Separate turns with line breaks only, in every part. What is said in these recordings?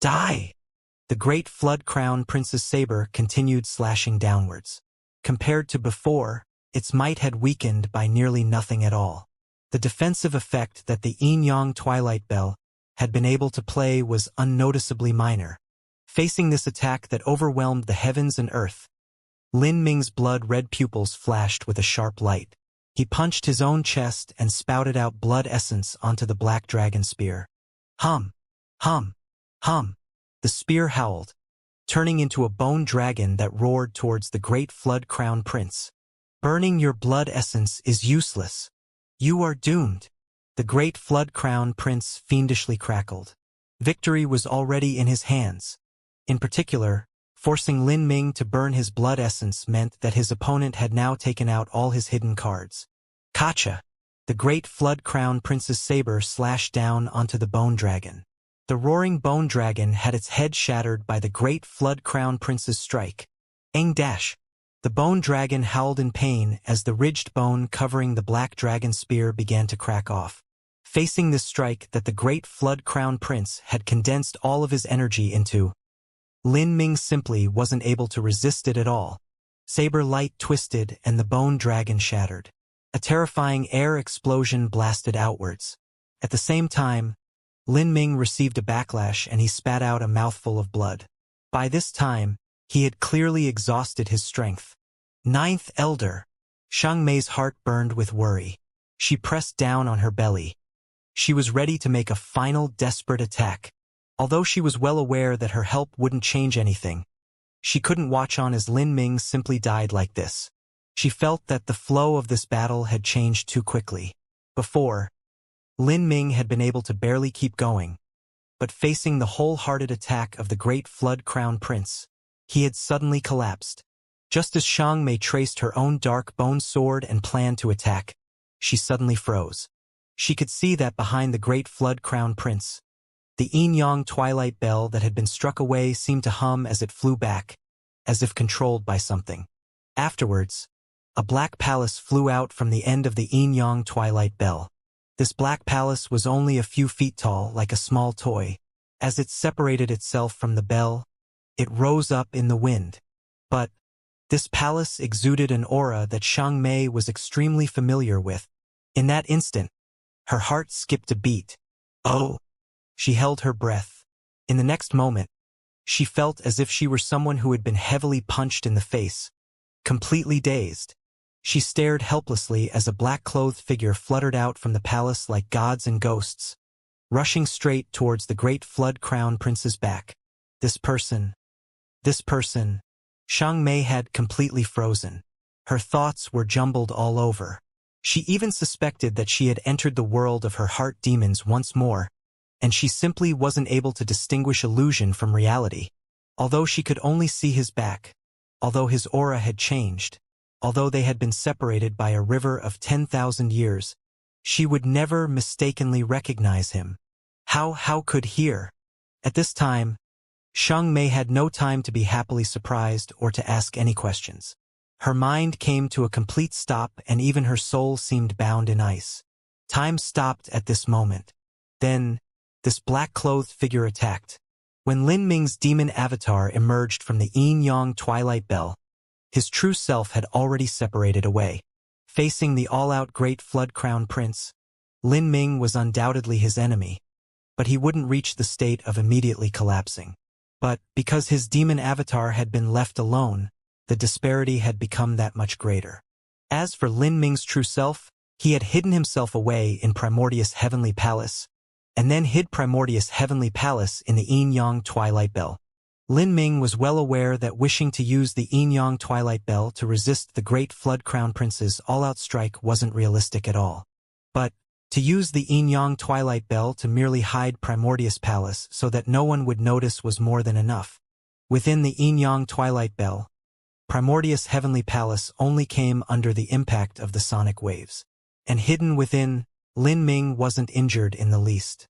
Die! The great Flood Crown Prince's saber continued slashing downwards. Compared to before, its might had weakened by nearly nothing at all. The defensive effect that the Yin-Yang Twilight Bell had been able to play was unnoticeably minor. Facing this attack that overwhelmed the heavens and earth, Lin Ming's blood-red pupils flashed with a sharp light. He punched his own chest and spouted out blood essence onto the black dragon spear. Hum! Hum! Hum! The spear howled, turning into a bone dragon that roared towards the great Flood Crown Prince. Burning your blood essence is useless. You are doomed. The great Flood Crown Prince fiendishly crackled. Victory was already in his hands. In particular, forcing Lin Ming to burn his blood essence meant that his opponent had now taken out all his hidden cards. Kacha! The great Flood Crown Prince's saber slashed down onto the bone dragon. The roaring bone dragon had its head shattered by the great Flood Crown Prince's strike. Eng dash! The bone dragon howled in pain as the ridged bone covering the black dragon spear began to crack off. Facing this strike that the great Flood Crown Prince had condensed all of his energy into, Lin Ming simply wasn't able to resist it at all. Saber light twisted and the bone dragon shattered. A terrifying air explosion blasted outwards. At the same time, Lin Ming received a backlash and he spat out a mouthful of blood. By this time, he had clearly exhausted his strength. Ninth Elder. Xianxia's heart burned with worry. She pressed down on her belly. She was ready to make a final desperate attack. Although she was well aware that her help wouldn't change anything, she couldn't watch on as Lin Ming simply died like this. She felt that the flow of this battle had changed too quickly. Before, Lin Ming had been able to barely keep going, but facing the wholehearted attack of the great Flood Crown Prince, he had suddenly collapsed. Just as Xianxia traced her own dark bone sword and planned to attack, she suddenly froze. She could see that behind the great Flood Crown Prince, the Yin-Yang Twilight Bell that had been struck away seemed to hum as it flew back, as if controlled by something. Afterwards, a black palace flew out from the end of the Yin-Yang Twilight Bell. This black palace was only a few feet tall, like a small toy. As it separated itself from the bell, it rose up in the wind. But this palace exuded an aura that Xianxia was extremely familiar with. In that instant, her heart skipped a beat. Oh! She held her breath. In the next moment, she felt as if she were someone who had been heavily punched in the face. Completely dazed, she stared helplessly as a black-clothed figure fluttered out from the palace like gods and ghosts, rushing straight towards the great Flood Crown Prince's back. This person, Xianxia had completely frozen. Her thoughts were jumbled all over. She even suspected that she had entered the world of her heart demons once more, and she simply wasn't able to distinguish illusion from reality. Although she could only see his back, although his aura had changed, although they had been separated by a river of 10,000 years, she would never mistakenly recognize him. How could here? At this time, Xianxia had no time to be happily surprised or to ask any questions. Her mind came to a complete stop and even her soul seemed bound in ice. Time stopped at this moment. Then, this black-clothed figure attacked. When Lin Ming's demon avatar emerged from the Yin-Yang Twilight Bell, his true self had already separated away. Facing the all-out great Flood Crown Prince, Lin Ming was undoubtedly his enemy, but he wouldn't reach the state of immediately collapsing. But because his demon avatar had been left alone, the disparity had become that much greater. As for Lin Ming's true self, he had hidden himself away in Primordius Heavenly Palace, and then hid Primordius Heavenly Palace in the Yin-Yang Twilight Bell. Lin Ming was well aware that wishing to use the Yin-Yang Twilight Bell to resist the great Flood Crown Prince's all-out strike wasn't realistic at all. But to use the Yin-Yang Twilight Bell to merely hide Primordius Palace so that no one would notice was more than enough. Within the Yin-Yang Twilight Bell, Primordius Heavenly Palace only came under the impact of the sonic waves. And hidden within, Lin Ming wasn't injured in the least.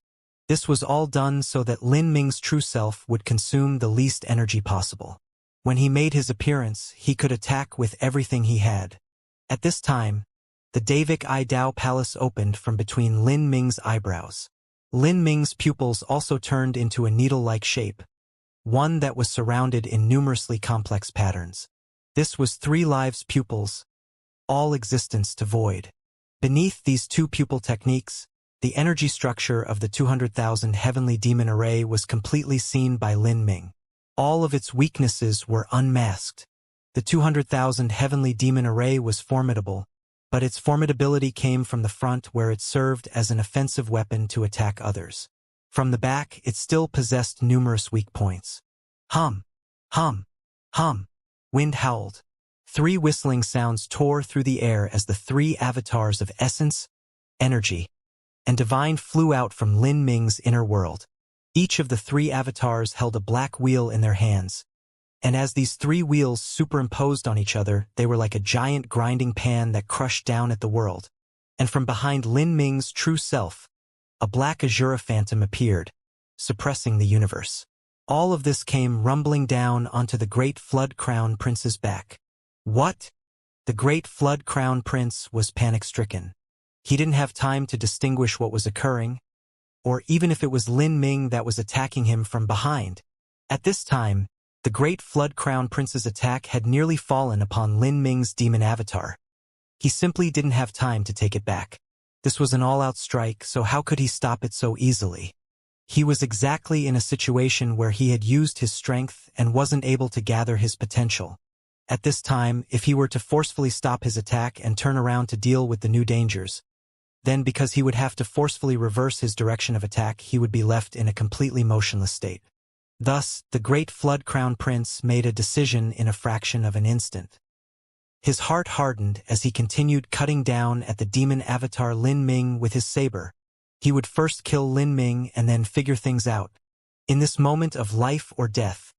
This was all done so that Lin Ming's true self would consume the least energy possible. When he made his appearance, he could attack with everything he had. At this time, the Davik I Dao Palace opened from between Lin Ming's eyebrows. Lin Ming's pupils also turned into a needle-like shape, one that was surrounded in numerously complex patterns. This was 3 lives pupils, all existence to void. Beneath these 2 pupil techniques, the energy structure of the 200,000 heavenly demon array was completely seen by Lin Ming. All of its weaknesses were unmasked. The 200,000 heavenly demon array was formidable, but its formidability came from the front where it served as an offensive weapon to attack others. From the back, it still possessed numerous weak points. Hum, hum, hum. Wind howled. 3 whistling sounds tore through the air as the 3 avatars of essence, energy, and divine flew out from Lin Ming's inner world. Each of the 3 avatars held a black wheel in their hands, and as these 3 wheels superimposed on each other, they were like a giant grinding pan that crushed down at the world. And from behind Lin Ming's true self, a black Azura phantom appeared, suppressing the universe. All of this came rumbling down onto the great Flood Crown Prince's back. What? The great Flood Crown Prince was panic-stricken. He didn't have time to distinguish what was occurring, or even if it was Lin Ming that was attacking him from behind. At this time, the great Flood Crown Prince's attack had nearly fallen upon Lin Ming's demon avatar. He simply didn't have time to take it back. This was an all-out strike, so how could he stop it so easily? He was exactly in a situation where he had used his strength and wasn't able to gather his potential. At this time, if he were to forcefully stop his attack and turn around to deal with the new dangers, then because he would have to forcefully reverse his direction of attack, he would be left in a completely motionless state. Thus, the great Flood Crown Prince made a decision in a fraction of an instant. His heart hardened as he continued cutting down at the demon avatar Lin Ming with his saber. He would first kill Lin Ming and then figure things out. In this moment of life or death,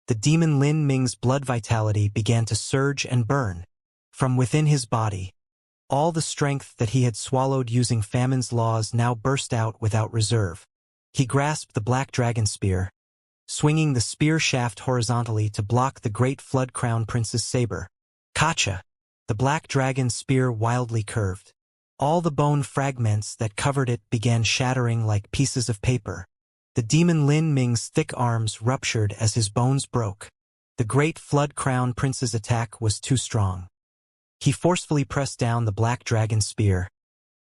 the demon Lin Ming's blood vitality began to surge and burn. From within his body, all the strength that he had swallowed using famine's laws now burst out without reserve. He grasped the black dragon spear, swinging the spear shaft horizontally to block the great Flood Crown Prince's saber. Kacha! The black dragon spear wildly curved. All the bone fragments that covered it began shattering like pieces of paper. The demon Lin Ming's thick arms ruptured as his bones broke. The great Flood Crown Prince's attack was too strong. He forcefully pressed down the black dragon spear,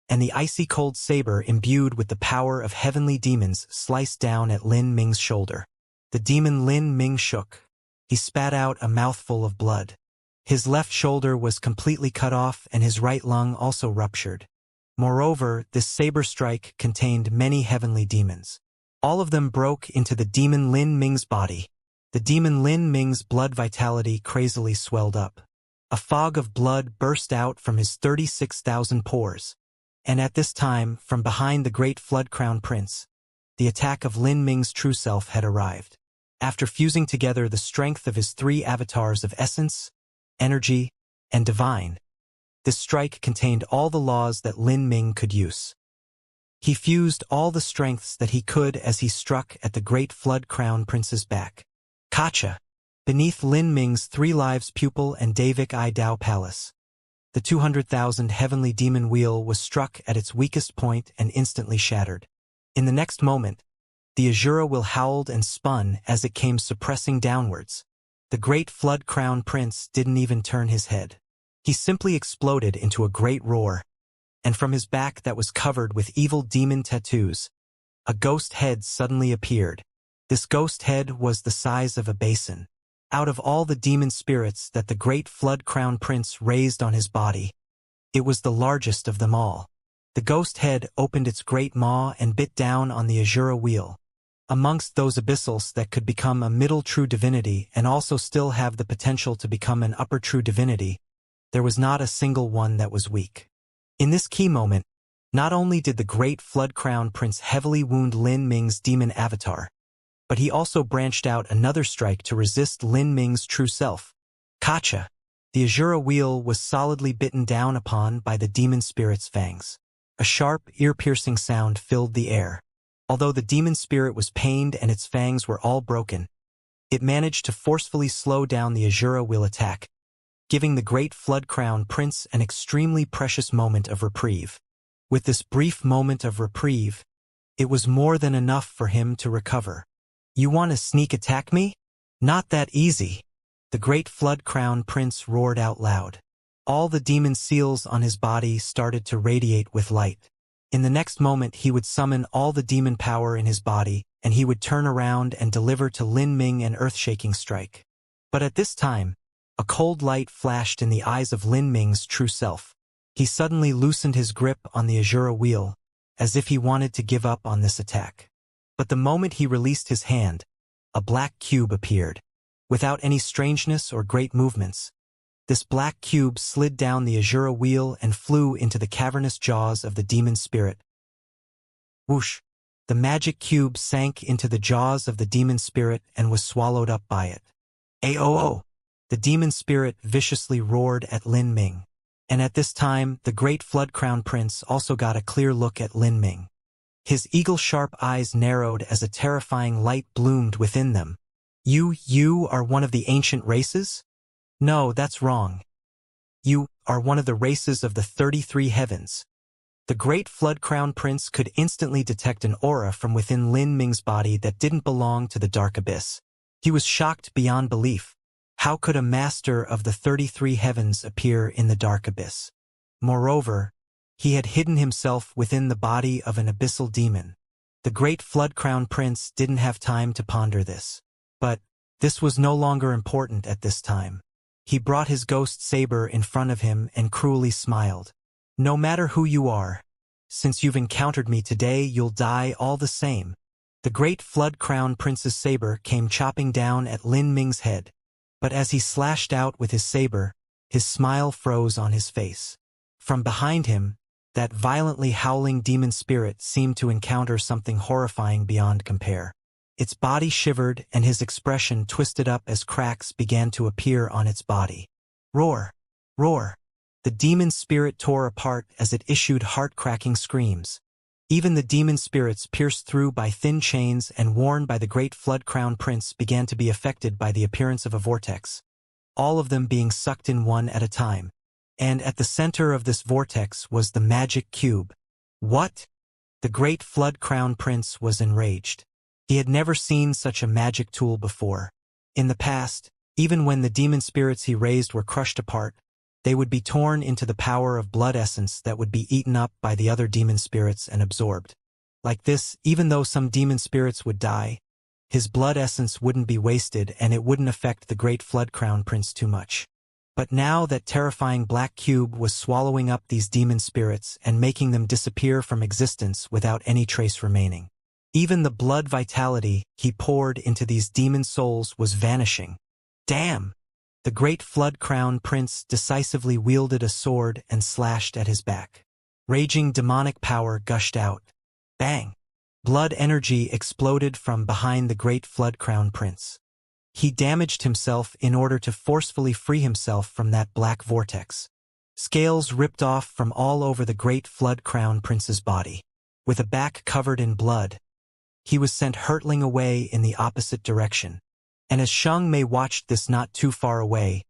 and the icy cold saber imbued with the power of heavenly demons sliced down at Lin Ming's shoulder. The demon Lin Ming shook. He spat out a mouthful of blood. His left shoulder was completely cut off and his right lung also ruptured. Moreover, this saber strike contained many heavenly demons. All of them broke into the demon Lin Ming's body. The demon Lin Ming's blood vitality crazily swelled up. A fog of blood burst out from his 36,000 pores. And at this time, from behind the great Flood Crown Prince, the attack of Lin Ming's true self had arrived. After fusing together the strength of his 3 avatars of essence, energy, and divine, this strike contained all the laws that Lin Ming could use. He fused all the strengths that he could as he struck at the great Flood Crown Prince's back. Kacha! Beneath Lin Ming's 3 lives pupil and Davik I Dao Palace, the 200,000 heavenly demon wheel was struck at its weakest point and instantly shattered. In the next moment, the Azura wheel howled and spun as it came suppressing downwards. The great Flood Crown Prince didn't even turn his head. He simply exploded into a great roar, and from his back that was covered with evil demon tattoos, a ghost head suddenly appeared. This ghost head was the size of a basin. Out of all the demon spirits that the great Flood Crown Prince raised on his body, it was the largest of them all. The ghost head opened its great maw and bit down on the Azura wheel. Amongst those abyssals that could become a middle true divinity and also still have the potential to become an upper true divinity, there was not a single one that was weak. In this key moment, not only did the great Flood Crown Prince heavily wound Lin Ming's demon avatar, but he also branched out another strike to resist Lin Ming's true self. Kacha! The Azura wheel was solidly bitten down upon by the demon spirit's fangs. A sharp, ear-piercing sound filled the air. Although the demon spirit was pained and its fangs were all broken, it managed to forcefully slow down the Azura wheel attack, giving the great Flood Crown Prince an extremely precious moment of reprieve. With this brief moment of reprieve, It was more than enough for him to recover. You want to sneak attack me? Not that easy. The great Flood Crown Prince roared out loud. All the demon seals on his body started to radiate with light. In the next moment he would summon all the demon power in his body, and he would turn around and deliver to Lin Ming an earth-shaking strike. But at this time, a cold light flashed in the eyes of Lin Ming's true self. He suddenly loosened his grip on the Azura wheel, as if he wanted to give up on this attack. But the moment he released his hand, a black cube appeared. Without any strangeness or great movements, this black cube slid down the Azura wheel and flew into the cavernous jaws of the demon spirit. Whoosh! The magic cube sank into the jaws of the demon spirit and was swallowed up by it. Aoo! The demon spirit viciously roared at Lin Ming. And at this time, the great Flood Crown Prince also got a clear look at Lin Ming. His eagle-sharp eyes narrowed as a terrifying light bloomed within them. You are one of the ancient races? No, that's wrong. You are one of the races of the 33 heavens. The great Flood Crown Prince could instantly detect an aura from within Lin Ming's body that didn't belong to the dark abyss. He was shocked beyond belief. How could a master of the 33 heavens appear in the dark abyss? Moreover, he had hidden himself within the body of an abyssal demon. The great Flood Crown Prince didn't have time to ponder this. But this was no longer important at this time. He brought his ghost saber in front of him and cruelly smiled. No matter who you are, since you've encountered me today, you'll die all the same. The great Flood Crown Prince's saber came chopping down at Lin Ming's head. But as he slashed out with his saber, his smile froze on his face. From behind him, that violently howling demon spirit seemed to encounter something horrifying beyond compare. Its body shivered and his expression twisted up as cracks began to appear on its body. Roar! Roar! The demon spirit tore apart as it issued heart-cracking screams. Even the demon spirits pierced through by thin chains and worn by the great Flood Crown Prince began to be affected by the appearance of a vortex, all of them being sucked in one at a time. And at the center of this vortex was the magic cube. What? The great Flood Crown Prince was enraged. He had never seen such a magic tool before. In the past, even when the demon spirits he raised were crushed apart, they would be torn into the power of blood essence that would be eaten up by the other demon spirits and absorbed. Like this, even though some demon spirits would die, his blood essence wouldn't be wasted and it wouldn't affect the great Flood Crown Prince too much. But now that terrifying black cube was swallowing up these demon spirits and making them disappear from existence without any trace remaining. Even the blood vitality he poured into these demon souls was vanishing. Damn! The great Flood Crown Prince decisively wielded a sword and slashed at his back. Raging demonic power gushed out. Bang! Blood energy exploded from behind the great Flood Crown Prince. He damaged himself in order to forcefully free himself from that black vortex. Scales ripped off from all over the great Flood Crown Prince's body. With a back covered in blood, he was sent hurtling away in the opposite direction. And as Xianxia watched this not too far away,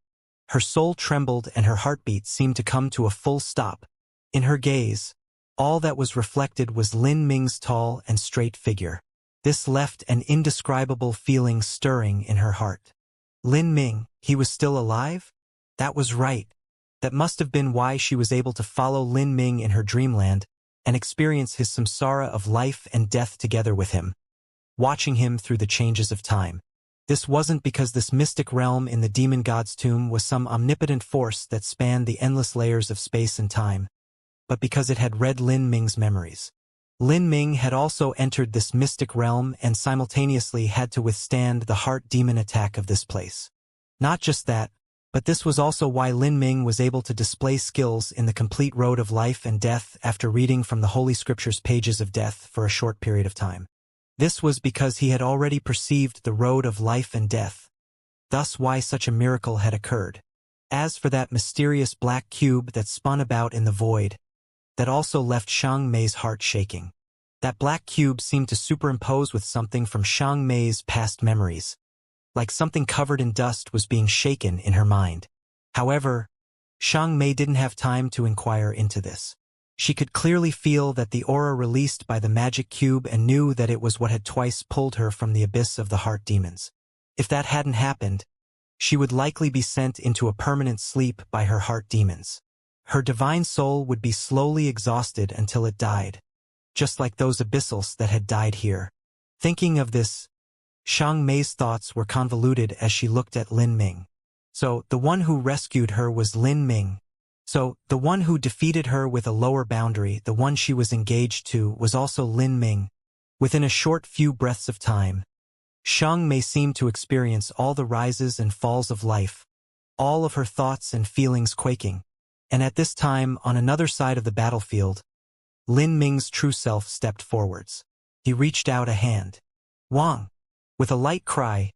her soul trembled and her heartbeat seemed to come to a full stop. In her gaze, all that was reflected was Lin Ming's tall and straight figure. This left an indescribable feeling stirring in her heart. Lin Ming, he was still alive? That was right. That must have been why she was able to follow Lin Ming in her dreamland and experience his samsara of life and death together with him, watching him through the changes of time. This wasn't because this mystic realm in the demon god's tomb was some omnipotent force that spanned the endless layers of space and time, but because it had read Lin Ming's memories. Lin Ming had also entered this mystic realm and simultaneously had to withstand the heart demon attack of this place. Not just that, but this was also why Lin Ming was able to display skills in the complete road of life and death after reading from the Holy Scripture's pages of death for a short period of time. This was because he had already perceived the road of life and death, thus why such a miracle had occurred. As for that mysterious black cube that spun about in the void, that also left Xianxia's heart shaking. That black cube seemed to superimpose with something from Xianxia's past memories. Like something covered in dust was being shaken in her mind. However, Xianxia didn't have time to inquire into this. She could clearly feel that the aura released by the magic cube and knew that it was what had twice pulled her from the abyss of the heart demons. If that hadn't happened, she would likely be sent into a permanent sleep by her heart demons. Her divine soul would be slowly exhausted until it died, just like those abyssals that had died here. Thinking of this, Xiang Mei's thoughts were convoluted as she looked at Lin Ming. So, the one who rescued her was Lin Ming. So, the one who defeated her with a lower boundary, the one she was engaged to, was also Lin Ming. Within a short few breaths of time, Xiang Mei seemed to experience all the rises and falls of life, all of her thoughts and feelings quaking. And at this time, on another side of the battlefield, Lin Ming's true self stepped forwards. He reached out a hand. Wang! With a light cry,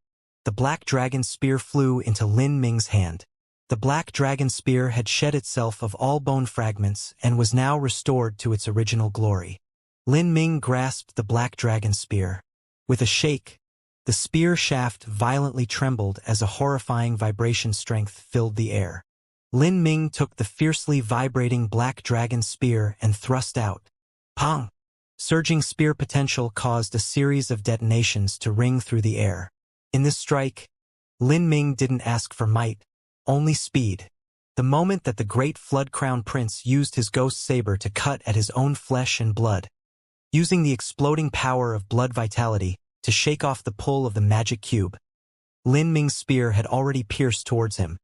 the black dragon spear flew into Lin Ming's hand. The black dragon spear had shed itself of all bone fragments and was now restored to its original glory. Lin Ming grasped the black dragon spear. With a shake, the spear shaft violently trembled as a horrifying vibration strength filled the air. Lin Ming took the fiercely vibrating black dragon spear and thrust out. Pong! Surging spear potential caused a series of detonations to ring through the air. In this strike, Lin Ming didn't ask for might, only speed. The moment that the great Flood Crown Prince used his ghost saber to cut at his own flesh and blood, using the exploding power of blood vitality to shake off the pull of the magic cube, Lin Ming's spear had already pierced towards him.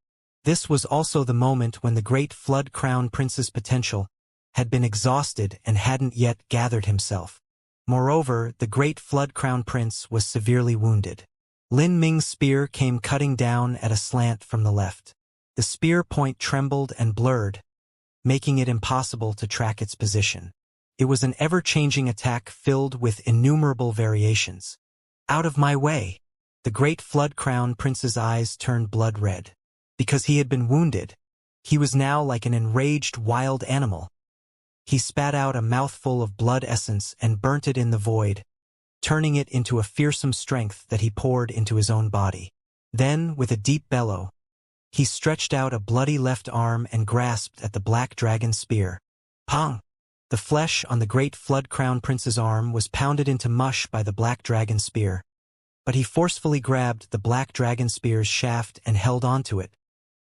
This was also the moment when the great Flood Crown Prince's potential had been exhausted and hadn't yet gathered himself. Moreover, the great Flood Crown Prince was severely wounded. Lin Ming's spear came cutting down at a slant from the left. The spear point trembled and blurred, making it impossible to track its position. It was an ever-changing attack filled with innumerable variations. Out of my way! The great Flood Crown Prince's eyes turned blood red. Because he had been wounded, he was now like an enraged wild animal. He spat out a mouthful of blood essence and burnt it in the void, turning it into a fearsome strength that he poured into his own body. Then, with a deep bellow, he stretched out a bloody left arm and grasped at the black dragon spear. Pong! The flesh on the great Flood Crown Prince's arm was pounded into mush by the black dragon spear. But he forcefully grabbed the black dragon spear's shaft and held onto it.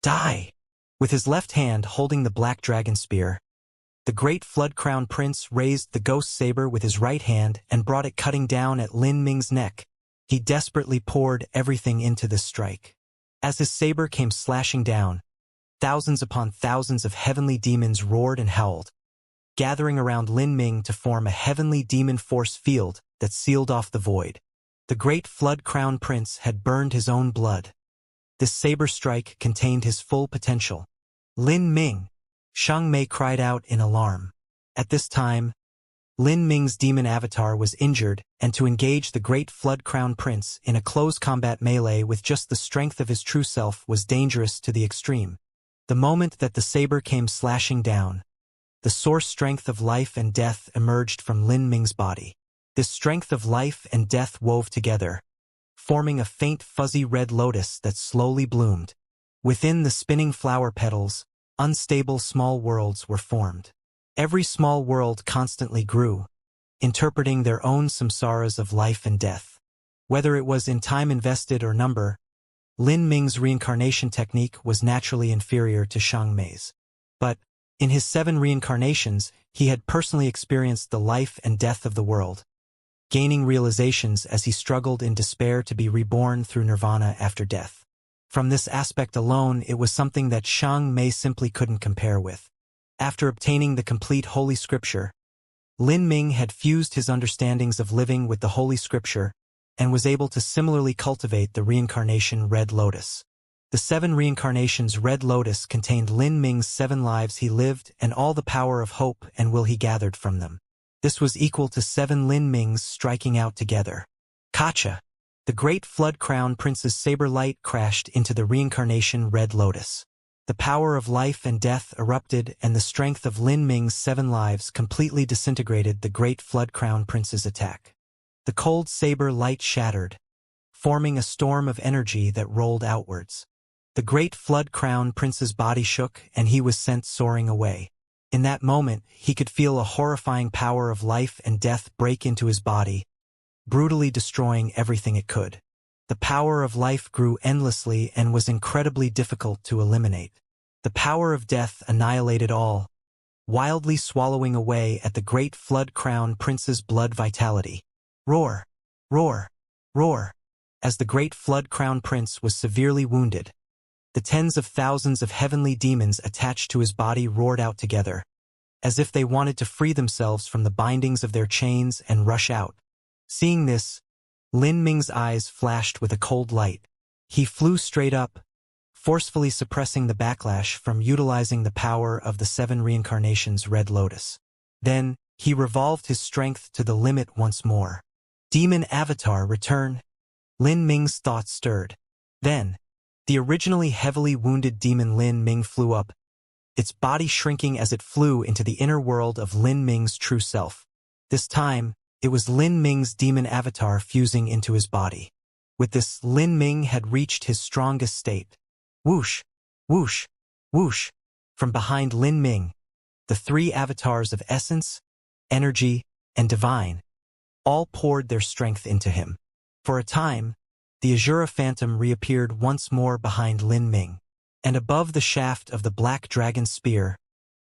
Die! With his left hand holding the black dragon spear, the great Flood Crown Prince raised the ghost saber with his right hand and brought it cutting down at Lin Ming's neck. He desperately poured everything into this strike. As his saber came slashing down, thousands upon thousands of heavenly demons roared and howled, gathering around Lin Ming to form a heavenly demon force field that sealed off the void. The great Flood Crown Prince had burned his own blood. This saber strike contained his full potential. Lin Ming! Xiang Mei cried out in alarm. At this time, Lin Ming's demon avatar was injured, and to engage the great Flood Crown Prince in a close combat melee with just the strength of his true self was dangerous to the extreme. The moment that the saber came slashing down, the source strength of life and death emerged from Lin Ming's body. This strength of life and death wove together, forming a faint fuzzy red lotus that slowly bloomed. Within the spinning flower petals, unstable small worlds were formed. Every small world constantly grew, interpreting their own samsaras of life and death. Whether it was in time invested or number, Lin Ming's reincarnation technique was naturally inferior to Xiang Mei's. But, in his 7 reincarnations, he had personally experienced the life and death of the world, gaining realizations as he struggled in despair to be reborn through nirvana after death. From this aspect alone, it was something that Xiang Mei simply couldn't compare with. After obtaining the complete Holy Scripture, Lin Ming had fused his understandings of living with the Holy Scripture and was able to similarly cultivate the reincarnation Red Lotus. The 7 reincarnations Red Lotus contained Lin Ming's 7 lives he lived and all the power of hope and will he gathered from them. This was equal to 7 Lin Mings striking out together. Kacha! The great Flood Crown Prince's saber light crashed into the reincarnation Red Lotus. The power of life and death erupted and the strength of Lin Ming's 7 lives completely disintegrated the great Flood Crown Prince's attack. The cold saber light shattered, forming a storm of energy that rolled outwards. The great Flood Crown Prince's body shook and he was sent soaring away. In that moment, he could feel a horrifying power of life and death break into his body, brutally destroying everything it could. The power of life grew endlessly and was incredibly difficult to eliminate. The power of death annihilated all, wildly swallowing away at the great Flood Crown Prince's blood vitality. Roar! Roar! Roar! As the great Flood Crown Prince was severely wounded, the tens of thousands of heavenly demons attached to his body roared out together, as if they wanted to free themselves from the bindings of their chains and rush out. Seeing this, Lin Ming's eyes flashed with a cold light. He flew straight up, forcefully suppressing the backlash from utilizing the power of the 7 reincarnations Red Lotus. Then, he revolved his strength to the limit once more. Demon Avatar return. Lin Ming's thoughts stirred. Then, the originally heavily wounded demon Lin Ming flew up, its body shrinking as it flew into the inner world of Lin Ming's true self. This time, it was Lin Ming's demon avatar fusing into his body. With this, Lin Ming had reached his strongest state. Whoosh! Whoosh! Whoosh! From behind Lin Ming, the 3 avatars of essence, energy, and divine all poured their strength into him. For a time, the Azura Phantom reappeared once more behind Lin Ming, and above the shaft of the Black Dragon Spear,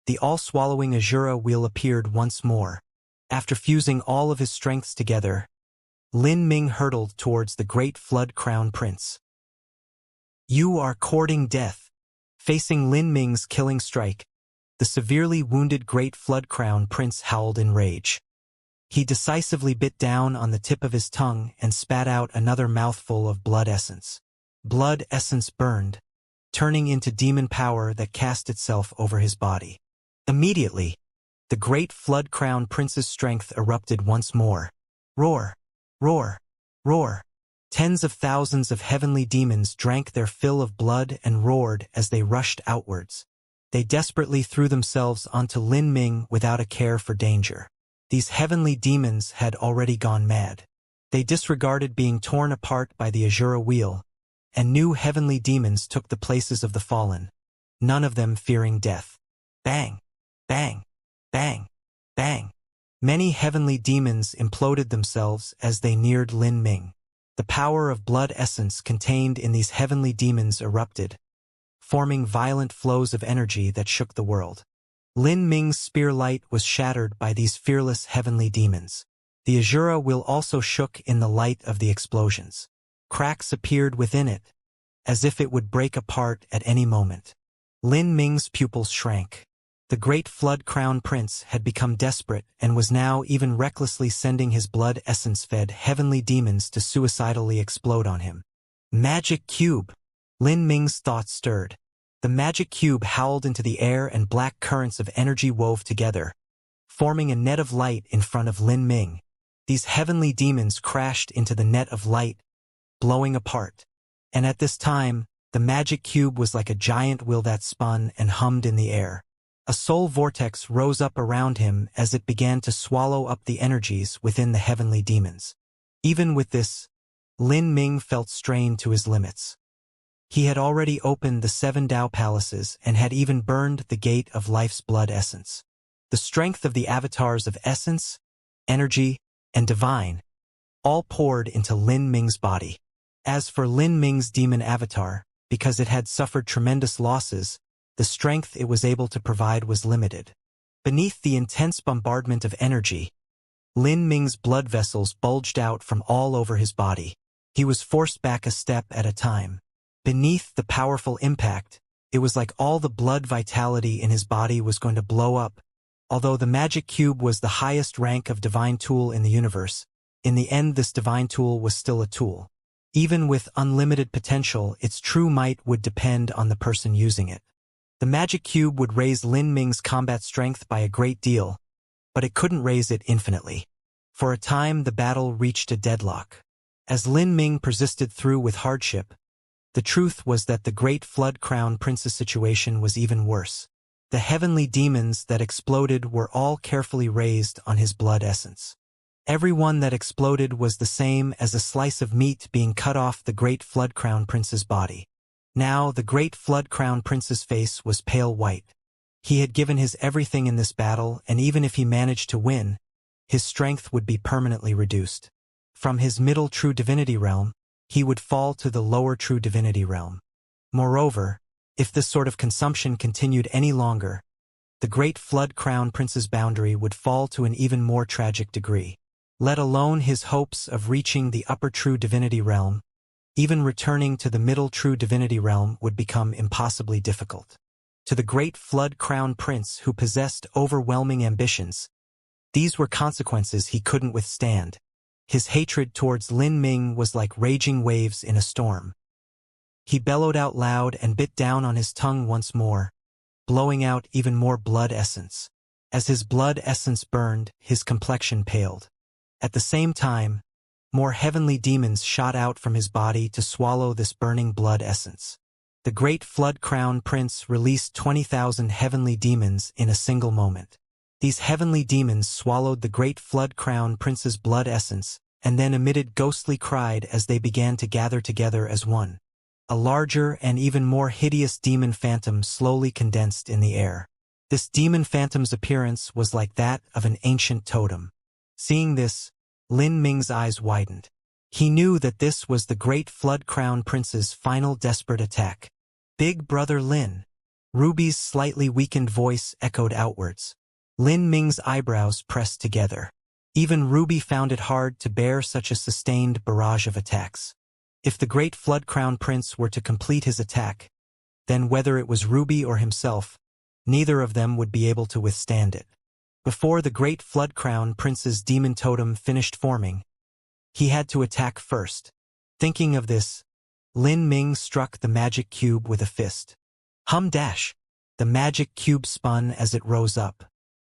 the all-swallowing Azura Wheel appeared once more. After fusing all of his strengths together, Lin Ming hurtled towards the great Flood Crown Prince. You are courting death. Facing Lin Ming's killing strike, the severely wounded great Flood Crown Prince howled in rage. He decisively bit down on the tip of his tongue and spat out another mouthful of blood essence. Blood essence burned, turning into demon power that cast itself over his body. Immediately, the great Flood Crown Prince's strength erupted once more. Roar! Roar! Roar! Tens of thousands of heavenly demons drank their fill of blood and roared as they rushed outwards. They desperately threw themselves onto Lin Ming without a care for danger. These heavenly demons had already gone mad. They disregarded being torn apart by the Azura Wheel, and new heavenly demons took the places of the fallen, none of them fearing death. Bang! Bang! Bang! Bang! Many heavenly demons imploded themselves as they neared Lin Ming. The power of blood essence contained in these heavenly demons erupted, forming violent flows of energy that shook the world. Lin Ming's spear light was shattered by these fearless heavenly demons. The Azura Wheel also shook in the light of the explosions. Cracks appeared within it, as if it would break apart at any moment. Lin Ming's pupils shrank. The great Flood Crown Prince had become desperate and was now even recklessly sending his blood essence-fed heavenly demons to suicidally explode on him. Magic Cube! Lin Ming's thoughts stirred. The magic cube howled into the air and black currents of energy wove together, forming a net of light in front of Lin Ming. These heavenly demons crashed into the net of light, blowing apart. And at this time, the magic cube was like a giant wheel that spun and hummed in the air. A soul vortex rose up around him as it began to swallow up the energies within the heavenly demons. Even with this, Lin Ming felt strained to his limits. He had already opened the 7 Tao palaces and had even burned the gate of life's blood essence. The strength of the avatars of essence, energy, and divine all poured into Lin Ming's body. As for Lin Ming's demon avatar, because it had suffered tremendous losses, the strength it was able to provide was limited. Beneath the intense bombardment of energy, Lin Ming's blood vessels bulged out from all over his body. He was forced back a step at a time. Beneath the powerful impact, it was like all the blood vitality in his body was going to blow up. Although the magic cube was the highest rank of divine tool in the universe, in the end this divine tool was still a tool. Even with unlimited potential, its true might would depend on the person using it. The magic cube would raise Lin Ming's combat strength by a great deal, but it couldn't raise it infinitely. For a time the battle reached a deadlock. As Lin Ming persisted through with hardship, the truth was that the great Flood Crown Prince's situation was even worse. The heavenly demons that exploded were all carefully raised on his blood essence. Every one that exploded was the same as a slice of meat being cut off the great Flood Crown Prince's body. Now the great Flood Crown Prince's face was pale white. He had given his everything in this battle, and even if he managed to win, his strength would be permanently reduced. From his middle true divinity realm, he would fall to the lower true divinity realm. Moreover, if this sort of consumption continued any longer, the great Flood Crown Prince's boundary would fall to an even more tragic degree. Let alone his hopes of reaching the upper true divinity realm, even returning to the middle true divinity realm would become impossibly difficult. To the great Flood Crown Prince who possessed overwhelming ambitions, these were consequences he couldn't withstand. His hatred towards Lin Ming was like raging waves in a storm. He bellowed out loud and bit down on his tongue once more, blowing out even more blood essence. As his blood essence burned, his complexion paled. At the same time, more heavenly demons shot out from his body to swallow this burning blood essence. The great Flood Crown Prince released 20,000 heavenly demons in a single moment. These heavenly demons swallowed the great Flood Crown Prince's blood essence, and then emitted ghostly cries as they began to gather together as one. A larger and even more hideous demon phantom slowly condensed in the air. This demon phantom's appearance was like that of an ancient totem. Seeing this, Lin Ming's eyes widened. He knew that this was the great Flood Crown Prince's final desperate attack. "Big Brother Lin." Ruby's slightly weakened voice echoed outwards. Lin Ming's eyebrows pressed together. Even Ruby found it hard to bear such a sustained barrage of attacks. If the great Flood Crown Prince were to complete his attack, then whether it was Ruby or himself, neither of them would be able to withstand it. Before the great Flood Crown Prince's demon totem finished forming, he had to attack first. Thinking of this, Lin Ming struck the magic cube with a fist. Hum dash! The magic cube spun as it rose up.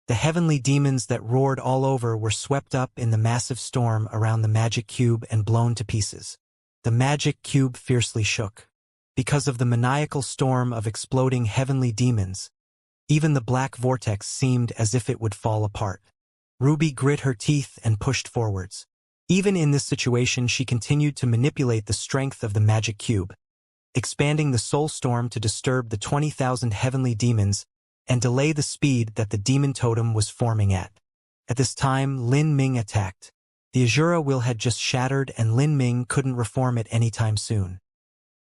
The heavenly demons that roared all over were swept up in the massive storm around the magic cube and blown to pieces. The magic cube fiercely shook. Because of the maniacal storm of exploding heavenly demons, even the black vortex seemed as if it would fall apart. Ruby grit her teeth and pushed forwards. Even in this situation, she continued to manipulate the strength of the magic cube, expanding the soul storm to disturb the 20,000 heavenly demons and delay the speed that the demon totem was forming at. At this time, Lin Ming attacked. The Azura will had just shattered and Lin Ming couldn't reform it anytime soon.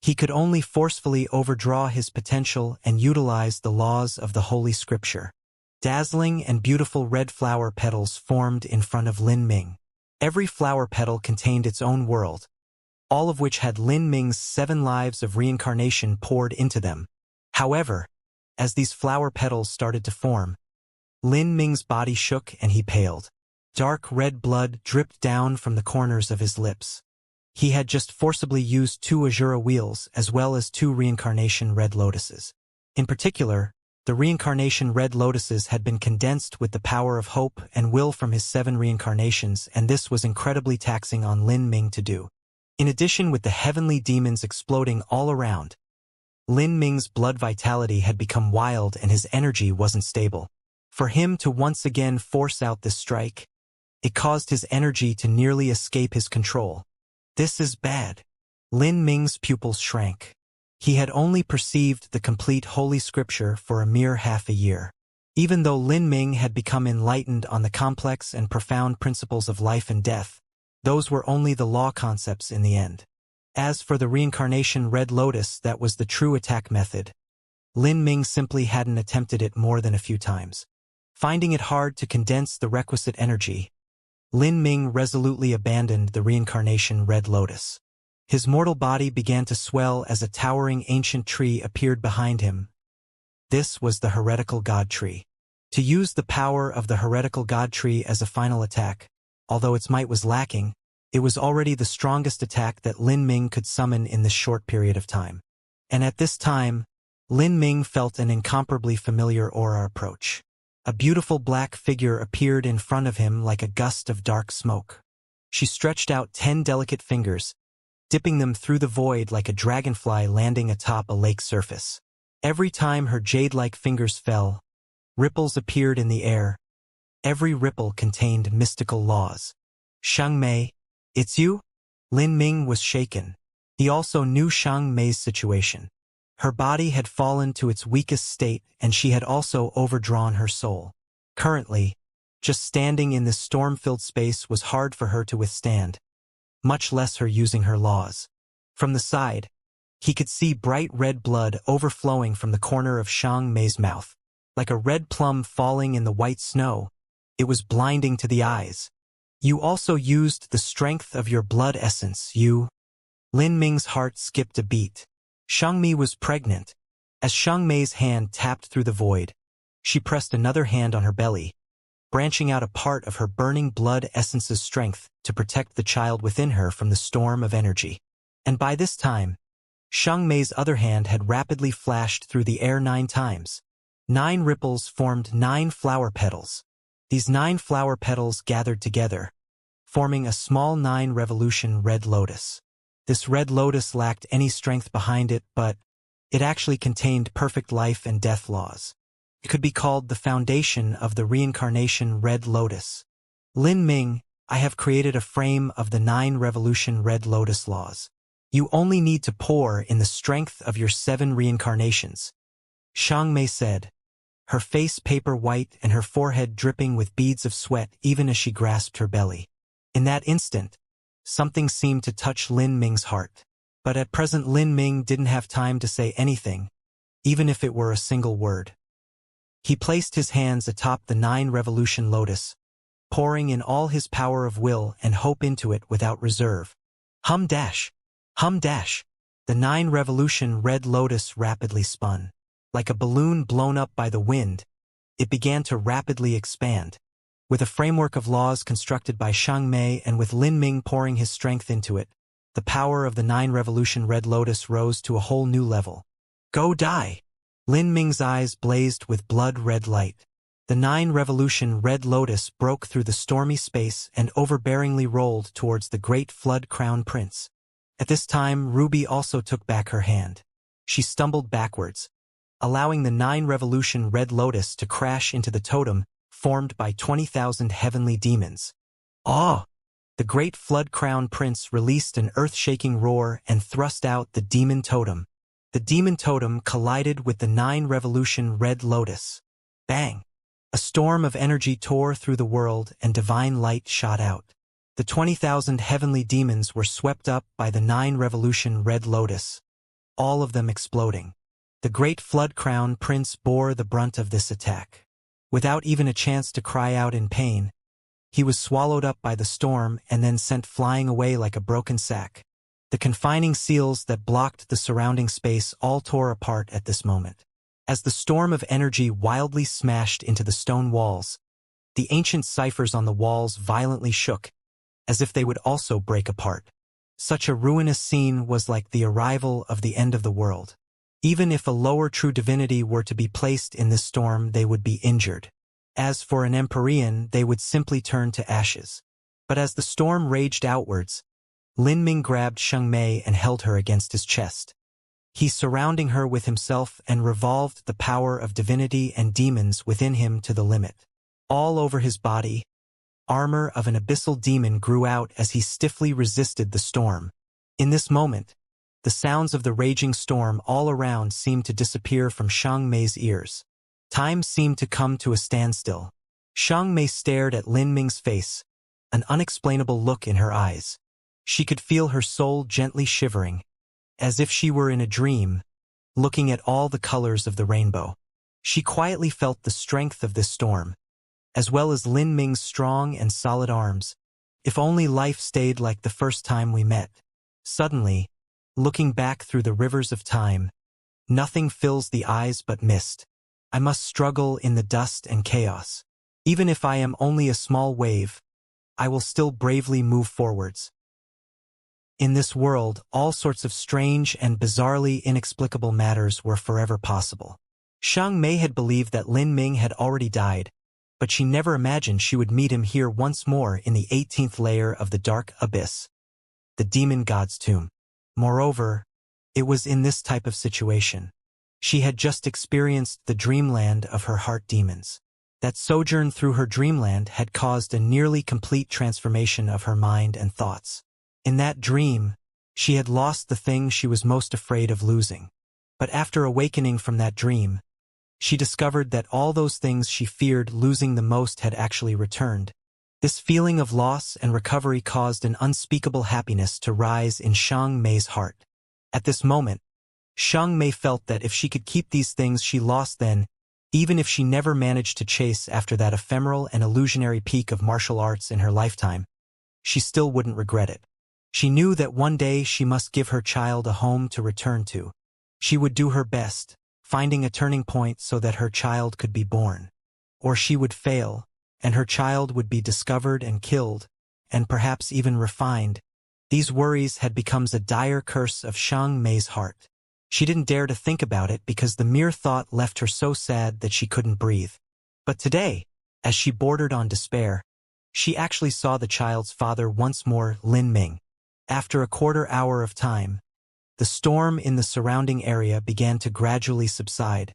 He could only forcefully overdraw his potential and utilize the laws of the Holy Scripture. Dazzling and beautiful red flower petals formed in front of Lin Ming. Every flower petal contained its own world, all of which had Lin Ming's 7 lives of reincarnation poured into them. However, as these flower petals started to form, Lin Ming's body shook and he paled. Dark red blood dripped down from the corners of his lips. He had just forcibly used 2 Azura wheels as well as 2 reincarnation red lotuses. In particular, the reincarnation red lotuses had been condensed with the power of hope and will from his 7 reincarnations, and this was incredibly taxing on Lin Ming to do. In addition, with the heavenly demons exploding all around, Lin Ming's blood vitality had become wild and his energy wasn't stable. For him to once again force out this strike, it caused his energy to nearly escape his control. This is bad. Lin Ming's pupils shrank. He had only perceived the complete Holy Scripture for a mere half a year. Even though Lin Ming had become enlightened on the complex and profound principles of life and death, those were only the law concepts in the end. As for the reincarnation red lotus that was the true attack method, Lin Ming simply hadn't attempted it more than a few times. Finding it hard to condense the requisite energy, Lin Ming resolutely abandoned the reincarnation red lotus. His mortal body began to swell as a towering ancient tree appeared behind him. This was the heretical god tree. To use the power of the heretical god tree as a final attack, although its might was lacking, it was already the strongest attack that Lin Ming could summon in this short period of time. And at this time, Lin Ming felt an incomparably familiar aura approach. A beautiful black figure appeared in front of him like a gust of dark smoke. She stretched out 10 delicate fingers, dipping them through the void like a dragonfly landing atop a lake surface. Every time her jade-like fingers fell, ripples appeared in the air. Every ripple contained mystical laws. "Shang Mei, it's you?" Lin Ming was shaken. He also knew Shang Mei's situation. Her body had fallen to its weakest state, and she had also overdrawn her soul. Currently, just standing in this storm-filled space was hard for her to withstand, much less her using her laws. From the side, he could see bright red blood overflowing from the corner of Xianxia's mouth. Like a red plum falling in the white snow, it was blinding to the eyes. You also used the strength of your blood essence, you. Lin Ming's heart skipped a beat. Xianxia was pregnant. As Xianxia's hand tapped through the void, she pressed another hand on her belly, branching out a part of her burning blood essence's strength to protect the child within her from the storm of energy. And by this time, Xianxia's other hand had rapidly flashed through the air 9 times. 9 ripples formed 9 flower petals. These 9 flower petals gathered together, forming a small 9 revolution red lotus. This red lotus lacked any strength behind it, but it actually contained perfect life and death laws. It could be called the foundation of the reincarnation red lotus. Lin Ming, I have created a frame of the 9 revolution red lotus laws. You only need to pour in the strength of your 7 reincarnations, Xianxia said, her face paper white and her forehead dripping with beads of sweat even as she grasped her belly. In that instant, something seemed to touch Lin Ming's heart. But at present Lin Ming didn't have time to say anything, even if it were a single word. He placed his hands atop the 9 revolution lotus, pouring in all his power of will and hope into it without reserve. Hum dash! Hum dash! The 9 revolution red lotus rapidly spun. Like a balloon blown up by the wind, it began to rapidly expand. With a framework of laws constructed by Xianxia and with Lin Ming pouring his strength into it, the power of the 9 revolution red lotus rose to a whole new level. Go die! Lin Ming's eyes blazed with blood-red light. The 9 revolution red lotus broke through the stormy space and overbearingly rolled towards the great flood crown prince. At this time, Ruby also took back her hand. She stumbled backwards, allowing the 9 revolution red lotus to crash into the totem formed by 20,000 heavenly demons. Awe! The great flood crown prince released an earth-shaking roar and thrust out the demon totem. The demon totem collided with the 9 revolution red lotus. Bang! A storm of energy tore through the world and divine light shot out. The 20,000 heavenly demons were swept up by the 9 revolution red lotus, all of them exploding. The great flood crown prince bore the brunt of this attack. Without even a chance to cry out in pain, he was swallowed up by the storm and then sent flying away like a broken sack. The confining seals that blocked the surrounding space all tore apart at this moment. As the storm of energy wildly smashed into the stone walls, the ancient ciphers on the walls violently shook, as if they would also break apart. Such a ruinous scene was like the arrival of the end of the world. Even if a lower true divinity were to be placed in this storm, they would be injured. As for an Empyrean, they would simply turn to ashes. But as the storm raged outwards, Lin Ming grabbed Xianxia and held her against his chest. He surrounding her with himself and revolved the power of divinity and demons within him to the limit. All over his body, armor of an abyssal demon grew out as he stiffly resisted the storm. In this moment, the sounds of the raging storm all around seemed to disappear from Xianxia's ears. Time seemed to come to a standstill. Xianxia stared at Lin Ming's face, an unexplainable look in her eyes. She could feel her soul gently shivering, as if she were in a dream, looking at all the colors of the rainbow. She quietly felt the strength of this storm, as well as Lin Ming's strong and solid arms. If only life stayed like the first time we met. Suddenly, looking back through the rivers of time, nothing fills the eyes but mist. I must struggle in the dust and chaos. Even if I am only a small wave, I will still bravely move forwards. In this world, all sorts of strange and bizarrely inexplicable matters were forever possible. Xianxia had believed that Lin Ming had already died, but she never imagined she would meet him here once more in the 18th layer of the dark abyss, the demon god's tomb. Moreover, it was in this type of situation. She had just experienced the dreamland of her heart demons. That sojourn through her dreamland had caused a nearly complete transformation of her mind and thoughts. In that dream, she had lost the thing she was most afraid of losing. But after awakening from that dream, she discovered that all those things she feared losing the most had actually returned. This feeling of loss and recovery caused an unspeakable happiness to rise in Xianxia's heart. At this moment, Xianxia felt that if she could keep these things she lost then, even if she never managed to chase after that ephemeral and illusionary peak of martial arts in her lifetime, she still wouldn't regret it. She knew that one day she must give her child a home to return to. She would do her best, finding a turning point so that her child could be born. Or she would fail, and her child would be discovered and killed, and perhaps even refined. These worries had become a dire curse of Xianxia's heart. She didn't dare to think about it because the mere thought left her so sad that she couldn't breathe. But today, as she bordered on despair, she actually saw the child's father once more, Lin Ming. After a quarter hour of time, the storm in the surrounding area began to gradually subside.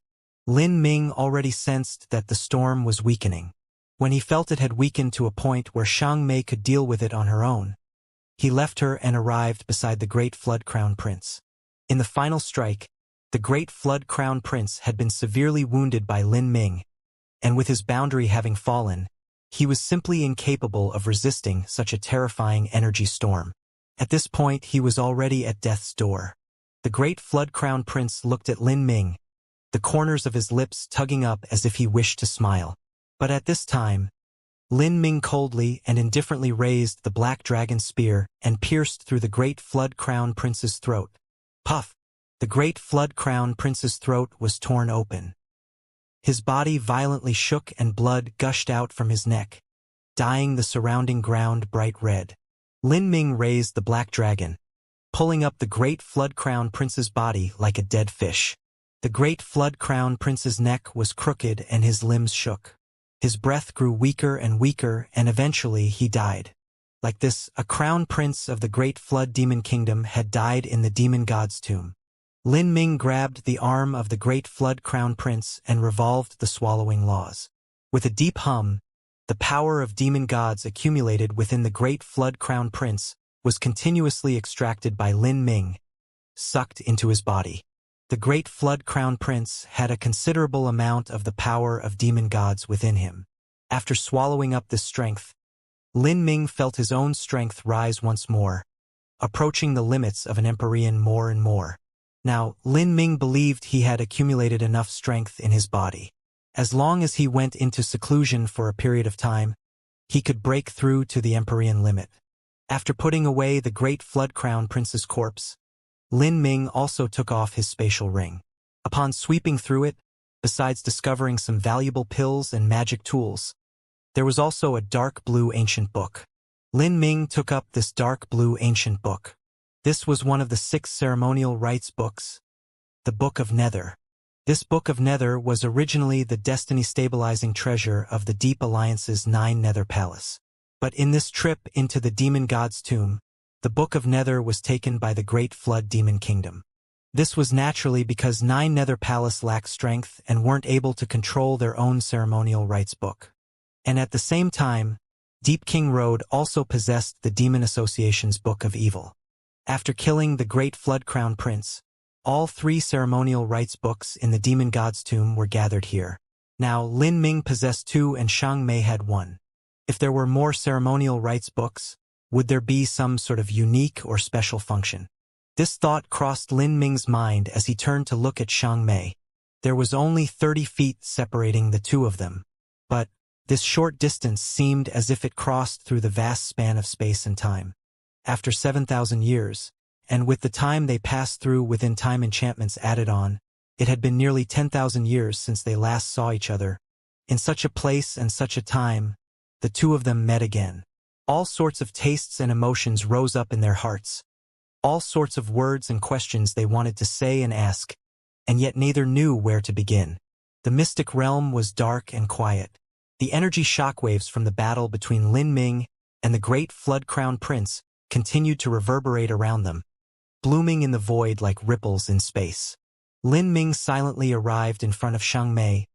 Lin Ming already sensed that the storm was weakening. When he felt it had weakened to a point where Xianxia could deal with it on her own, he left her and arrived beside the great Flood Crown Prince. In the final strike, the great Flood Crown Prince had been severely wounded by Lin Ming, and with his boundary having fallen, he was simply incapable of resisting such a terrifying energy storm. At this point he was already at death's door. The great Flood Crown Prince looked at Lin Ming, the corners of his lips tugging up as if he wished to smile. But at this time, Lin Ming coldly and indifferently raised the black dragon spear and pierced through the great Flood Crown Prince's throat. Puff! The great Flood Crown Prince's throat was torn open. His body violently shook and blood gushed out from his neck, dyeing the surrounding ground bright red. Lin Ming raised the black dragon, pulling up the great Flood Crown Prince's body like a dead fish. The great Flood Crown Prince's neck was crooked and his limbs shook. His breath grew weaker and weaker, and eventually he died. Like this, a crown prince of the great Flood Demon Kingdom had died in the demon god's tomb. Lin Ming grabbed the arm of the great Flood Crown Prince and revolved the swallowing laws. With a deep hum, the power of demon gods accumulated within the great Flood Crown Prince was continuously extracted by Lin Ming, sucked into his body. The great Flood Crown Prince had a considerable amount of the power of demon gods within him. After swallowing up this strength, Lin Ming felt his own strength rise once more, approaching the limits of an Empyrean more and more. Now, Lin Ming believed he had accumulated enough strength in his body. As long as he went into seclusion for a period of time, he could break through to the Empyrean limit. After putting away the great Flood Crown Prince's corpse, Lin Ming also took off his spatial ring. Upon sweeping through it, besides discovering some valuable pills and magic tools, there was also a dark blue ancient book. Lin Ming took up this dark blue ancient book. This was one of the 6 ceremonial rites books, the Book of Nether. This Book of Nether was originally the destiny-stabilizing treasure of the Deep Alliance's 9 Nether Palace. But in this trip into the demon god's tomb, the Book of Nether was taken by the Great Flood Demon Kingdom. This was naturally because 9 Nether Palace lacked strength and weren't able to control their own ceremonial rites book. And at the same time, Deep King Road also possessed the Demon Association's Book of Evil. After killing the Great Flood Crown Prince, all 3 ceremonial rites books in the demon god's tomb were gathered here. Now, Lin Ming possessed 2 and Xianxia had 1. If there were more ceremonial rites books, would there be some sort of unique or special function? This thought crossed Lin Ming's mind as he turned to look at Xianxia. There was only 30 feet separating the two of them, but this short distance seemed as if it crossed through the vast span of space and time. After 7,000 years, and with the time they passed through within time enchantments added on, it had been nearly 10,000 years since they last saw each other. In such a place and such a time, the two of them met again. All sorts of tastes and emotions rose up in their hearts. All sorts of words and questions they wanted to say and ask, and yet neither knew where to begin. The mystic realm was dark and quiet. The energy shockwaves from the battle between Lin Ming and the great Flood Crown Prince continued to reverberate around them, blooming in the void like ripples in space. Lin Ming silently arrived in front of Xianxia,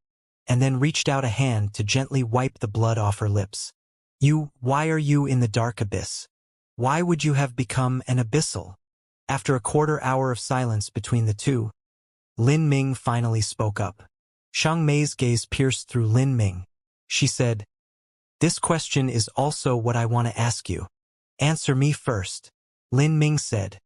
and then reached out a hand to gently wipe the blood off her lips. Why are you in the dark abyss? Why would you have become an abyssal? After a quarter hour of silence between the two, Lin Ming finally spoke up. Xiang Mei's gaze pierced through Lin Ming. She said, "This question is also what I want to ask you. Answer me first." Lin Ming said,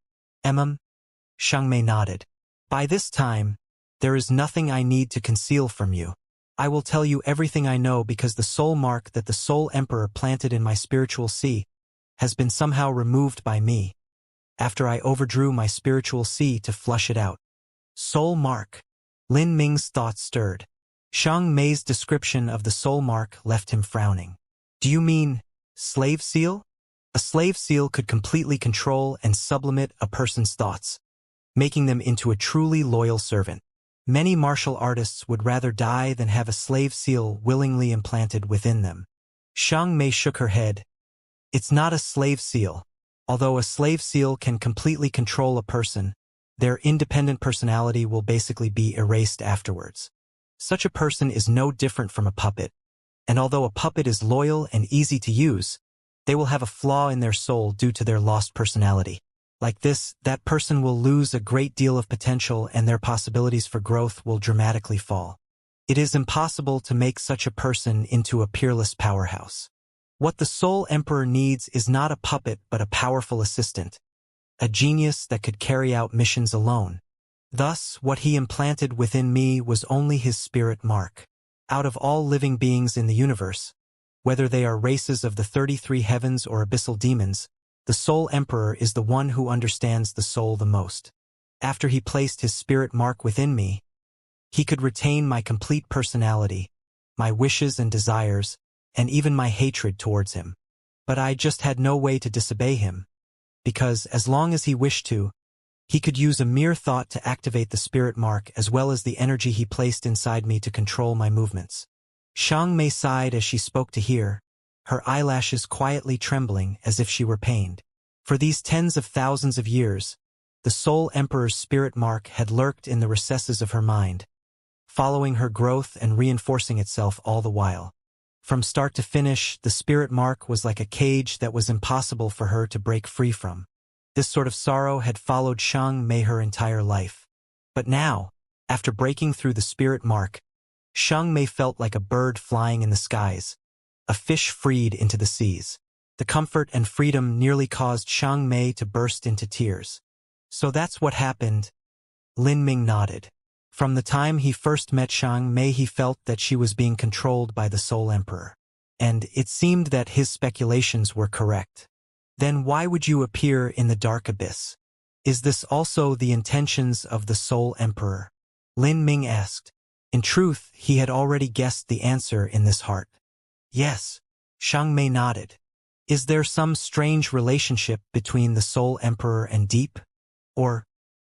Xiang Mei nodded. "By this time, there is nothing I need to conceal from you. I will tell you everything I know because the soul mark that the Soul Emperor planted in my spiritual sea has been somehow removed by me, after I overdrew my spiritual sea to flush it out." Soul mark. Lin Ming's thoughts stirred. Xiang Mei's description of the soul mark left him frowning. "Do you mean slave seal?" A slave seal could completely control and sublimate a person's thoughts, making them into a truly loyal servant. Many martial artists would rather die than have a slave seal willingly implanted within them. Xiang Mei shook her head. "It's not a slave seal. Although a slave seal can completely control a person, their independent personality will basically be erased afterwards. Such a person is no different from a puppet, and although a puppet is loyal and easy to use, they will have a flaw in their soul due to their lost personality. Like this, that person will lose a great deal of potential and their possibilities for growth will dramatically fall. It is impossible to make such a person into a peerless powerhouse. What the Soul Emperor needs is not a puppet but a powerful assistant, a genius that could carry out missions alone. Thus, what he implanted within me was only his spirit mark. Out of all living beings in the universe, whether they are races of the 33 heavens or abyssal demons, the Soul Emperor is the one who understands the soul the most. After he placed his spirit mark within me, he could retain my complete personality, my wishes and desires, and even my hatred towards him. But I just had no way to disobey him, because as long as he wished to, he could use a mere thought to activate the spirit mark as well as the energy he placed inside me to control my movements. Xiang Mei sighed as she spoke to hear, her eyelashes quietly trembling as if she were pained. For these tens of thousands of years, the Soul Emperor's spirit mark had lurked in the recesses of her mind, following her growth and reinforcing itself all the while. From start to finish, the spirit mark was like a cage that was impossible for her to break free from. This sort of sorrow had followed Xiang Mei her entire life. But now, after breaking through the spirit mark, Xiang Mei felt like a bird flying in the skies, a fish freed into the seas. The comfort and freedom nearly caused Xiang Mei to burst into tears. "So that's what happened." Lin Ming nodded. From the time he first met Xiang Mei, he felt that she was being controlled by the Soul Emperor. And it seemed that his speculations were correct. "Then why would you appear in the dark abyss? Is this also the intentions of the Soul Emperor?" Lin Ming asked. In truth, he had already guessed the answer in this heart. "Yes." Xiang Mei nodded. "Is there some strange relationship between the Soul Emperor and Deep? Or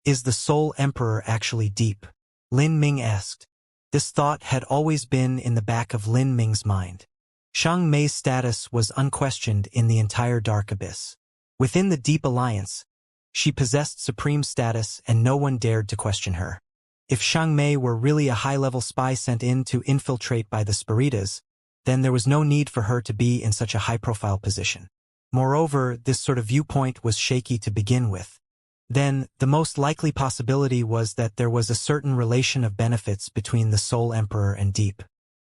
is the Soul Emperor actually Deep?" Lin Ming asked. This thought had always been in the back of Lin Ming's mind. Xiang Mei's status was unquestioned in the entire Dark Abyss. Within the Deep Alliance, she possessed supreme status and no one dared to question her. If Xiang Mei were really a high-level spy sent in to infiltrate by the Spiritas, then there was no need for her to be in such a high-profile position. Moreover, this sort of viewpoint was shaky to begin with. Then, the most likely possibility was that there was a certain relation of benefits between the Soul Emperor and Deep.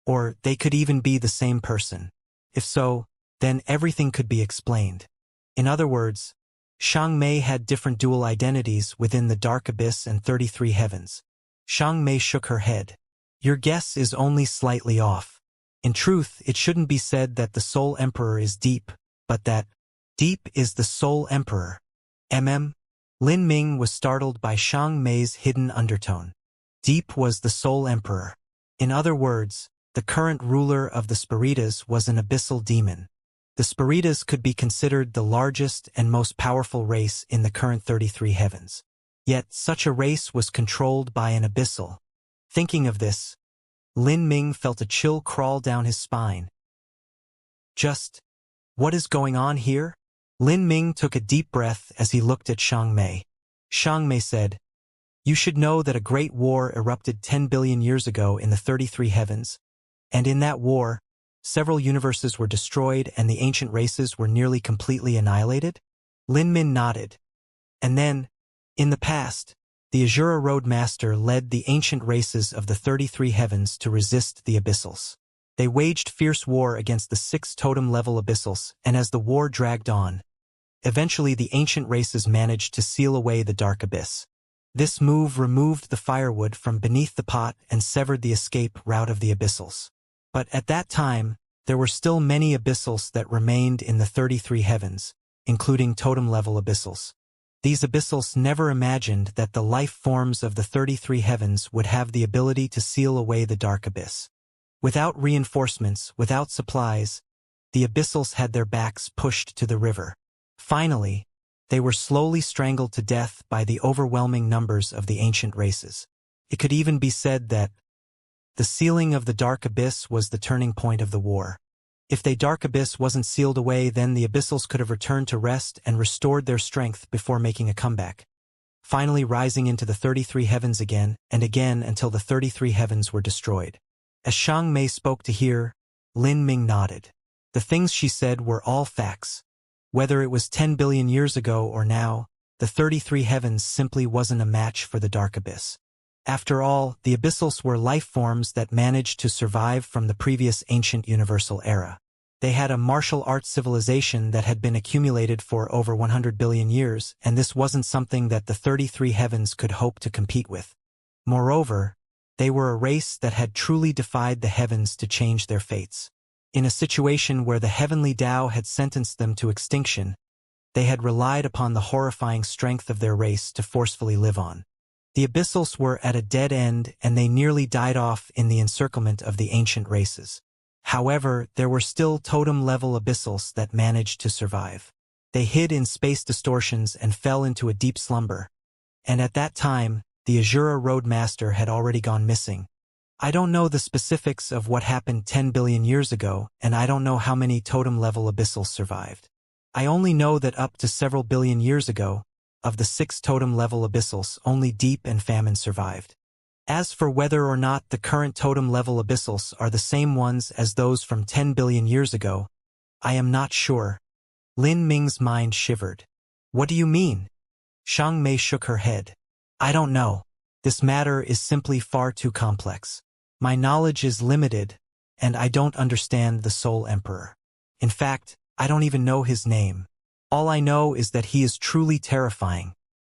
Or they could even be the same person. If so, then everything could be explained. In other words, Xiang Mei had different dual identities within the Dark Abyss and 33 Heavens. Xiang Mei shook her head. "Your guess is only slightly off. In truth, it shouldn't be said that the Soul Emperor is Deep, but that Deep is the Soul Emperor." Lin Ming was startled by Xiang Mei's hidden undertone. Deep was the Soul Emperor. In other words, the current ruler of the Spiritas was an abyssal demon. The Spiritas could be considered the largest and most powerful race in the current 33 Heavens. Yet such a race was controlled by an abyssal. Thinking of this, Lin Ming felt a chill crawl down his spine. Just, what is going on here? Lin Ming took a deep breath as he looked at Xiang Mei. Xiang Mei said, "You should know that a great war erupted 10 billion years ago in the 33 Heavens, and in that war, several universes were destroyed and the ancient races were nearly completely annihilated?" Lin Min nodded. "And then, in the past, the Azura Roadmaster led the ancient races of the 33 heavens to resist the Abyssals. They waged fierce war against the 6 totem-level Abyssals, and as the war dragged on, eventually the ancient races managed to seal away the Dark Abyss. This move removed the firewood from beneath the pot and severed the escape route of the Abyssals. But at that time, there were still many Abyssals that remained in the 33 heavens, including totem-level Abyssals. These Abyssals never imagined that the life forms of the 33 heavens would have the ability to seal away the Dark Abyss. Without reinforcements, without supplies, the Abyssals had their backs pushed to the river. Finally, they were slowly strangled to death by the overwhelming numbers of the ancient races. It could even be said that the sealing of the Dark Abyss was the turning point of the war. If the Dark Abyss wasn't sealed away, then the Abyssals could have returned to rest and restored their strength before making a comeback, finally rising into the 33 heavens again and again until the 33 heavens were destroyed. As Xiang Mei spoke to hear, Lin Ming nodded. The things she said were all facts. Whether it was 10 billion years ago or now, the 33 heavens simply wasn't a match for the Dark Abyss. After all, the Abyssals were life forms that managed to survive from the previous ancient universal era. They had a martial arts civilization that had been accumulated for over 100 billion years, and this wasn't something that the 33 heavens could hope to compete with. Moreover, they were a race that had truly defied the heavens to change their fates. In a situation where the heavenly Tao had sentenced them to extinction, they had relied upon the horrifying strength of their race to forcefully live on. The Abyssals were at a dead end, and they nearly died off in the encirclement of the ancient races. However, there were still totem-level Abyssals that managed to survive. They hid in space distortions and fell into a deep slumber. And at that time, the Azura Roadmaster had already gone missing. I don't know the specifics of what happened 10 billion years ago, and I don't know how many totem-level Abyssals survived. I only know that up to several billion years ago, of the 6 totem-level Abyssals, only Deep and Famine survived. As for whether or not the current totem-level Abyssals are the same ones as those from 10 billion years ago, I am not sure. Lin Ming's mind shivered. What do you mean? Xiang Mei shook her head. I don't know. This matter is simply far too complex. My knowledge is limited, and I don't understand the Soul Emperor. In fact, I don't even know his name. All I know is that he is truly terrifying.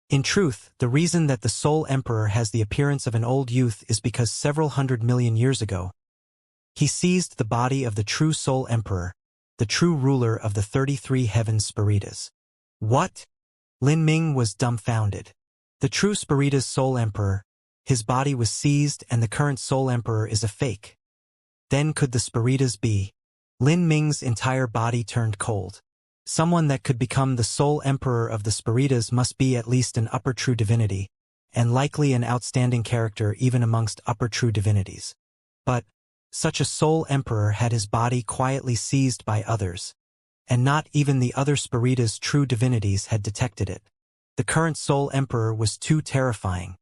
In truth, the reason that the Soul Emperor has the appearance of an old youth is because several 100 million years ago, he seized the body of the true Soul Emperor, the true ruler of the 33 heavens Spiritas. What? Lin Ming was dumbfounded. The true Spiritas Soul Emperor, his body was seized, and the current Soul Emperor is a fake. Then could the Spiritas be? Lin Ming's entire body turned cold. Someone that could become the Soul Emperor of the Spiritas must be at least an upper true divinity, and likely an outstanding character even amongst upper true divinities. But such a Soul Emperor had his body quietly seized by others, and not even the other Spiritas' true divinities had detected it. The current Soul Emperor was too terrifying.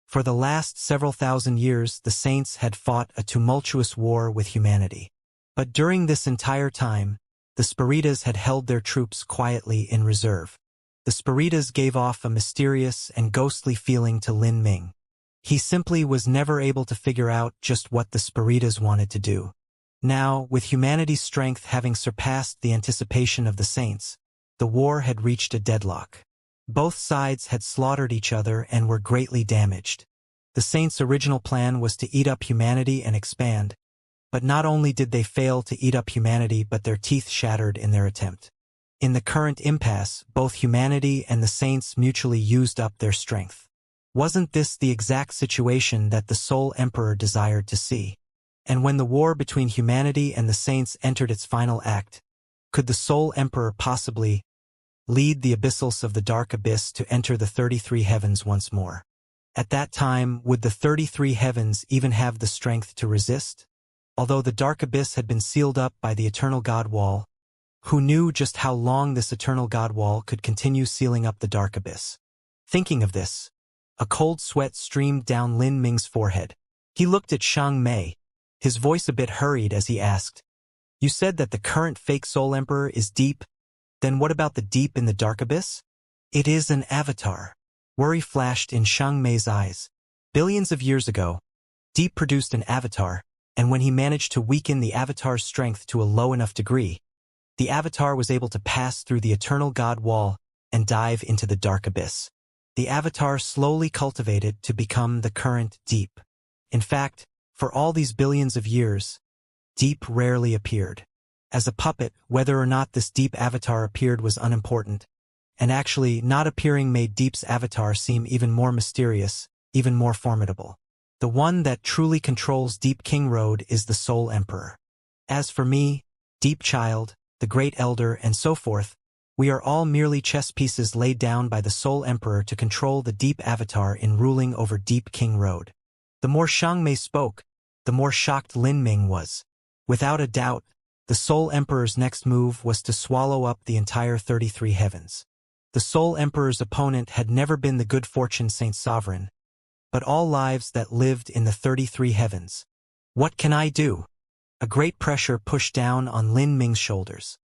For the last several thousand years, the saints had fought a tumultuous war with humanity. But during this entire time, the Spiritas had held their troops quietly in reserve. The Spiritas gave off a mysterious and ghostly feeling to Lin Ming. He simply was never able to figure out just what the Spiritas wanted to do. Now, with humanity's strength having surpassed the anticipation of the saints, the war had reached a deadlock. Both sides had slaughtered each other and were greatly damaged. The saints' original plan was to eat up humanity and expand, but not only did they fail to eat up humanity, but their teeth shattered in their attempt. In the current impasse, both humanity and the saints mutually used up their strength. Wasn't this the exact situation that the Soul Emperor desired to see? And when the war between humanity and the saints entered its final act, could the Soul Emperor possibly lead the Abyssals of the Dark Abyss to enter the 33 heavens once more? At that time, would the 33 heavens even have the strength to resist? Although the Dark Abyss had been sealed up by the Eternal God Wall, who knew just how long this Eternal God Wall could continue sealing up the Dark Abyss? Thinking of this, a cold sweat streamed down Lin Ming's forehead. He looked at Xiang Mei, his voice a bit hurried as he asked, "You said that the current fake Soul Emperor is deep. Then what about the deep in the Dark Abyss?" "It is an avatar. Worry flashed in Xiang Mei's eyes. Billions of years ago, Deep produced an avatar, and when he managed to weaken the avatar's strength to a low enough degree, the avatar was able to pass through the eternal God wall and dive into the dark abyss. The avatar slowly cultivated to become the current Deep. In fact, for all these billions of years, Deep rarely appeared. As a puppet, whether or not this Deep avatar appeared was unimportant, and actually, not appearing made Deep's avatar seem even more mysterious, even more formidable. The one that truly controls Deep King Road is the Soul Emperor. As for me, Deep Child, the Great Elder, and so forth, we are all merely chess pieces laid down by the Soul Emperor to control the Deep Avatar in ruling over Deep King Road. The more Xiang Mei spoke, the more shocked Lin Ming was. Without a doubt, the Soul Emperor's next move was to swallow up the entire 33 heavens. The Soul Emperor's opponent had never been the good fortune Saint Sovereign, but all lives that lived in the 33 heavens. What can I do? A great pressure pushed down on Lin Ming's shoulders.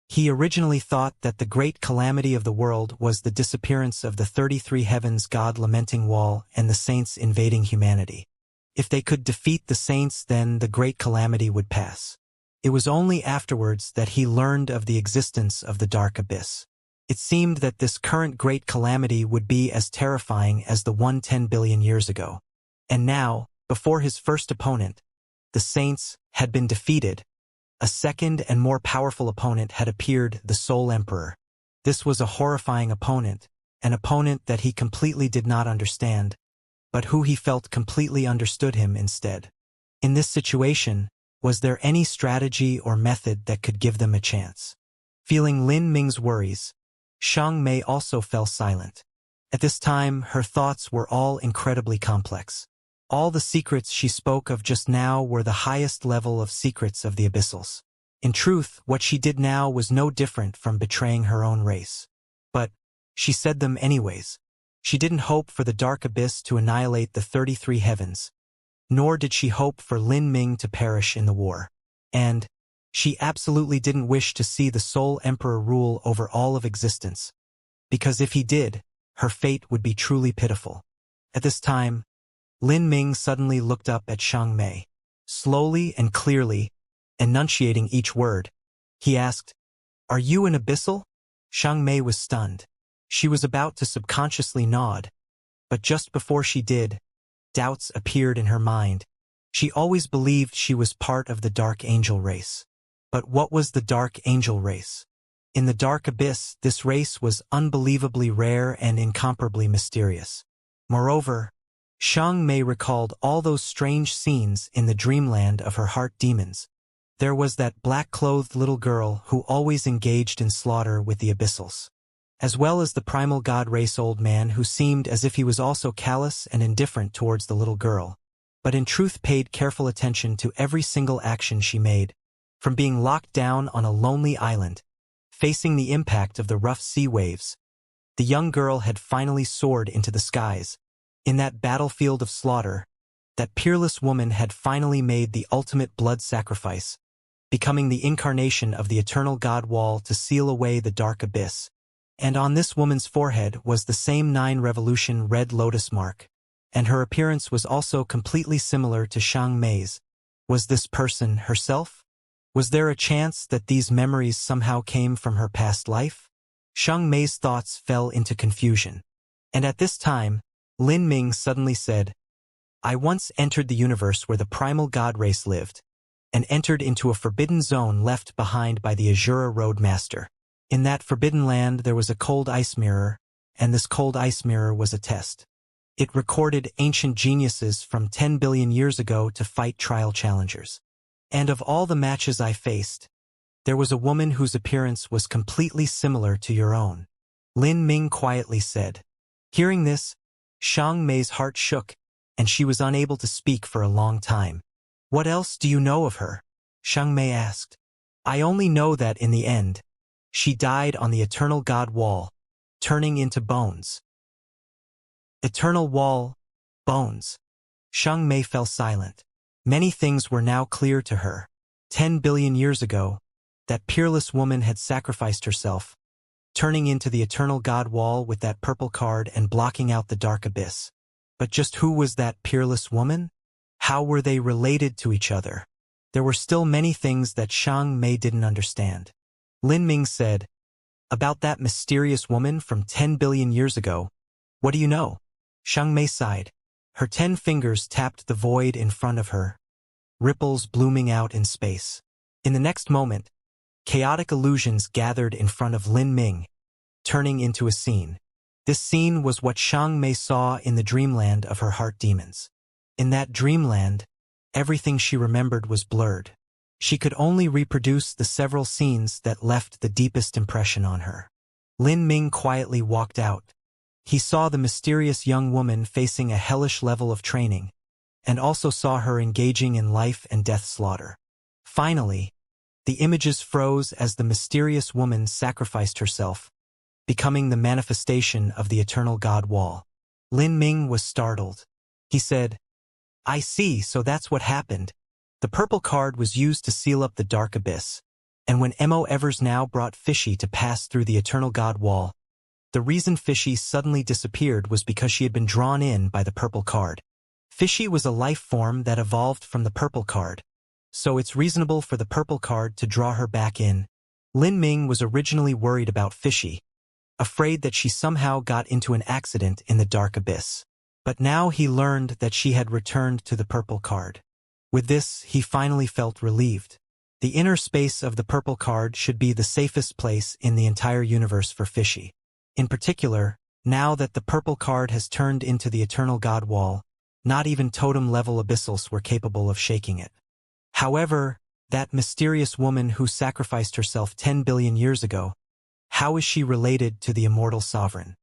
He originally thought that the great calamity of the world was the disappearance of the 33 heavens God lamenting wall and the saints invading humanity. If they could defeat the saints, then the great calamity would pass. It was only afterwards that he learned of the existence of the dark abyss. It seemed that this current great calamity would be as terrifying as the one 10 billion years ago. And now, before his first opponent, the saints, had been defeated, a second and more powerful opponent had appeared, the Soul Emperor. This was a horrifying opponent, an opponent that he completely did not understand, but who he felt completely understood him instead. In this situation, was there any strategy or method that could give them a chance? Feeling Lin Ming's worries, Xiang Mei also fell silent. At this time, her thoughts were all incredibly complex. All the secrets she spoke of just now were the highest level of secrets of the abyssals. In truth, what she did now was no different from betraying her own race. But she said them anyways. She didn't hope for the dark abyss to annihilate the 33 heavens, nor did she hope for Lin Ming to perish in the war. And she absolutely didn't wish to see the Soul Emperor rule over all of existence, because if he did, her fate would be truly pitiful. At this time, Lin Ming suddenly looked up at Xiang Mei. Slowly and clearly, enunciating each word, he asked, "Are you an abyssal?" Xiang Mei was stunned. She was about to subconsciously nod, but just before she did, doubts appeared in her mind. She always believed she was part of the Dark Angel race. But what was the Dark Angel race? In the Dark Abyss, this race was unbelievably rare and incomparably mysterious. Moreover, Xiang Mei recalled all those strange scenes in the dreamland of her heart demons. There was that black-clothed little girl who always engaged in slaughter with the abyssals, as well as the primal god race old man who seemed as if he was also callous and indifferent towards the little girl, but in truth paid careful attention to every single action she made. From being locked down on a lonely island, facing the impact of the rough sea waves, the young girl had finally soared into the skies. In that battlefield of slaughter, that peerless woman had finally made the ultimate blood sacrifice, becoming the incarnation of the eternal God wall to seal away the dark abyss. And on this woman's forehead was the same 9 revolution red lotus mark, and her appearance was also completely similar to Xiang Mei's. Was this person herself? Was there a chance that these memories somehow came from her past life? Xiang Mei's thoughts fell into confusion. And at this time, Lin Ming suddenly said, "I once entered the universe where the primal god race lived, and entered into a forbidden zone left behind by the Azura Road Master. In that forbidden land there was a cold ice mirror, and this cold ice mirror was a test. It recorded ancient geniuses from 10 billion years ago to fight trial challengers. And of all the matches I faced, there was a woman whose appearance was completely similar to your own," Lin Ming quietly said. Hearing this, Xiang Mei's heart shook, and she was unable to speak for a long time. "What else do you know of her?" Xiang Mei asked. "I only know that in the end, she died on the eternal God wall, turning into bones." Eternal wall, bones. Xiang Mei fell silent. Many things were now clear to her. 10 billion years ago, that peerless woman had sacrificed herself, turning into the eternal god wall with that purple card and blocking out the dark abyss. But just who was that peerless woman? How were they related to each other? There were still many things that Xianxia didn't understand. Lin Ming said, "About that mysterious woman from 10 billion years ago, what do you know?" Xianxia sighed. Her 10 fingers tapped the void in front of her, ripples blooming out in space. In the next moment, chaotic illusions gathered in front of Lin Ming, turning into a scene. This scene was what Xianxia saw in the dreamland of her heart demons. In that dreamland, everything she remembered was blurred. She could only reproduce the several scenes that left the deepest impression on her. Lin Ming quietly walked out. He saw the mysterious young woman facing a hellish level of training, and also saw her engaging in life and death slaughter. Finally, the images froze as the mysterious woman sacrificed herself, becoming the manifestation of the eternal god wall. Lin Ming was startled. He said, "I see, so that's what happened. The purple card was used to seal up the dark abyss, and when Mo Evers now brought Fishy to pass through the eternal god wall, the reason Fishy suddenly disappeared was because she had been drawn in by the purple card. Fishy was a life form that evolved from the purple card, so it's reasonable for the purple card to draw her back in." Lin Ming was originally worried about Fishy, afraid that she somehow got into an accident in the dark abyss. But now he learned that she had returned to the purple card. With this, he finally felt relieved. The inner space of the purple card should be the safest place in the entire universe for Fishy. In particular, now that the purple card has turned into the eternal god wall, not even totem-level abyssals were capable of shaking it. However, that mysterious woman who sacrificed herself 10 billion years ago, how is she related to the immortal sovereign?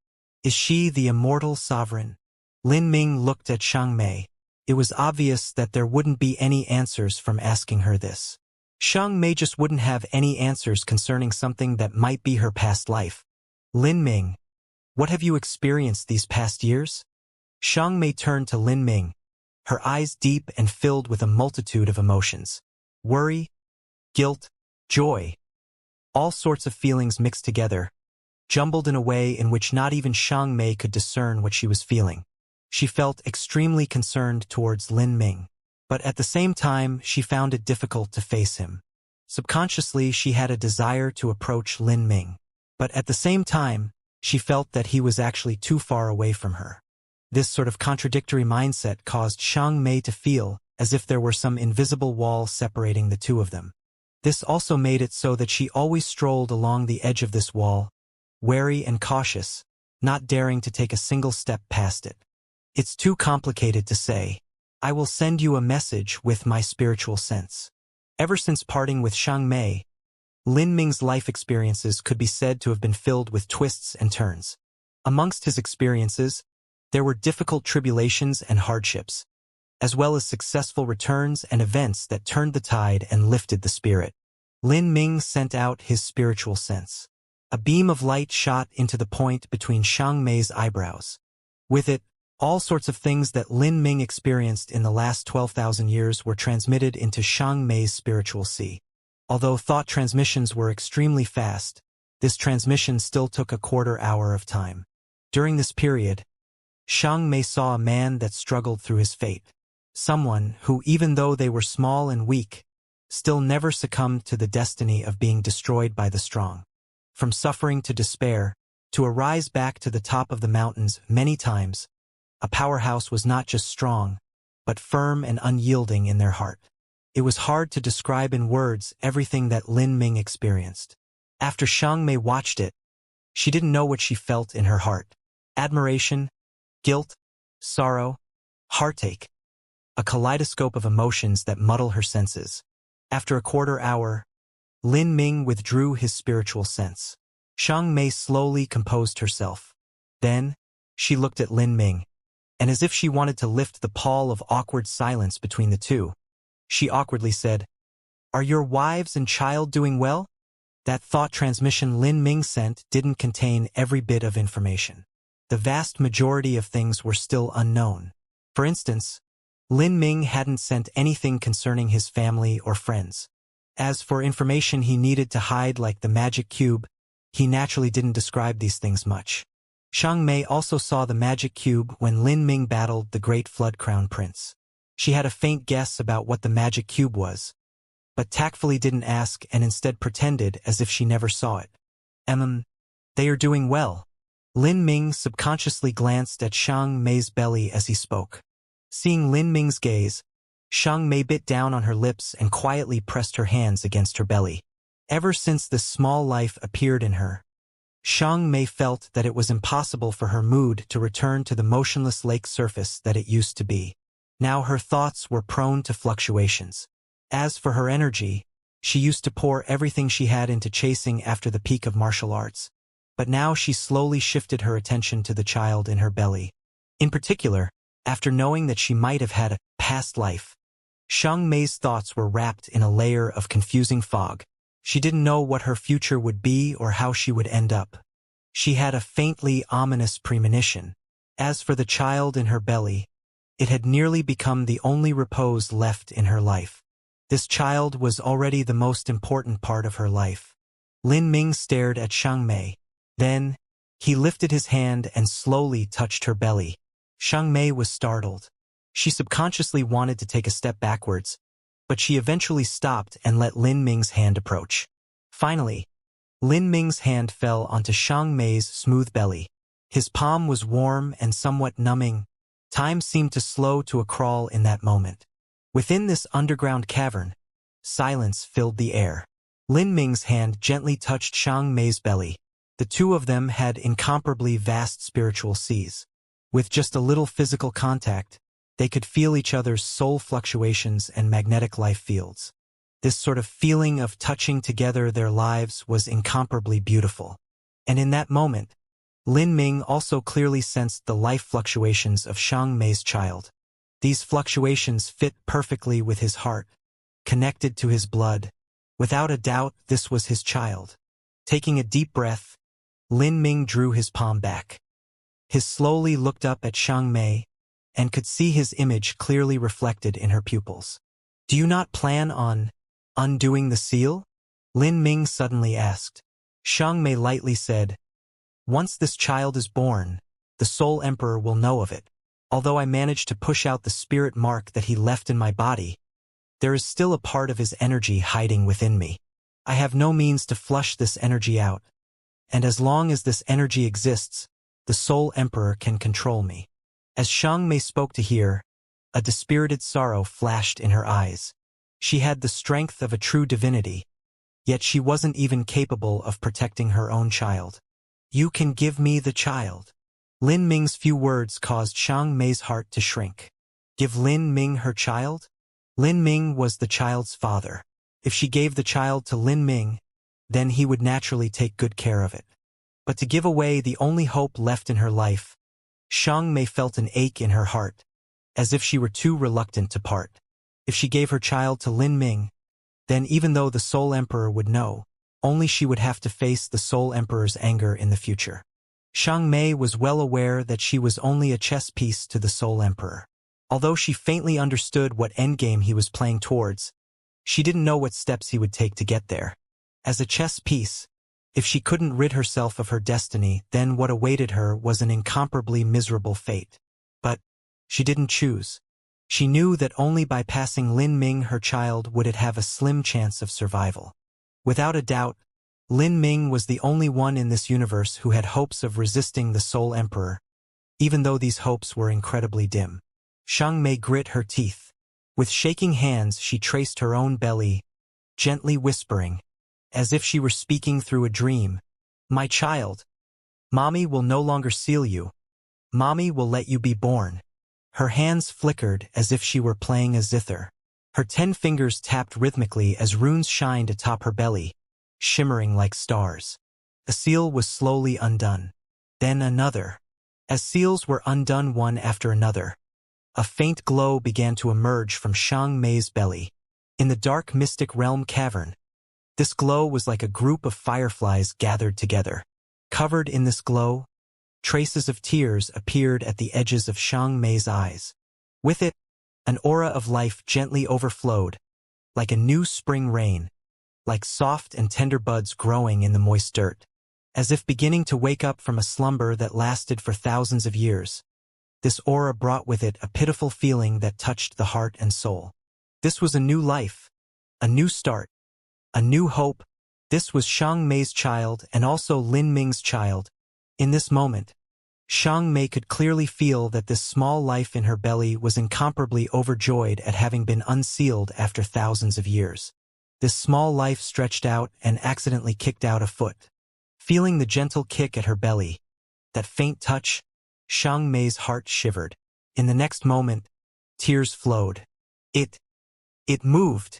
Is she the immortal sovereign? Lin Ming looked at Xianxia. It was obvious that there wouldn't be any answers from asking her this. Xianxia just wouldn't have any answers concerning something that might be her past life. "Lin Ming, what have you experienced these past years?" Xianxia turned to Lin Ming, her eyes deep and filled with a multitude of emotions. Worry, guilt, joy. All sorts of feelings mixed together, jumbled in a way in which not even Xianxia could discern what she was feeling. She felt extremely concerned towards Lin Ming, but at the same time she found it difficult to face him. Subconsciously she had a desire to approach Lin Ming, but at the same time she felt that he was actually too far away from her. This sort of contradictory mindset caused Xianxia to feel as if there were some invisible wall separating the two of them. This also made it so that she always strolled along the edge of this wall, wary and cautious, not daring to take a single step past it. "It's too complicated to say. I will send you a message with my spiritual sense." Ever since parting with Xianxia, Lin Ming's life experiences could be said to have been filled with twists and turns. Amongst his experiences, there were difficult tribulations and hardships, as well as successful returns and events that turned the tide and lifted the spirit. Lin Ming sent out his spiritual sense. A beam of light shot into the point between Xianxia's eyebrows. With it, all sorts of things that Lin Ming experienced in the last 12,000 years were transmitted into Xianxia's spiritual sea. Although thought transmissions were extremely fast, this transmission still took a quarter-hour of time. During this period, Xianxia saw a man that struggled through his fate. Someone who, even though they were small and weak, still never succumbed to the destiny of being destroyed by the strong. From suffering to despair, to a rise back to the top of the mountains many times, a powerhouse was not just strong, but firm and unyielding in their heart. It was hard to describe in words everything that Lin Ming experienced. After Xianxia watched it, she didn't know what she felt in her heart. Admiration, guilt, sorrow, heartache. A kaleidoscope of emotions that muddle her senses. After a quarter-hour, Lin Ming withdrew his spiritual sense. Xianxia slowly composed herself. Then, she looked at Lin Ming, and as if she wanted to lift the pall of awkward silence between the two, she awkwardly said, "Are your wives and child doing well?" That thought transmission Lin Ming sent didn't contain every bit of information. The vast majority of things were still unknown. For instance, Lin Ming hadn't sent anything concerning his family or friends. As for information he needed to hide like the magic cube, he naturally didn't describe these things much. Xianxia also saw the magic cube when Lin Ming battled the great Flood Crown Prince. She had a faint guess about what the magic cube was, but tactfully didn't ask and instead pretended as if she never saw it. They are doing well. Lin Ming subconsciously glanced at Xianxia's belly as he spoke. Seeing Lin Ming's gaze, Xianxia bit down on her lips and quietly pressed her hands against her belly. Ever since this small life appeared in her, Xianxia felt that it was impossible for her mood to return to the motionless lake surface that it used to be. Now her thoughts were prone to fluctuations. As for her energy, she used to pour everything she had into chasing after the peak of martial arts. But now she slowly shifted her attention to the child in her belly. In particular, after knowing that she might have had a past life, Xianxia's thoughts were wrapped in a layer of confusing fog. She didn't know what her future would be or how she would end up. She had a faintly ominous premonition. As for the child in her belly, it had nearly become the only repose left in her life. This child was already the most important part of her life. Lin Ming stared at Xianxia. Then, he lifted his hand and slowly touched her belly. Xianxia was startled. She subconsciously wanted to take a step backwards, but she eventually stopped and let Lin Ming's hand approach. Finally, Lin Ming's hand fell onto Xianxia's smooth belly. His palm was warm and somewhat numbing. Time seemed to slow to a crawl in that moment. Within this underground cavern, silence filled the air. Lin Ming's hand gently touched Xianxia's belly. The two of them had incomparably vast spiritual seas. With just a little physical contact, they could feel each other's soul fluctuations and magnetic life fields. This sort of feeling of touching together their lives was incomparably beautiful. And in that moment, Lin Ming also clearly sensed the life fluctuations of Xianxia's child. These fluctuations fit perfectly with his heart, connected to his blood. Without a doubt, this was his child. Taking a deep breath, Lin Ming drew his palm back. He slowly looked up at Xianxia and could see his image clearly reflected in her pupils. "Do you not plan on undoing the seal?" Lin Ming suddenly asked. Xianxia lightly said, "Once this child is born, the Soul Emperor will know of it. Although I managed to push out the spirit mark that he left in my body, there is still a part of his energy hiding within me. I have no means to flush this energy out, and as long as this energy exists, the Soul Emperor can control me." As Xianxia spoke to hear, a dispirited sorrow flashed in her eyes. She had the strength of a true divinity, yet she wasn't even capable of protecting her own child. "You can give me the child." Lin Ming's few words caused Xianxia's heart to shrink. Give Lin Ming her child? Lin Ming was the child's father. If she gave the child to Lin Ming, then he would naturally take good care of it. But to give away the only hope left in her life, Xianxia felt an ache in her heart, as if she were too reluctant to part. If she gave her child to Lin Ming, then even though the Soul Emperor would know, only she would have to face the Soul Emperor's anger in the future. Xianxia was well aware that she was only a chess piece to the Soul Emperor. Although she faintly understood what endgame he was playing towards, she didn't know what steps he would take to get there. As a chess piece, if she couldn't rid herself of her destiny, then what awaited her was an incomparably miserable fate. But she didn't choose. She knew that only by passing Lin Ming her child would it have a slim chance of survival. Without a doubt, Lin Ming was the only one in this universe who had hopes of resisting the Soul Emperor, even though these hopes were incredibly dim. Xianxia grit her teeth. With shaking hands, she traced her own belly, gently whispering, as if she were speaking through a dream, "My child, Mommy will no longer seal you. Mommy will let you be born." Her hands flickered as if she were playing a zither. Her 10 fingers tapped rhythmically as runes shined atop her belly, shimmering like stars. A seal was slowly undone. Then another. As seals were undone one after another, a faint glow began to emerge from Xianxia's belly. In the dark mystic realm cavern, this glow was like a group of fireflies gathered together. Covered in this glow, traces of tears appeared at the edges of Xianxia's eyes. With it, an aura of life gently overflowed, like a new spring rain, like soft and tender buds growing in the moist dirt. as if beginning to wake up from a slumber that lasted for thousands of years. This aura brought with it a pitiful feeling that touched the heart and soul. This was a new life, a new start, a new hope. This was Xiang Mei's child and also Lin Ming's child. In this moment, Xiang Mei could clearly feel that this small life in her belly was incomparably overjoyed at having been unsealed after thousands of years. This small life stretched out and accidentally kicked out a foot. Feeling the gentle kick at her belly, that faint touch, Xiang Mei's heart shivered. In the next moment, tears flowed. It moved.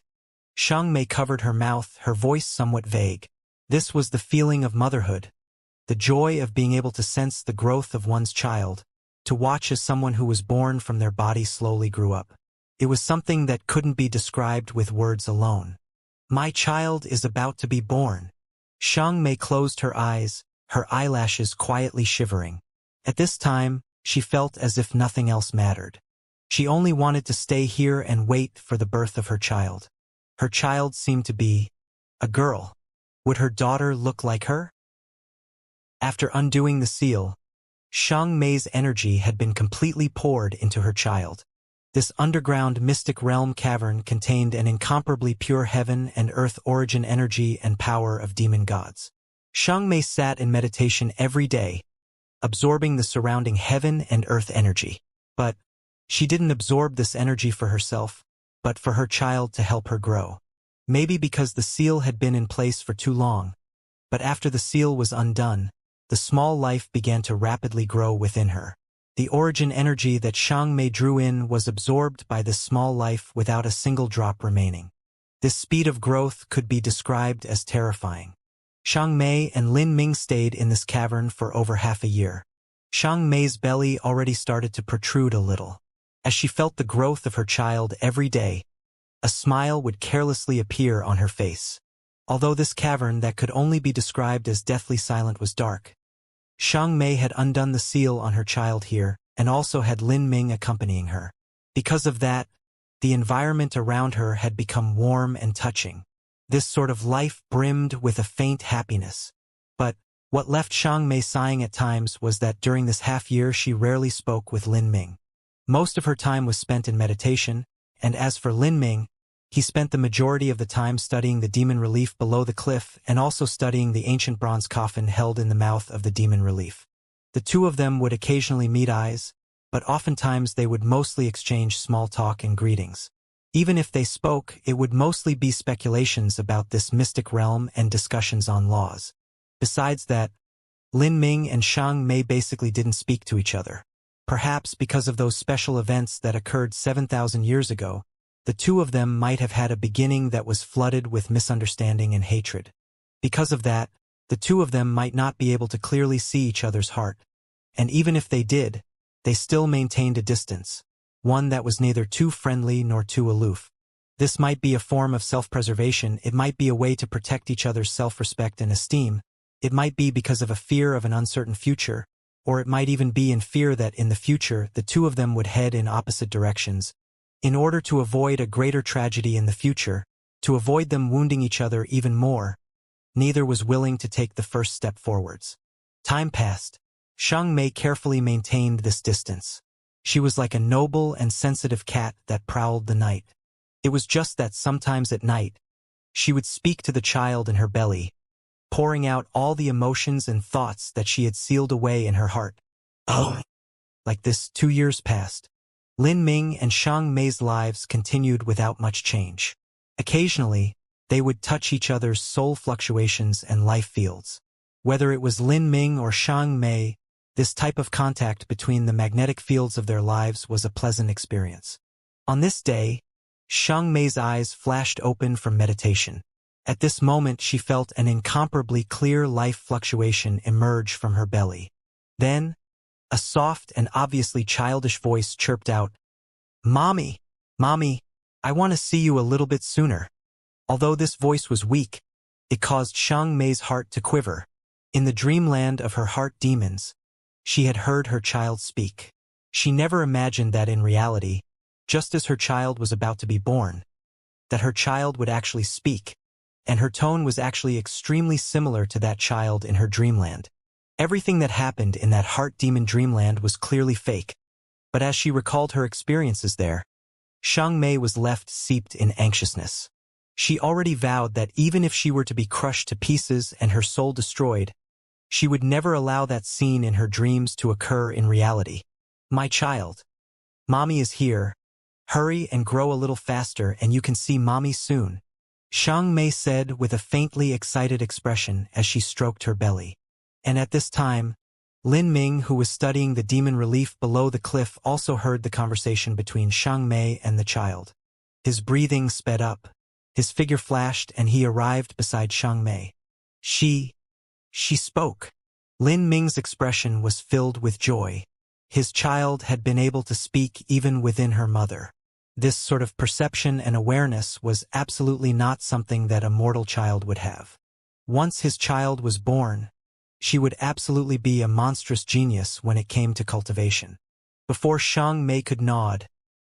Xiang Mei covered her mouth, her voice somewhat vague. This was the feeling of motherhood, the joy of being able to sense the growth of one's child, to watch as someone who was born from their body slowly grew up. It was something that couldn't be described with words alone. My child is about to be born. Xiang Mei closed her eyes, her eyelashes quietly shivering. At this time, she felt as if nothing else mattered. She only wanted to stay here and wait for the birth of her child. Her child seemed to be a girl. Would her daughter look like her? After undoing the seal, Xiang Mei's energy had been completely poured into her child. This underground mystic realm cavern contained an incomparably pure heaven and earth origin energy and power of demon gods. Xiang Mei sat in meditation every day, absorbing the surrounding heaven and earth energy. But she didn't absorb this energy for herself, but for her child to help her grow. Maybe because the seal had been in place for too long. But after the seal was undone, the small life began to rapidly grow within her. The origin energy that Xiang Mei drew in was absorbed by this small life without a single drop remaining. This speed of growth could be described as terrifying. Xiang Mei and Lin Ming stayed in this cavern for over half a year. Xiang Mei's belly already started to protrude a little. As she felt the growth of her child every day, a smile would carelessly appear on her face. Although this cavern that could only be described as deathly silent was dark, Xiang Mei had undone the seal on her child here, and also had Lin Ming accompanying her. Because of that, the environment around her had become warm and touching. This sort of life brimmed with a faint happiness. But what left Xiang Mei sighing at times was that during this half year she rarely spoke with Lin Ming. Most of her time was spent in meditation, and as for Lin Ming, he spent the majority of the time studying the demon relief below the cliff and also studying the ancient bronze coffin held in the mouth of the demon relief. The two of them would occasionally meet eyes, but oftentimes they would mostly exchange small talk and greetings. Even if they spoke, it would mostly be speculations about this mystic realm and discussions on laws. Besides that, Lin Ming and Xiang Mei basically didn't speak to each other. Perhaps because of those special events that occurred 7,000 years ago, the two of them might have had a beginning that was flooded with misunderstanding and hatred. Because of that, the two of them might not be able to clearly see each other's heart. And even if they did, they still maintained a distance, one that was neither too friendly nor too aloof. This might be a form of self-preservation, it might be a way to protect each other's self-respect and esteem, it might be because of a fear of an uncertain future, or it might even be in fear that in the future the two of them would head in opposite directions. In order to avoid a greater tragedy in the future, to avoid them wounding each other even more, neither was willing to take the first step forwards. Time passed. Xiang Mei carefully maintained this distance. She was like a noble and sensitive cat that prowled the night. It was just that sometimes at night, she would speak to the child in her belly, pouring out all the emotions and thoughts that she had sealed away in her heart. Oh! Like this, 2 years passed. Lin Ming and Xiang Mei's lives continued without much change. Occasionally, they would touch each other's soul fluctuations and life fields. Whether it was Lin Ming or Xiang Mei, this type of contact between the magnetic fields of their lives was a pleasant experience. On this day, Xiang Mei's eyes flashed open from meditation. At this moment she felt an incomparably clear life fluctuation emerge from her belly. Then, a soft and obviously childish voice chirped out, "Mommy, Mommy, I want to see you a little bit sooner." Although this voice was weak, it caused Xiang Mei's heart to quiver. In the dreamland of her heart demons, she had heard her child speak. She never imagined that in reality, just as her child was about to be born, that her child would actually speak, and her tone was actually extremely similar to that child in her dreamland. Everything that happened in that heart demon dreamland was clearly fake, but as she recalled her experiences there, Xianxia was left seeped in anxiousness. She already vowed that even if she were to be crushed to pieces and her soul destroyed, she would never allow that scene in her dreams to occur in reality. "My child, Mommy is here. Hurry and grow a little faster and you can see Mommy soon," Xianxia said with a faintly excited expression as she stroked her belly. And at this time, Lin Ming, who was studying the demon relief below the cliff, also heard the conversation between Xianxia and the child. His breathing sped up, his figure flashed, and he arrived beside Xianxia. She spoke. Lin Ming's expression was filled with joy. His child had been able to speak even within her mother. This sort of perception and awareness was absolutely not something that a mortal child would have. Once his child was born, she would absolutely be a monstrous genius when it came to cultivation. Before Xianxia could nod,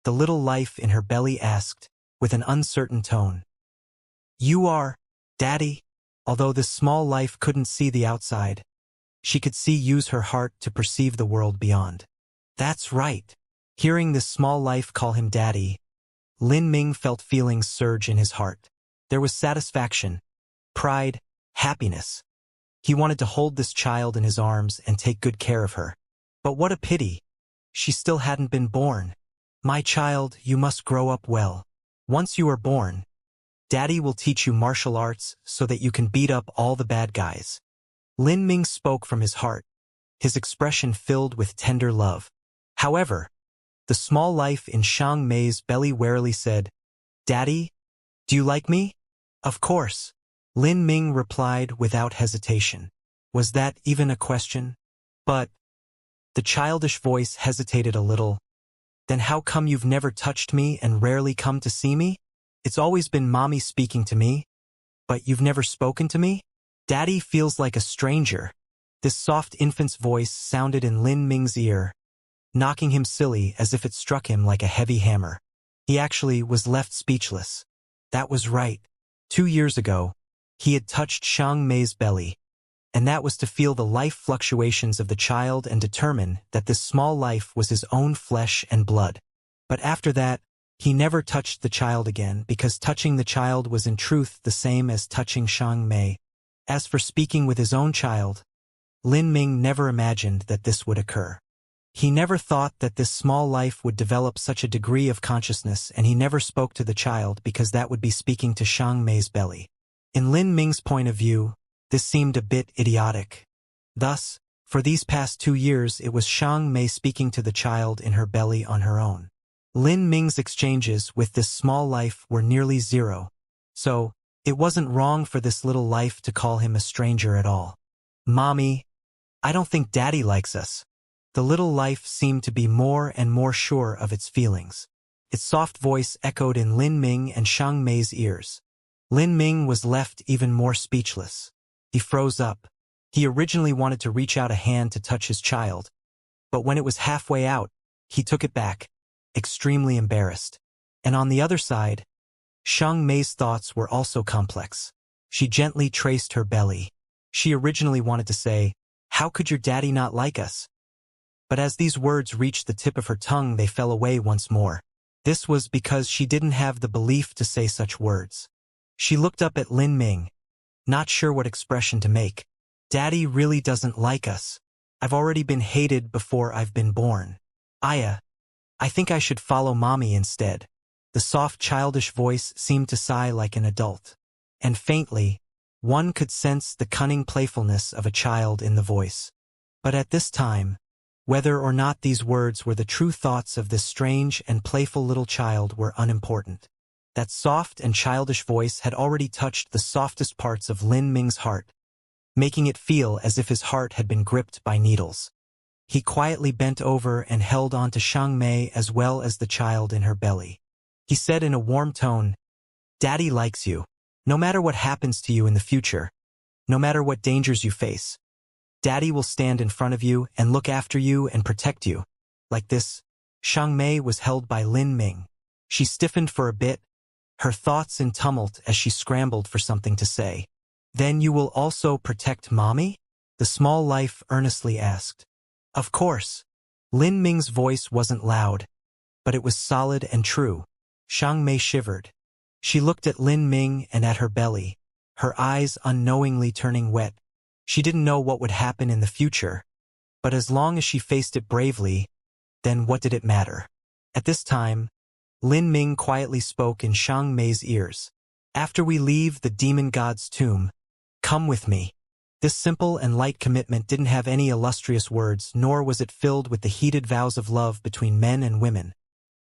the little life in her belly asked, with an uncertain tone, "You are, Daddy?" Although this small life couldn't see the outside, she could use her heart to perceive the world beyond. "That's right." Hearing this small life call him Daddy, Lin Ming felt feelings surge in his heart. There was satisfaction, pride, happiness. He wanted to hold this child in his arms and take good care of her. But what a pity. She still hadn't been born. "My child, you must grow up well. Once you are born, Daddy will teach you martial arts so that you can beat up all the bad guys." Lin Ming spoke from his heart, his expression filled with tender love. However, the small life in Xianxia's belly warily said, "Daddy, do you like me?" "Of course," Lin Ming replied without hesitation. Was that even a question? But the childish voice hesitated a little. "Then how come you've never touched me and rarely come to see me? It's always been Mommy speaking to me, but you've never spoken to me?" "Daddy feels like a stranger." This soft infant's voice sounded in Lin Ming's ear, knocking him silly as if it struck him like a heavy hammer. He actually was left speechless. That was right. 2 years ago, he had touched Xianxia's belly, and that was to feel the life fluctuations of the child and determine that this small life was his own flesh and blood. But after that, he never touched the child again, because touching the child was in truth the same as touching Xianxia. As for speaking with his own child, Lin Ming never imagined that this would occur. He never thought that this small life would develop such a degree of consciousness, and he never spoke to the child because that would be speaking to Xianxia's belly. In Lin Ming's point of view, this seemed a bit idiotic. Thus, for these past 2 years it was Xianxia speaking to the child in her belly on her own. Lin Ming's exchanges with this small life were nearly zero, so it wasn't wrong for this little life to call him a stranger at all. "Mommy, I don't think Daddy likes us." The little life seemed to be more and more sure of its feelings. Its soft voice echoed in Lin Ming and Xianxia's ears. Lin Ming was left even more speechless. He froze up. He originally wanted to reach out a hand to touch his child, but when it was halfway out, he took it back, extremely embarrassed. And on the other side, Xianxia's thoughts were also complex. She gently traced her belly. She originally wanted to say, "How could your daddy not like us?" But as these words reached the tip of her tongue, they fell away once more. This was because she didn't have the belief to say such words. She looked up at Lin Ming, not sure what expression to make. "Daddy really doesn't like us. I've already been hated before I've been born. I think I should follow Mommy instead." The soft childish voice seemed to sigh like an adult. And faintly, one could sense the cunning playfulness of a child in the voice. But at this time, whether or not these words were the true thoughts of this strange and playful little child were unimportant. That soft and childish voice had already touched the softest parts of Lin Ming's heart, making it feel as if his heart had been gripped by needles. He quietly bent over and held on to Xianxia as well as the child in her belly. He said in a warm tone, "Daddy likes you. No matter what happens to you in the future, no matter what dangers you face, Daddy will stand in front of you and look after you and protect you." Like this, Xianxia was held by Lin Ming. She stiffened for a bit, her thoughts in tumult as she scrambled for something to say. "Then you will also protect Mommy?" the small life earnestly asked. "Of course." Lin Ming's voice wasn't loud, but it was solid and true. Xianxia shivered. She looked at Lin Ming and at her belly, her eyes unknowingly turning wet. She didn't know what would happen in the future, but as long as she faced it bravely, then what did it matter? At this time, Lin Ming quietly spoke in Xianxia's ears. "After we leave the demon god's tomb, come with me." This simple and light commitment didn't have any illustrious words, nor was it filled with the heated vows of love between men and women.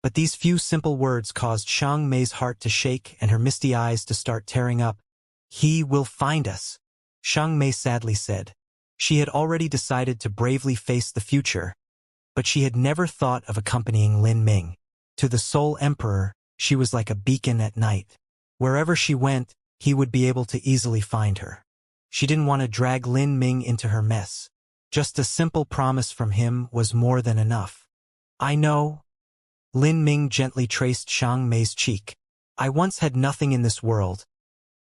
But these few simple words caused Xianxia's heart to shake and her misty eyes to start tearing up. "He will find us," Xianxia sadly said. She had already decided to bravely face the future, but she had never thought of accompanying Lin Ming. To the Soul Emperor, she was like a beacon at night. Wherever she went, he would be able to easily find her. She didn't want to drag Lin Ming into her mess. Just a simple promise from him was more than enough. "I know." Lin Ming gently traced Xianxia's cheek. "I once had nothing in this world,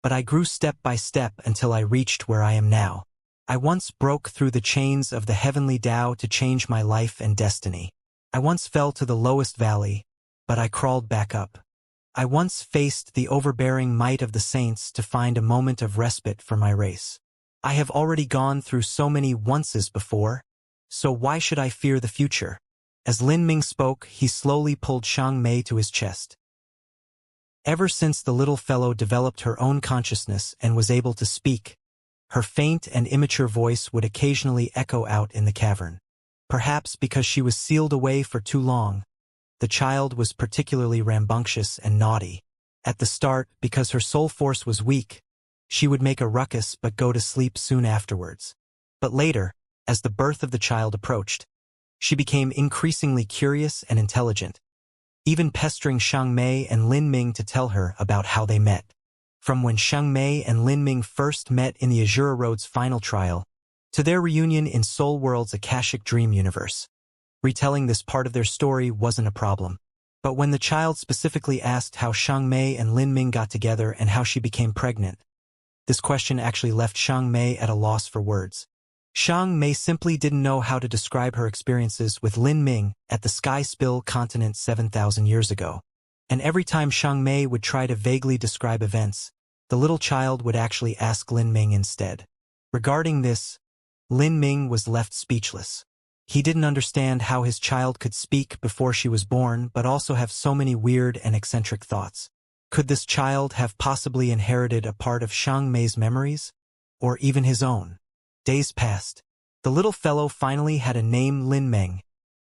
but I grew step by step until I reached where I am now. I once broke through the chains of the heavenly Tao to change my life and destiny. I once fell to the lowest valley, but I crawled back up. I once faced the overbearing might of the saints to find a moment of respite for my race. I have already gone through so many onces before, so why should I fear the future?" As Lin Ming spoke, he slowly pulled Xianxia to his chest. Ever since the little fellow developed her own consciousness and was able to speak, her faint and immature voice would occasionally echo out in the cavern. Perhaps because she was sealed away for too long, the child was particularly rambunctious and naughty. At the start, because her soul force was weak, she would make a ruckus but go to sleep soon afterwards. But later, as the birth of the child approached, she became increasingly curious and intelligent, even pestering Xianxia and Lin Ming to tell her about how they met. From when Xianxia and Lin Ming first met in the Azura Road's final trial, to their reunion in Soul World's Akashic Dream universe. Retelling this part of their story wasn't a problem. But when the child specifically asked how Xianxia and Lin Ming got together and how she became pregnant, this question actually left Xianxia at a loss for words. Xianxia simply didn't know how to describe her experiences with Lin Ming at the Sky Spill continent 7,000 years ago. And every time Xianxia would try to vaguely describe events, the little child would actually ask Lin Ming instead. Regarding this, Lin Ming was left speechless. He didn't understand how his child could speak before she was born but also have so many weird and eccentric thoughts. Could this child have possibly inherited a part of Xianxia's memories? Or even his own? Days passed. The little fellow finally had a name, Lin Ming,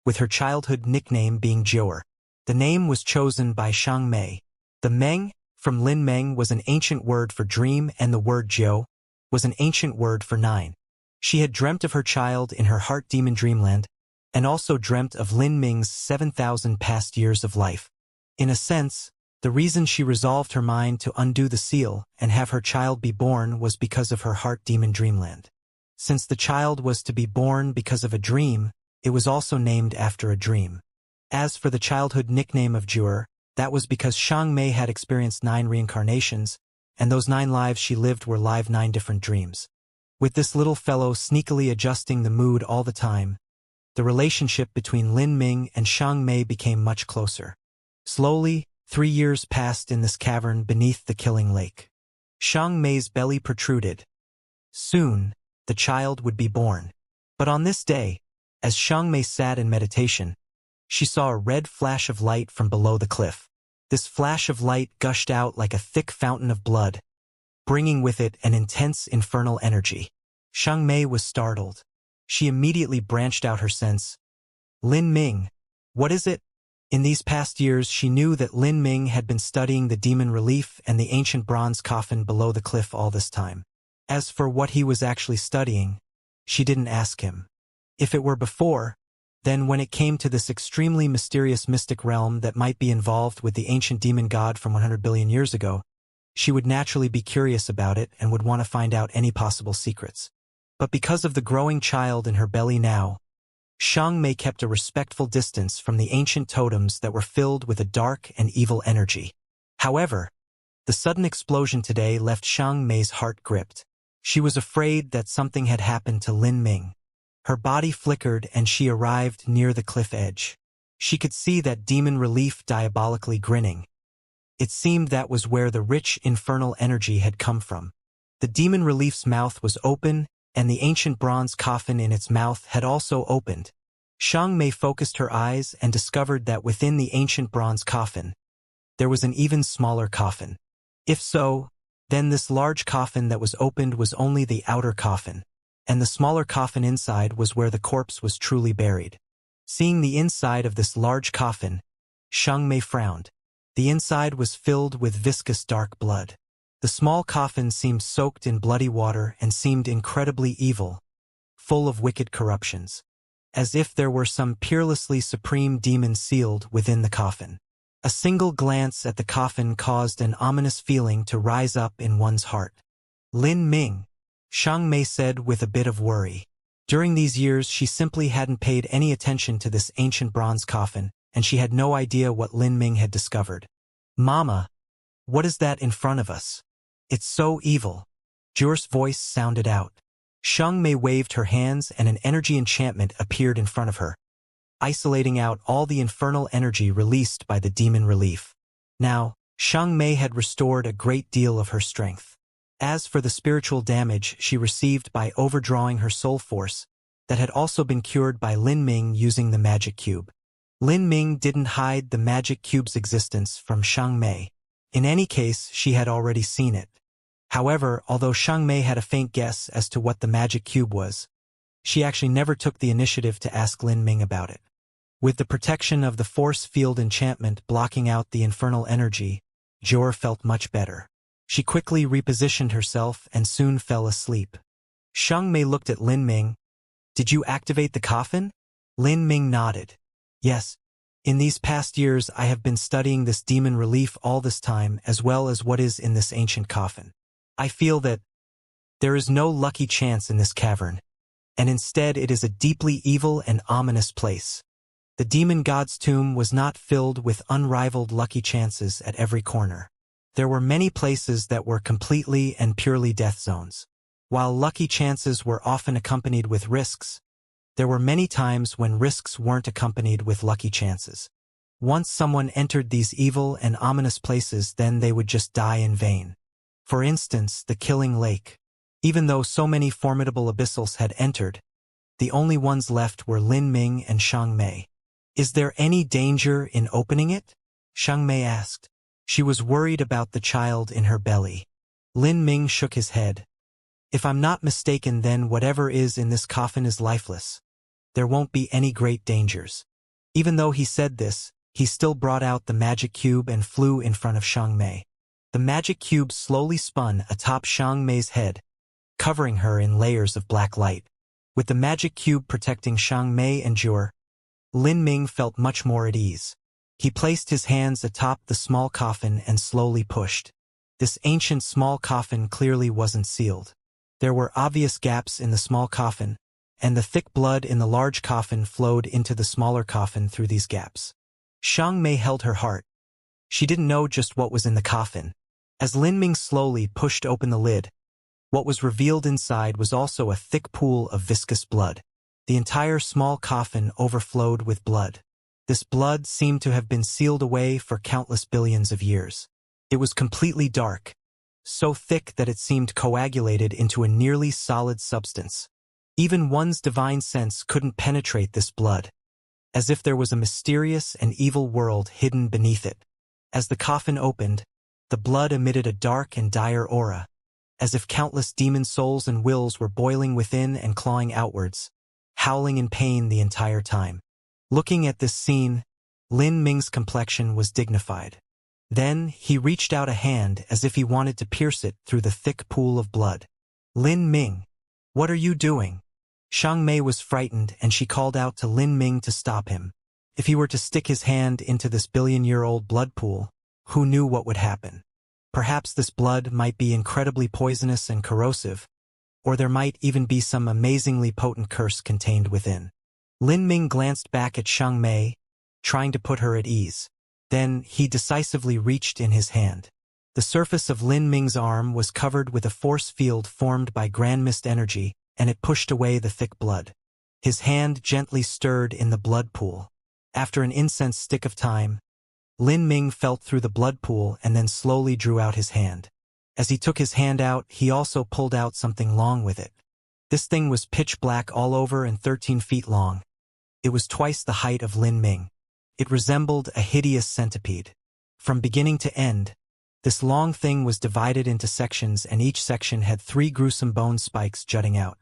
with her childhood nickname being Jiuer. The name was chosen by Xianxia. The Meng from Lin Ming was an ancient word for dream, and the word Jiu was an ancient word for 9. She had dreamt of her child in her heart demon dreamland, and also dreamt of Lin Ming's 7,000 past years of life. In a sense, the reason she resolved her mind to undo the seal and have her child be born was because of her heart demon dreamland. Since the child was to be born because of a dream, it was also named after a dream. As for the childhood nickname of Jiuer, that was because Xianxia had experienced 9 reincarnations, and those 9 lives she lived were live 9 different dreams. With this little fellow sneakily adjusting the mood all the time, the relationship between Lin Ming and Xianxia became much closer. Slowly, 3 years passed in this cavern beneath the Killing Lake. Xianxia's belly protruded. Soon, the child would be born. But on this day, as Xianxia sat in meditation, she saw a red flash of light from below the cliff. This flash of light gushed out like a thick fountain of blood, bringing with it an intense infernal energy. Xianxia was startled. She immediately branched out her sense. "Lin Ming, what is it?" In these past years, she knew that Lin Ming had been studying the demon relief and the ancient bronze coffin below the cliff all this time. As for what he was actually studying, she didn't ask him. If it were before, then when it came to this extremely mysterious mystic realm that might be involved with the ancient demon god from 100 billion years ago, she would naturally be curious about it and would want to find out any possible secrets. But because of the growing child in her belly now, Xianxia kept a respectful distance from the ancient totems that were filled with a dark and evil energy. However, The sudden explosion today left Xianxia's heart gripped. She was afraid that something had happened to Lin Ming. Her body flickered and she arrived near the cliff edge. She could see that demon relief diabolically grinning. It seemed that was where the rich infernal energy had come from. The demon relief's mouth was open, and the ancient bronze coffin in its mouth had also opened. Xianxia focused her eyes and discovered that within the ancient bronze coffin, there was an even smaller coffin. If so, then this large coffin that was opened was only the outer coffin, and the smaller coffin inside was where the corpse was truly buried. Seeing the inside of this large coffin, Xianxia frowned. The inside was filled with viscous dark blood. The small coffin seemed soaked in bloody water and seemed incredibly evil, full of wicked corruptions. As if there were some peerlessly supreme demon sealed within the coffin. A single glance at the coffin caused an ominous feeling to rise up in one's heart. Lin Ming, Xianxia said with a bit of worry. During these years she simply hadn't paid any attention to this ancient bronze coffin, and she had no idea what Lin Ming had discovered. Mama, what is that in front of us? It's so evil. Jure's voice sounded out. Xianxia waved her hands and an energy enchantment appeared in front of her, isolating out all the infernal energy released by the demon relief. Now, Xianxia had restored a great deal of her strength. As for the spiritual damage she received by overdrawing her soul force, that had also been cured by Lin Ming using the magic cube. Lin Ming didn't hide the magic cube's existence from Xianxia. In any case, she had already seen it. However, although Xianxia had a faint guess as to what the magic cube was, she actually never took the initiative to ask Lin Ming about it. With the protection of the force field enchantment blocking out the infernal energy, Jure felt much better. She quickly repositioned herself and soon fell asleep. Xianxia looked at Lin Ming. Did you activate the coffin? Lin Ming nodded. Yes. In these past years I have been studying this demon relief all this time as well as what is in this ancient coffin. I feel that there is no lucky chance in this cavern, and instead it is a deeply evil and ominous place. The demon god's tomb was not filled with unrivaled lucky chances at every corner. There were many places that were completely and purely death zones. While lucky chances were often accompanied with risks, there were many times when risks weren't accompanied with lucky chances. Once someone entered these evil and ominous places, then they would just die in vain. For instance, the Killing Lake. Even though so many formidable abyssals had entered, the only ones left were Lin Ming and Xianxia. Is there any danger in opening it? Xianxia asked. She was worried about the child in her belly. Lin Ming shook his head. If I'm not mistaken, then whatever is in this coffin is lifeless. There won't be any great dangers. Even though he said this, he still brought out the magic cube and flew in front of Xianxia. The magic cube slowly spun atop Xianxia's head, covering her in layers of black light. With the magic cube protecting Xianxia and Jure, Lin Ming felt much more at ease. He placed his hands atop the small coffin and slowly pushed. This ancient small coffin clearly wasn't sealed. There were obvious gaps in the small coffin, and the thick blood in the large coffin flowed into the smaller coffin through these gaps. Xianxia held her heart. She didn't know just what was in the coffin. As Lin Ming slowly pushed open the lid, what was revealed inside was also a thick pool of viscous blood. The entire small coffin overflowed with blood. This blood seemed to have been sealed away for countless billions of years. It was completely dark, so thick that it seemed coagulated into a nearly solid substance. Even one's divine sense couldn't penetrate this blood, as if there was a mysterious and evil world hidden beneath it. As the coffin opened, the blood emitted a dark and dire aura, as if countless demon souls and wills were boiling within and clawing outwards, howling in pain the entire time. Looking at this scene, Lin Ming's complexion was dignified. Then he reached out a hand as if he wanted to pierce it through the thick pool of blood. Lin Ming, what are you doing? Xianxia was frightened and she called out to Lin Ming to stop him. If he were to stick his hand into this billion-year-old blood pool, who knew what would happen? Perhaps this blood might be incredibly poisonous and corrosive, or there might even be some amazingly potent curse contained within. Lin Ming glanced back at Xianxia, trying to put her at ease. Then he decisively reached in his hand. The surface of Lin Ming's arm was covered with a force field formed by grand mist energy, and it pushed away the thick blood. His hand gently stirred in the blood pool. After an incense stick of time, Lin Ming felt through the blood pool and then slowly drew out his hand. As he took his hand out, he also pulled out something long with it. This thing was pitch black all over and 13 feet long. It was twice the height of Lin Ming. It resembled a hideous centipede. From beginning to end, this long thing was divided into sections, and each section had 3 gruesome bone spikes jutting out.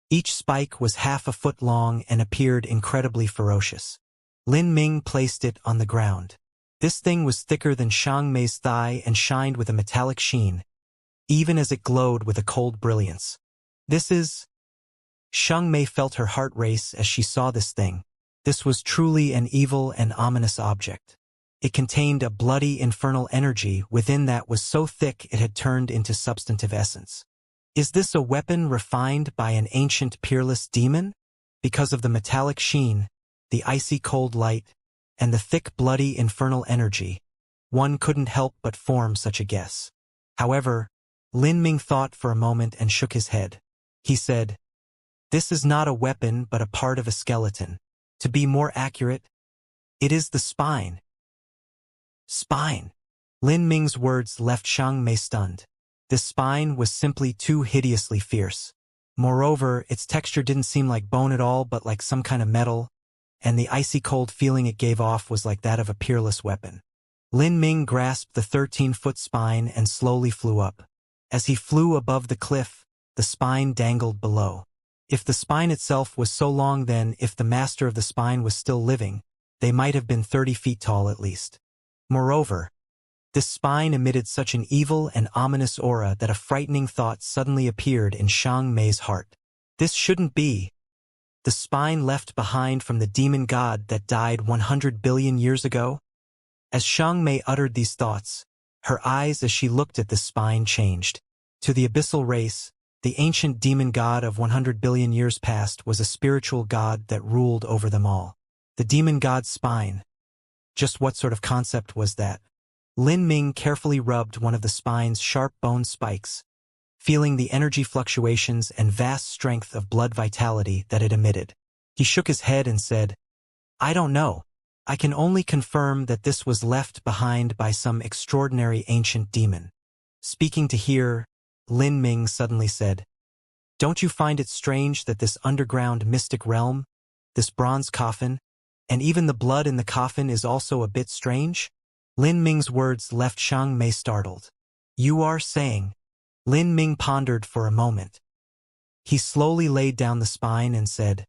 Each spike was half a foot long and appeared incredibly ferocious. Lin Ming placed it on the ground. This thing was thicker than Xianxia's thigh and shined with a metallic sheen, even as it glowed with a cold brilliance. This is... Xianxia felt her heart race as she saw this thing. This was truly an evil and ominous object. It contained a bloody infernal energy within that was so thick it had turned into substantive essence. Is this a weapon refined by an ancient peerless demon? Because of the metallic sheen, the icy cold light, and the thick bloody infernal energy, one couldn't help but form such a guess. However, Lin Ming thought for a moment and shook his head. He said, "This is not a weapon but a part of a skeleton. To be more accurate, it is the spine." Spine. Lin Ming's words left Xianxia stunned. This spine was simply too hideously fierce. Moreover, its texture didn't seem like bone at all but like some kind of metal, and the icy cold feeling it gave off was like that of a peerless weapon. Lin Ming grasped the 13-foot spine and slowly flew up. As he flew above the cliff, the spine dangled below. If the spine itself was so long, then if the master of the spine was still living, they might have been 30 feet tall at least. Moreover, this spine emitted such an evil and ominous aura that a frightening thought suddenly appeared in Xianxia's heart. This shouldn't be the spine left behind from the demon god that died 100 billion years ago? As Xianxia uttered these thoughts, her eyes as she looked at the spine changed. To the abyssal race, the ancient demon god of 100 billion years past was a spiritual god that ruled over them all. The demon god's spine. Just what sort of concept was that? Lin Ming carefully rubbed one of the spine's sharp bone spikes, feeling the energy fluctuations and vast strength of blood vitality that it emitted. He shook his head and said, "I don't know. I can only confirm that this was left behind by some extraordinary ancient demon." Speaking to hear, Lin Ming suddenly said, "Don't you find it strange that this underground mystic realm, this bronze coffin, and even the blood in the coffin is also a bit strange?" Lin Ming's words left Xianxia startled. "You are saying..." Lin Ming pondered for a moment. He slowly laid down the spine and said,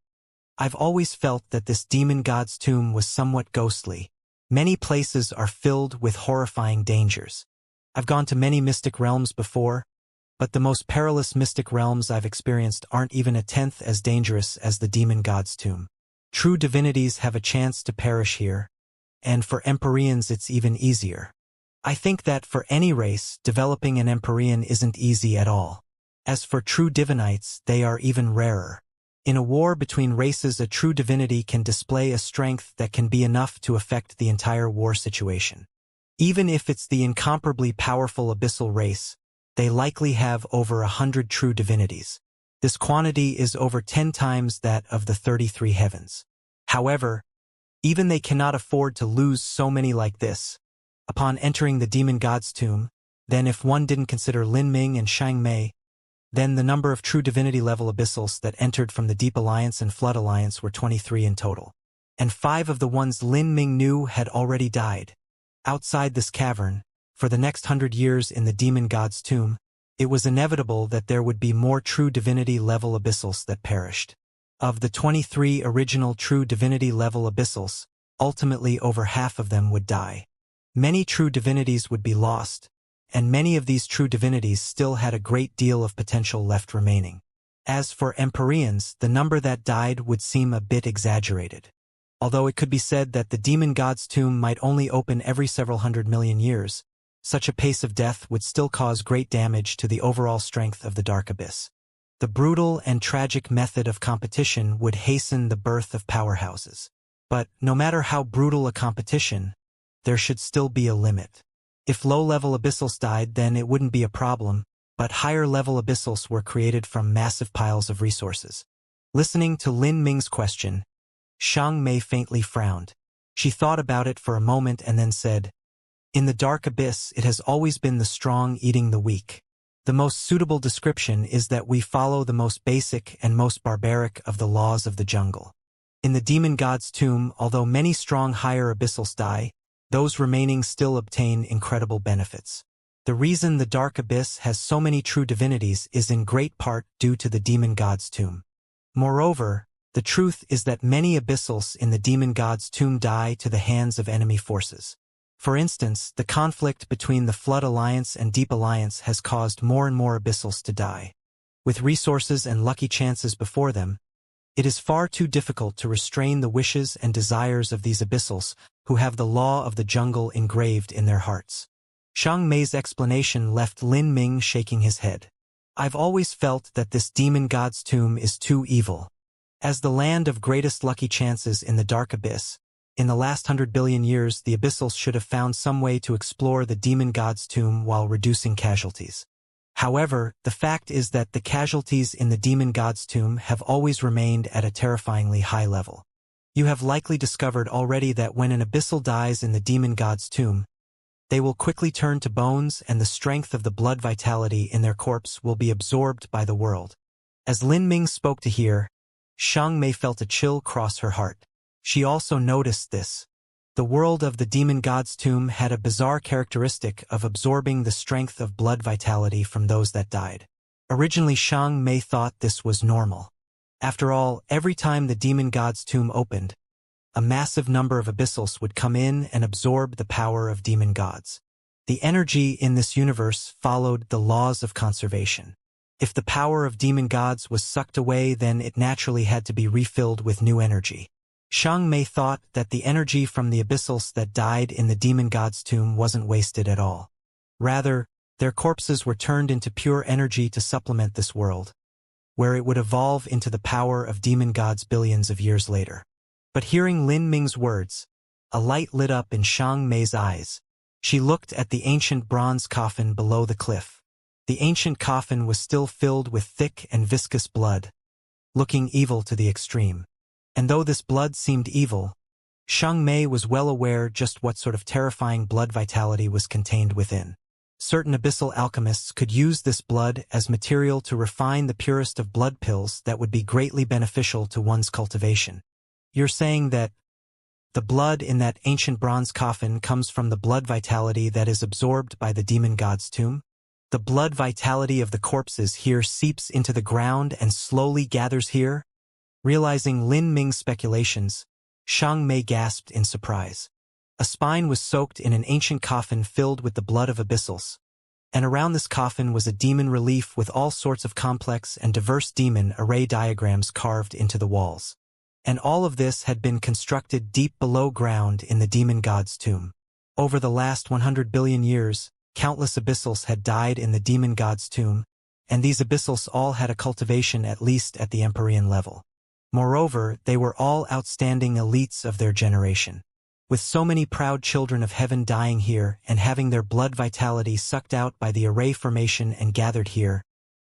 "I've always felt that this demon god's tomb was somewhat ghostly. Many places are filled with horrifying dangers. I've gone to many mystic realms before, but the most perilous mystic realms I've experienced aren't even a tenth as dangerous as the demon god's tomb. True divinities have a chance to perish here, and for Empyreans it's even easier. I think that for any race, developing an Empyrean isn't easy at all. As for true divinites, they are even rarer. In a war between races, a true divinity can display a strength that can be enough to affect the entire war situation. Even if it's the incomparably powerful abyssal race, they likely have over 100 true divinities. This quantity is over 10 times that of the 33 heavens. However, even they cannot afford to lose so many like this. Upon entering the demon god's tomb, then if one didn't consider Lin Ming and Xianxia, then the number of true divinity-level abyssals that entered from the Deep Alliance and Flood Alliance were 23 in total. And 5 of the ones Lin Ming knew had already died. Outside this cavern, for the next 100 years in the demon god's tomb, it was inevitable that there would be more true divinity-level abyssals that perished. Of the 23 original true divinity-level abyssals, ultimately over half of them would die. Many true divinities would be lost, and many of these true divinities still had a great deal of potential left remaining. As for Empyreans, the number that died would seem a bit exaggerated. Although it could be said that the demon god's tomb might only open every several 100 million years, such a pace of death would still cause great damage to the overall strength of the Dark Abyss. The brutal and tragic method of competition would hasten the birth of powerhouses. But no matter how brutal a competition, there should still be a limit. If low-level abyssals died, then it wouldn't be a problem, but higher-level abyssals were created from massive piles of resources. Listening to Lin Ming's question, Xiang Mei faintly frowned. She thought about it for a moment and then said, "In the dark abyss, it has always been the strong eating the weak. The most suitable description is that we follow the most basic and most barbaric of the laws of the jungle. In the demon god's tomb, although many strong higher abyssals die, those remaining still obtain incredible benefits. The reason the dark abyss has so many true divinities is in great part due to the demon god's tomb. Moreover, the truth is that many abyssals in the demon god's tomb die to the hands of enemy forces. For instance, the conflict between the Flood Alliance and Deep Alliance has caused more and more abyssals to die. With resources and lucky chances before them, it is far too difficult to restrain the wishes and desires of these abyssals who have the law of the jungle engraved in their hearts." Xiang Mei's explanation left Lin Ming shaking his head. "I've always felt that this demon god's tomb is too evil. As the land of greatest lucky chances in the dark abyss, in the last 100 billion years the abyssals should have found some way to explore the demon god's tomb while reducing casualties. However, the fact is that the casualties in the demon god's tomb have always remained at a terrifyingly high level. You have likely discovered already that when an abyssal dies in the demon god's tomb, they will quickly turn to bones and the strength of the blood vitality in their corpse will be absorbed by the world." As Lin Ming spoke to hear, Xiang Mei felt a chill cross her heart. She also noticed this. The world of the demon god's tomb had a bizarre characteristic of absorbing the strength of blood vitality from those that died. Originally Xiang Mei thought this was normal. After all, every time the demon god's tomb opened, a massive number of abyssals would come in and absorb the power of demon gods. The energy in this universe followed the laws of conservation. If the power of demon gods was sucked away, then it naturally had to be refilled with new energy. Xiang Mei thought that the energy from the abyssals that died in the demon god's tomb wasn't wasted at all. Rather, their corpses were turned into pure energy to supplement this world, where it would evolve into the power of demon gods billions of years later. But hearing Lin Ming's words, a light lit up in Xiang Mei's eyes. She looked at the ancient bronze coffin below the cliff. The ancient coffin was still filled with thick and viscous blood, looking evil to the extreme. And though this blood seemed evil, Xiang Mei was well aware just what sort of terrifying blood vitality was contained within. Certain abyssal alchemists could use this blood as material to refine the purest of blood pills that would be greatly beneficial to one's cultivation. "You're saying that the blood in that ancient bronze coffin comes from the blood vitality that is absorbed by the demon god's tomb? The blood vitality of the corpses here seeps into the ground and slowly gathers here?" Realizing Lin Ming's speculations, Xiang Mei gasped in surprise. A spine was soaked in an ancient coffin filled with the blood of abyssals, and around this coffin was a demon relief with all sorts of complex and diverse demon array diagrams carved into the walls. And all of this had been constructed deep below ground in the demon god's tomb. Over the last 100 billion years, countless abyssals had died in the demon god's tomb, and these abyssals all had a cultivation at least at the Empyrean level. Moreover, they were all outstanding elites of their generation. With so many proud children of heaven dying here and having their blood vitality sucked out by the array formation and gathered here,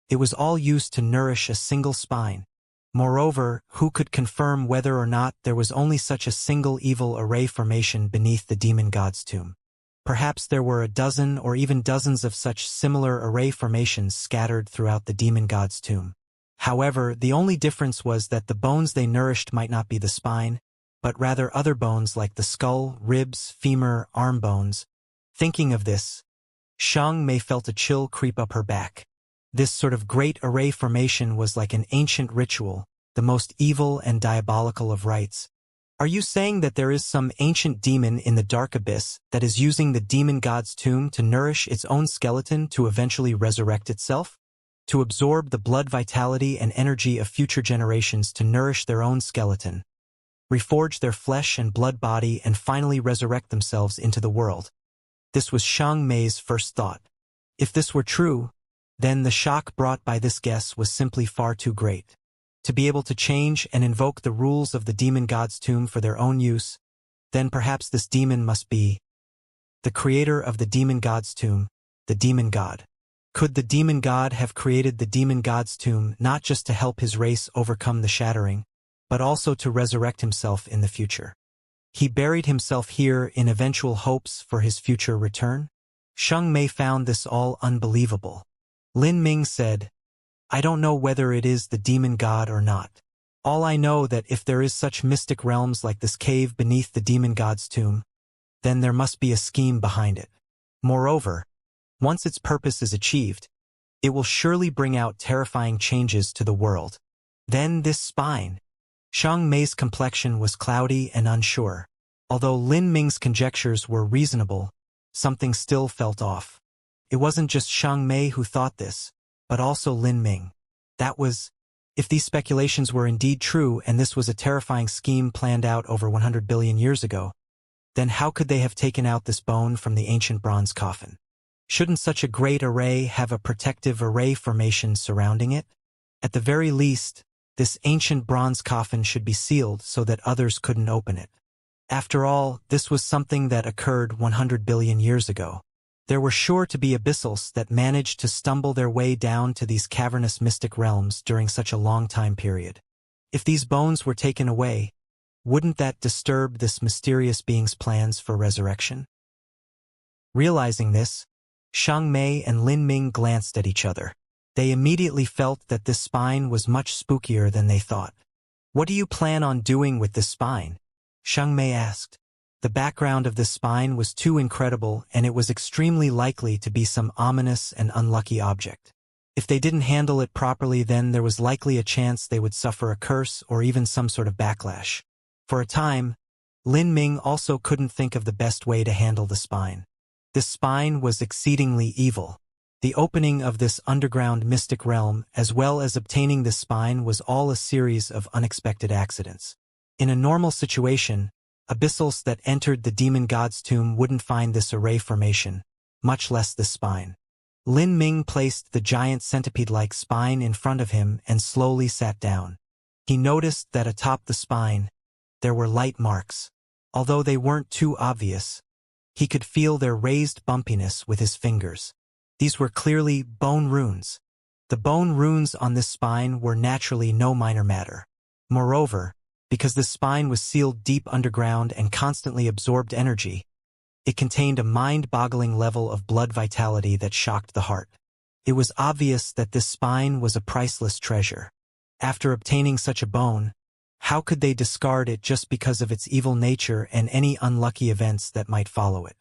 it was all used to nourish a single spine. Moreover, who could confirm whether or not there was only such a single evil array formation beneath the demon god's tomb? Perhaps there were a dozen or even dozens of such similar array formations scattered throughout the demon god's tomb. However, the only difference was that the bones they nourished might not be the spine, but rather other bones like the skull, ribs, femur, arm bones. Thinking of this, Xiang Mei felt a chill creep up her back. This sort of great array formation was like an ancient ritual, the most evil and diabolical of rites. Are you saying that there is some ancient demon in the dark abyss that is using the demon god's tomb to nourish its own skeleton to eventually resurrect itself? To absorb the blood vitality and energy of future generations to nourish their own skeleton, reforge their flesh and blood body and finally resurrect themselves into the world. This was Xiang Mei's first thought. If this were true, then the shock brought by this guess was simply far too great. To be able to change and invoke the rules of the demon god's tomb for their own use, then perhaps this demon must be the creator of the demon god's tomb, the demon god. Could the demon god have created the demon god's tomb not just to help his race overcome the shattering, but also to resurrect himself in the future? He buried himself here in eventual hopes for his future return? Sheng Mei found this all unbelievable. Lin Ming said, "I don't know whether it is the demon god or not. All I know that if there is such mystic realms like this cave beneath the demon god's tomb, then there must be a scheme behind it. Moreover, once its purpose is achieved, it will surely bring out terrifying changes to the world. Then this spine." Sheng Mei's complexion was cloudy and unsure. Although Lin Ming's conjectures were reasonable, something still felt off. It wasn't just Sheng Mei who thought this, but also Lin Ming. That was, if these speculations were indeed true and this was a terrifying scheme planned out over 100 billion years ago, then how could they have taken out this bone from the ancient bronze coffin? Shouldn't such a great array have a protective array formation surrounding it? At the very least, this ancient bronze coffin should be sealed so that others couldn't open it. After all, this was something that occurred 100 billion years ago. There were sure to be abyssals that managed to stumble their way down to these cavernous mystic realms during such a long time period. If these bones were taken away, wouldn't that disturb this mysterious being's plans for resurrection? Realizing this, Sheng Mei and Lin Ming glanced at each other. They immediately felt that this spine was much spookier than they thought. "What do you plan on doing with this spine?" Sheng Mei asked. The background of this spine was too incredible, and it was extremely likely to be some ominous and unlucky object. If they didn't handle it properly, then there was likely a chance they would suffer a curse or even some sort of backlash. For a time, Lin Ming also couldn't think of the best way to handle the spine. This spine was exceedingly evil. The opening of this underground mystic realm, as well as obtaining this spine, was all a series of unexpected accidents. In a normal situation, abyssals that entered the demon god's tomb wouldn't find this array formation, much less this spine. Lin Ming placed the giant centipede-like spine in front of him and slowly sat down. He noticed that atop the spine, there were light marks. Although they weren't too obvious, he could feel their raised bumpiness with his fingers. These were clearly bone runes. The bone runes on this spine were naturally no minor matter. Moreover, because the spine was sealed deep underground and constantly absorbed energy, it contained a mind-boggling level of blood vitality that shocked the heart. It was obvious that this spine was a priceless treasure. After obtaining such a bone, how could they discard it just because of its evil nature and any unlucky events that might follow it?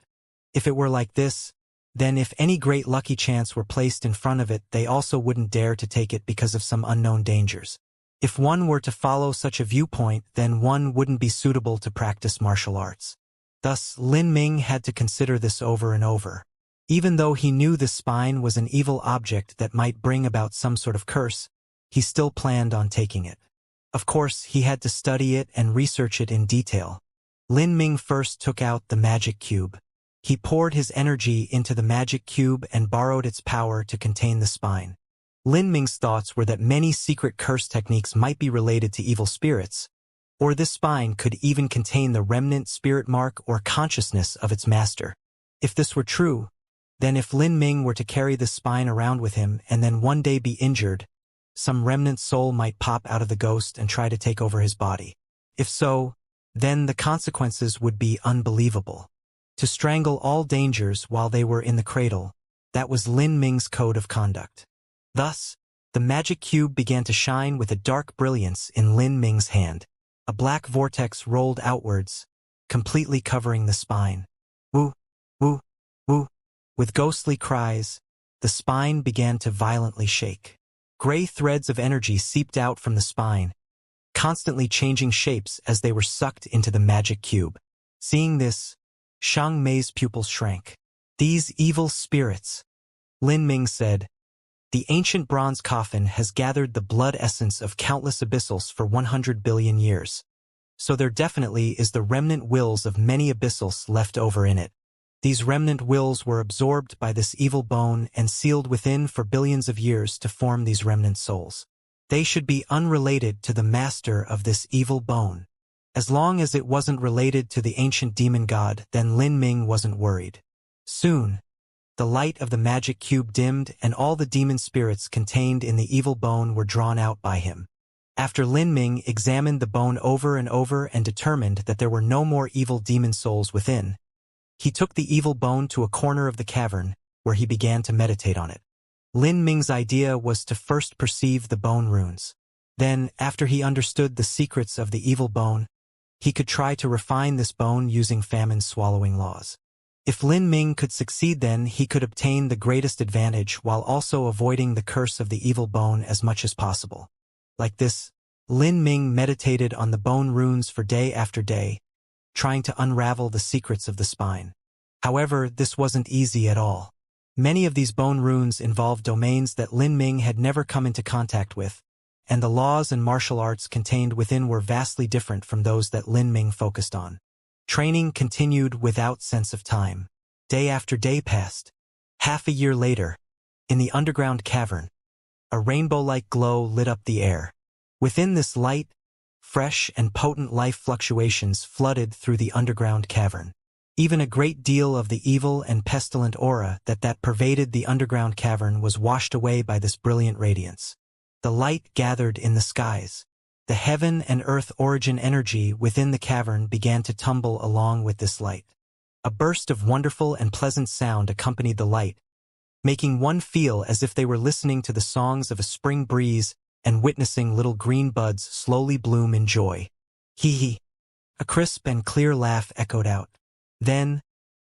If it were like this, then if any great lucky chance were placed in front of it, they also wouldn't dare to take it because of some unknown dangers. If one were to follow such a viewpoint, then one wouldn't be suitable to practice martial arts. Thus, Lin Ming had to consider this over and over. Even though he knew the spine was an evil object that might bring about some sort of curse, he still planned on taking it. Of course, he had to study it and research it in detail. Lin Ming first took out the magic cube. He poured his energy into the magic cube and borrowed its power to contain the spine. Lin Ming's thoughts were that many secret curse techniques might be related to evil spirits, or this spine could even contain the remnant spirit mark or consciousness of its master. If this were true, then if Lin Ming were to carry this spine around with him and then one day be injured, some remnant soul might pop out of the ghost and try to take over his body. If so, then the consequences would be unbelievable. To strangle all dangers while they were in the cradle, that was Lin Ming's code of conduct. Thus, the magic cube began to shine with a dark brilliance in Lin Ming's hand. A black vortex rolled outwards, completely covering the spine. Woo, woo, woo. With ghostly cries, the spine began to violently shake. Gray threads of energy seeped out from the spine, constantly changing shapes as they were sucked into the magic cube. Seeing this, Sheng Mei's pupils shrank. "These evil spirits," Lin Ming said. "The ancient bronze coffin has gathered the blood essence of countless abyssals for 100 billion years. So there definitely is the remnant wills of many abyssals left over in it. These remnant wills were absorbed by this evil bone and sealed within for billions of years to form these remnant souls. They should be unrelated to the master of this evil bone. As long as it wasn't related to the ancient demon god, then Lin Ming wasn't worried. Soon, the light of the magic cube dimmed and all the demon spirits contained in the evil bone were drawn out by him. After Lin Ming examined the bone over and over and determined that there were no more evil demon souls within, he took the evil bone to a corner of the cavern, where he began to meditate on it. Lin Ming's idea was to first perceive the bone runes. Then, after he understood the secrets of the evil bone, he could try to refine this bone using famine swallowing laws. If Lin Ming could succeed, then he could obtain the greatest advantage while also avoiding the curse of the evil bone as much as possible. Like this, Lin Ming meditated on the bone runes for day after day, trying to unravel the secrets of the spine. However, this wasn't easy at all. Many of these bone runes involved domains that Lin Ming had never come into contact with, and the laws and martial arts contained within were vastly different from those that Lin Ming focused on. Training continued without sense of time. Day after day passed. Half a year later, in the underground cavern, a rainbow-like glow lit up the air. Within this light, fresh and potent life fluctuations flooded through the underground cavern. Even a great deal of the evil and pestilent aura that pervaded the underground cavern was washed away by this brilliant radiance. The light gathered in the skies. The heaven and earth origin energy within the cavern began to tumble along with this light. A burst of wonderful and pleasant sound accompanied the light, making one feel as if they were listening to the songs of a spring breeze and witnessing little green buds slowly bloom in joy. Hee hee. A crisp and clear laugh echoed out. Then,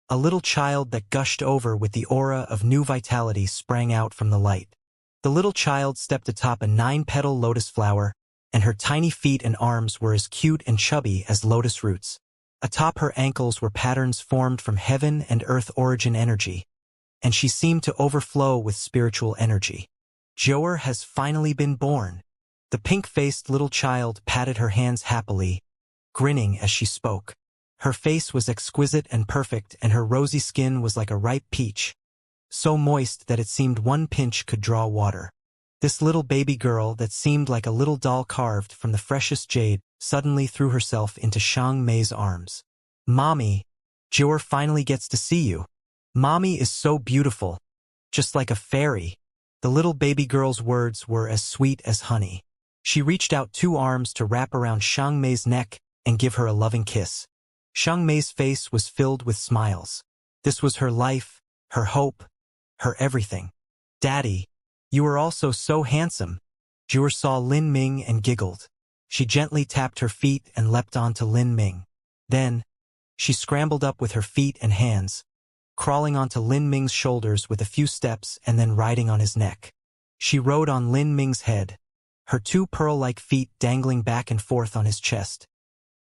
a little child that gushed over with the aura of new vitality sprang out from the light. The little child stepped atop a 9-petal lotus flower, and her tiny feet and arms were as cute and chubby as lotus roots. Atop her ankles were patterns formed from heaven and earth origin energy, and she seemed to overflow with spiritual energy. Joer has finally been born. The pink-faced little child patted her hands happily, grinning as she spoke. Her face was exquisite and perfect, and her rosy skin was like a ripe peach, so moist that it seemed one pinch could draw water. This little baby girl that seemed like a little doll carved from the freshest jade suddenly threw herself into Xiang Mei's arms. "Mommy, Joer finally gets to see you. Mommy is so beautiful, just like a fairy." The little baby girl's words were as sweet as honey. She reached out 2 arms to wrap around Xiang Mei's neck and give her a loving kiss. Xiang Mei's face was filled with smiles. This was her life, her hope, her everything. "Daddy, you are also so handsome." Joer saw Lin Ming and giggled. She gently tapped her feet and leapt onto Lin Ming. Then, she scrambled up with her feet and hands, crawling onto Lin Ming's shoulders with a few steps and then riding on his neck. She rode on Lin Ming's head, her 2 pearl-like feet dangling back and forth on his chest,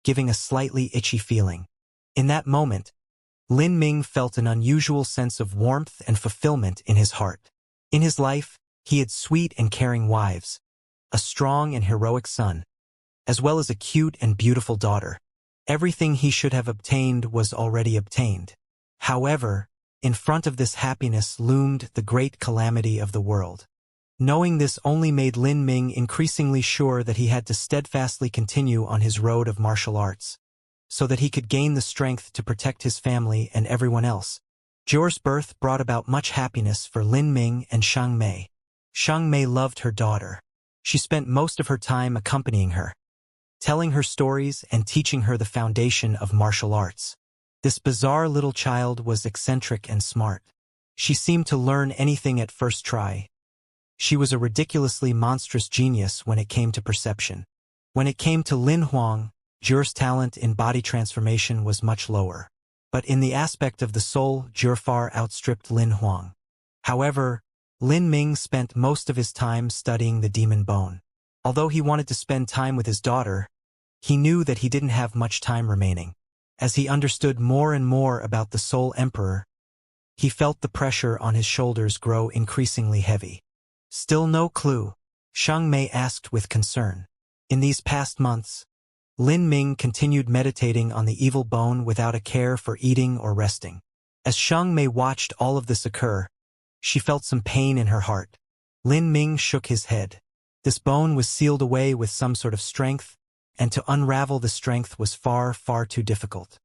giving a slightly itchy feeling. In that moment, Lin Ming felt an unusual sense of warmth and fulfillment in his heart. In his life, he had sweet and caring wives, a strong and heroic son, as well as a cute and beautiful daughter. Everything he should have obtained was already obtained. However, in front of this happiness loomed the great calamity of the world. Knowing this only made Lin Ming increasingly sure that he had to steadfastly continue on his road of martial arts, so that he could gain the strength to protect his family and everyone else. Joer's birth brought about much happiness for Lin Ming and Xiang Mei. Xiang Mei loved her daughter. She spent most of her time accompanying her, telling her stories and teaching her the foundation of martial arts. This bizarre little child was eccentric and smart. She seemed to learn anything at first try. She was a ridiculously monstrous genius when it came to perception. When it came to Lin Huang, Joer's talent in body transformation was much lower. But in the aspect of the soul, Joer far outstripped Lin Huang. However, Lin Ming spent most of his time studying the demon bone. Although he wanted to spend time with his daughter, he knew that he didn't have much time remaining. As he understood more and more about the Soul Emperor, he felt the pressure on his shoulders grow increasingly heavy. "Still no clue?" Xiang Mei asked with concern. In these past months, Lin Ming continued meditating on the evil bone without a care for eating or resting. As Xiang Mei watched all of this occur, she felt some pain in her heart. Lin Ming shook his head. This bone was sealed away with some sort of strength, and to unravel the strength was far, far too difficult.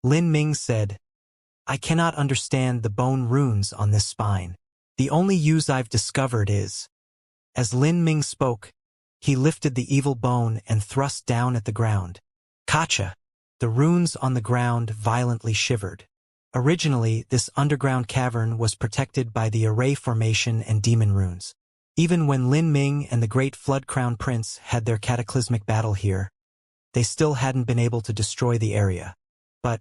Lin Ming said, I cannot understand the bone runes on this spine. The only use I've discovered is—" As Lin Ming spoke, he lifted the evil bone and thrust down at the ground. Kacha! The runes on the ground violently shivered. Originally, this underground cavern was protected by the Array Formation and Demon Runes. Even when Lin Ming and the Great Flood Crown Prince had their cataclysmic battle here, they still hadn't been able to destroy the area. But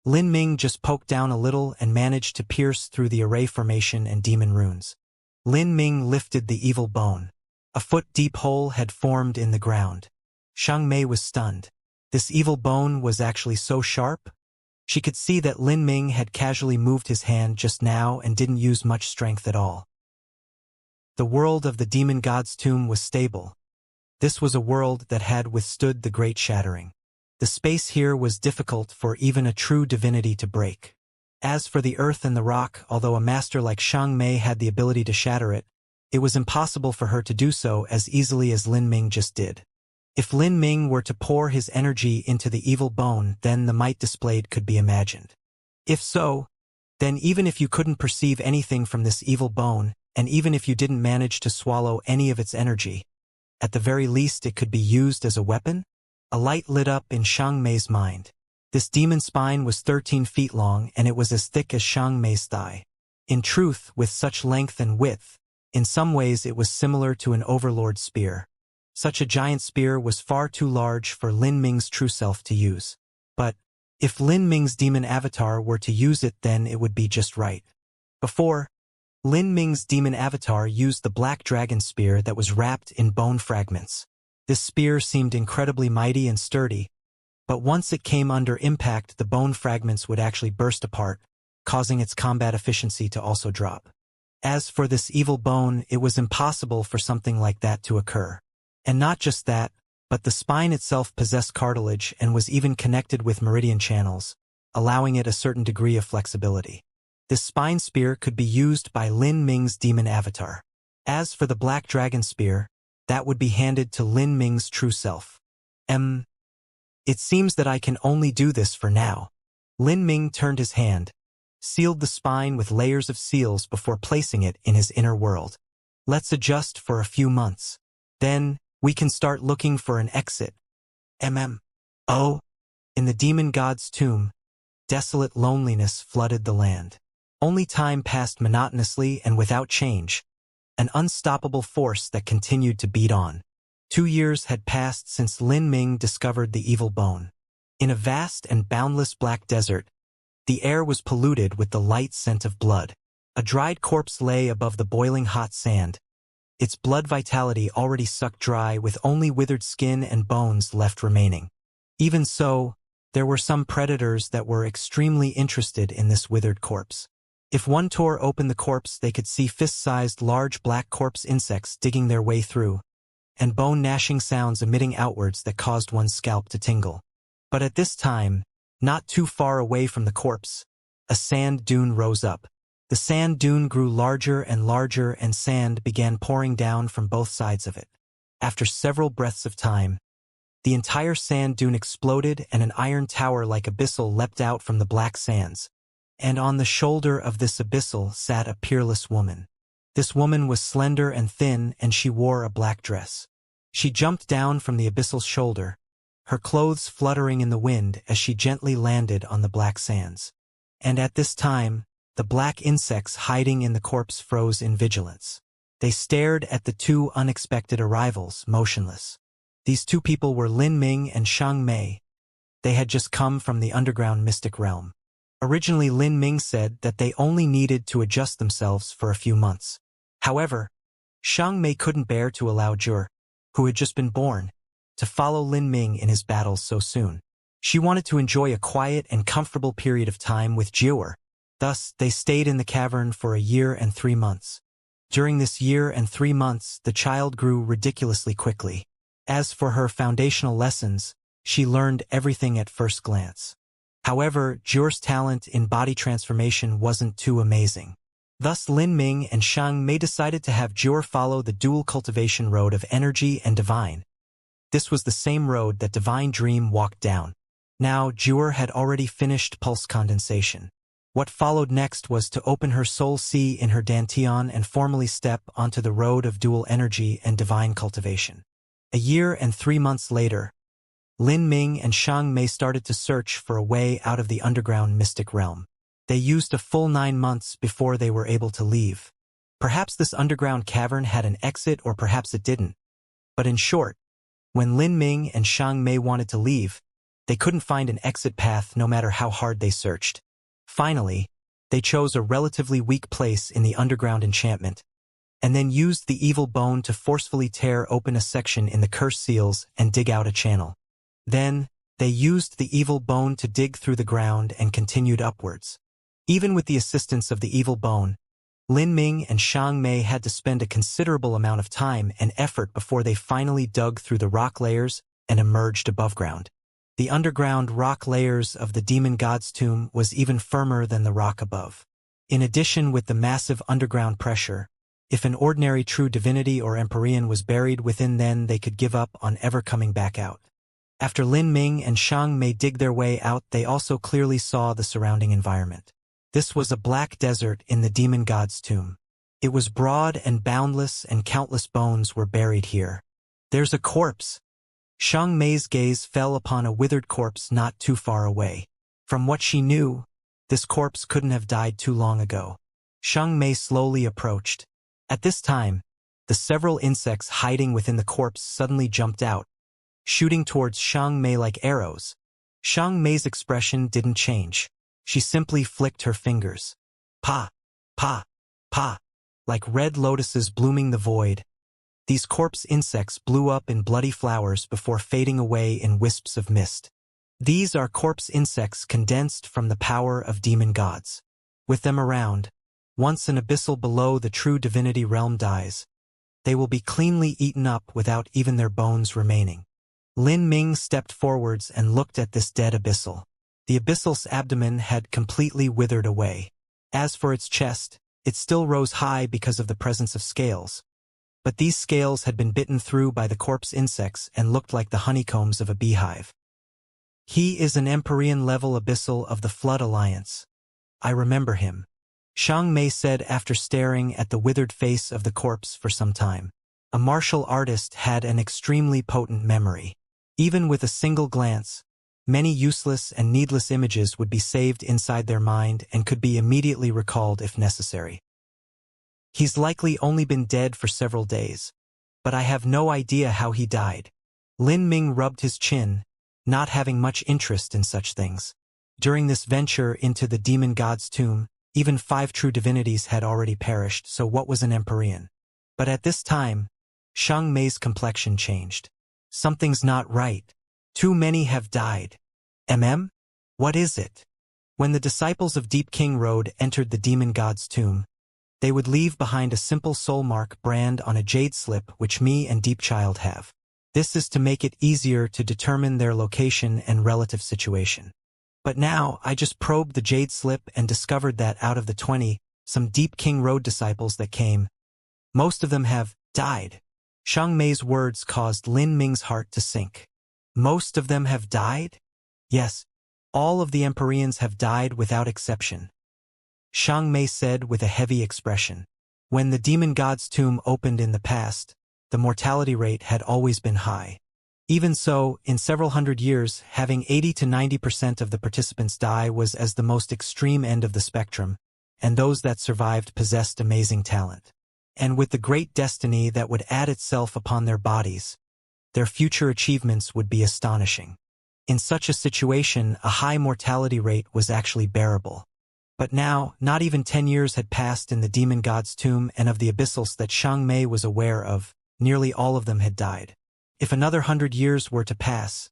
Lin Ming just poked down a little and managed to pierce through the Array Formation and Demon Runes. Lin Ming lifted the evil bone. A foot-deep hole had formed in the ground. Xianxia was stunned. This evil bone was actually so sharp? She could see that Lin Ming had casually moved his hand just now and didn't use much strength at all. The world of the demon god's tomb was stable. This was a world that had withstood the great shattering. The space here was difficult for even a true divinity to break. As for the earth and the rock, although a master like Xianxia had the ability to shatter it, it was impossible for her to do so as easily as Lin Ming just did. If Lin Ming were to pour his energy into the evil bone, then the might displayed could be imagined. If so, then even if you couldn't perceive anything from this evil bone, and even if you didn't manage to swallow any of its energy, at the very least it could be used as a weapon? A light lit up in Xianxia's mind. This demon spine was 13 feet long and it was as thick as Xianxia's thigh. In truth, with such length and width, in some ways it was similar to an overlord spear. Such a giant spear was far too large for Lin Ming's true self to use. But if Lin Ming's demon avatar were to use it, then it would be just right. Before, Lin Ming's demon avatar used the black dragon spear that was wrapped in bone fragments. This spear seemed incredibly mighty and sturdy, but once it came under impact, the bone fragments would actually burst apart, causing its combat efficiency to also drop. As for this evil bone, it was impossible for something like that to occur. And not just that, but the spine itself possessed cartilage and was even connected with meridian channels, allowing it a certain degree of flexibility. This spine spear could be used by Lin Ming's demon avatar. As for the black dragon spear, that would be handed to Lin Ming's true self. It seems that I can only do this for now. Lin Ming turned his hand, sealed the spine with layers of seals before placing it in his inner world. Let's adjust for a few months. Then, we can start looking for an exit. Oh! In the demon god's tomb, desolate loneliness flooded the land. Only time passed monotonously and without change, an unstoppable force that continued to beat on. 2 years had passed since Lin Ming discovered the evil bone. In a vast and boundless black desert, the air was polluted with the light scent of blood. A dried corpse lay above the boiling hot sand, its blood vitality already sucked dry with only withered skin and bones left remaining. Even so, there were some predators that were extremely interested in this withered corpse. If one tore open the corpse, they could see fist-sized large black corpse insects digging their way through, and bone-gnashing sounds emitting outwards that caused one's scalp to tingle. But at this time, not too far away from the corpse, a sand dune rose up. The sand dune grew larger and sand began pouring down from both sides of it. After several breaths of time, the entire sand dune exploded and an iron tower like abyssal leapt out from the black sands. And on the shoulder of this abyssal sat a peerless woman. This woman was slender and thin, and she wore a black dress. She jumped down from the abyssal's shoulder, her clothes fluttering in the wind as she gently landed on the black sands. And at this time, the black insects hiding in the corpse froze in vigilance. They stared at the two unexpected arrivals, motionless. These two people were Lin Ming and Xianxia. They had just come from the underground mystic realm. Originally, Lin Ming said that they only needed to adjust themselves for a few months. However, Xianxia couldn't bear to allow Jur, who had just been born, to follow Lin Ming in his battles so soon. She wanted to enjoy a quiet and comfortable period of time with Jur. Thus, they stayed in the cavern for a year and 3 months. During this year and 3 months, the child grew ridiculously quickly. As for her foundational lessons, she learned everything at first glance. However, Jur's talent in body transformation wasn't too amazing. Thus, Lin Ming and Xianxia decided to have Jur follow the dual cultivation road of energy and divine. This was the same road that Divine Dream walked down. Now, Jur had already finished pulse condensation. What followed next was to open her soul sea in her dantian and formally step onto the road of dual energy and divine cultivation. A year and 3 months later, Lin Ming and Xiang Mei started to search for a way out of the underground mystic realm. They used a full 9 months before they were able to leave. Perhaps this underground cavern had an exit, or perhaps it didn't. But in short, when Lin Ming and Xiang Mei wanted to leave, they couldn't find an exit path no matter how hard they searched. Finally, they chose a relatively weak place in the underground enchantment, and then used the evil bone to forcefully tear open a section in the cursed seals and dig out a channel. Then, they used the evil bone to dig through the ground and continued upwards. Even with the assistance of the evil bone, Lin Ming and Xiang Mei had to spend a considerable amount of time and effort before they finally dug through the rock layers and emerged above ground. The underground rock layers of the demon god's tomb was even firmer than the rock above. In addition, with the massive underground pressure, if an ordinary true divinity or Empyrean was buried within, then they could give up on ever coming back out. After Lin Ming and Xiang Mei dig their way out, they also clearly saw the surrounding environment. This was a black desert in the demon god's tomb. It was broad and boundless, and countless bones were buried here. "There's a corpse." Xiang Mei's gaze fell upon a withered corpse not too far away. From what she knew, this corpse couldn't have died too long ago. Xiang Mei slowly approached. At this time, the several insects hiding within the corpse suddenly jumped out, shooting towards Xiang Mei like arrows. Xiang Mei's expression didn't change. She simply flicked her fingers. Pa, pa, pa, like red lotuses blooming the void. These corpse insects blew up in bloody flowers before fading away in wisps of mist. These are corpse insects condensed from the power of demon gods. With them around, once an abyssal below the true divinity realm dies, they will be cleanly eaten up without even their bones remaining. Lin Ming stepped forwards and looked at this dead abyssal. The abyssal's abdomen had completely withered away. As for its chest, it still rose high because of the presence of scales. But these scales had been bitten through by the corpse insects and looked like the honeycombs of a beehive. "He is an Empyrean-level abyssal of the Flood Alliance. I remember him," Xiang Mei said after staring at the withered face of the corpse for some time. A martial artist had an extremely potent memory. Even with a single glance, many useless and needless images would be saved inside their mind and could be immediately recalled if necessary. "He's likely only been dead for several days, but I have no idea how he died." Lin Ming rubbed his chin, not having much interest in such things. During this venture into the demon god's tomb, even 5 true divinities had already perished, so what was an Empyrean? But at this time, Xiang Mei's complexion changed. "Something's not right. Too many have died. What is it?" When the disciples of Deep King Road entered the demon god's tomb, they would leave behind a simple soul mark brand on a jade slip, which me and Deep Child have. This is to make it easier to determine their location and relative situation. But now, I just probed the jade slip and discovered that out of the 20, some Deep King Road disciples that came, most of them have died. Xiang Mei's words caused Lin Ming's heart to sink. Most of them have died? Yes, all of the Empyreans have died without exception, Xiang Mei said with a heavy expression. When the demon god's tomb opened in the past, the mortality rate had always been high. Even so, in several hundred years, having 80 to 90% of the participants die was as the most extreme end of the spectrum, and those that survived possessed amazing talent. And with the great destiny that would add itself upon their bodies, their future achievements would be astonishing. In such a situation, a high mortality rate was actually bearable. But now, not even 10 years had passed in the demon god's tomb, and of the abyssals that Xiang Mei was aware of, nearly all of them had died. If another 100 years were to pass,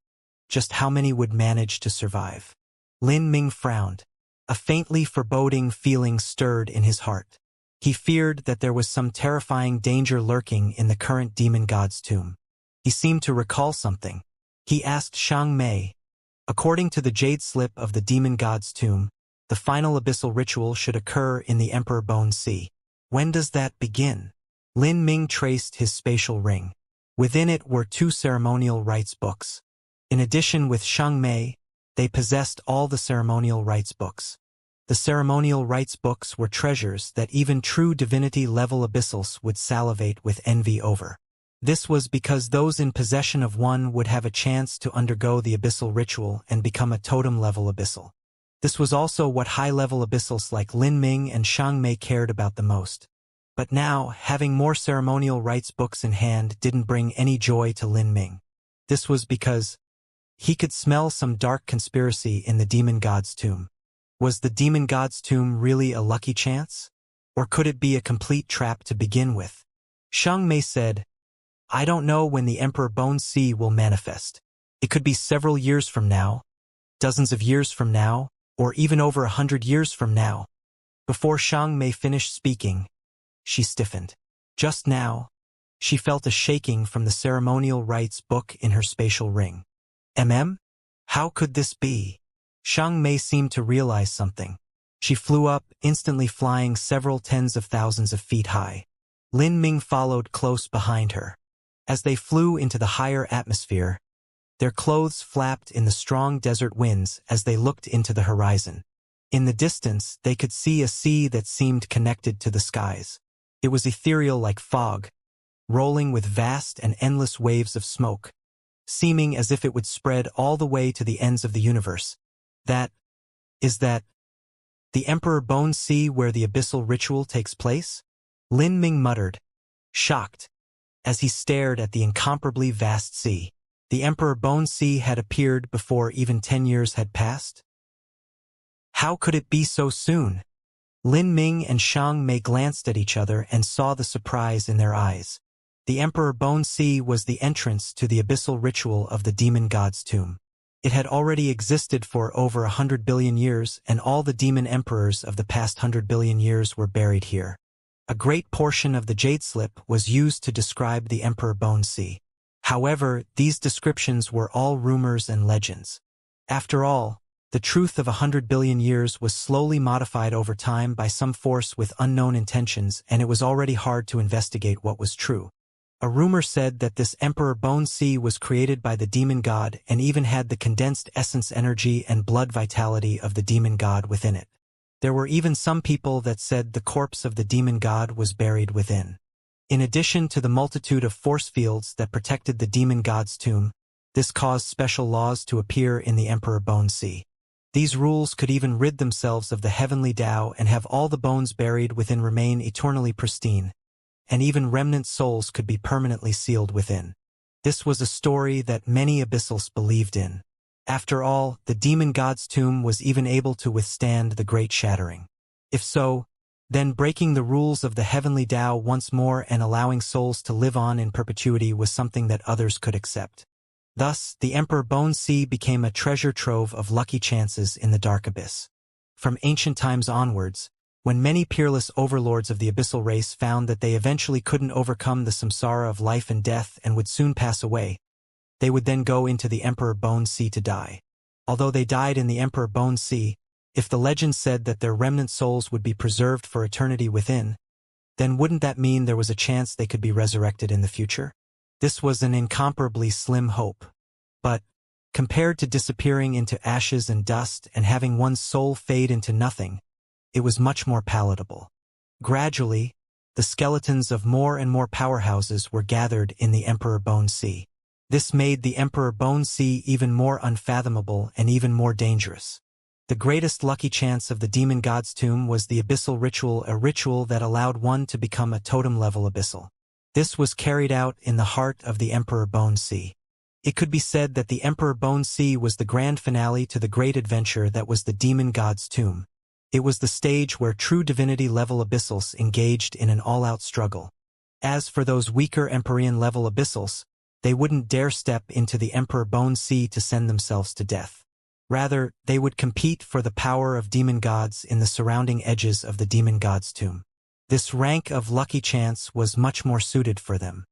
just how many would manage to survive? Lin Ming frowned. A faintly foreboding feeling stirred in his heart. He feared that there was some terrifying danger lurking in the current demon god's tomb. He seemed to recall something. He asked Xiang Mei. According to the jade slip of the demon god's tomb, the final abyssal ritual should occur in the Emperor Bone Sea. When does that begin? Lin Ming traced his spatial ring. Within it were 2 ceremonial rites books. In addition, with Xiang Mei, they possessed all the ceremonial rites books. The ceremonial rites books were treasures that even true divinity-level abyssals would salivate with envy over. This was because those in possession of one would have a chance to undergo the abyssal ritual and become a totem-level abyssal. This was also what high-level abyssals like Lin Ming and Xianxia cared about the most. But now, having more ceremonial rites books in hand didn't bring any joy to Lin Ming. This was because he could smell some dark conspiracy in the demon god's tomb. Was the demon god's tomb really a lucky chance? Or could it be a complete trap to begin with? Xianxia said, "I don't know when the Emperor Bone Sea will manifest. It could be several years from now, dozens of years from now, or even over 100 years from now." Before Xianxia finished speaking, she stiffened. Just now, she felt a shaking from the ceremonial rites book in her spatial ring. How could this be? Xianxia seemed to realize something. She flew up, instantly flying several tens of thousands of feet high. Lin Ming followed close behind her. As they flew into the higher atmosphere, their clothes flapped in the strong desert winds as they looked into the horizon. In the distance, they could see a sea that seemed connected to the skies. It was ethereal like fog, rolling with vast and endless waves of smoke, seeming as if it would spread all the way to the ends of the universe. Is that the Emperor Bone Sea where the abyssal ritual takes place? Lin Ming muttered, shocked, as he stared at the incomparably vast sea. The Emperor Bone Sea had appeared before even 10 years had passed? How could it be so soon? Lin Ming and Xianxia glanced at each other and saw the surprise in their eyes. The Emperor Bone Sea was the entrance to the abyssal ritual of the demon god's tomb. It had already existed for over 100 billion years, and all the demon emperors of the past 100 billion years were buried here. A great portion of the jade slip was used to describe the Emperor Bone Sea. However, these descriptions were all rumors and legends. After all, the truth of 100 billion years was slowly modified over time by some force with unknown intentions, and it was already hard to investigate what was true. A rumor said that this Emperor Bone Sea was created by the demon god and even had the condensed essence energy and blood vitality of the demon god within it. There were even some people that said the corpse of the demon god was buried within. In addition to the multitude of force fields that protected the demon god's tomb, this caused special laws to appear in the Emperor Bone Sea. These rules could even rid themselves of the heavenly Tao and have all the bones buried within remain eternally pristine, and even remnant souls could be permanently sealed within. This was a story that many abyssals believed in. After all, the demon god's tomb was even able to withstand the great shattering. If so, then breaking the rules of the heavenly Tao once more and allowing souls to live on in perpetuity was something that others could accept. Thus, the Emperor Bone Sea became a treasure trove of lucky chances in the dark abyss. From ancient times onwards, when many peerless overlords of the abyssal race found that they eventually couldn't overcome the samsara of life and death and would soon pass away, they would then go into the Emperor Bone Sea to die. Although they died in the Emperor Bone Sea, if the legend said that their remnant souls would be preserved for eternity within, then wouldn't that mean there was a chance they could be resurrected in the future? This was an incomparably slim hope. But, compared to disappearing into ashes and dust and having one's soul fade into nothing, it was much more palatable. Gradually, the skeletons of more and more powerhouses were gathered in the Emperor Bone Sea. This made the Emperor Bone Sea even more unfathomable and even more dangerous. The greatest lucky chance of the demon god's tomb was the abyssal ritual, a ritual that allowed one to become a totem-level abyssal. This was carried out in the heart of the Emperor Bone Sea. It could be said that the Emperor Bone Sea was the grand finale to the great adventure that was the demon god's tomb. It was the stage where true divinity-level abyssals engaged in an all-out struggle. As for those weaker Empyrean-level abyssals, they wouldn't dare step into the Emperor Bone Sea to send themselves to death. Rather, they would compete for the power of demon gods in the surrounding edges of the demon god's tomb. This rank of lucky chance was much more suited for them.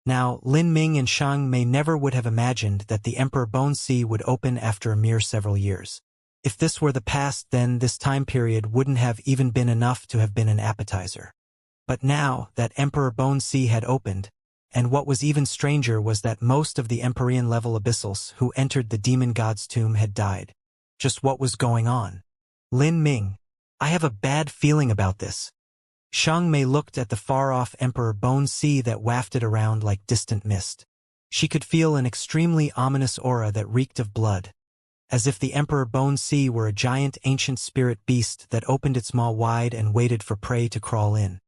Now, Lin Ming and Xianxia never would have imagined that the Emperor Bone Sea would open after a mere several years. If this were the past, then this time period wouldn't have even been enough to have been an appetizer. But now that Emperor Bone Sea had opened, and what was even stranger was that most of the Empyrean-level abyssals who entered the demon god's tomb had died. Just what was going on? Lin Ming, I have a bad feeling about this. Xianxia looked at the far-off Emperor Bone Sea that wafted around like distant mist. She could feel an extremely ominous aura that reeked of blood, as if the Emperor Bone Sea were a giant ancient spirit beast that opened its maw wide and waited for prey to crawl in.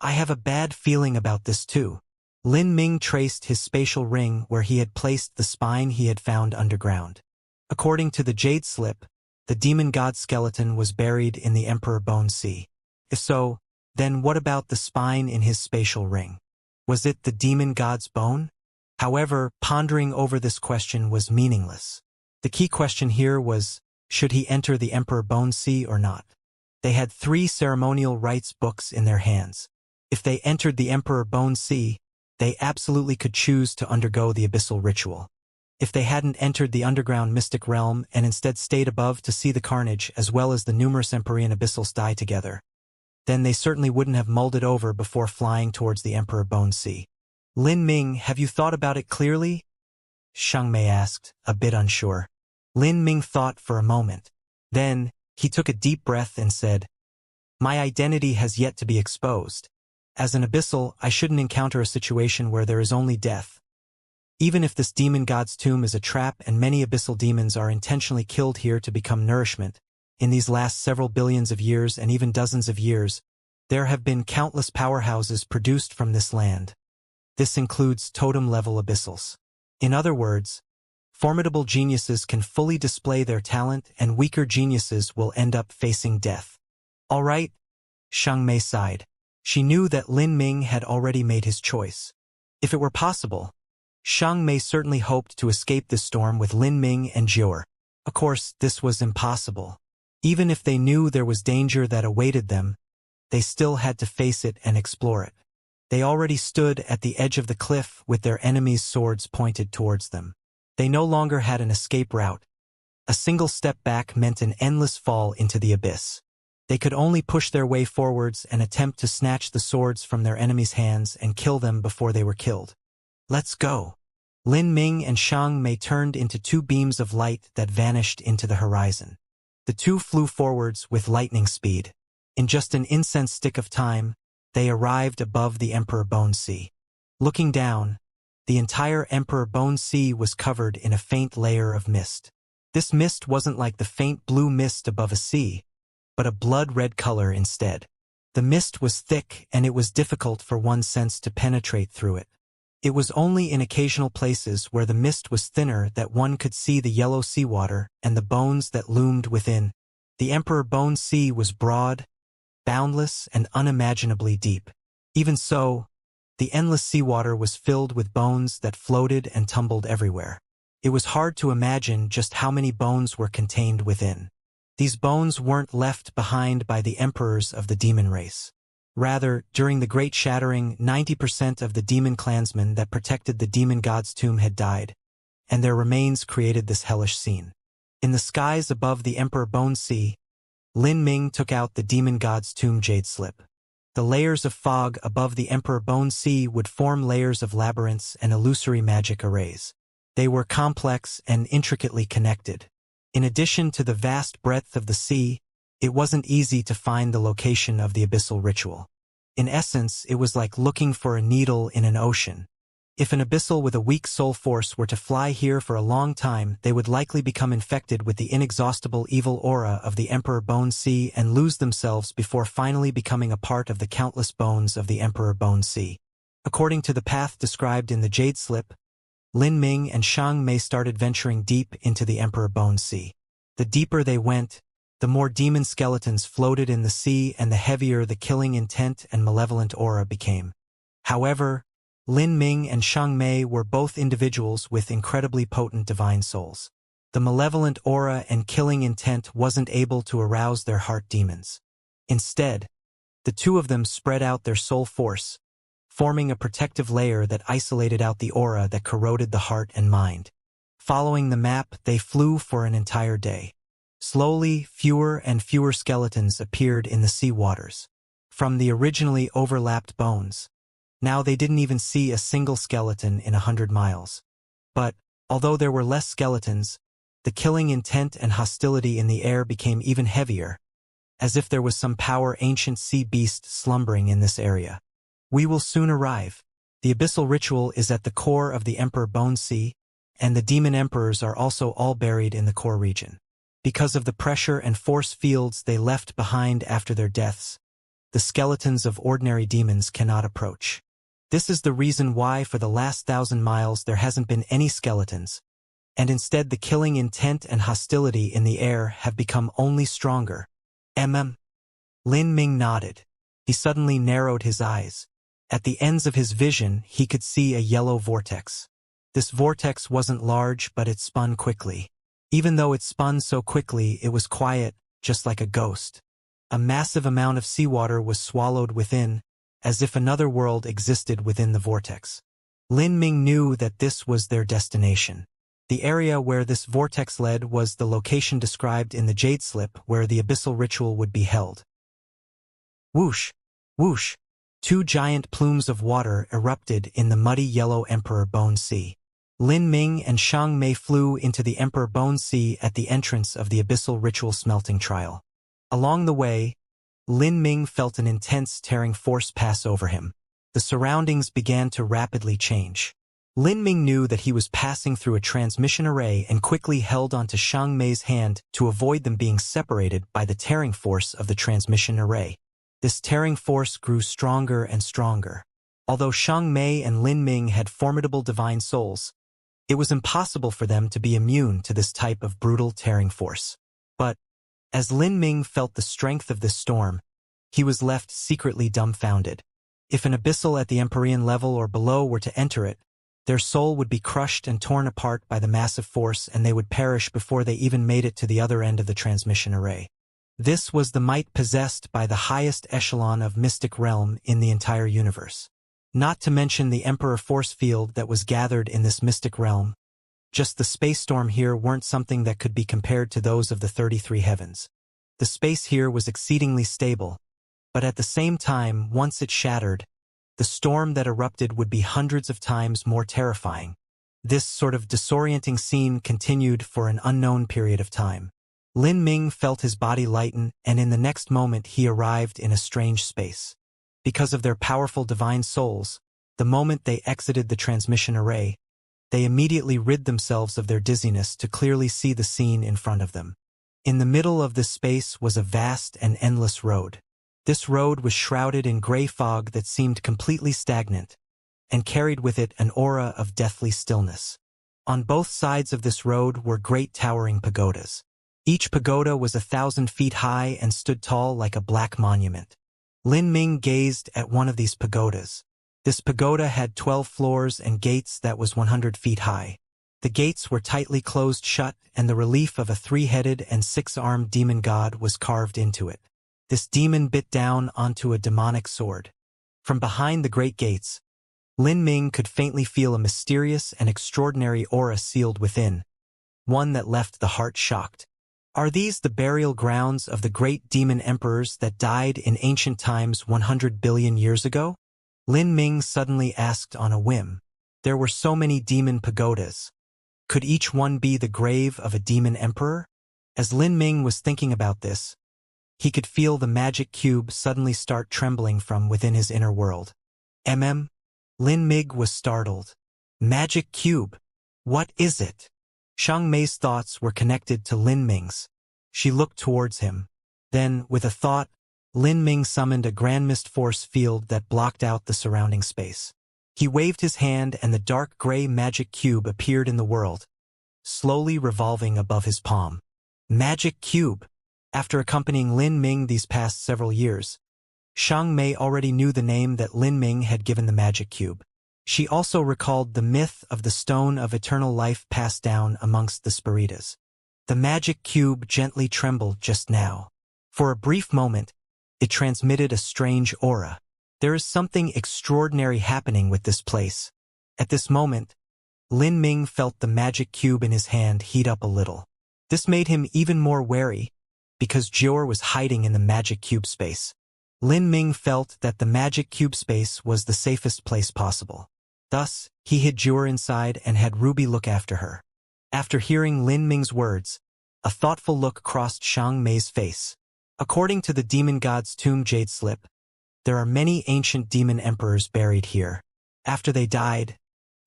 I have a bad feeling about this too. Lin Ming traced his spatial ring where he had placed the spine he had found underground. According to the Jade Slip, the demon god skeleton was buried in the Emperor Bone Sea. If so, then what about the spine in his spatial ring? Was it the demon god's bone? However, pondering over this question was meaningless. The key question here was, should he enter the Emperor Bone Sea or not? They had 3 ceremonial rites books in their hands. If they entered the Emperor Bone Sea, they absolutely could choose to undergo the abyssal ritual. If they hadn't entered the underground mystic realm and instead stayed above to see the carnage as well as the numerous Empyrean abyssals die together, then they certainly wouldn't have mulled it over before flying towards the Emperor Bone Sea. Lin Ming, have you thought about it clearly? Xianxia asked, a bit unsure. Lin Ming thought for a moment. Then, he took a deep breath and said, My identity has yet to be exposed. As an abyssal, I shouldn't encounter a situation where there is only death. Even if this demon god's tomb is a trap and many abyssal demons are intentionally killed here to become nourishment, in these last several billions of years and even dozens of years, there have been countless powerhouses produced from this land. This includes totem-level abyssals. In other words, formidable geniuses can fully display their talent and weaker geniuses will end up facing death. All right, Xianxia sighed. She knew that Lin Ming had already made his choice. If it were possible, Xianxia certainly hoped to escape this storm with Lin Ming and Jior. Of course, this was impossible. Even if they knew there was danger that awaited them, they still had to face it and explore it. They already stood at the edge of the cliff with their enemies' swords pointed towards them. They no longer had an escape route. A single step back meant an endless fall into the abyss. They could only push their way forwards and attempt to snatch the swords from their enemies' hands and kill them before they were killed. Let's go. Lin Ming and Xianxia turned into 2 beams of light that vanished into the horizon. The 2 flew forwards with lightning speed. In just an incense stick of time, they arrived above the Emperor Bone Sea. Looking down, the entire Emperor Bone Sea was covered in a faint layer of mist. This mist wasn't like the faint blue mist above a sea, but a blood-red color instead. The mist was thick and it was difficult for one's sense to penetrate through it. It was only in occasional places where the mist was thinner that one could see the yellow seawater and the bones that loomed within. The Emperor Bone Sea was broad, boundless, and unimaginably deep. Even so, the endless seawater was filled with bones that floated and tumbled everywhere. It was hard to imagine just how many bones were contained within. These bones weren't left behind by the emperors of the demon race. Rather, during the Great Shattering, 90% of the demon clansmen that protected the demon god's tomb had died, and their remains created this hellish scene. In the skies above the Emperor Bone Sea, Lin Ming took out the demon god's tomb jade slip. The layers of fog above the Emperor Bone Sea would form layers of labyrinths and illusory magic arrays. They were complex and intricately connected. In addition to the vast breadth of the sea, it wasn't easy to find the location of the abyssal ritual. In essence, it was like looking for a needle in an ocean. If an abyssal with a weak soul force were to fly here for a long time, they would likely become infected with the inexhaustible evil aura of the Emperor Bone Sea and lose themselves before finally becoming a part of the countless bones of the Emperor Bone Sea. According to the path described in the Jade Slip, Lin Ming and Xianxia started venturing deep into the Emperor Bone Sea. The deeper they went, the more demon skeletons floated in the sea and the heavier the killing intent and malevolent aura became. However, Lin Ming and Xianxia were both individuals with incredibly potent divine souls. The malevolent aura and killing intent wasn't able to arouse their heart demons. Instead, the 2 of them spread out their soul force, forming a protective layer that isolated out the aura that corroded the heart and mind. Following the map, they flew for an entire day. Slowly, fewer and fewer skeletons appeared in the sea waters. From the originally overlapped bones, now they didn't even see a single skeleton in 100 miles. But, although there were less skeletons, the killing intent and hostility in the air became even heavier, as if there was some power ancient sea beast slumbering in this area. We will soon arrive. The abyssal ritual is at the core of the Emperor Bone Sea, and the demon emperors are also all buried in the core region. Because of the pressure and force fields they left behind after their deaths, the skeletons of ordinary demons cannot approach. This is the reason why for the last 1,000 miles there hasn't been any skeletons, and instead the killing intent and hostility in the air have become only stronger. Lin Ming nodded. He suddenly narrowed his eyes. At the ends of his vision he could see a yellow vortex. This vortex wasn't large, but it spun quickly. Even though it spun so quickly, it was quiet, just like a ghost. A massive amount of seawater was swallowed within, as if another world existed within the vortex. Lin Ming knew that this was their destination. The area where this vortex led was the location described in the Jade Slip where the abyssal ritual would be held. Whoosh! Whoosh! 2 giant plumes of water erupted in the muddy yellow Emperor Bone Sea. Lin Ming and Xiang Mei flew into the Emperor Bone Sea at the entrance of the abyssal ritual smelting trial. Along the way, Lin Ming felt an intense tearing force pass over him. The surroundings began to rapidly change. Lin Ming knew that he was passing through a transmission array and quickly held onto Xiang Mei's hand to avoid them being separated by the tearing force of the transmission array. This tearing force grew stronger and stronger. Although Xiang Mei and Lin Ming had formidable divine souls, it was impossible for them to be immune to this type of brutal tearing force. But, as Lin Ming felt the strength of this storm, he was left secretly dumbfounded. If an abyssal at the Empyrean level or below were to enter it, their soul would be crushed and torn apart by the massive force and they would perish before they even made it to the other end of the transmission array. This was the might possessed by the highest echelon of mystic realm in the entire universe. Not to mention the Emperor force field that was gathered in this mystic realm. Just the space storm here weren't something that could be compared to those of the 33 heavens. The space here was exceedingly stable, but at the same time, once it shattered, the storm that erupted would be hundreds of times more terrifying. This sort of disorienting scene continued for an unknown period of time. Lin Ming felt his body lighten, and in the next moment he arrived in a strange space. Because of their powerful divine souls, the moment they exited the transmission array, they immediately rid themselves of their dizziness to clearly see the scene in front of them. In the middle of this space was a vast and endless road. This road was shrouded in gray fog that seemed completely stagnant, and carried with it an aura of deathly stillness. On both sides of this road were great towering pagodas. Each pagoda was 1,000 feet high and stood tall like a black monument. Lin Ming gazed at one of these pagodas. This pagoda had 12 floors and gates that was 100 feet high. The gates were tightly closed shut, and the relief of a 3-headed and 6-armed demon god was carved into it. This demon bit down onto a demonic sword. From behind the great gates, Lin Ming could faintly feel a mysterious and extraordinary aura sealed within, one that left the heart shocked. Are these the burial grounds of the great demon emperors that died in ancient times 100 billion years ago? Lin Ming suddenly asked on a whim. There were so many demon pagodas. Could each one be the grave of a demon emperor? As Lin Ming was thinking about this, he could feel the magic cube suddenly start trembling from within his inner world. Lin Ming was startled. Magic cube? What is it? Xiang Mei's thoughts were connected to Lin Ming's. She looked towards him. Then, with a thought, Lin Ming summoned a grand mist force field that blocked out the surrounding space. He waved his hand and the dark gray magic cube appeared in the world, slowly revolving above his palm. Magic cube! After accompanying Lin Ming these past several years, Xiang Mei already knew the name that Lin Ming had given the magic cube. She also recalled the myth of the stone of eternal life passed down amongst the Spiritas. The magic cube gently trembled just now. For a brief moment, it transmitted a strange aura. There is something extraordinary happening with this place. At this moment, Lin Ming felt the magic cube in his hand heat up a little. This made him even more wary, because Jior was hiding in the magic cube space. Lin Ming felt that the magic cube space was the safest place possible. Thus, he hid Jior inside and had Ruby look after her. After hearing Lin Ming's words, a thoughtful look crossed Xiang Mei's face. According to the demon god's tomb jade slip, there are many ancient demon emperors buried here. After they died,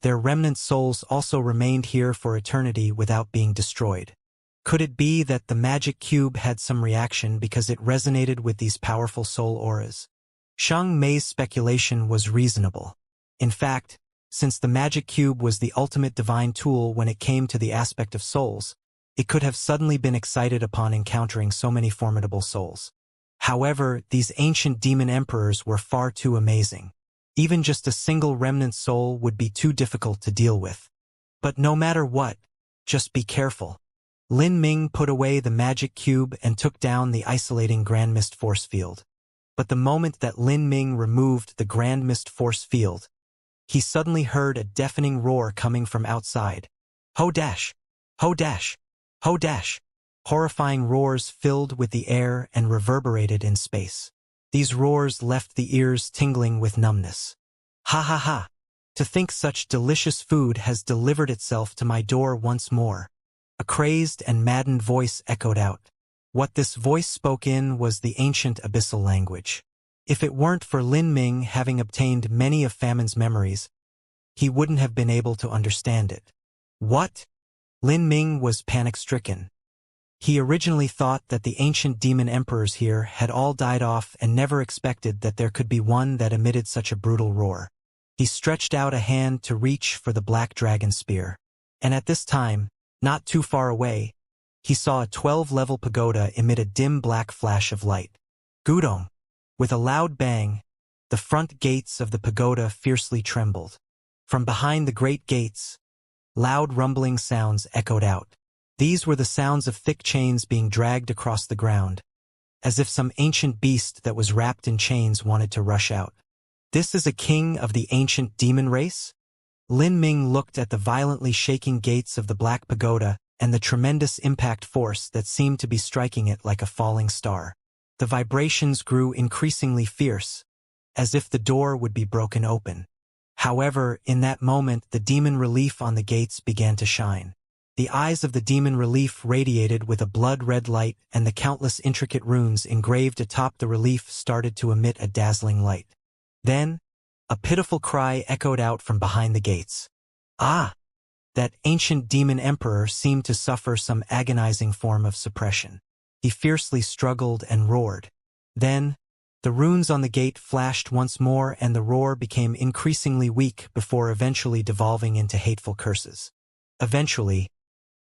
their remnant souls also remained here for eternity without being destroyed. Could it be that the magic cube had some reaction because it resonated with these powerful soul auras? Xianxia's speculation was reasonable. In fact, since the magic cube was the ultimate divine tool when it came to the aspect of souls, it could have suddenly been excited upon encountering so many formidable souls. However, these ancient demon emperors were far too amazing. Even just a single remnant soul would be too difficult to deal with. But no matter what, just be careful. Lin Ming put away the magic cube and took down the isolating Grand Mist force field. But the moment that Lin Ming removed the Grand Mist force field, he suddenly heard a deafening roar coming from outside. Ho dash! Ho dash! Ho dash! Horrifying roars filled with the air and reverberated in space. These roars left the ears tingling with numbness. Ha ha ha! To think such delicious food has delivered itself to my door once more. A crazed and maddened voice echoed out. What this voice spoke in was the ancient abyssal language. If it weren't for Lin Ming having obtained many of Famine's memories, he wouldn't have been able to understand it. What? Lin Ming was panic-stricken. He originally thought that the ancient demon emperors here had all died off and never expected that there could be one that emitted such a brutal roar. He stretched out a hand to reach for the black dragon spear. And at this time, not too far away, he saw a 12-level pagoda emit a dim black flash of light. Gudong! With a loud bang, the front gates of the pagoda fiercely trembled. From behind the great gates, loud rumbling sounds echoed out. These were the sounds of thick chains being dragged across the ground, as if some ancient beast that was wrapped in chains wanted to rush out. This is a king of the ancient demon race? Lin Ming looked at the violently shaking gates of the black pagoda and the tremendous impact force that seemed to be striking it like a falling star. The vibrations grew increasingly fierce, as if the door would be broken open. However, in that moment the demon relief on the gates began to shine. The eyes of the demon relief radiated with a blood-red light, and the countless intricate runes engraved atop the relief started to emit a dazzling light. Then, a pitiful cry echoed out from behind the gates. Ah! That ancient demon emperor seemed to suffer some agonizing form of suppression. He fiercely struggled and roared. Then, the runes on the gate flashed once more and the roar became increasingly weak before eventually devolving into hateful curses. Eventually,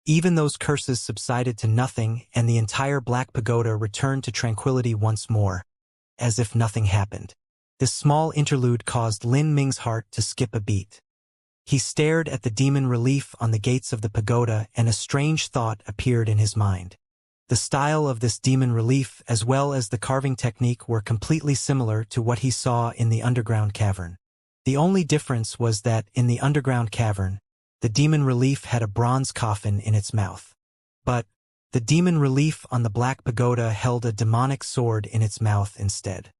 even those curses subsided to nothing and the entire black pagoda returned to tranquility once more, as if nothing happened. This small interlude caused Lin Ming's heart to skip a beat. He stared at the demon relief on the gates of the pagoda and a strange thought appeared in his mind. The style of this demon relief as well as the carving technique were completely similar to what he saw in the underground cavern. The only difference was that in the underground cavern, the demon relief had a bronze coffin in its mouth. But the demon relief on the black pagoda held a demonic sword in its mouth instead.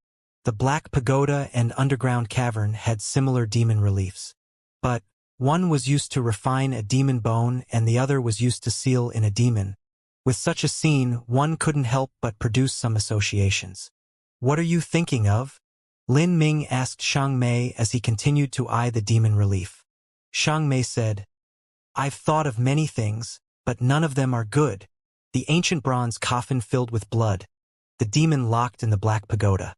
The black pagoda and underground cavern had similar demon reliefs. But one was used to refine a demon bone and the other was used to seal in a demon. With such a scene, one couldn't help but produce some associations. What are you thinking of? Lin Ming asked Xianxia as he continued to eye the demon relief. Xianxia said, I've thought of many things, but none of them are good. The ancient bronze coffin filled with blood, the demon locked in the black pagoda.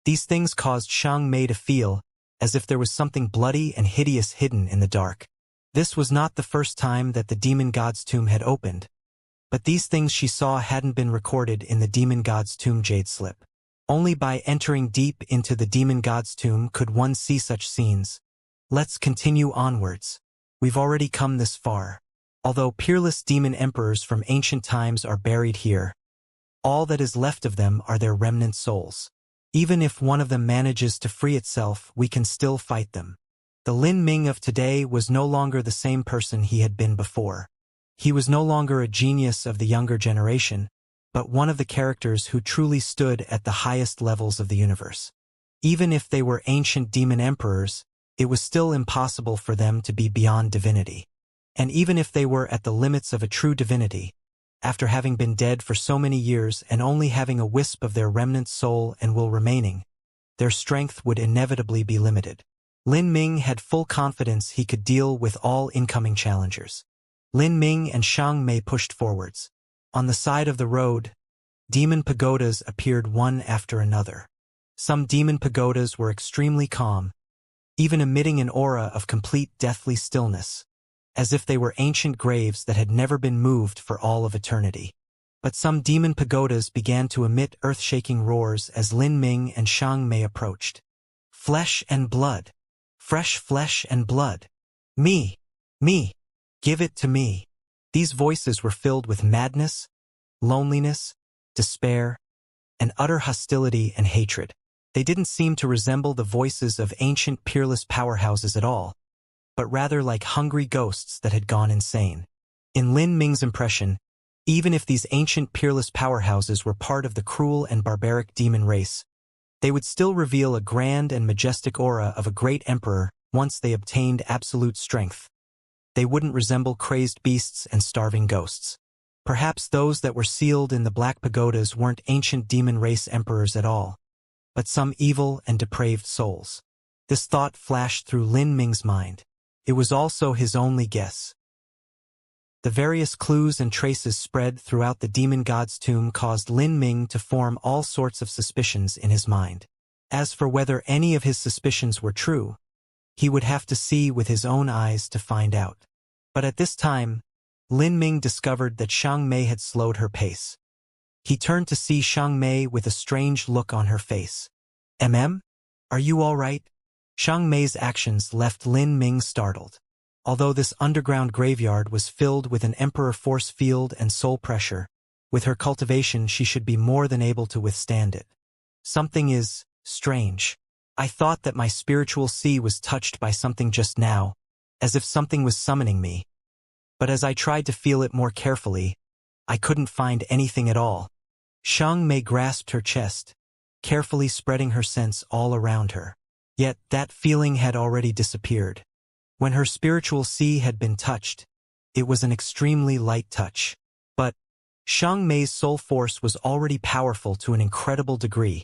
These things caused Xianxia to feel as if there was something bloody and hideous hidden in the dark. This was not the first time that the demon god's tomb had opened, but these things she saw hadn't been recorded in the demon god's tomb jade slip. Only by entering deep into the demon god's tomb could one see such scenes. Let's continue onwards. We've already come this far. Although peerless demon emperors from ancient times are buried here, all that is left of them are their remnant souls. Even if one of them manages to free itself, we can still fight them. The Lin Ming of today was no longer the same person he had been before. He was no longer a genius of the younger generation, but one of the characters who truly stood at the highest levels of the universe. Even if they were ancient demon emperors, it was still impossible for them to be beyond divinity. And even if they were at the limits of a true divinity, after having been dead for so many years and only having a wisp of their remnant soul and will remaining, their strength would inevitably be limited. Lin Ming had full confidence he could deal with all incoming challengers. Lin Ming and Xiang Mei pushed forwards. On the side of the road, demon pagodas appeared one after another. Some demon pagodas were extremely calm, even emitting an aura of complete deathly stillness, as if they were ancient graves that had never been moved for all of eternity. But some demon pagodas began to emit earth-shaking roars as Lin Ming and Xiang Mei approached. Flesh and blood. Fresh flesh and blood. Me. Me. Give it to me. These voices were filled with madness, loneliness, despair, and utter hostility and hatred. They didn't seem to resemble the voices of ancient peerless powerhouses at all, but rather like hungry ghosts that had gone insane. In Lin Ming's impression, even if these ancient peerless powerhouses were part of the cruel and barbaric demon race, they would still reveal a grand and majestic aura of a great emperor once they obtained absolute strength. They wouldn't resemble crazed beasts and starving ghosts. Perhaps those that were sealed in the black pagodas weren't ancient demon race emperors at all, but some evil and depraved souls. This thought flashed through Lin Ming's mind. It was also his only guess. The various clues and traces spread throughout the demon god's tomb caused Lin Ming to form all sorts of suspicions in his mind. As for whether any of his suspicions were true, he would have to see with his own eyes to find out. But at this time, Lin Ming discovered that Xiang Mei had slowed her pace. He turned to see Xiang Mei with a strange look on her face. Are you all right? Xiang Mei's actions left Lin Ming startled. Although this underground graveyard was filled with an emperor force field and soul pressure, with her cultivation she should be more than able to withstand it. Something is strange. I thought that my spiritual sea was touched by something just now, as if something was summoning me. But as I tried to feel it more carefully, I couldn't find anything at all. Xiang Mei grasped her chest, carefully spreading her sense all around her. Yet that feeling had already disappeared. When her spiritual sea had been touched, it was an extremely light touch. But Xiang Mei's soul force was already powerful to an incredible degree,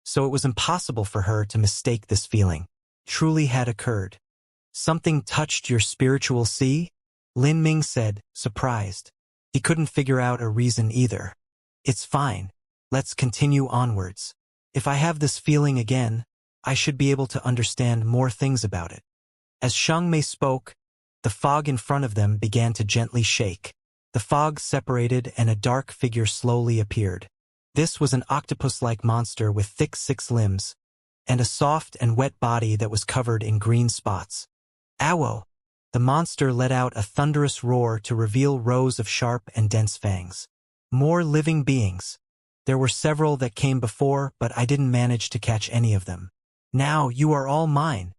so it was impossible for her to mistake this feeling. Truly had occurred. Something touched your spiritual sea? Lin Ming said, surprised. He couldn't figure out a reason either. It's fine. Let's continue onwards. If I have this feeling again, I should be able to understand more things about it. As Xiang Mei spoke, the fog in front of them began to gently shake. The fog separated and a dark figure slowly appeared. This was an octopus-like monster with thick 6 limbs, and a soft and wet body that was covered in green spots. Ow! The monster let out a thunderous roar to reveal rows of sharp and dense fangs. More living beings. There were several that came before, but I didn't manage to catch any of them. Now you are all mine.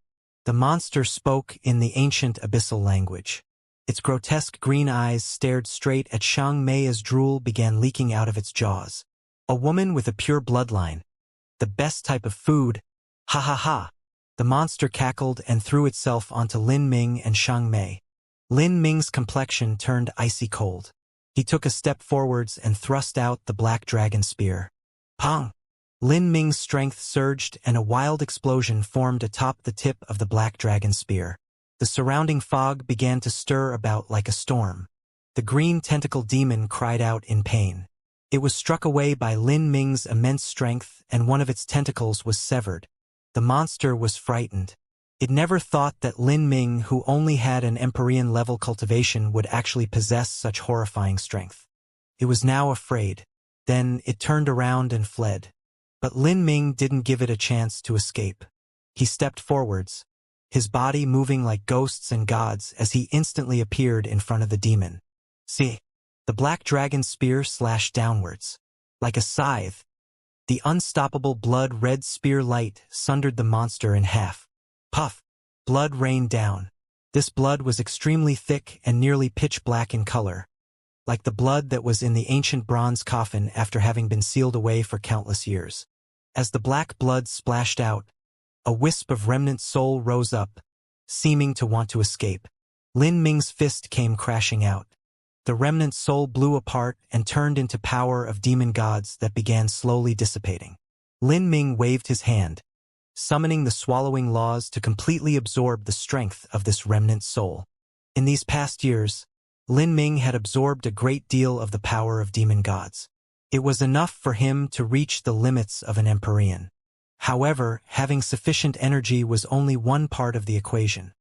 The monster spoke in the ancient abyssal language. Its grotesque green eyes stared straight at Xiang Mei as drool began leaking out of its jaws. A woman with a pure bloodline. The best type of food. Ha ha ha. The monster cackled and threw itself onto Lin Ming and Xiang Mei. Lin Ming's complexion turned icy cold. He took a step forwards and thrust out the black dragon spear. Pong! Lin Ming's strength surged and a wild explosion formed atop the tip of the black dragon spear. The surrounding fog began to stir about like a storm. The green tentacle demon cried out in pain. It was struck away by Lin Ming's immense strength and one of its tentacles was severed. The monster was frightened. It never thought that Lin Ming, who only had an Empyrean-level cultivation, would actually possess such horrifying strength. It was now afraid. Then it turned around and fled. But Lin Ming didn't give it a chance to escape. He stepped forwards, his body moving like ghosts and gods as he instantly appeared in front of the demon. See? The black dragon spear slashed downwards. Like a scythe, the unstoppable blood-red spear light sundered the monster in half. Puff! Blood rained down. This blood was extremely thick and nearly pitch-black in color, like the blood that was in the ancient bronze coffin after having been sealed away for countless years. As the black blood splashed out, a wisp of remnant soul rose up, seeming to want to escape. Lin Ming's fist came crashing out. the remnant soul blew apart and turned into power of demon gods that began slowly dissipating. Lin Ming waved his hand, summoning the swallowing laws to completely absorb the strength of this remnant soul. In these past years, Lin Ming had absorbed a great deal of the power of demon gods. It was enough for him to reach the limits of an Empyrean. However, having sufficient energy was only one part of the equation.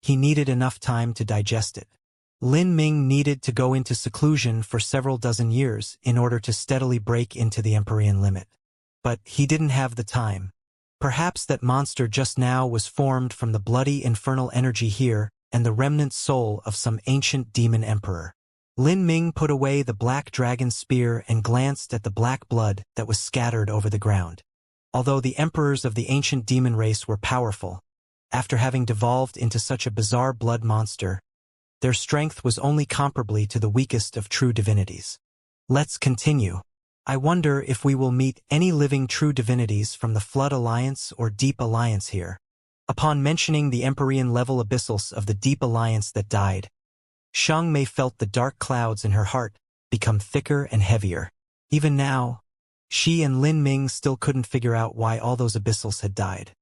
He needed enough time to digest it. Lin Ming needed to go into seclusion for several dozen years in order to steadily break into the Empyrean limit. But he didn't have the time. Perhaps that monster just now was formed from the bloody infernal energy here and the remnant soul of some ancient demon emperor. Lin Ming put away the black dragon spear and glanced at the black blood that was scattered over the ground. Although the emperors of the ancient demon race were powerful, after having devolved into such a bizarre blood monster, their strength was only comparably to the weakest of true divinities. Let's continue. I wonder if we will meet any living true divinities from the Flood Alliance or Deep Alliance here. Upon mentioning the Empyrean level abyssals of the Deep Alliance that died, Xianxia felt the dark clouds in her heart become thicker and heavier. Even now, she and Lin Ming still couldn't figure out why all those abyssals had died.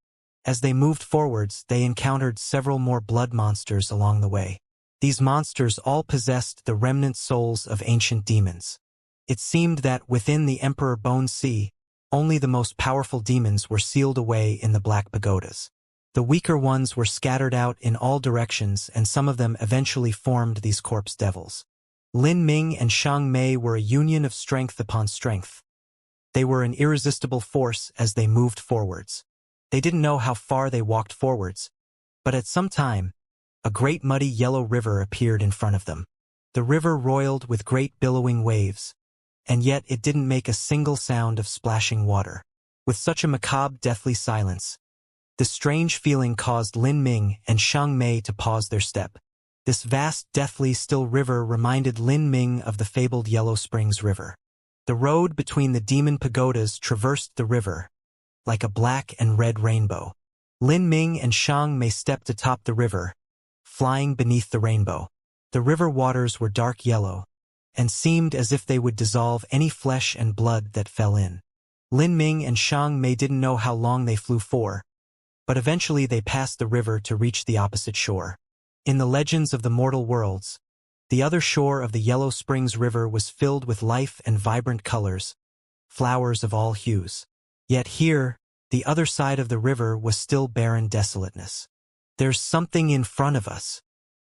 As they moved forwards, they encountered several more blood monsters along the way. These monsters all possessed the remnant souls of ancient demons. It seemed that within the Emperor Bone Sea, only the most powerful demons were sealed away in the black pagodas. The weaker ones were scattered out in all directions, and some of them eventually formed these corpse devils. Lin Ming and Xianxia were a union of strength upon strength. They were an irresistible force as they moved forwards. They didn't know how far they walked forwards, but at some time, a great muddy yellow river appeared in front of them. The river roiled with great billowing waves, and yet it didn't make a single sound of splashing water. With such a macabre, deathly silence, this strange feeling caused Lin Ming and Xianxia to pause their step. This vast, deathly, still river reminded Lin Ming of the fabled Yellow Springs River. The road between the demon pagodas traversed the river, like a black and red rainbow. Lin Ming and Xianxia stepped atop the river, flying beneath the rainbow. The river waters were dark yellow, and seemed as if they would dissolve any flesh and blood that fell in. Lin Ming and Xianxia didn't know how long they flew for, but eventually they passed the river to reach the opposite shore. In the legends of the mortal worlds, the other shore of the Yellow Springs River was filled with life and vibrant colors, flowers of all hues. Yet here, the other side of the river was still barren desolateness. There's something in front of us.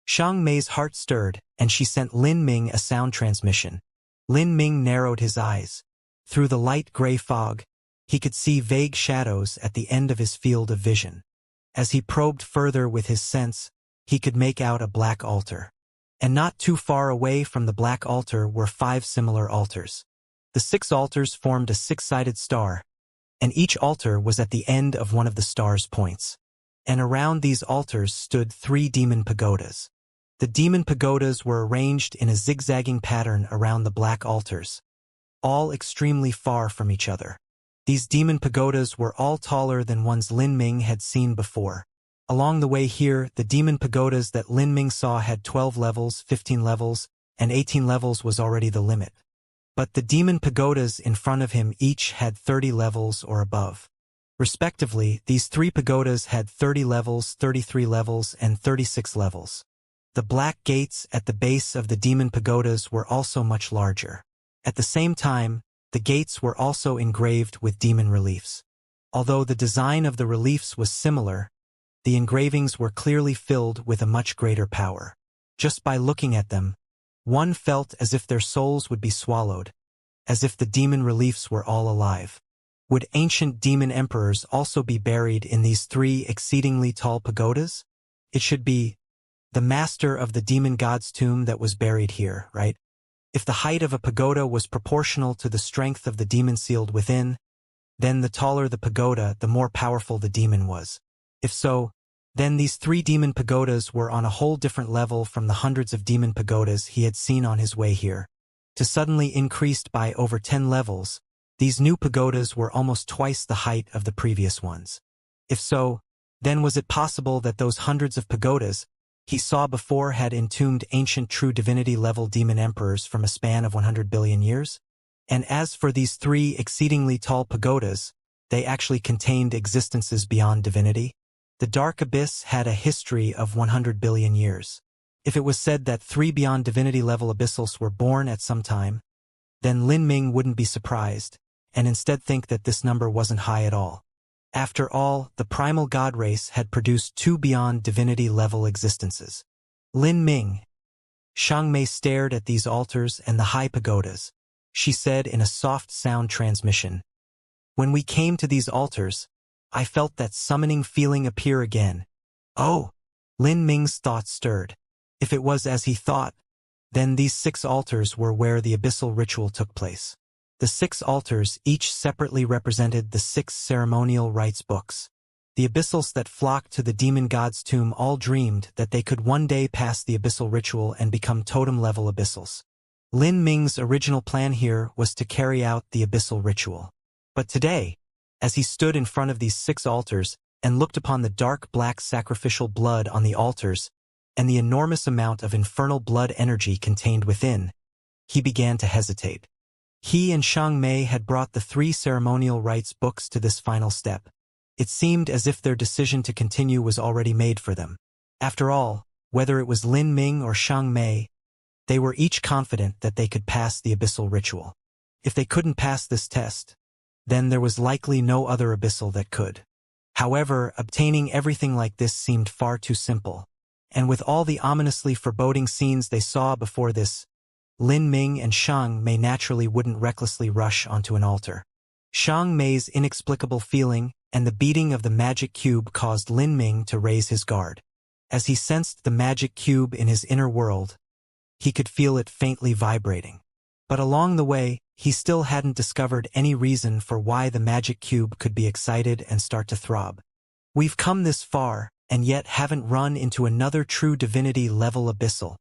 Xianxia's heart stirred, and she sent Lin Ming a sound transmission. Lin Ming narrowed his eyes. Through the light gray fog, he could see vague shadows at the end of his field of vision. As he probed further with his sense, he could make out a black altar. And not too far away from the black altar were 5 similar altars. The 6 altars formed a 6-sided star, and each altar was at the end of one of the star's points. And around these altars stood 3 demon pagodas. The demon pagodas were arranged in a zigzagging pattern around the black altars, all extremely far from each other. These demon pagodas were all taller than ones Lin Ming had seen before. Along the way here, the demon pagodas that Lin Ming saw had 12 levels, 15 levels, and 18 levels was already the limit. But the demon pagodas in front of him each had 30 levels or above. Respectively, these 3 pagodas had 30 levels, 33 levels, and 36 levels. The black gates at the base of the demon pagodas were also much larger. At the same time, the gates were also engraved with demon reliefs. Although the design of the reliefs was similar, the engravings were clearly filled with a much greater power. Just by looking at them, one felt as if their souls would be swallowed, as if the demon reliefs were all alive. Would ancient demon emperors also be buried in these 3 exceedingly tall pagodas? It should be the master of the demon god's tomb that was buried here, right? If the height of a pagoda was proportional to the strength of the demon sealed within, then the taller the pagoda, the more powerful the demon was. If so, then these 3 demon pagodas were on a whole different level from the hundreds of demon pagodas he had seen on his way here. To suddenly increased by over 10 levels, these new pagodas were almost twice the height of the previous ones. If so, then was it possible that those hundreds of pagodas he saw before had entombed ancient true divinity-level demon emperors from a span of 100 billion years? And as for these 3 exceedingly tall pagodas, they actually contained existences beyond divinity? The dark abyss had a history of 100 billion years. If it was said that 3 beyond divinity-level abyssals were born at some time, then Lin Ming wouldn't be surprised, and instead think that this number wasn't high at all. After all, the primal god race had produced 2 beyond divinity-level existences. Lin Ming. Xianxia stared at these altars and the high pagodas. She said in a soft sound transmission, "When we came to these altars, I felt that summoning feeling appear again." Oh! Lin Ming's thoughts stirred. If it was as he thought, then these 6 altars were where the abyssal ritual took place. The 6 altars each separately represented the 6 ceremonial rites books. The abyssals that flocked to the demon god's tomb all dreamed that they could one day pass the abyssal ritual and become totem-level abyssals. Lin Ming's original plan here was to carry out the abyssal ritual. But today, as he stood in front of these 6 altars and looked upon the dark black sacrificial blood on the altars and the enormous amount of infernal blood energy contained within, he began to hesitate. He and Xianxia had brought the 3 ceremonial rites books to this final step. It seemed as if their decision to continue was already made for them. After all, whether it was Lin Ming or Xianxia, they were each confident that they could pass the abyssal ritual. If they couldn't pass this test, then there was likely no other abyssal that could. However, obtaining everything like this seemed far too simple. And with all the ominously foreboding scenes they saw before this, Lin Ming and Xianxia naturally wouldn't recklessly rush onto an altar. Xianxia's inexplicable feeling and the beating of the magic cube caused Lin Ming to raise his guard. As he sensed the magic cube in his inner world, he could feel it faintly vibrating. But along the way, he still hadn't discovered any reason for why the magic cube could be excited and start to throb. "We've come this far, and yet haven't run into another true divinity-level abyssal,"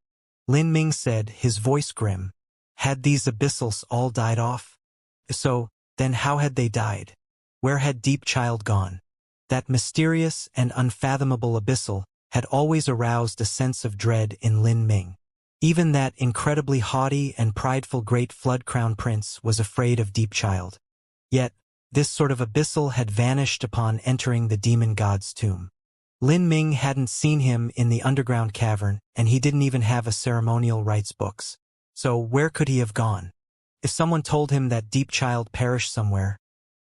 Lin Ming said, his voice grim. Had these abyssals all died off? So, then how had they died? Where had Deep Child gone? That mysterious and unfathomable abyssal had always aroused a sense of dread in Lin Ming. Even that incredibly haughty and prideful great Flood Crown Prince was afraid of Deep Child. Yet, this sort of abyssal had vanished upon entering the demon god's tomb. Lin Ming hadn't seen him in the underground cavern, and he didn't even have a ceremonial rites books. So where could he have gone? If someone told him that Deep Child perished somewhere,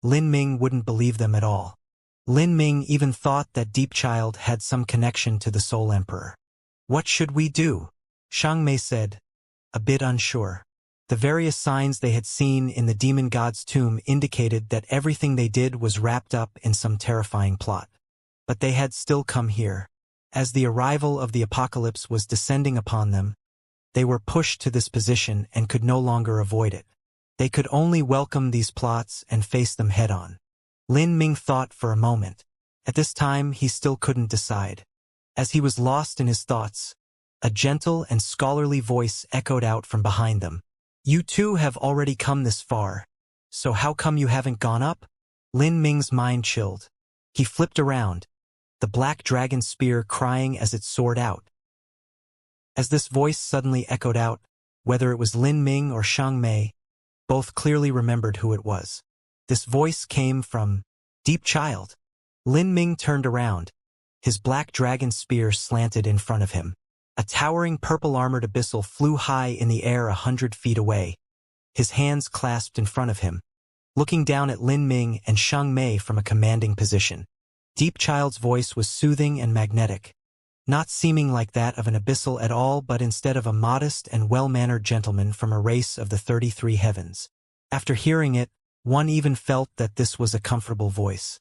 Lin Ming wouldn't believe them at all. Lin Ming even thought that Deep Child had some connection to the Soul Emperor. "What should we do?" Xianxia said, a bit unsure. The various signs they had seen in the demon god's tomb indicated that everything they did was wrapped up in some terrifying plot. But they had still come here. As the arrival of the apocalypse was descending upon them, they were pushed to this position and could no longer avoid it. They could only welcome these plots and face them head-on. Lin Ming thought for a moment. At this time, he still couldn't decide. As he was lost in his thoughts, a gentle and scholarly voice echoed out from behind them. "You two have already come this far, so how come you haven't gone up?" Lin Ming's mind chilled. He flipped around, the black dragon spear crying as it soared out. As this voice suddenly echoed out, whether it was Lin Ming or Xianxia, both clearly remembered who it was. This voice came from Deep Child. Lin Ming turned around. His black dragon spear slanted in front of him. A towering purple-armored abyssal flew high in the air 100 feet away, his hands clasped in front of him, looking down at Lin Ming and Xianxia from a commanding position. Deep Child's voice was soothing and magnetic, not seeming like that of an abyssal at all, but instead of a modest and well-mannered gentleman from a race of the 33 heavens. After hearing it, one even felt that this was a comfortable voice.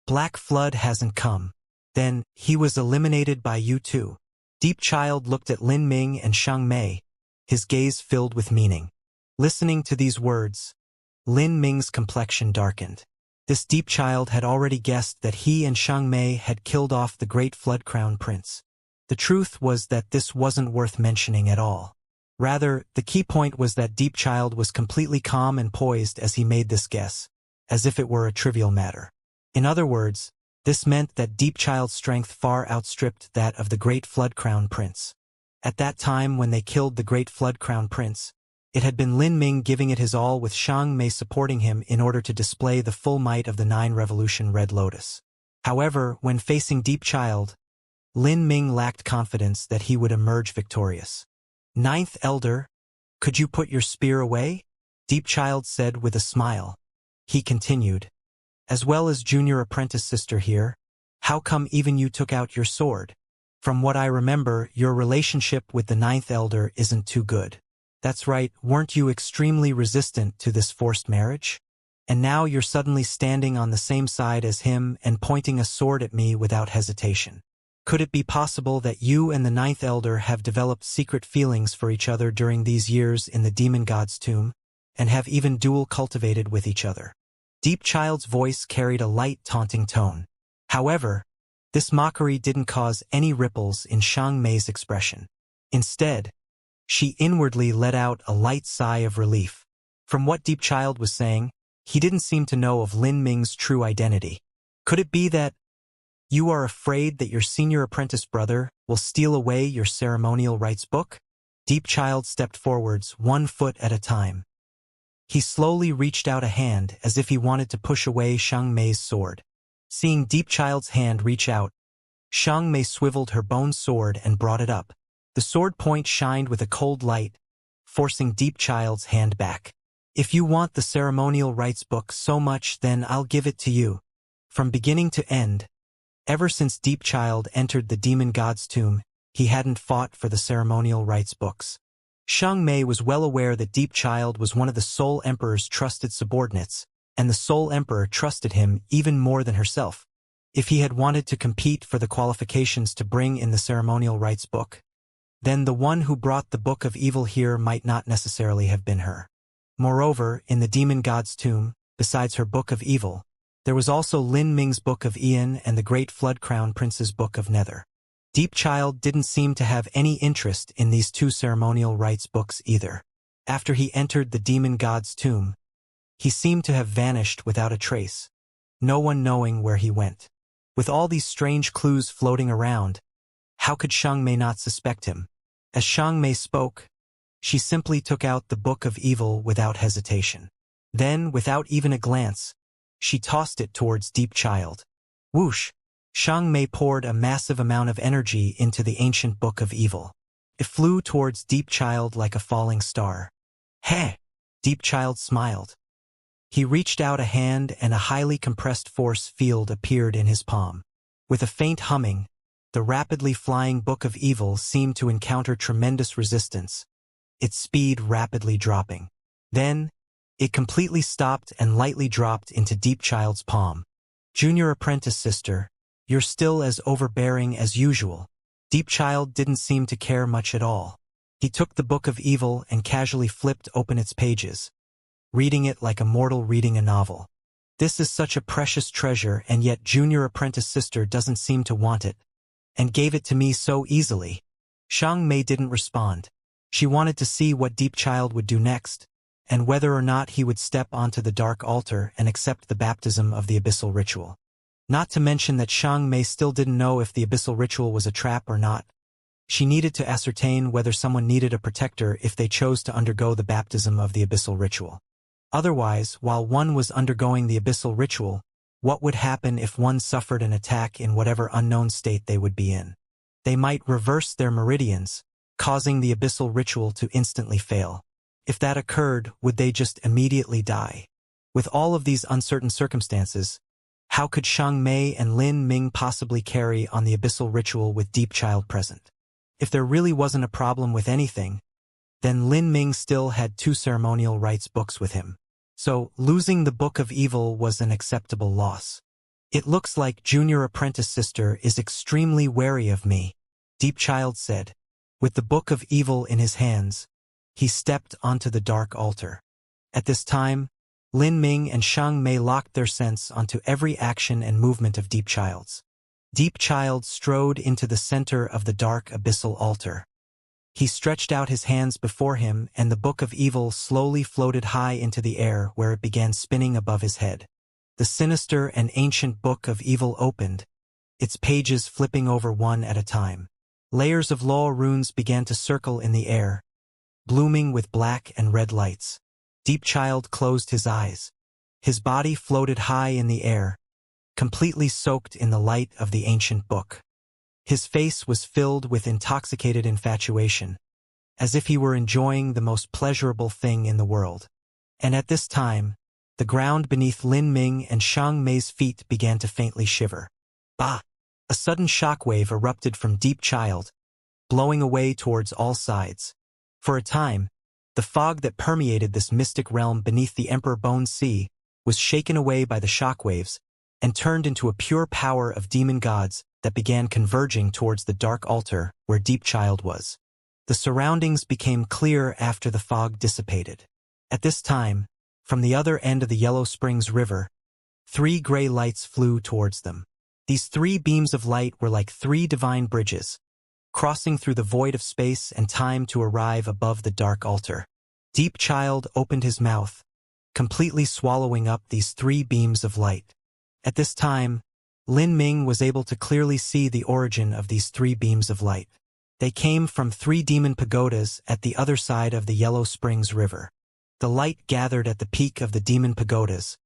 "Black Flood hasn't come. Then, he was eliminated by you two." Deep Child looked at Lin Ming and Xianxia, his gaze filled with meaning. Listening to these words, Lin Ming's complexion darkened. This Deep Child had already guessed that he and Xianxia had killed off the great Flood Crown Prince. The truth was that this wasn't worth mentioning at all. Rather, the key point was that Deep Child was completely calm and poised as he made this guess, as if it were a trivial matter. In other words, This meant that Deep Child's strength far outstripped that of the Great Flood Crown Prince. At that time when they killed the Great Flood Crown Prince, it had been Lin Ming giving it his all with Xiang Mei supporting him in order to display the full might of the 9 Revolution Red Lotus. However, when facing Deep Child, Lin Ming lacked confidence that he would emerge victorious. "Ninth Elder, could you put your spear away?" Deep Child said with a smile. He continued, "As well as junior apprentice sister here, how come even you took out your sword? From what I remember, your relationship with the 9th Elder isn't too good." "That's right, weren't you extremely resistant to this forced marriage? And now you're suddenly standing on the same side as him and pointing a sword at me without hesitation. Could it be possible that you and the 9th Elder have developed secret feelings for each other during these years in the demon god's tomb, and have even dual cultivated with each other?" Deep Child's voice carried a light, taunting tone. However, this mockery didn't cause any ripples in Xiang Mei's expression. Instead, she inwardly let out a light sigh of relief. From what Deep Child was saying, he didn't seem to know of Lin Ming's true identity. Could it be that you are afraid that your senior apprentice brother will steal away your ceremonial rites book? Deep Child stepped forwards, 1 foot at a time. He slowly reached out a hand as if he wanted to push away Xiang Mei's sword. Seeing Deep Child's hand reach out, Xiang Mei swiveled her bone sword and brought it up. The sword point shined with a cold light, forcing Deep Child's hand back. "If you want the ceremonial rites book so much, then I'll give it to you." From beginning to end, ever since Deep Child entered the demon god's tomb, he hadn't fought for the ceremonial rites books. Xiang Mei was well aware that Deep Child was one of the Soul Emperor's trusted subordinates, and the Soul Emperor trusted him even more than herself. If he had wanted to compete for the qualifications to bring in the ceremonial rites book, then the one who brought the Book of Evil here might not necessarily have been her. Moreover, in the demon god's tomb, besides her Book of Evil, there was also Lin Ming's Book of Ian and the Great Flood Crown Prince's Book of Nether. Deep Child didn't seem to have any interest in these 2 ceremonial rites books either. After he entered the demon god's tomb, he seemed to have vanished without a trace, no one knowing where he went. With all these strange clues floating around, how could Xiang Mei not suspect him? As Xiang Mei spoke, she simply took out the Book of Evil without hesitation. Then, without even a glance, she tossed it towards Deep Child. Whoosh! Xiang Mei poured a massive amount of energy into the ancient Book of Evil. It flew towards Deep Child like a falling star. "Heh!" Deep Child smiled. He reached out a hand and a highly compressed force field appeared in his palm. With a faint humming, the rapidly flying Book of Evil seemed to encounter tremendous resistance, its speed rapidly dropping. Then, it completely stopped and lightly dropped into Deep Child's palm. "Junior apprentice sister, you're still as overbearing as usual." Deep Child didn't seem to care much at all. He took the Book of Evil and casually flipped open its pages, reading it like a mortal reading a novel. "This is such a precious treasure, and yet junior apprentice sister doesn't seem to want it, and gave it to me so easily." Xiang Mei didn't respond. She wanted to see what Deep Child would do next, and whether or not he would step onto the dark altar and accept the baptism of the abyssal ritual. Not to mention that Xiang Mei still didn't know if the abyssal ritual was a trap or not. She needed to ascertain whether someone needed a protector if they chose to undergo the baptism of the abyssal ritual. Otherwise, while one was undergoing the abyssal ritual, what would happen if one suffered an attack in whatever unknown state they would be in? They might reverse their meridians, causing the abyssal ritual to instantly fail. If that occurred, would they just immediately die? With all of these uncertain circumstances, how could Xiang Mei and Lin Ming possibly carry on the abyssal ritual with Deep Child present? If there really wasn't a problem with anything, then Lin Ming still had 2 ceremonial rites books with him. So, losing the Book of Evil was an acceptable loss. "It looks like junior apprentice sister is extremely wary of me," Deep Child said. With the Book of Evil in his hands, he stepped onto the dark altar. At this time, Lin Ming and Xiang Mei locked their sense onto every action and movement of Deep Child's. Deep Child strode into the center of the dark abyssal altar. He stretched out his hands before him, and the Book of Evil slowly floated high into the air where it began spinning above his head. The sinister and ancient book of evil opened, its pages flipping over one at a time. Layers of law runes began to circle in the air, blooming with black and red lights. Deepchild closed his eyes. His body floated high in the air, completely soaked in the light of the ancient book. His face was filled with intoxicated infatuation, as if he were enjoying the most pleasurable thing in the world. And at this time, the ground beneath Lin Ming and Xiang Mei's feet began to faintly shiver. Bah! A sudden shockwave erupted from Deepchild, blowing away towards all sides. For a time, the fog that permeated this mystic realm beneath the Emperor Bone Sea was shaken away by the shockwaves and turned into a pure power of demon gods that began converging towards the dark altar where Deepchild was. The surroundings became clear after the fog dissipated. At this time, from the other end of the Yellow Springs River, 3 gray lights flew towards them. These 3 beams of light were like 3 divine bridges, crossing through the void of space and time to arrive above the dark altar. Deepchild opened his mouth, completely swallowing up these 3 beams of light. At this time, Lin Ming was able to clearly see the origin of these 3 beams of light. They came from 3 demon pagodas at the other side of the Yellow Springs River. The light gathered at the peak of the demon pagodas,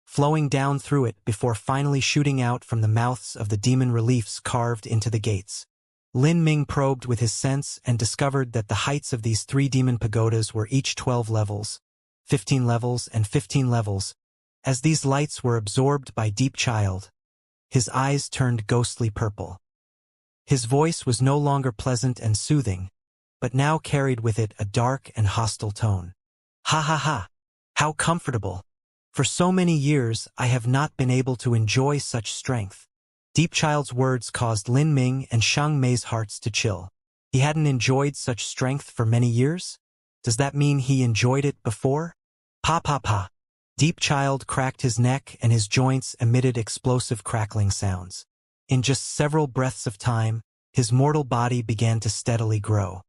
flowing down through it before finally shooting out from the mouths of the demon reliefs carved into the gates. Lin Ming probed with his sense and discovered that the heights of these 3 demon pagodas were each 12 levels, 15 levels and 15 levels. As these lights were absorbed by Deepchild, his eyes turned ghostly purple. His voice was no longer pleasant and soothing, but now carried with it a dark and hostile tone. Ha ha ha! How comfortable! For so many years I have not been able to enjoy such strength. Deepchild's words caused Lin Ming and Xiang Mei's hearts to chill. He hadn't enjoyed such strength for many years? Does that mean he enjoyed it before? Pa pa pa! Deepchild cracked his neck and his joints emitted explosive crackling sounds. In just several breaths of time, his mortal body began to steadily grow.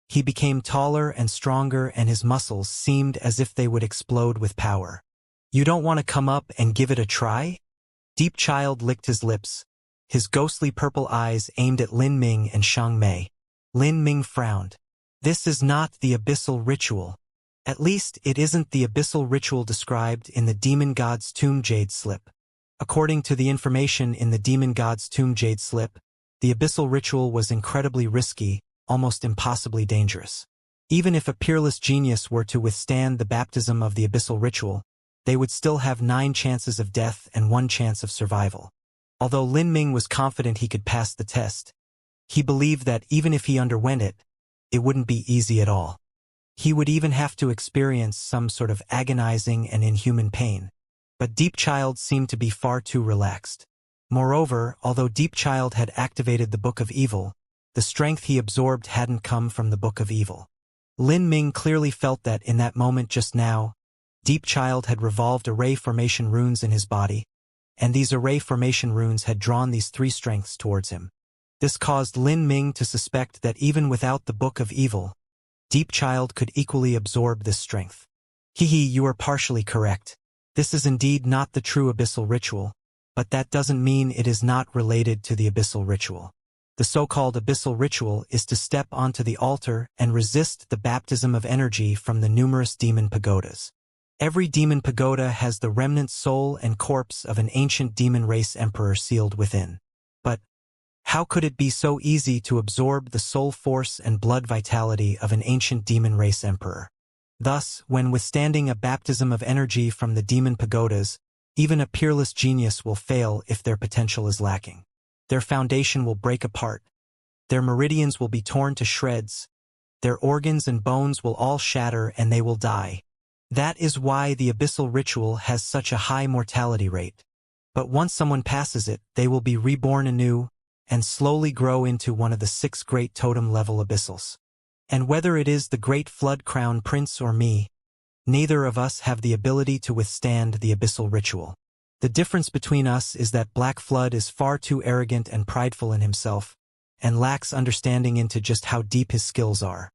He became taller and stronger and his muscles seemed as if they would explode with power. You don't want to come up and give it a try? Deepchild licked his lips, his ghostly purple eyes aimed at Lin Ming and Xiang Mei. Lin Ming frowned. This is not the abyssal ritual. At least it isn't the abyssal ritual described in the Demon God's Tomb Jade Slip. According to the information in the Demon God's Tomb Jade Slip, the abyssal ritual was incredibly risky, almost impossibly dangerous. Even if a peerless genius were to withstand the baptism of the abyssal ritual, they would still have 9 chances of death and 1 chance of survival. Although Lin Ming was confident he could pass the test, he believed that even if he underwent it, it wouldn't be easy at all. He would even have to experience some sort of agonizing and inhuman pain. But Deepchild seemed to be far too relaxed. Moreover, although Deepchild had activated the Book of Evil, the strength he absorbed hadn't come from the Book of Evil. Lin Ming clearly felt that in that moment just now, Deepchild had revolved array formation runes in his body, and these array formation runes had drawn these 3 strengths towards him. This caused Lin Ming to suspect that even without the Book of Evil, Deepchild could equally absorb this strength. You are partially correct. This is indeed not the true abyssal ritual, but that doesn't mean it is not related to the abyssal ritual. The so-called abyssal ritual is to step onto the altar and resist the baptism of energy from the numerous demon pagodas. Every demon pagoda has the remnant soul and corpse of an ancient demon race emperor sealed within. But how could it be so easy to absorb the soul force and blood vitality of an ancient demon race emperor? Thus, when withstanding a baptism of energy from the demon pagodas, even a peerless genius will fail if their potential is lacking. Their foundation will break apart. Their meridians will be torn to shreds. Their organs and bones will all shatter and they will die. That is why the abyssal ritual has such a high mortality rate. But once someone passes it, they will be reborn anew and slowly grow into one of the 6 great totem-level abyssals. And whether it is the great Flood Crown Prince or me, neither of us have the ability to withstand the abyssal ritual. The difference between us is that Black Flood is far too arrogant and prideful in himself, and lacks understanding into just how deep his skills are.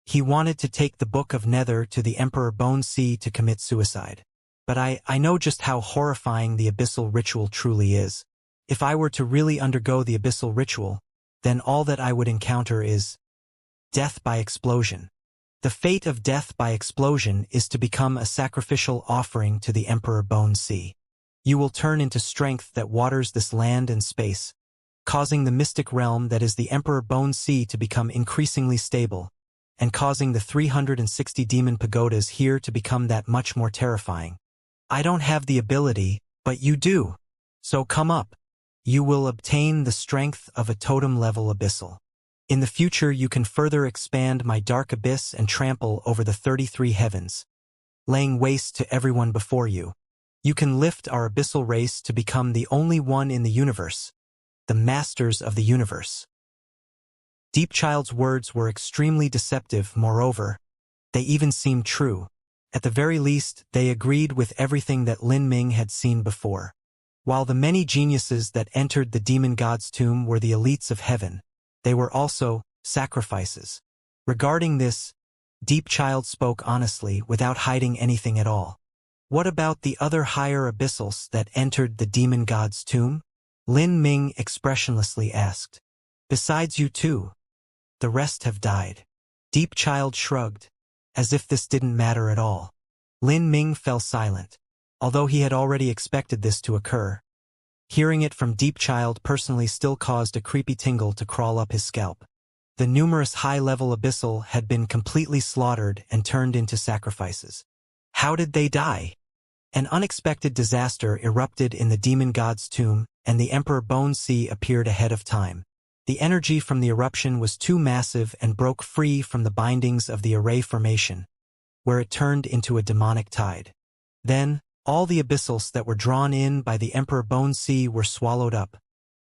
He wanted to take the Book of Nether to the Emperor Bone Sea to commit suicide. But I know just how horrifying the abyssal ritual truly is. If I were to really undergo the abyssal ritual, then all that I would encounter is death by explosion. The fate of death by explosion is to become a sacrificial offering to the Emperor Bone Sea. You will turn into strength that waters this land and space, causing the mystic realm that is the Emperor Bone Sea to become increasingly stable, and causing the 360 demon pagodas here to become that much more terrifying. I don't have the ability, but you do. So come up. You will obtain the strength of a totem-level abyssal. In the future you can further expand my dark abyss and trample over the 33 heavens, laying waste to everyone before you. You can lift our abyssal race to become the only one in the universe, the masters of the universe. Deepchild's words were extremely deceptive, moreover. They even seemed true. At the very least, they agreed with everything that Lin Ming had seen before. While the many geniuses that entered the demon god's tomb were the elites of heaven, they were also sacrifices. Regarding this, Deepchild spoke honestly, without hiding anything at all. What about the other higher abyssals that entered the demon god's tomb? Lin Ming expressionlessly asked. Besides you two, the rest have died. Deepchild shrugged, as if this didn't matter at all. Lin Ming fell silent, although he had already expected this to occur. Hearing it from Deepchild personally still caused a creepy tingle to crawl up his scalp. The numerous high-level abyssal had been completely slaughtered and turned into sacrifices. How did they die? An unexpected disaster erupted in the demon god's tomb, and the Emperor Bone Sea appeared ahead of time. The energy from the eruption was too massive and broke free from the bindings of the array formation, where it turned into a demonic tide. Then, all the abyssals that were drawn in by the Emperor Bone Sea were swallowed up,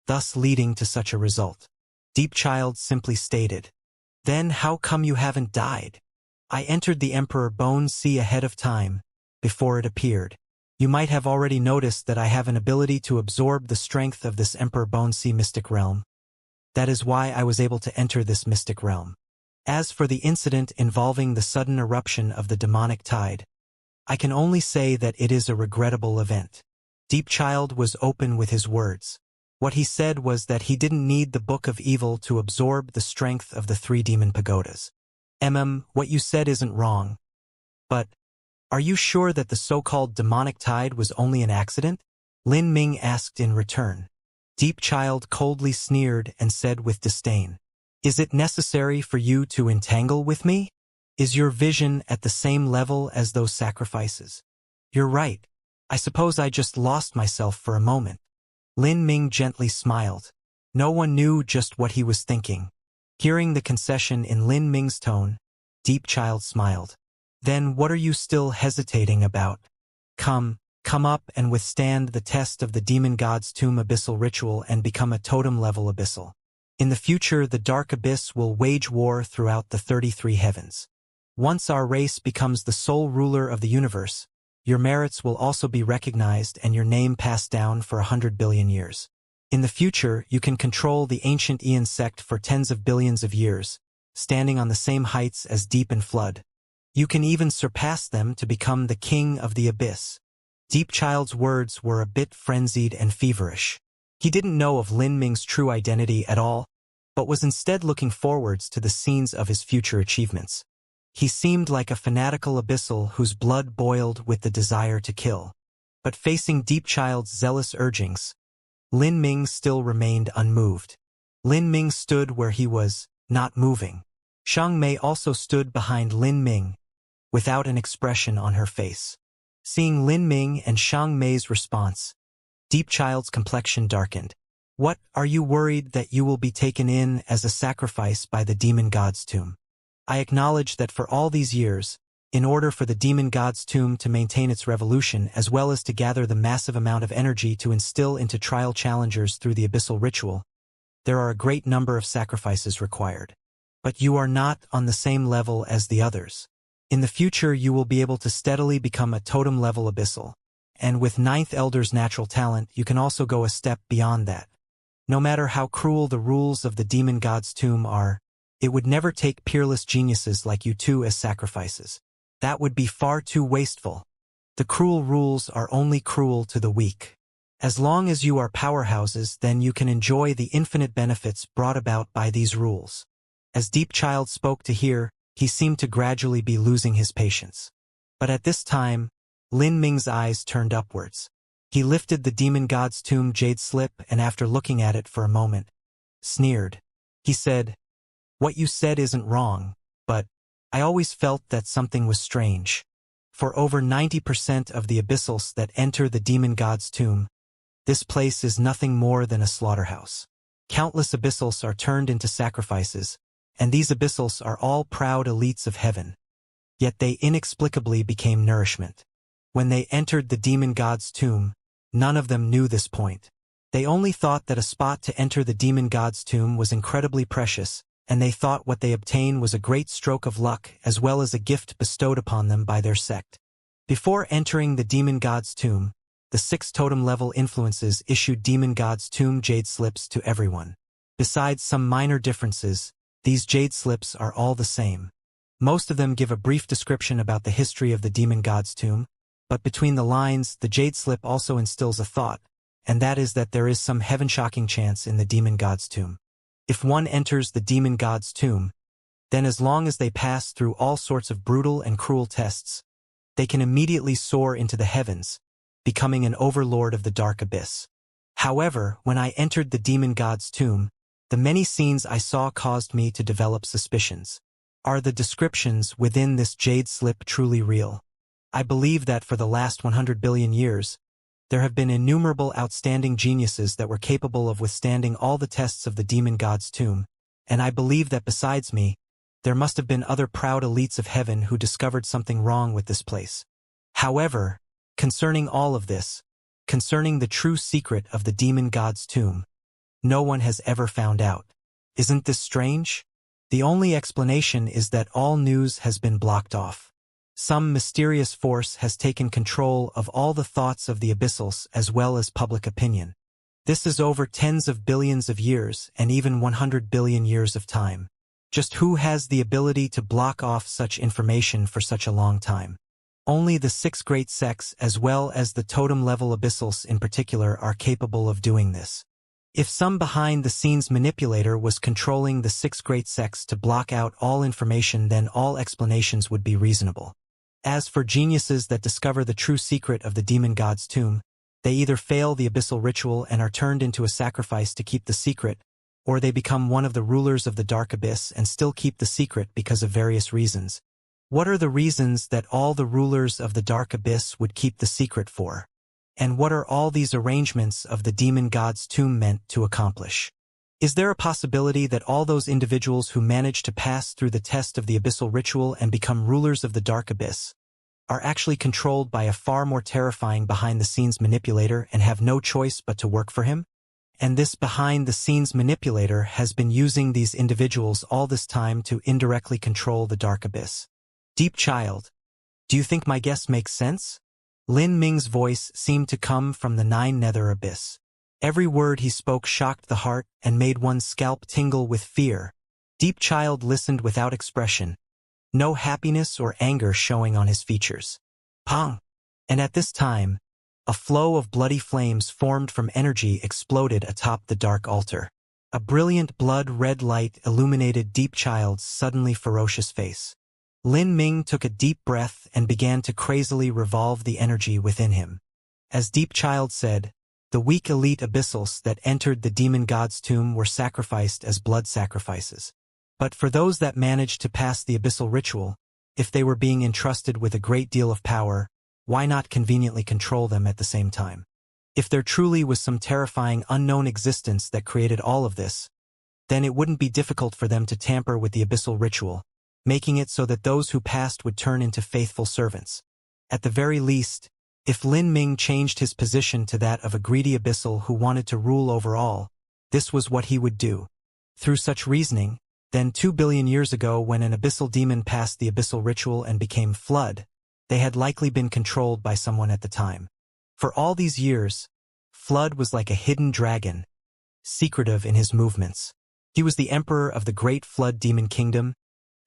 thus leading to such a result. Deepchild simply stated, "Then how come you haven't died? I entered the Emperor Bone Sea ahead of time, before it appeared. You might have already noticed that I have an ability to absorb the strength of this Emperor Bone Sea mystic realm. That is why I was able to enter this mystic realm. As for the incident involving the sudden eruption of the demonic tide, I can only say that it is a regrettable event." Deepchild was open with his words. What he said was that he didn't need the Book of Evil to absorb the strength of the 3 demon pagodas. What you said isn't wrong. But, are you sure that the so-called demonic tide was only an accident? Lin Ming asked in return. Deepchild coldly sneered and said with disdain, "Is it necessary for you to entangle with me? Is your vision at the same level as those sacrifices?" "You're right. I suppose I just lost myself for a moment." Lin Ming gently smiled. No one knew just what he was thinking. Hearing the concession in Lin Ming's tone, Deepchild smiled. "Then what are you still hesitating about? Come up and withstand the test of the demon god's tomb abyssal ritual and become a totem-level abyssal. In the future, the dark abyss will wage war throughout the 33 heavens. Once our race becomes the sole ruler of the universe, your merits will also be recognized and your name passed down for 100 billion years. In the future, you can control the ancient Aeon sect for tens of billions of years, standing on the same heights as Deep and Flood. You can even surpass them to become the king of the abyss." Deepchild's words were a bit frenzied and feverish. He didn't know of Lin Ming's true identity at all, but was instead looking forwards to the scenes of his future achievements. He seemed like a fanatical abyssal whose blood boiled with the desire to kill. But facing Deepchild's zealous urgings, Lin Ming still remained unmoved. Lin Ming stood where he was, not moving. Xiang Mei also stood behind Lin Ming, without an expression on her face. Seeing Lin Ming and Xiang Mei's response, Deepchild's complexion darkened. "What, are you worried that you will be taken in as a sacrifice by the demon god's tomb? I acknowledge that for all these years, in order for the demon god's tomb to maintain its revolution as well as to gather the massive amount of energy to instill into trial challengers through the abyssal ritual, there are a great number of sacrifices required. But you are not on the same level as the others. In the future you will be able to steadily become a totem-level abyssal, and with Ninth Elder's natural talent you can also go a step beyond that. No matter how cruel the rules of the demon god's tomb are, it would never take peerless geniuses like you two as sacrifices. That would be far too wasteful." The cruel rules are only cruel to the weak. As long as you are powerhouses, then you can enjoy the infinite benefits brought about by these rules. As Deep Child spoke to hear, he seemed to gradually be losing his patience. But at this time, Lin Ming's eyes turned upwards. He lifted the demon god's tomb jade slip and after looking at it for a moment, sneered. He said, "What you said isn't wrong, but I always felt that something was strange. For over 90% of the abyssals that enter the demon god's tomb, this place is nothing more than a slaughterhouse. Countless abyssals are turned into sacrifices, and these abyssals are all proud elites of heaven. Yet they inexplicably became nourishment. When they entered the demon god's tomb, none of them knew this point. They only thought that a spot to enter the demon god's tomb was incredibly precious, and they thought what they obtained was a great stroke of luck as well as a gift bestowed upon them by their sect. Before entering the demon god's tomb, the 6 totem-level influences issued demon god's tomb jade slips to everyone. Besides some minor differences, these jade slips are all the same. Most of them give a brief description about the history of the demon god's tomb, but between the lines, the jade slip also instills a thought, and that is that there is some heaven-shocking chance in the demon god's tomb. If one enters the demon god's tomb, then as long as they pass through all sorts of brutal and cruel tests, they can immediately soar into the heavens, becoming an overlord of the dark abyss. However, when I entered the demon god's tomb, the many scenes I saw caused me to develop suspicions. Are the descriptions within this jade slip truly real? I believe that for the last 100 billion years, there have been innumerable outstanding geniuses that were capable of withstanding all the tests of the demon god's tomb, and I believe that besides me, there must have been other proud elites of heaven who discovered something wrong with this place. However, concerning all of this, concerning the true secret of the demon god's tomb, no one has ever found out. Isn't this strange? The only explanation is that all news has been blocked off. Some mysterious force has taken control of all the thoughts of the abyssals as well as public opinion. This is over tens of billions of years and even 100 billion years of time. Just who has the ability to block off such information for such a long time? Only the 6 great sects as well as the totem-level abyssals in particular are capable of doing this. If some behind-the-scenes manipulator was controlling the 6 great sects to block out all information, then all explanations would be reasonable. As for geniuses that discover the true secret of the demon god's tomb, they either fail the abyssal ritual and are turned into a sacrifice to keep the secret, or they become one of the rulers of the dark abyss and still keep the secret because of various reasons. What are the reasons that all the rulers of the dark abyss would keep the secret for? And what are all these arrangements of the demon god's tomb meant to accomplish? Is there a possibility that all those individuals who manage to pass through the test of the abyssal ritual and become rulers of the dark abyss are actually controlled by a far more terrifying behind-the-scenes manipulator and have no choice but to work for him? And this behind-the-scenes manipulator has been using these individuals all this time to indirectly control the dark abyss. Deep Child, do you think my guess makes sense? Lin Ming's voice seemed to come from the 9 nether abyss. Every word he spoke shocked the heart and made one's scalp tingle with fear. Deep Child listened without expression, no happiness or anger showing on his features. Pong! And at this time, a flow of bloody flames formed from energy exploded atop the dark altar. A brilliant blood-red light illuminated Deep Child's suddenly ferocious face. Lin Ming took a deep breath and began to crazily revolve the energy within him. As Deep Child said, the weak elite abyssals that entered the demon god's tomb were sacrificed as blood sacrifices. But for those that managed to pass the abyssal ritual, if they were being entrusted with a great deal of power, why not conveniently control them at the same time? If there truly was some terrifying unknown existence that created all of this, then it wouldn't be difficult for them to tamper with the abyssal ritual, making it so that those who passed would turn into faithful servants. At the very least, if Lin Ming changed his position to that of a greedy abyssal who wanted to rule over all, this was what he would do. Through such reasoning, then 2 billion years ago when an abyssal demon passed the abyssal ritual and became Flood, they had likely been controlled by someone at the time. For all these years, Flood was like a hidden dragon, secretive in his movements. He was the emperor of the great Flood demon kingdom,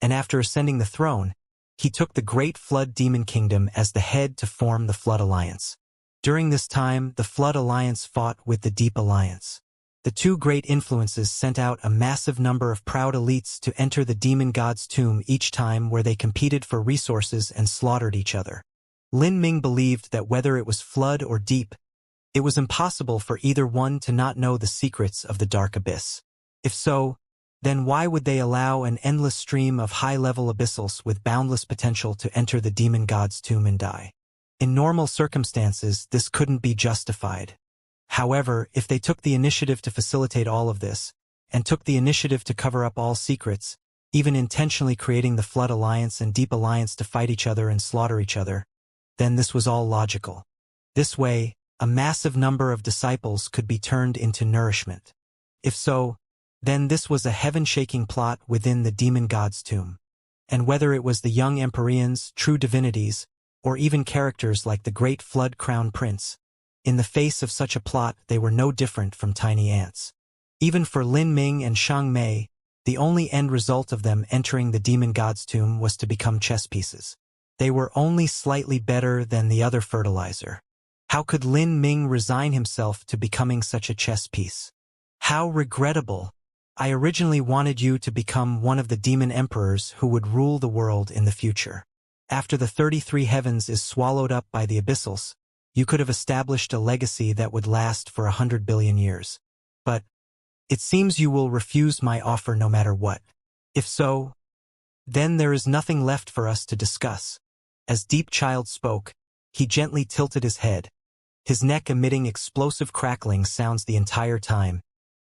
and after ascending the throne, He took the Great Flood Demon Kingdom as the head to form the Flood Alliance. During this time, the Flood Alliance fought with the Deep Alliance. The two great influences sent out a massive number of proud elites to enter the demon god's tomb each time, where they competed for resources and slaughtered each other. Lin Ming believed that whether it was Flood or Deep, it was impossible for either one to not know the secrets of the dark abyss. If so, then why would they allow an endless stream of high-level abyssals with boundless potential to enter the demon god's tomb and die? In normal circumstances, this couldn't be justified. However, if they took the initiative to facilitate all of this, and took the initiative to cover up all secrets, even intentionally creating the Flood Alliance and Deep Alliance to fight each other and slaughter each other, then this was all logical. This way, a massive number of disciples could be turned into nourishment. If so, then this was a heaven-shaking plot within the demon god's tomb. And whether it was the young Empyreans, true divinities, or even characters like the Great Flood Crown Prince, in the face of such a plot they were no different from tiny ants. Even for Lin Ming and Xiang Mei, the only end result of them entering the demon god's tomb was to become chess pieces. They were only slightly better than the other fertilizer. How could Lin Ming resign himself to becoming such a chess piece? How regrettable! I originally wanted you to become one of the demon emperors who would rule the world in the future. After the 33 heavens is swallowed up by the abyssals, you could have established a legacy that would last for 100 billion years. But it seems you will refuse my offer no matter what. If so, then there is nothing left for us to discuss. As Deep Child spoke, he gently tilted his head, his neck emitting explosive crackling sounds the entire time,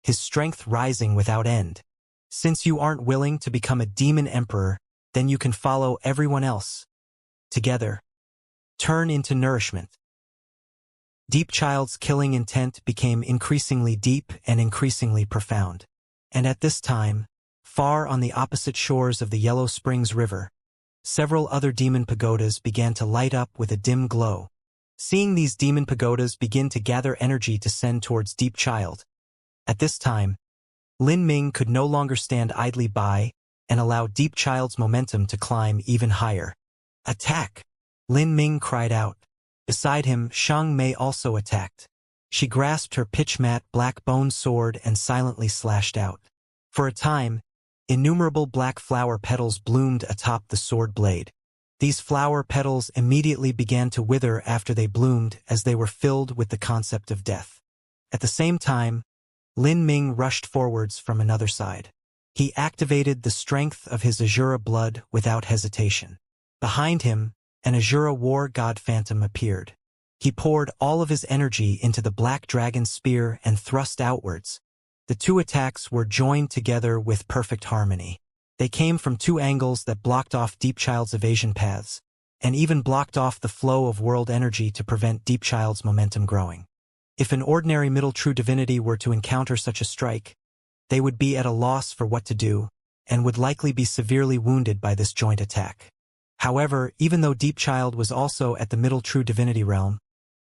his strength rising without end. Since you aren't willing to become a demon emperor, then you can follow everyone else. Together, turn into nourishment. Deep Child's killing intent became increasingly deep and increasingly profound. And at this time, far on the opposite shores of the Yellow Springs River, several other demon pagodas began to light up with a dim glow. Seeing these demon pagodas begin to gather energy to send towards Deep Child, at this time, Lin Ming could no longer stand idly by and allow Deep Child's momentum to climb even higher. Attack! Lin Ming cried out. Beside him, Xiang Mei also attacked. She grasped her pitch-matte black bone sword and silently slashed out. For a time, innumerable black flower petals bloomed atop the sword blade. These flower petals immediately began to wither after they bloomed, as they were filled with the concept of death. At the same time, Lin Ming rushed forwards from another side. He activated the strength of his Azura blood without hesitation. Behind him, an Azura war god phantom appeared. He poured all of his energy into the black dragon spear and thrust outwards. The two attacks were joined together with perfect harmony. They came from two angles that blocked off Deep Child's evasion paths, and even blocked off the flow of world energy to prevent Deep Child's momentum growing. If an ordinary middle true divinity were to encounter such a strike, they would be at a loss for what to do, and would likely be severely wounded by this joint attack. However, even though Deep Child was also at the middle true divinity realm,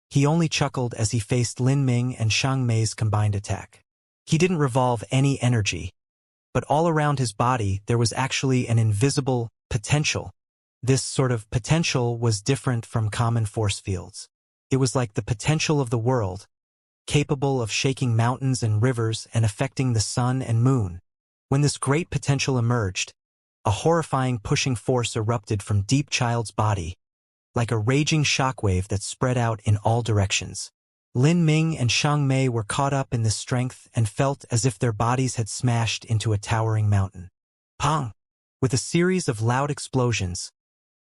he only chuckled as he faced Lin Ming and Xiang Mei's combined attack. He didn't revolve any energy, but all around his body there was actually an invisible potential. This sort of potential was different from common force fields. It was like the potential of the world, capable of shaking mountains and rivers and affecting the sun and moon. When this great potential emerged, a horrifying pushing force erupted from Deep Child's body, like a raging shockwave that spread out in all directions. Lin Ming and Xiang Mei were caught up in this strength and felt as if their bodies had smashed into a towering mountain. Pong! With a series of loud explosions,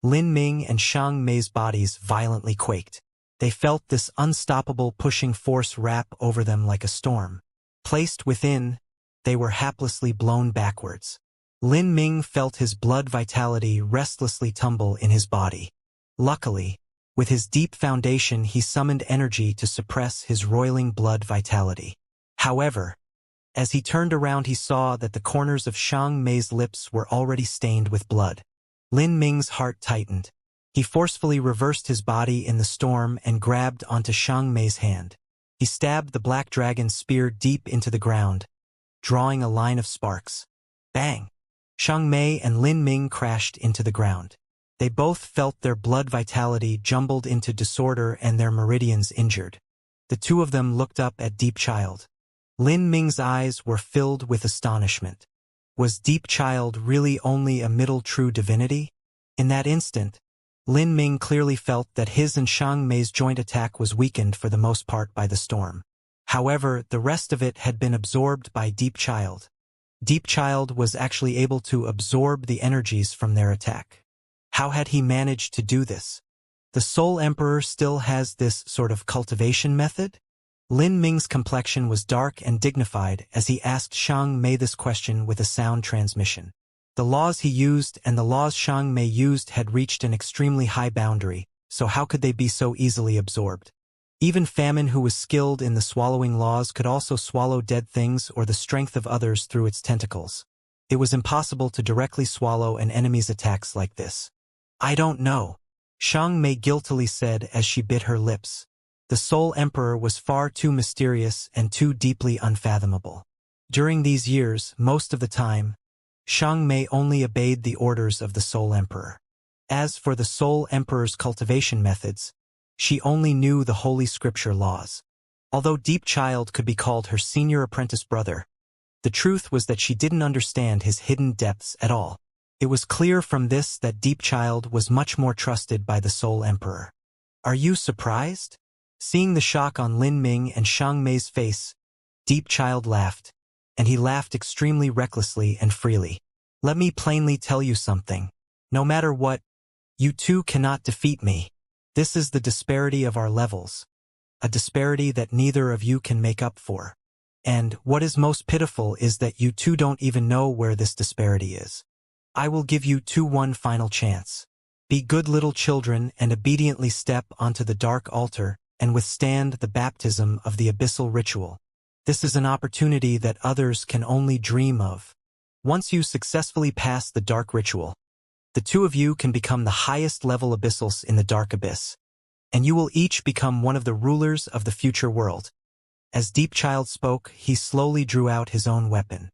Lin Ming and Xiang Mei's bodies violently quaked. They felt this unstoppable pushing force wrap over them like a storm. Placed within, they were haplessly blown backwards. Lin Ming felt his blood vitality restlessly tumble in his body. Luckily, with his deep foundation he summoned energy to suppress his roiling blood vitality. However, as he turned around he saw that the corners of Xiang Mei's lips were already stained with blood. Lin Ming's heart tightened. He forcefully reversed his body in the storm and grabbed onto Xiang Mei's hand. He stabbed the black dragon's spear deep into the ground, drawing a line of sparks. Bang! Xiang Mei and Lin Ming crashed into the ground. They both felt their blood vitality jumbled into disorder and their meridians injured. The two of them looked up at Deep Child. Lin Ming's eyes were filled with astonishment. Was Deep Child really only a middle true divinity? In that instant, Lin Ming clearly felt that his and Xiang Mei's joint attack was weakened for the most part by the storm. However, the rest of it had been absorbed by Deep Child. Deep Child was actually able to absorb the energies from their attack. How had he managed to do this? The Soul Emperor still has this sort of cultivation method? Lin Ming's complexion was dark and dignified as he asked Xiang Mei this question with a sound transmission. The laws he used and the laws Xiang Mei used had reached an extremely high boundary, so how could they be so easily absorbed? Even Famine, who was skilled in the swallowing laws, could also swallow dead things or the strength of others through its tentacles. It was impossible to directly swallow an enemy's attacks like this. I don't know, Xiang Mei guiltily said as she bit her lips. The Soul Emperor was far too mysterious and too deeply unfathomable. During these years, most of the time, Xiang Mei only obeyed the orders of the Soul Emperor. As for the Soul Emperor's cultivation methods, she only knew the Holy Scripture laws. Although Deep Child could be called her senior apprentice brother, the truth was that she didn't understand his hidden depths at all. It was clear from this that Deep Child was much more trusted by the Soul Emperor. Are you surprised? Seeing the shock on Lin Ming and Xiang Mei's face, Deep Child laughed, and he laughed extremely recklessly and freely. Let me plainly tell you something. No matter what, you two cannot defeat me. This is the disparity of our levels, a disparity that neither of you can make up for. And what is most pitiful is that you two don't even know where this disparity is. I will give you two one final chance. Be good little children and obediently step onto the dark altar and withstand the baptism of the abyssal ritual. This is an opportunity that others can only dream of. Once you successfully pass the dark ritual, the two of you can become the highest level abyssals in the dark abyss, and you will each become one of the rulers of the future world. As Deep Child spoke, he slowly drew out his own weapon.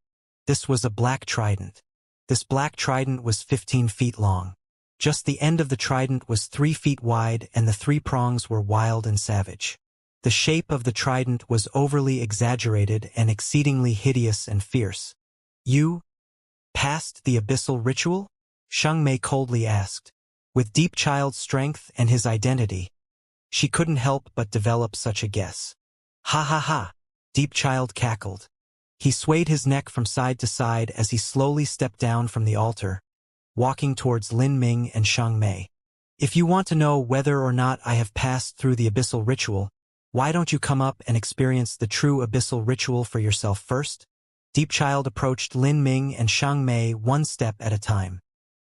This was a black trident. This black trident was 15 feet long. Just the end of the trident was 3 feet wide and the 3 prongs were wild and savage. The shape of the trident was overly exaggerated and exceedingly hideous and fierce. You passed the abyssal ritual? Xiang Mei coldly asked. With Deep Child's strength and his identity, she couldn't help but develop such a guess. Ha ha ha, Deep Child cackled. He swayed his neck from side to side as he slowly stepped down from the altar, walking towards Lin Ming and Xiang Mei. If you want to know whether or not I have passed through the abyssal ritual, why don't you come up and experience the true abyssal ritual for yourself first? Deep Child approached Lin Ming and Xiang Mei one step at a time.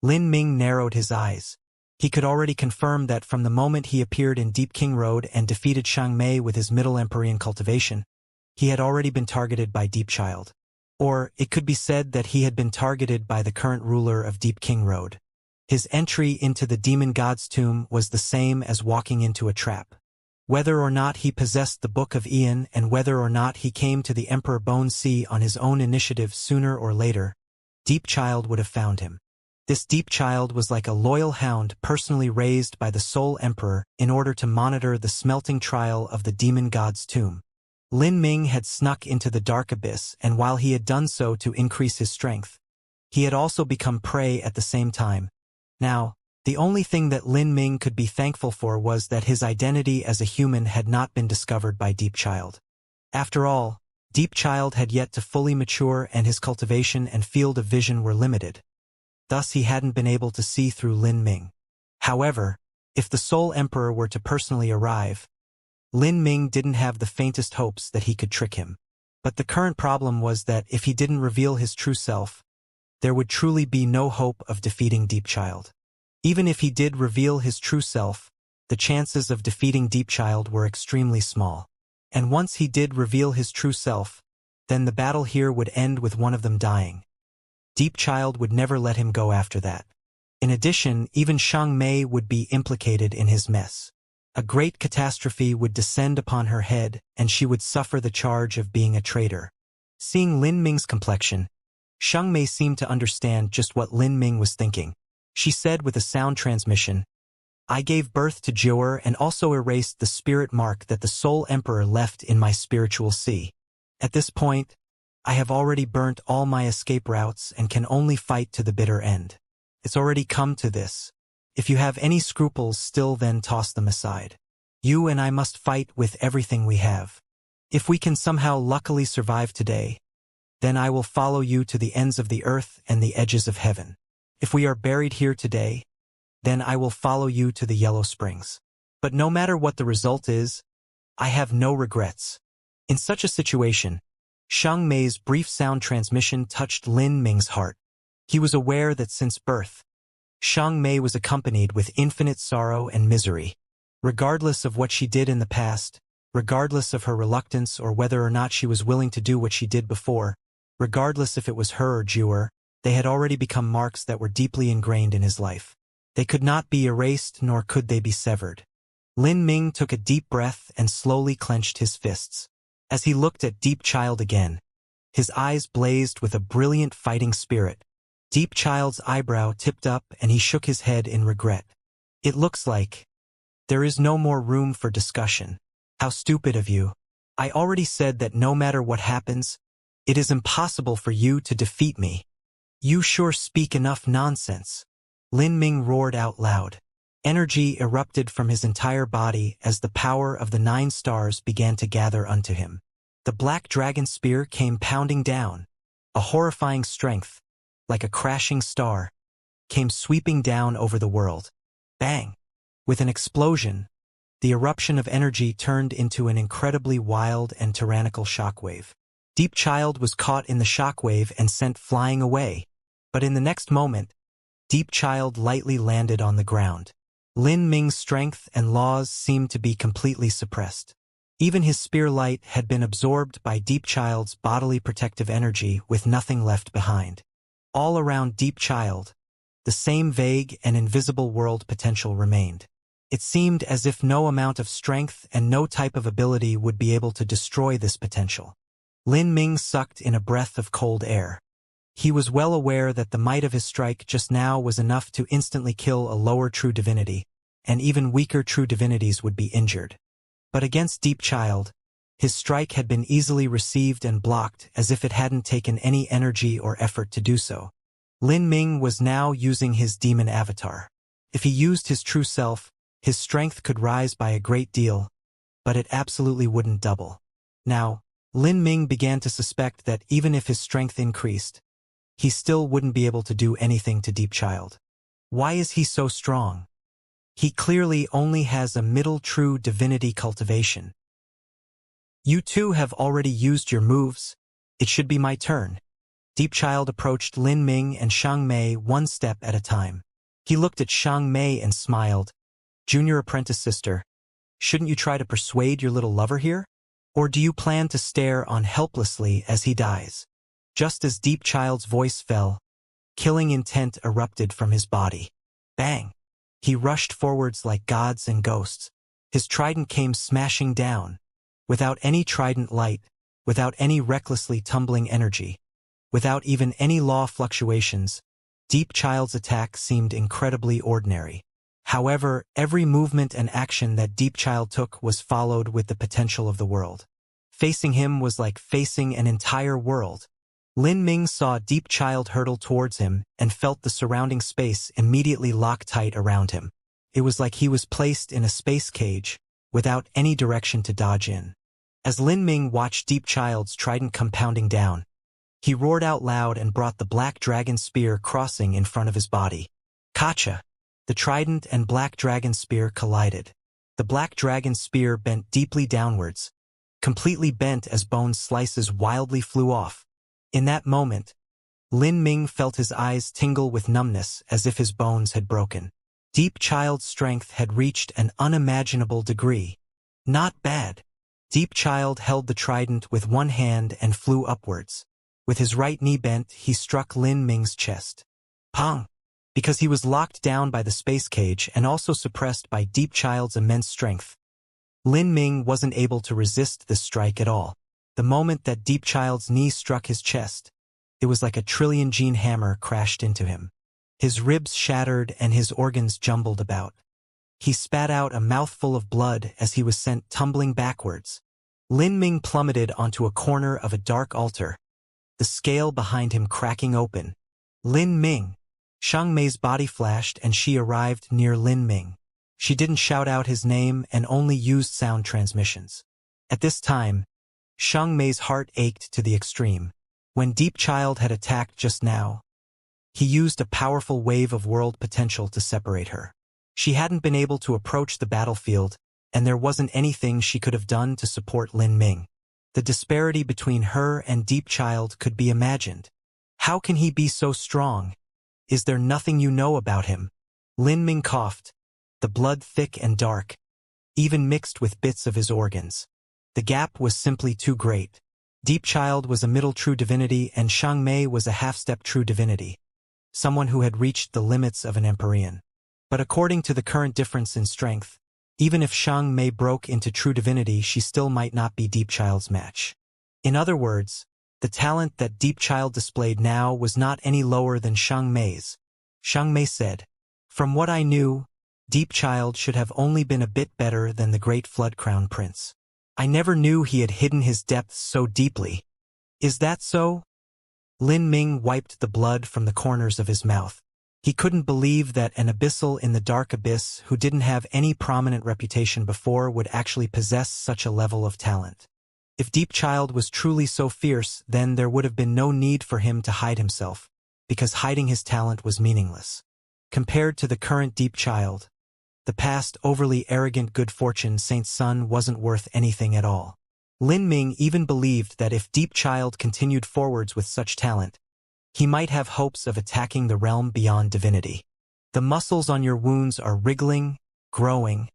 Lin Ming narrowed his eyes. He could already confirm that from the moment he appeared in Deep King Road and defeated Xiang Mei with his Middle Empyrean cultivation, he had already been targeted by Deep Child. Or it could be said that he had been targeted by the current ruler of Deep King Road. His entry into the demon god's tomb was the same as walking into a trap. Whether or not he possessed the Book of Ian and whether or not he came to the Emperor Bone Sea on his own initiative sooner or later, Deep Child would have found him. This Deep Child was like a loyal hound personally raised by the Soul Emperor in order to monitor the smelting trial of the demon god's tomb. Lin Ming had snuck into the dark abyss, and while he had done so to increase his strength, he had also become prey at the same time. Now, the only thing that Lin Ming could be thankful for was that his identity as a human had not been discovered by Deep Child. After all, Deep Child had yet to fully mature and his cultivation and field of vision were limited. Thus he hadn't been able to see through Lin Ming. However, if the Soul Emperor were to personally arrive, Lin Ming didn't have the faintest hopes that he could trick him. But the current problem was that if he didn't reveal his true self, there would truly be no hope of defeating Deep Child. Even if he did reveal his true self, the chances of defeating Deep Child were extremely small. And once he did reveal his true self, then the battle here would end with one of them dying. Deep Child would never let him go after that. In addition, even Xiang Mei would be implicated in his mess. A great catastrophe would descend upon her head, and she would suffer the charge of being a traitor. Seeing Lin Ming's complexion, Xiang Mei seemed to understand just what Lin Ming was thinking. She said with a sound transmission, "I gave birth to Jiur and also erased the spirit mark that the Soul Emperor left in my spiritual sea. At this point, I have already burnt all my escape routes and can only fight to the bitter end. It's already come to this. If you have any scruples still, then toss them aside. You and I must fight with everything we have. If we can somehow luckily survive today, then I will follow you to the ends of the earth and the edges of heaven. If we are buried here today, then I will follow you to the Yellow Springs. But no matter what the result is, I have no regrets." In such a situation, Xiang Mei's brief sound transmission touched Lin Ming's heart. He was aware that since birth, Xiang Mei was accompanied with infinite sorrow and misery. Regardless of what she did in the past, regardless of her reluctance or whether or not she was willing to do what she did before, regardless if it was her or Jiur, they had already become marks that were deeply ingrained in his life. They could not be erased nor could they be severed. Lin Ming took a deep breath and slowly clenched his fists. As he looked at Deep Child again, his eyes blazed with a brilliant fighting spirit. Deep Child's eyebrow tipped up and he shook his head in regret. "It looks like there is no more room for discussion. How stupid of you. I already said that no matter what happens, it is impossible for you to defeat me. You sure speak enough nonsense." Lin Ming roared out loud. Energy erupted from his entire body as the power of the 9 stars began to gather unto him. The black dragon spear came pounding down. A horrifying strength, like a crashing star, came sweeping down over the world. Bang! With an explosion, the eruption of energy turned into an incredibly wild and tyrannical shockwave. Deep Child was caught in the shockwave and sent flying away. But in the next moment, Deep Child lightly landed on the ground. Lin Ming's strength and laws seemed to be completely suppressed. Even his spear light had been absorbed by Deep Child's bodily protective energy with nothing left behind. All around Deep Child, the same vague and invisible world potential remained. It seemed as if no amount of strength and no type of ability would be able to destroy this potential. Lin Ming sucked in a breath of cold air. He was well aware that the might of his strike just now was enough to instantly kill a lower true divinity, and even weaker true divinities would be injured. But against Deep Child, his strike had been easily received and blocked as if it hadn't taken any energy or effort to do so. Lin Ming was now using his demon avatar. If he used his true self, his strength could rise by a great deal, but it absolutely wouldn't double. Now, Lin Ming began to suspect that even if his strength increased, he still wouldn't be able to do anything to Deep Child. Why is he so strong? He clearly only has a middle true divinity cultivation. You two have already used your moves. It should be my turn. Deep Child approached Lin Ming and Xiang Mei one step at a time. He looked at Xiang Mei and smiled. "Junior apprentice sister, shouldn't you try to persuade your little lover here? Or do you plan to stare on helplessly as he dies?" Just as Deep Child's voice fell, killing intent erupted from his body. Bang! He rushed forwards like gods and ghosts. His trident came smashing down. Without any trident light, without any recklessly tumbling energy, without even any law fluctuations, Deep Child's attack seemed incredibly ordinary. However, every movement and action that Deep Child took was followed with the potential of the world. Facing him was like facing an entire world. Lin Ming saw Deep Child hurtle towards him and felt the surrounding space immediately lock tight around him. It was like he was placed in a space cage, without any direction to dodge in. As Lin Ming watched Deep Child's trident compounding down, he roared out loud and brought the black dragon spear crossing in front of his body. Kacha! The trident and black dragon spear collided. The black dragon spear bent deeply downwards, completely bent as bone slices wildly flew off. In that moment, Lin Ming felt his eyes tingle with numbness as if his bones had broken. Deep Child's strength had reached an unimaginable degree. Not bad. Deep Child held the trident with one hand and flew upwards. With his right knee bent, he struck Lin Ming's chest. Pong! Because he was locked down by the space cage and also suppressed by Deep Child's immense strength, Lin Ming wasn't able to resist this strike at all. The moment that Deep Child's knee struck his chest, it was like a trillion-gene hammer crashed into him. His ribs shattered and his organs jumbled about. He spat out a mouthful of blood as he was sent tumbling backwards. Lin Ming plummeted onto a corner of a dark altar, the scale behind him cracking open. Lin Ming! Xiangmei's body flashed and she arrived near Lin Ming. She didn't shout out his name and only used sound transmissions. At this time, Xiangmei's heart ached to the extreme. When Deep Child had attacked just now, he used a powerful wave of world potential to separate her. She hadn't been able to approach the battlefield, and there wasn't anything she could have done to support Lin Ming. The disparity between her and Deep Child could be imagined. How can he be so strong? Is there nothing you know about him? Lin Ming coughed, the blood thick and dark, even mixed with bits of his organs. The gap was simply too great. Deep Child was a middle true divinity and Xiangmei was a half-step true divinity, someone who had reached the limits of an Empyrean. But according to the current difference in strength, even if Xiangmei broke into true divinity, she still might not be Deep Child's match. In other words, the talent that Deep Child displayed now was not any lower than Xiangmei's. Xiangmei said, "From what I knew, Deep Child should have only been a bit better than the great Flood Crown Prince. I never knew he had hidden his depths so deeply. Is that so?" Lin Ming wiped the blood from the corners of his mouth. He couldn't believe that an abyssal in the dark abyss who didn't have any prominent reputation before would actually possess such a level of talent. If Deep Child was truly so fierce, then there would have been no need for him to hide himself, because hiding his talent was meaningless. Compared to the current Deep Child, the past overly arrogant good fortune Saint's son wasn't worth anything at all. Lin Ming even believed that if Deep Child continued forwards with such talent, he might have hopes of attacking the realm beyond divinity. The muscles on your wounds are wriggling, growing,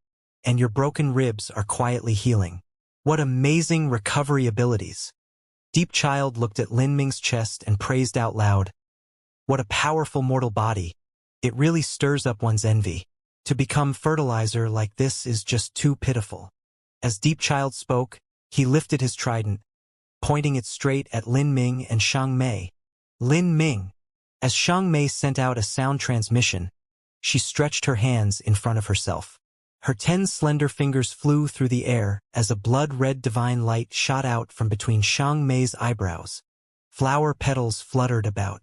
and your broken ribs are quietly healing. What amazing recovery abilities! Deep Child looked at Lin Ming's chest and praised out loud, "What a powerful mortal body! It really stirs up one's envy. To become fertilizer like this is just too pitiful." As Deep Child spoke, he lifted his trident, pointing it straight at Lin Ming and Xiangmei. Lin Ming! As Xiangmei sent out a sound transmission, she stretched her hands in front of herself. Her 10 slender fingers flew through the air as a blood-red divine light shot out from between Xiangmei's eyebrows. Flower petals fluttered about.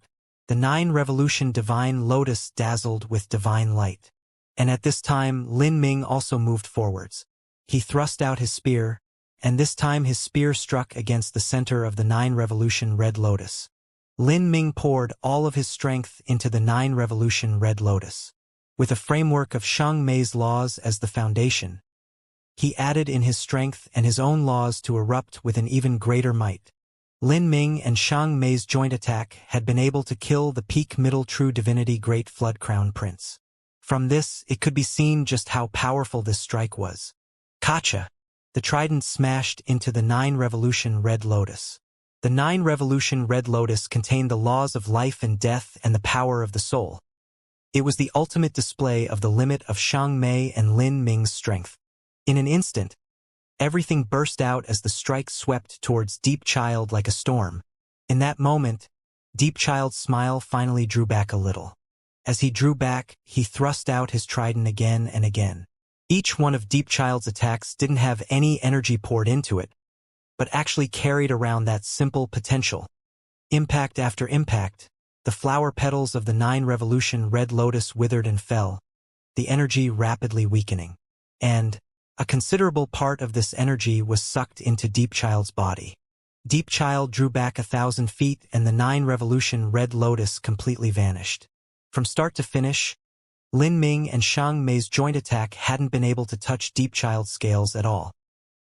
The 9 revolution divine lotus dazzled with divine light. And at this time, Lin Ming also moved forwards. He thrust out his spear, and this time his spear struck against the center of the 9 revolution red lotus. Lin Ming poured all of his strength into the 9 revolution red lotus. With a framework of Xiangmei's laws as the foundation, he added in his strength and his own laws to erupt with an even greater might. Lin Ming and Xiangmei's joint attack had been able to kill the peak middle true divinity Great Flood Crown Prince. From this, it could be seen just how powerful this strike was. Kacha! The trident smashed into the 9 revolution red lotus. The 9 revolution red lotus contained the laws of life and death and the power of the soul. It was the ultimate display of the limit of Xiangmei and Lin Ming's strength. In an instant, everything burst out as the strike swept towards Deep Child like a storm. In that moment, Deep Child's smile finally drew back a little. As he drew back, he thrust out his trident again and again. Each one of Deep Child's attacks didn't have any energy poured into it, but actually carried around that simple potential. Impact after impact, the flower petals of the 9 revolution red lotus withered and fell, the energy rapidly weakening. And a considerable part of this energy was sucked into Deep Child's body. Deep Child drew back 1,000 feet and the 9 revolution red lotus completely vanished. From start to finish, Lin Ming and Xiangmei's joint attack hadn't been able to touch Deep Child's scales at all.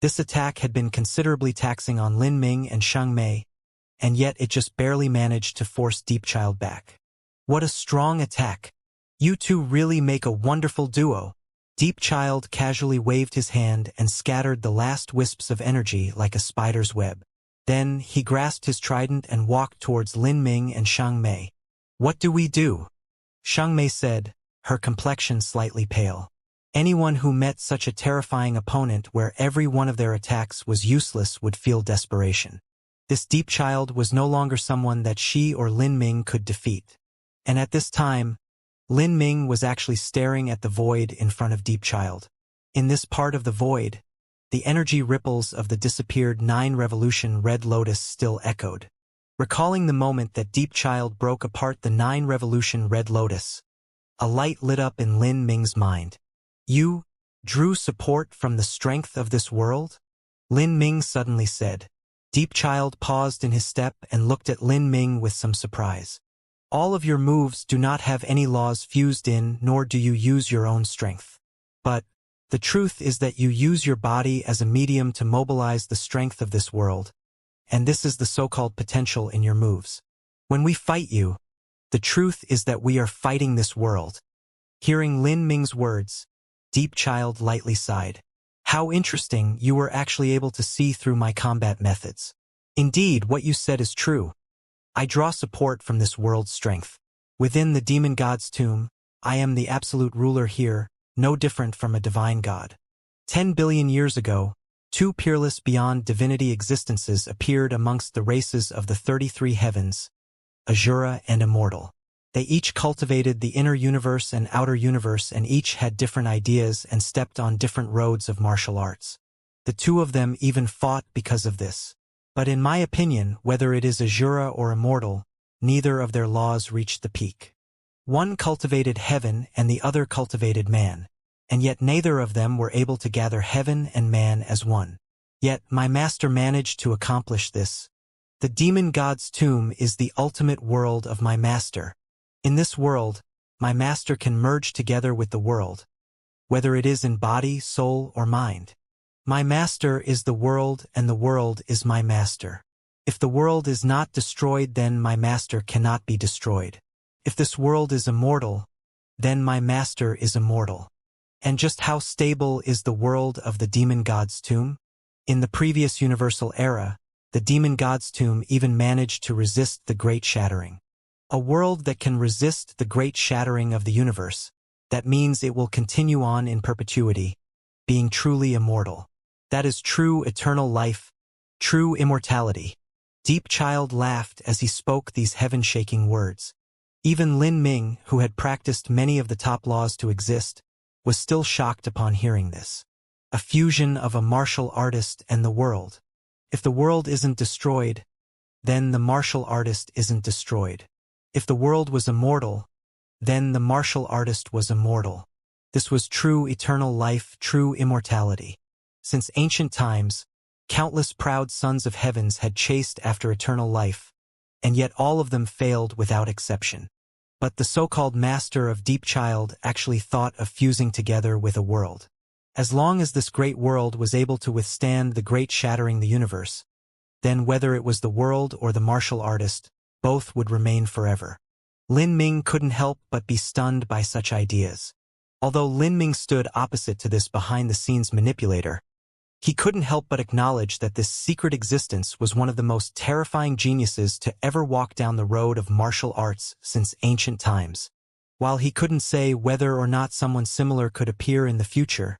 This attack had been considerably taxing on Lin Ming and Xiangmei, and yet it just barely managed to force Deep Child back. What a strong attack! You two really make a wonderful duo. Deep Child casually waved his hand and scattered the last wisps of energy like a spider's web. Then he grasped his trident and walked towards Lin Ming and Xiangmei. "What do we do?" Xiangmei said, her complexion slightly pale. Anyone who met such a terrifying opponent where every one of their attacks was useless would feel desperation. This Deep Child was no longer someone that she or Lin Ming could defeat. And at this time, Lin Ming was actually staring at the void in front of Deep Child. In this part of the void, the energy ripples of the disappeared 9-revolution Red Lotus still echoed. Recalling the moment that Deep Child broke apart the 9-revolution Red Lotus, a light lit up in Lin Ming's mind. You drew support from the strength of this world? Lin Ming suddenly said. Deep Child paused in his step and looked at Lin Ming with some surprise. All of your moves do not have any laws fused in, nor do you use your own strength. But the truth is that you use your body as a medium to mobilize the strength of this world, and this is the so-called potential in your moves. When we fight you, the truth is that we are fighting this world. Hearing Lin Ming's words, Deep Child lightly sighed. How interesting, you were actually able to see through my combat methods. Indeed, what you said is true. I draw support from this world's strength. Within the demon god's tomb, I am the absolute ruler here, no different from a divine god. 10 billion years ago, two peerless beyond divinity existences appeared amongst the races of the 33 heavens, Azura and Immortal. They each cultivated the inner universe and outer universe, and each had different ideas and stepped on different roads of martial arts. The two of them even fought because of this. But in my opinion, whether it is Azura or Immortal, neither of their laws reached the peak. One cultivated heaven and the other cultivated man, and yet neither of them were able to gather heaven and man as one. Yet my master managed to accomplish this. The demon god's tomb is the ultimate world of my master. In this world, my master can merge together with the world, whether it is in body, soul, or mind. My master is the world, and the world is my master. If the world is not destroyed, then my master cannot be destroyed. If this world is immortal, then my master is immortal. And just how stable is the world of the demon god's tomb? In the previous universal era, the demon god's tomb even managed to resist the great shattering. A world that can resist the great shattering of the universe, that means it will continue on in perpetuity, being truly immortal. That is true eternal life, true immortality. Deep Child laughed as he spoke these heaven-shaking words. Even Lin Ming, who had practiced many of the top laws to exist, was still shocked upon hearing this. A fusion of a martial artist and the world. If the world isn't destroyed, then the martial artist isn't destroyed. If the world was immortal, then the martial artist was immortal. This was true eternal life, true immortality. Since ancient times, countless proud sons of heavens had chased after eternal life, and yet all of them failed without exception. But the so-called master of Deep Child actually thought of fusing together with a world. As long as this great world was able to withstand the great shattering the universe, then whether it was the world or the martial artist, both would remain forever. Lin Ming couldn't help but be stunned by such ideas. Although Lin Ming stood opposite to this behind-the-scenes manipulator, he couldn't help but acknowledge that this secret existence was one of the most terrifying geniuses to ever walk down the road of martial arts since ancient times. While he couldn't say whether or not someone similar could appear in the future,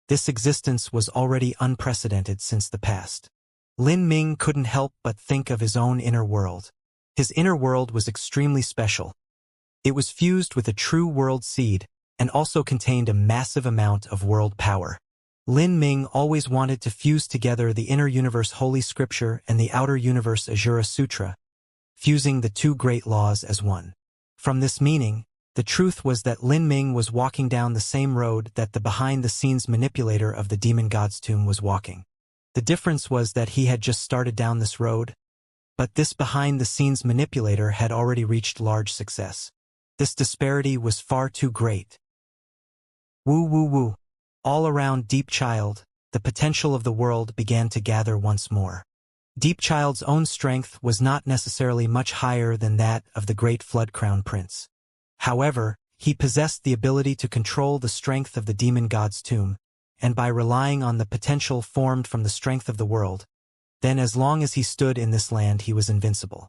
this existence was already unprecedented since the past. Lin Ming couldn't help but think of his own inner world. His inner world was extremely special. It was fused with a true world seed and also contained a massive amount of world power. Lin Ming always wanted to fuse together the inner universe Holy Scripture and the outer universe Azura Sutra, fusing the two great laws as one. From this meaning, the truth was that Lin Ming was walking down the same road that the behind-the-scenes manipulator of the demon god's tomb was walking. The difference was that he had just started down this road, but this behind-the-scenes manipulator had already reached large success. This disparity was far too great. Woo woo woo. All around Deep Child, the potential of the world began to gather once more. Deep Child's own strength was not necessarily much higher than that of the great Flood Crown Prince. However, he possessed the ability to control the strength of the demon god's tomb, and by relying on the potential formed from the strength of the world, then as long as he stood in this land he was invincible.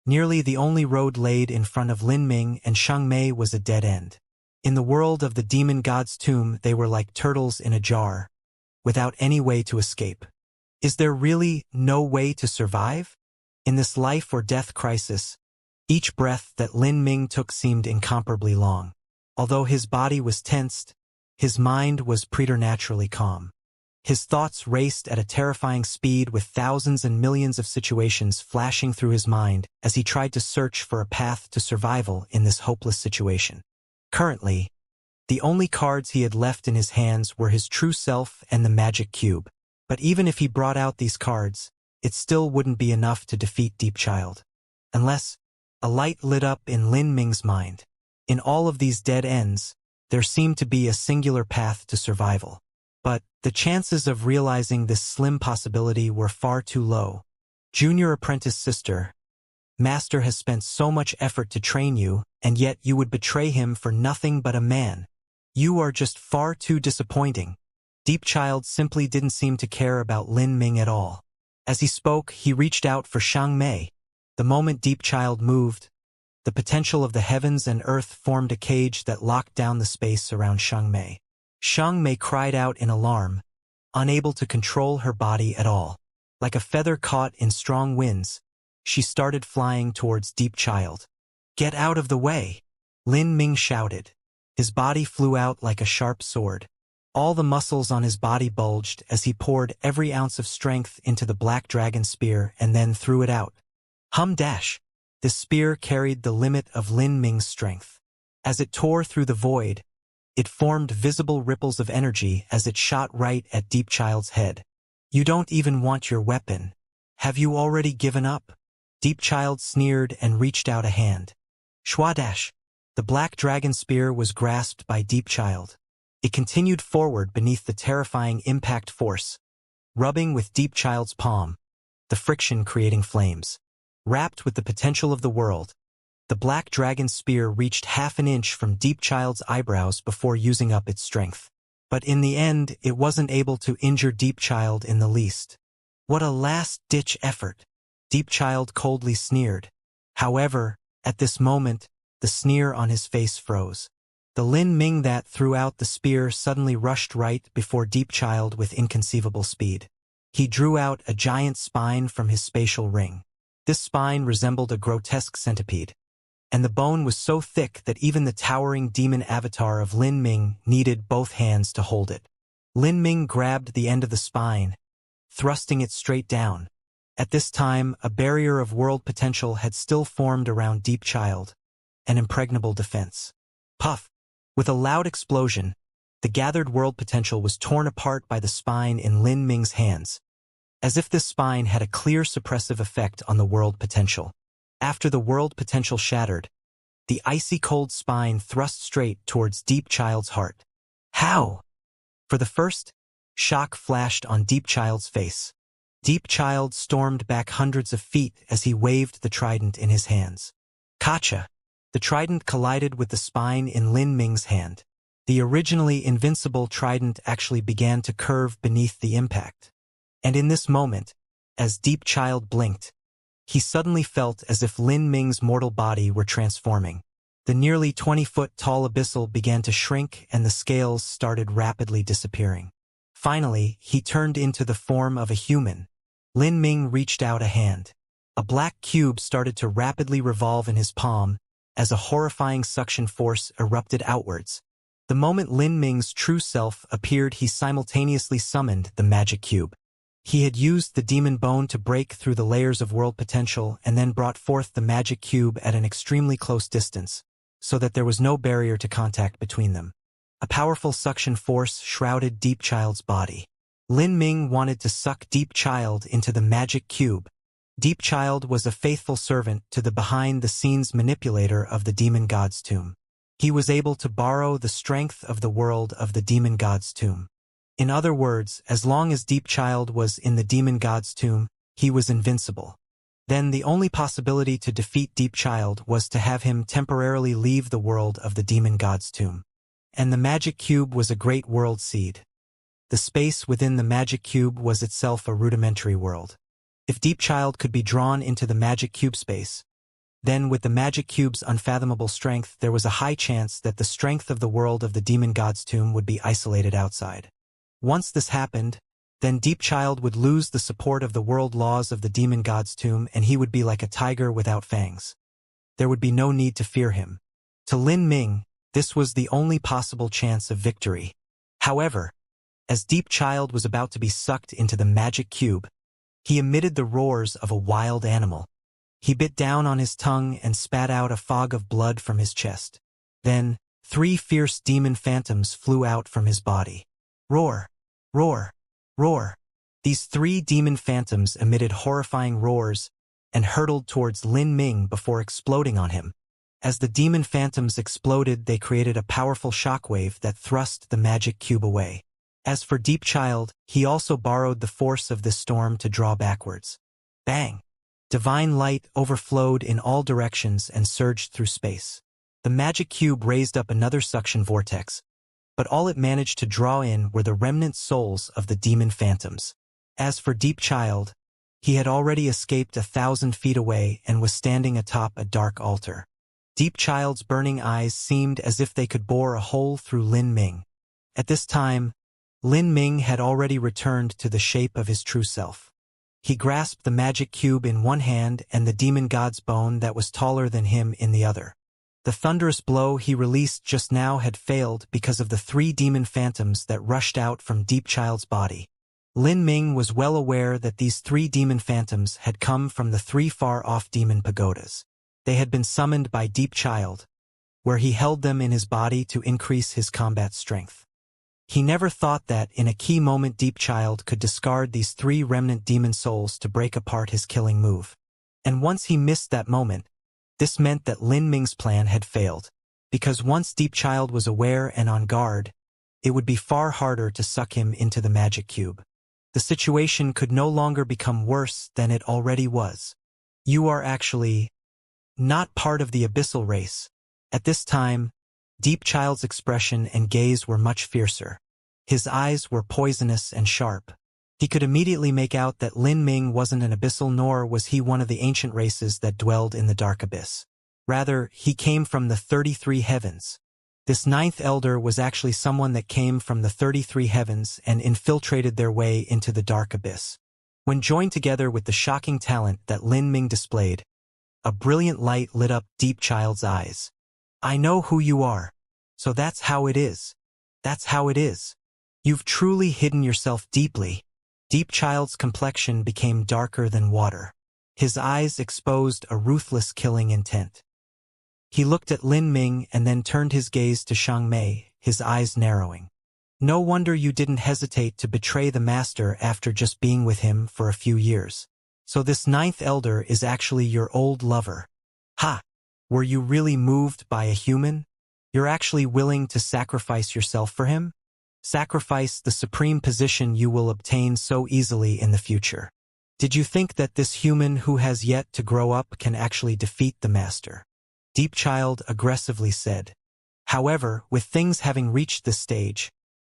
Nearly the only road laid in front of Lin Ming and Shang Mei was a dead end. In the world of the demon god's tomb they were like turtles in a jar, without any way to escape. Is there really no way to survive? In this life or death crisis, each breath that Lin Ming took seemed incomparably long. Although his body was tensed, his mind was preternaturally calm. His thoughts raced at a terrifying speed with thousands and millions of situations flashing through his mind as he tried to search for a path to survival in this hopeless situation. Currently, the only cards he had left in his hands were his true self and the magic cube. But even if he brought out these cards, it still wouldn't be enough to defeat Deep Child. Unless a light lit up in Lin Ming's mind. In all of these dead ends, there seemed to be a singular path to survival. But the chances of realizing this slim possibility were far too low. Junior apprentice sister, Master has spent so much effort to train you, and yet you would betray him for nothing but a man. You are just far too disappointing. Deep Child simply didn't seem to care about Lin Ming at all. As he spoke, he reached out for Xiang Mei. The moment Deep Child moved, the potential of the heavens and earth formed a cage that locked down the space around Xiang Mei. Xiang Mei cried out in alarm, unable to control her body at all. Like a feather caught in strong winds, she started flying towards Deep Child. "Get out of the way!" Lin Ming shouted. His body flew out like a sharp sword. All the muscles on his body bulged as he poured every ounce of strength into the black dragon spear and then threw it out. Dash! The spear carried the limit of Lin Ming's strength. As it tore through the void, it formed visible ripples of energy as it shot right at Deep Child's head. "You don't even want your weapon. Have you already given up?" Deep Child sneered and reached out a hand. Dash! The black dragon spear was grasped by Deep Child. It continued forward beneath the terrifying impact force, rubbing with Deep Child's palm, the friction creating flames. Wrapped with the potential of the world, the black dragon spear reached half an inch from Deep Child's eyebrows before using up its strength. But in the end, it wasn't able to injure Deep Child in the least. "What a last-ditch effort," Deep Child coldly sneered. However, at this moment, the sneer on his face froze. The Lin Ming that threw out the spear suddenly rushed right before Deep Child with inconceivable speed. He drew out a giant spine from his spatial ring. This spine resembled a grotesque centipede, and the bone was so thick that even the towering demon avatar of Lin Ming needed both hands to hold it. Lin Ming grabbed the end of the spine, thrusting it straight down. At this time, a barrier of world potential had still formed around Deep Child, an impregnable defense. Puff! With a loud explosion, the gathered world potential was torn apart by the spine in Lin Ming's hands, as if this spine had a clear suppressive effect on the world potential. After the world potential shattered, the icy cold spine thrust straight towards Deep Child's heart. How? For the first, shock flashed on Deep Child's face. Deep Child stormed back hundreds of feet as he waved the trident in his hands. Kacha! The trident collided with the spine in Lin Ming's hand. The originally invincible trident actually began to curve beneath the impact. And in this moment, as Deep Child blinked, he suddenly felt as if Lin Ming's mortal body were transforming. The nearly 20-foot-tall abyssal began to shrink and the scales started rapidly disappearing. Finally, he turned into the form of a human. Lin Ming reached out a hand. A black cube started to rapidly revolve in his palm as a horrifying suction force erupted outwards. The moment Lin Ming's true self appeared, he simultaneously summoned the magic cube. He had used the demon bone to break through the layers of world potential and then brought forth the magic cube at an extremely close distance, so that there was no barrier to contact between them. A powerful suction force shrouded Deep Child's body. Lin Ming wanted to suck Deep Child into the magic cube. Deep Child was a faithful servant to the behind-the-scenes manipulator of the demon god's tomb. He was able to borrow the strength of the world of the demon god's tomb. In other words, as long as Deep Child was in the demon god's tomb, he was invincible. Then the only possibility to defeat Deep Child was to have him temporarily leave the world of the demon god's tomb. And the magic cube was a great world seed. The space within the magic cube was itself a rudimentary world. If Deep Child could be drawn into the magic cube space, then with the magic cube's unfathomable strength, there was a high chance that the strength of the world of the demon god's tomb would be isolated outside. Once this happened, then Deep Child would lose the support of the world laws of the demon god's tomb and he would be like a tiger without fangs. There would be no need to fear him. To Lin Ming, This was the only possible chance of victory. However, as Deep Child was about to be sucked into the magic cube, he emitted the roars of a wild animal. He bit down on his tongue and spat out a fog of blood from his chest. Then, 3 fierce demon phantoms flew out from his body. Roar! Roar! Roar! These 3 demon phantoms emitted horrifying roars and hurtled towards Lin Ming before exploding on him. As the demon phantoms exploded, they created a powerful shockwave that thrust the magic cube away. As for Deep Child, he also borrowed the force of this storm to draw backwards. Bang! Divine light overflowed in all directions and surged through space. The magic cube raised up another suction vortex, but all it managed to draw in were the remnant souls of the demon phantoms. As for Deep Child, he had already escaped 1,000 feet away and was standing atop a dark altar. Deep Child's burning eyes seemed as if they could bore a hole through Lin Ming. At this time, Lin Ming had already returned to the shape of his true self. He grasped the magic cube in one hand and the demon god's bone that was taller than him in the other. The thunderous blow he released just now had failed because of the 3 demon phantoms that rushed out from Deep Child's body. Lin Ming was well aware that these 3 demon phantoms had come from the 3 far-off demon pagodas. They had been summoned by Deep Child, where he held them in his body to increase his combat strength. He never thought that, in a key moment, Deep Child could discard these 3 remnant demon souls to break apart his killing move. And once he missed that moment, this meant that Lin Ming's plan had failed, because once Deep Child was aware and on guard, it would be far harder to suck him into the magic cube. The situation could no longer become worse than it already was. You are actually not part of the abyssal race. At this time, Deep Child's expression and gaze were much fiercer. His eyes were poisonous and sharp. He could immediately make out that Lin Ming wasn't an abyssal, nor was he one of the ancient races that dwelled in the dark abyss. Rather, he came from the 33 heavens. This 9th elder was actually someone that came from the 33 heavens and infiltrated their way into the dark abyss. When joined together with the shocking talent that Lin Ming displayed, a brilliant light lit up Deep Child's eyes. I know who you are. So that's how it is. That's how it is. You've truly hidden yourself deeply. Deep Child's complexion became darker than water. His eyes exposed a ruthless killing intent. He looked at Lin Ming and then turned his gaze to Xianxia, his eyes narrowing. No wonder you didn't hesitate to betray the master after just being with him for a few years. So this 9th elder is actually your old lover. Ha! Were you really moved by a human? You're actually willing to sacrifice yourself for him? Sacrifice the supreme position you will obtain so easily in the future. Did you think that this human who has yet to grow up can actually defeat the master? Deep Child aggressively said. However, with things having reached this stage,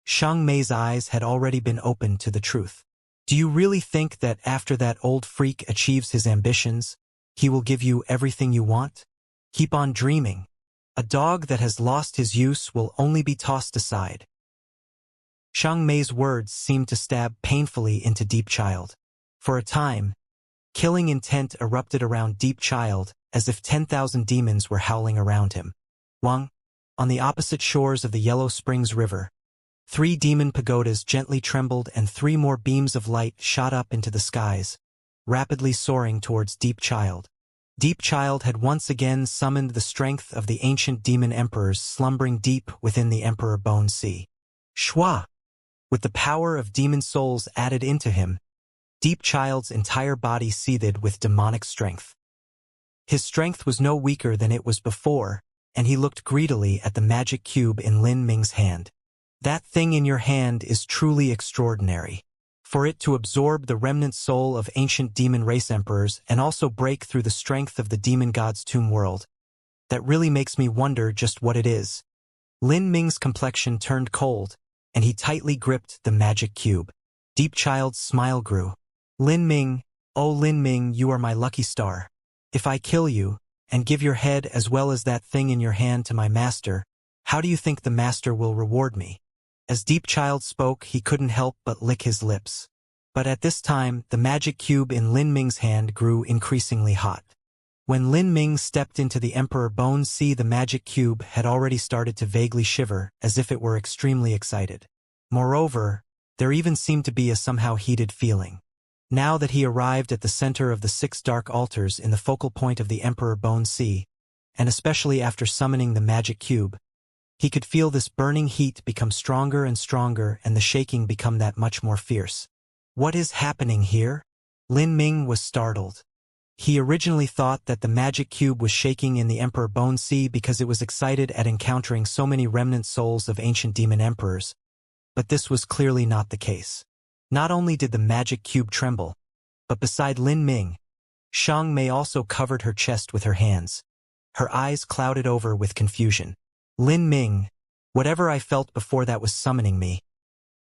Xianxia's eyes had already been opened to the truth. Do you really think that after that old freak achieves his ambitions, he will give you everything you want? Keep on dreaming. A dog that has lost his use will only be tossed aside. Xianxia's words seemed to stab painfully into Deep Child. For a time, killing intent erupted around Deep Child as if 10,000 demons were howling around him. Wang, on the opposite shores of the Yellow Springs River, 3 demon pagodas gently trembled and 3 more beams of light shot up into the skies, rapidly soaring towards Deep Child. Deep Child had once again summoned the strength of the ancient demon emperors slumbering deep within the Emperor Bone Sea. Shua! With the power of demon souls added into him, Deep Child's entire body seethed with demonic strength. His strength was no weaker than it was before, and he looked greedily at the magic cube in Lin Ming's hand. That thing in your hand is truly extraordinary. For it to absorb the remnant soul of ancient demon race emperors and also break through the strength of the demon god's tomb world, that really makes me wonder just what it is. Lin Ming's complexion turned cold, and he tightly gripped the magic cube. Deep Child's smile grew. Lin Ming, oh Lin Ming, you are my lucky star. If I kill you, and give your head as well as that thing in your hand to my master, how do you think the master will reward me? As Deep Child spoke, he couldn't help but lick his lips. But at this time, the magic cube in Lin Ming's hand grew increasingly hot. When Lin Ming stepped into the Emperor Bone Sea, the magic cube had already started to vaguely shiver, as if it were extremely excited. Moreover, there even seemed to be a somehow heated feeling. Now that he arrived at the center of the 6 dark altars in the focal point of the Emperor Bone Sea, and especially after summoning the magic cube, he could feel this burning heat become stronger and stronger and the shaking become that much more fierce. What is happening here? Lin Ming was startled. He originally thought that the magic cube was shaking in the Emperor Bone Sea because it was excited at encountering so many remnant souls of ancient demon emperors, but this was clearly not the case. Not only did the magic cube tremble, but beside Lin Ming, Xianxia also covered her chest with her hands. Her eyes clouded over with confusion. Lin Ming, whatever I felt before that was summoning me.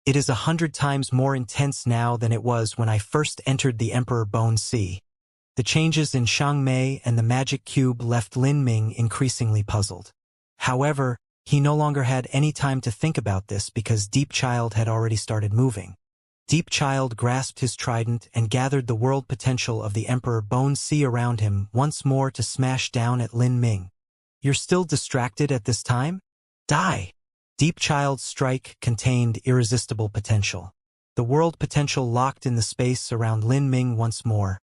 It is 100 times more intense now than it was when I first entered the Emperor Bone Sea. The changes in Xianxia and the magic cube left Lin Ming increasingly puzzled. However, he no longer had any time to think about this because Deep Child had already started moving. Deep Child grasped his trident and gathered the world potential of the Emperor Bone Sea around him once more to smash down at Lin Ming. You're still distracted at this time? Die! Deep Child's strike contained irresistible potential. The world potential locked in the space around Lin Ming once more,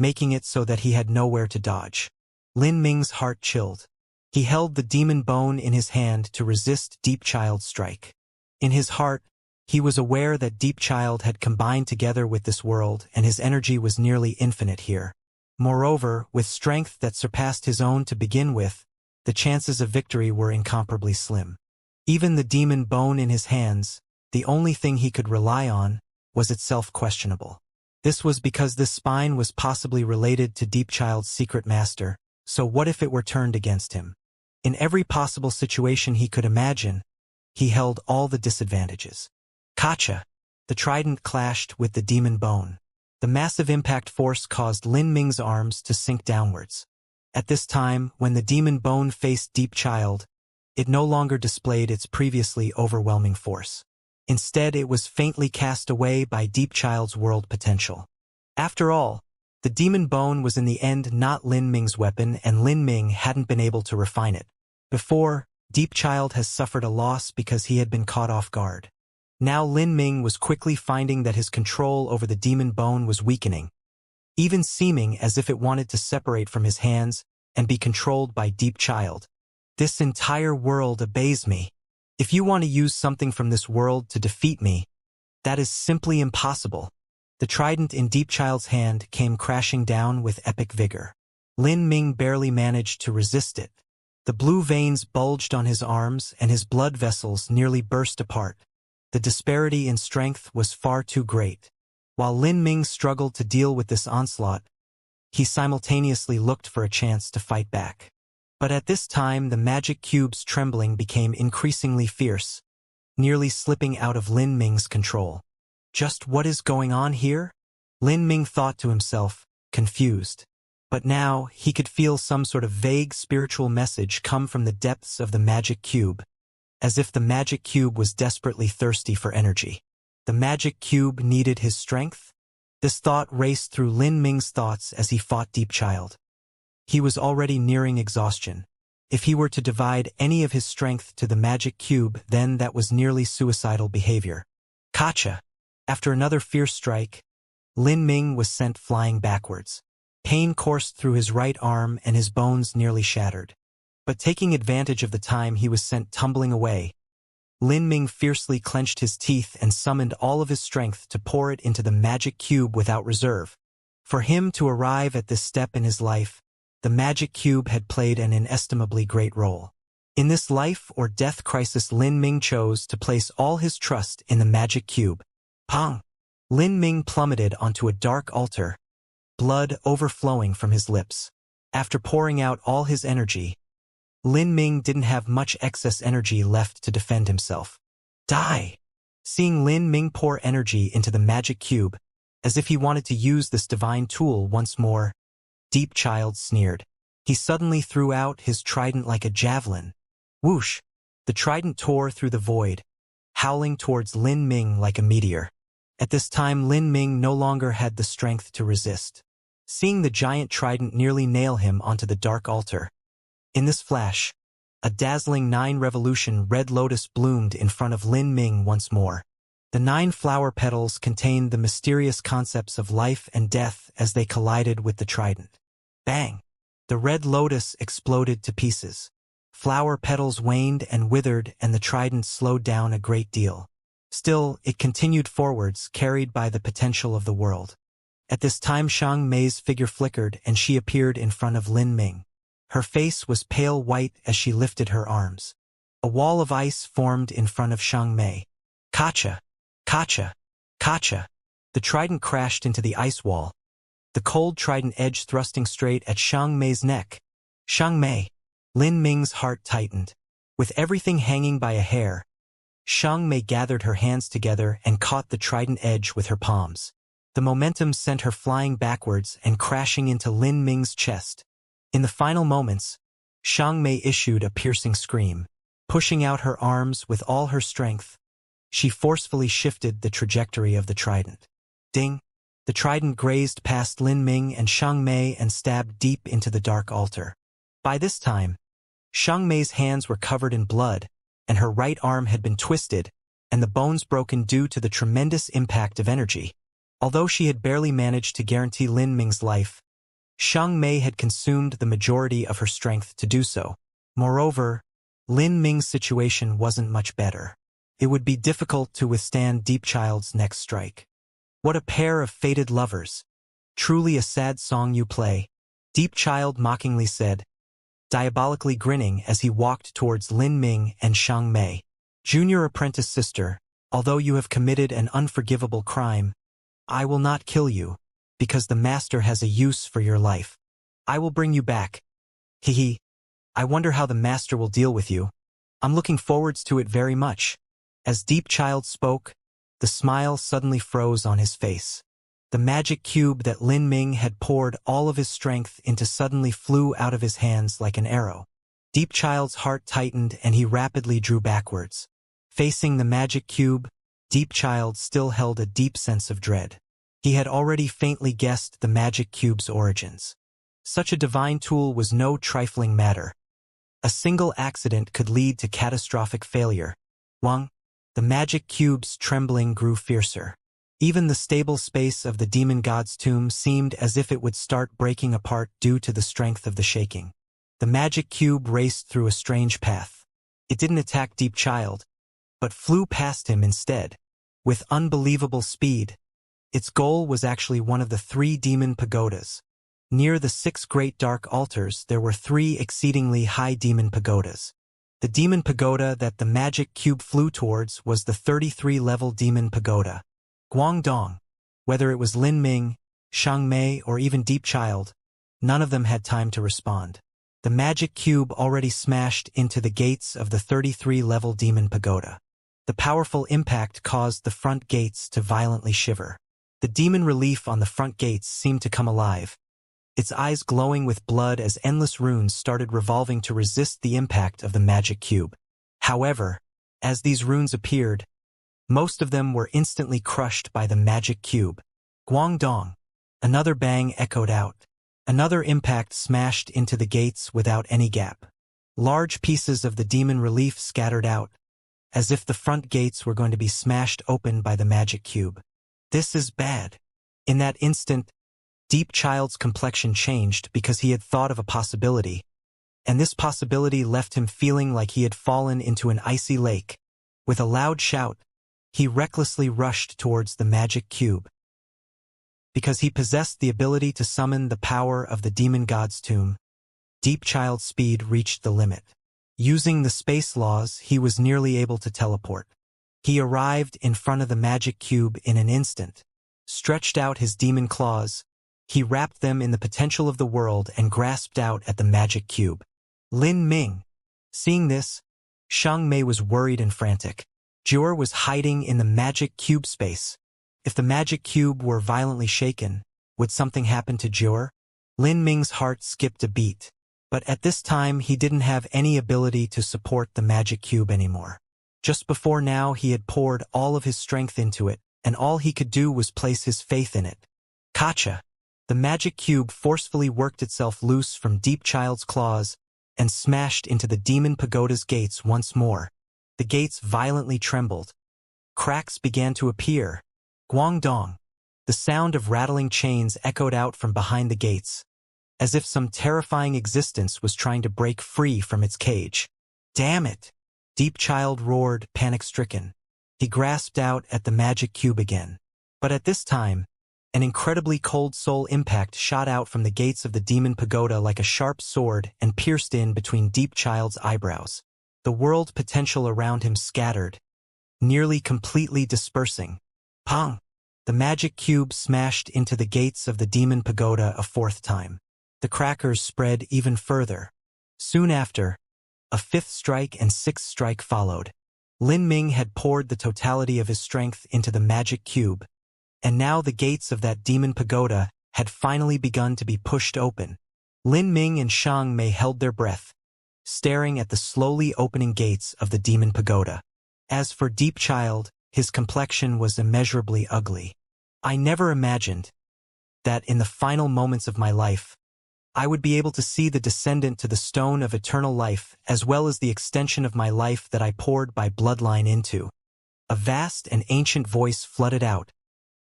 making it so that he had nowhere to dodge. Lin Ming's heart chilled. He held the demon bone in his hand to resist Deep Child's strike. In his heart, he was aware that Deep Child had combined together with this world and his energy was nearly infinite here. Moreover, with strength that surpassed his own to begin with, the chances of victory were incomparably slim. Even the demon bone in his hands, the only thing he could rely on, was itself questionable. This was because this spine was possibly related to Deep Child's secret master, so what if it were turned against him? In every possible situation he could imagine, he held all the disadvantages. Kacha! The trident clashed with the demon bone. The massive impact force caused Lin Ming's arms to sink downwards. At this time, when the demon bone faced Deep Child, it no longer displayed its previously overwhelming force. Instead, it was faintly cast away by Deep Child's world potential. After all, the demon bone was in the end not Lin Ming's weapon and Lin Ming hadn't been able to refine it. Before, Deep Child has suffered a loss because he had been caught off guard. Now Lin Ming was quickly finding that his control over the demon bone was weakening, even seeming as if it wanted to separate from his hands and be controlled by Deep Child. This entire world obeys me. If you want to use something from this world to defeat me, that is simply impossible. The trident in Deep Child's hand came crashing down with epic vigor. Lin Ming barely managed to resist it. The blue veins bulged on his arms and his blood vessels nearly burst apart. The disparity in strength was far too great. While Lin Ming struggled to deal with this onslaught, he simultaneously looked for a chance to fight back. But at this time the magic cube's trembling became increasingly fierce, nearly slipping out of Lin Ming's control. Just what is going on here? Lin Ming thought to himself, confused. But now he could feel some sort of vague spiritual message come from the depths of the magic cube, as if the magic cube was desperately thirsty for energy. The magic cube needed his strength? This thought raced through Lin Ming's thoughts as he fought Deep Child. He was already nearing exhaustion. If he were to divide any of his strength to the magic cube, then that was nearly suicidal behavior. Kacha! After another fierce strike, Lin Ming was sent flying backwards. Pain coursed through his right arm and his bones nearly shattered. But taking advantage of the time he was sent tumbling away, Lin Ming fiercely clenched his teeth and summoned all of his strength to pour it into the magic cube without reserve. For him to arrive at this step in his life, the magic cube had played an inestimably great role. In this life-or-death crisis, Lin Ming chose to place all his trust in the magic cube. Pong! Lin Ming plummeted onto a dark altar, blood overflowing from his lips. After pouring out all his energy, Lin Ming didn't have much excess energy left to defend himself. Die! Seeing Lin Ming pour energy into the magic cube, as if he wanted to use this divine tool once more, Deep Child sneered. He suddenly threw out his trident like a javelin. Whoosh! The trident tore through the void, howling towards Lin Ming like a meteor. At this time Lin Ming no longer had the strength to resist. seeing the giant trident nearly nail him onto the dark altar. In this flash, a dazzling 9-revolution red lotus bloomed in front of Lin Ming once more. The 9 flower petals contained the mysterious concepts of life and death as they collided with the trident. Bang! The red lotus exploded to pieces. Flower petals waned and withered, and the trident slowed down a great deal. Still, it continued forwards, carried by the potential of the world. At this time Xiang Mei's figure flickered and she appeared in front of Lin Ming. Her face was pale white as she lifted her arms. A wall of ice formed in front of Xiang Mei. Kacha! Kacha! Kacha! The trident crashed into the ice wall, the cold trident edge thrusting straight at Xiang Mei's neck. Xiang Mei! Lin Ming's heart tightened. With everything hanging by a hair, Xiang Mei gathered her hands together and caught the trident edge with her palms. The momentum sent her flying backwards and crashing into Lin Ming's chest. In the final moments, Xiang Mei issued a piercing scream. Pushing out her arms with all her strength, she forcefully shifted the trajectory of the trident. Ding! The trident grazed past Lin Ming and Xiang Mei and stabbed deep into the dark altar. By this time, Xiang Mei's hands were covered in blood, and her right arm had been twisted, and the bones broken due to the tremendous impact of energy. Although she had barely managed to guarantee Lin Ming's life, Xiang Mei had consumed the majority of her strength to do so. Moreover, Lin Ming's situation wasn't much better. It would be difficult to withstand Deep Child's next strike. What a pair of fated lovers. Truly a sad song you play, Deep Child mockingly said, diabolically grinning as he walked towards Lin Ming and Xiang Mei. Junior apprentice sister, although you have committed an unforgivable crime, I will not kill you, because the master has a use for your life. I will bring you back. Hee. I wonder how the master will deal with you. I'm looking forwards to it very much. As Deep Child spoke, the smile suddenly froze on his face. The magic cube that Lin Ming had poured all of his strength into suddenly flew out of his hands like an arrow. Deep Child's heart tightened and he rapidly drew backwards. Facing the magic cube, Deep Child still held a deep sense of dread. He had already faintly guessed the magic cube's origins. Such a divine tool was no trifling matter. A single accident could lead to catastrophic failure. Wang, the magic cube's trembling grew fiercer. Even the stable space of the demon god's tomb seemed as if it would start breaking apart due to the strength of the shaking. The magic cube raced through a strange path. It didn't attack Deep Child, but flew past him instead. With unbelievable speed, its goal was actually one of the 3 demon pagodas. Near the 6 great dark altars there were 3 exceedingly high demon pagodas. The demon pagoda that the magic cube flew towards was the 33-level demon pagoda. Guangdong. Whether it was Lin Ming, Xiang Mei, or even Deep Child, none of them had time to respond. The magic cube already smashed into the gates of the 33-level demon pagoda. The powerful impact caused the front gates to violently shiver. The demon relief on the front gates seemed to come alive, its eyes glowing with blood as endless runes started revolving to resist the impact of the magic cube. However, as these runes appeared, most of them were instantly crushed by the magic cube. Guangdong. Another bang echoed out. Another impact smashed into the gates without any gap. Large pieces of the demon relief scattered out, as if the front gates were going to be smashed open by the magic cube. This is bad. In that instant, Deep Child's complexion changed because he had thought of a possibility, and this possibility left him feeling like he had fallen into an icy lake. With a loud shout, he recklessly rushed towards the magic cube. Because he possessed the ability to summon the power of the demon god's tomb, Deep Child's speed reached the limit. Using the space laws, he was nearly able to teleport. He arrived in front of the magic cube in an instant. Stretched out his demon claws, he wrapped them in the potential of the world and grasped out at the magic cube. Lin Ming. Seeing this, Xiang Mei was worried and frantic. Jur was hiding in the magic cube space. If the magic cube were violently shaken, would something happen to Jur? Lin Ming's heart skipped a beat. But at this time he didn't have any ability to support the magic cube anymore. Just before now he had poured all of his strength into it, and all he could do was place his faith in it. Kacha! The magic cube forcefully worked itself loose from Deep Child's claws and smashed into the demon pagoda's gates once more. The gates violently trembled. Cracks began to appear. Guangdong. The sound of rattling chains echoed out from behind the gates, as if some terrifying existence was trying to break free from its cage. Damn it! Deep Child roared, panic-stricken. He grasped out at the magic cube again. But at this time, an incredibly cold soul impact shot out from the gates of the demon pagoda like a sharp sword and pierced in between Deep Child's eyebrows. The world potential around him scattered, nearly completely dispersing. Pong! The magic cube smashed into the gates of the demon pagoda a fourth time. The crackers spread even further. Soon after, a fifth strike and sixth strike followed. Lin Ming had poured the totality of his strength into the magic cube, and now the gates of that demon pagoda had finally begun to be pushed open. Lin Ming and Xiang Mei held their breath, staring at the slowly opening gates of the demon pagoda. As for Deep Child, his complexion was immeasurably ugly. I never imagined that in the final moments of my life, I would be able to see the descendant to the stone of eternal life as well as the extension of my life that I poured by bloodline into. A vast and ancient voice flooded out,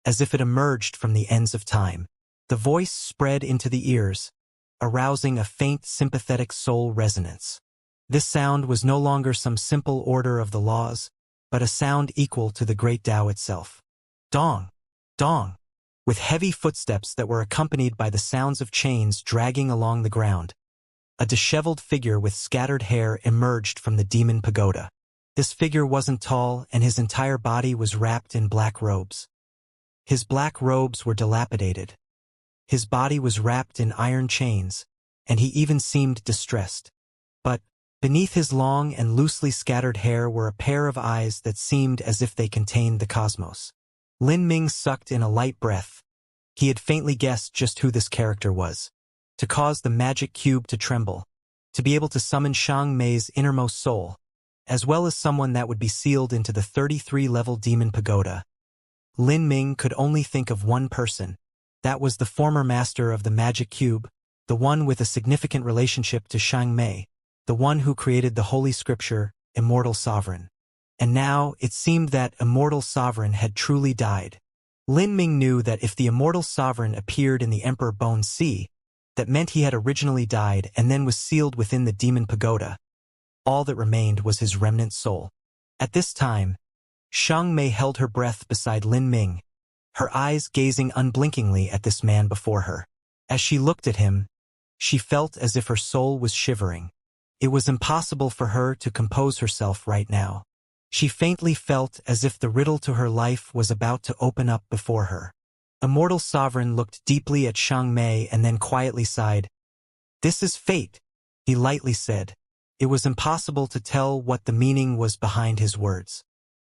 as if it emerged from the ends of time. The voice spread into the ears, arousing a faint sympathetic soul resonance. This sound was no longer some simple order of the laws, but a sound equal to the great Tao itself. Dong! Dong! With heavy footsteps that were accompanied by the sounds of chains dragging along the ground, a disheveled figure with scattered hair emerged from the demon pagoda. This figure wasn't tall, and his entire body was wrapped in black robes. His black robes were dilapidated. His body was wrapped in iron chains, and he even seemed distressed. But beneath his long and loosely scattered hair were a pair of eyes that seemed as if they contained the cosmos. Lin Ming sucked in a light breath. He had faintly guessed just who this character was. To cause the magic cube to tremble, to be able to summon Xiang Mei's innermost soul, as well as someone that would be sealed into the 33-level demon pagoda. Lin Ming could only think of one person. That was the former master of the magic cube, the one with a significant relationship to Xiang Mei, the one who created the holy scripture, Immortal Sovereign. And now it seemed that Immortal Sovereign had truly died. Lin Ming knew that if the Immortal Sovereign appeared in the Emperor Bone Sea, that meant he had originally died and then was sealed within the demon pagoda. All that remained was his remnant soul. At this time, Xiang Mei held her breath beside Lin Ming, her eyes gazing unblinkingly at this man before her. As she looked at him, she felt as if her soul was shivering. It was impossible for her to compose herself right now. She faintly felt as if the riddle to her life was about to open up before her. Immortal Sovereign looked deeply at Xiang Mei and then quietly sighed. "This is fate," he lightly said. It was impossible to tell what the meaning was behind his words.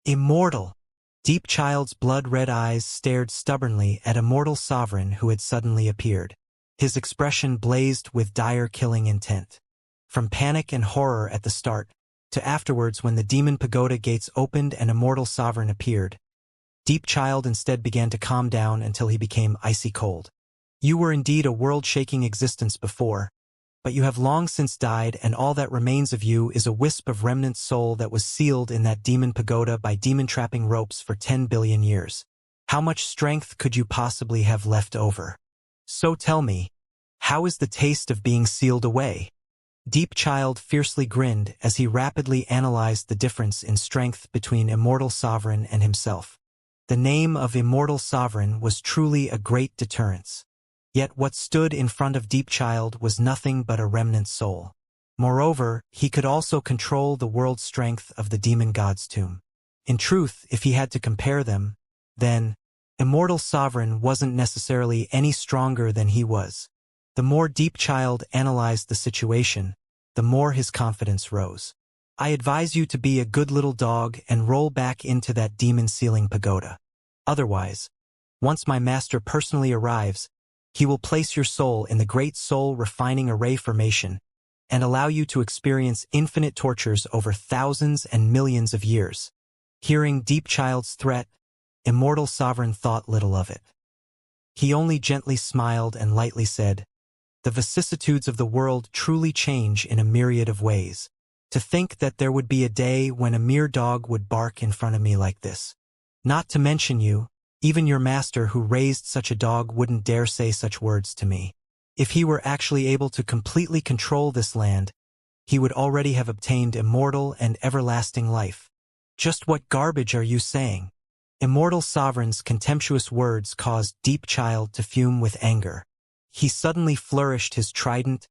Immortal! Deep Child's blood-red eyes stared stubbornly at Immortal Sovereign who had suddenly appeared. His expression blazed with dire killing intent. From panic and horror at the start, to afterwards when the demon pagoda gates opened and Immortal Sovereign appeared, Deep Child instead began to calm down until he became icy cold. "You were indeed a world-shaking existence before, but you have long since died, and all that remains of you is a wisp of remnant soul that was sealed in that demon pagoda by demon-trapping ropes for 10 billion years. How much strength could you possibly have left over? So tell me, how is the taste of being sealed away?" Deep Child fiercely grinned as he rapidly analyzed the difference in strength between Immortal Sovereign and himself. The name of Immortal Sovereign was truly a great deterrence. Yet what stood in front of Deep Child was nothing but a remnant soul. Moreover, he could also control the world strength of the demon god's tomb. In truth, if he had to compare them, then Immortal Sovereign wasn't necessarily any stronger than he was. The more Deep Child analyzed the situation, the more his confidence rose. "I advise you to be a good little dog and roll back into that demon sealing pagoda. Otherwise, once my master personally arrives, he will place your soul in the great soul refining array formation and allow you to experience infinite tortures over thousands and millions of years." Hearing Deep Child's threat, Immortal Sovereign thought little of it. He only gently smiled and lightly said, "The vicissitudes of the world truly change in a myriad of ways. To think that there would be a day when a mere dog would bark in front of me like this. Not to mention you, even your master who raised such a dog wouldn't dare say such words to me. If he were actually able to completely control this land, he would already have obtained immortal and everlasting life. Just what garbage are you saying?" Immortal Sovereign's contemptuous words caused Deep Child to fume with anger. He suddenly flourished his trident,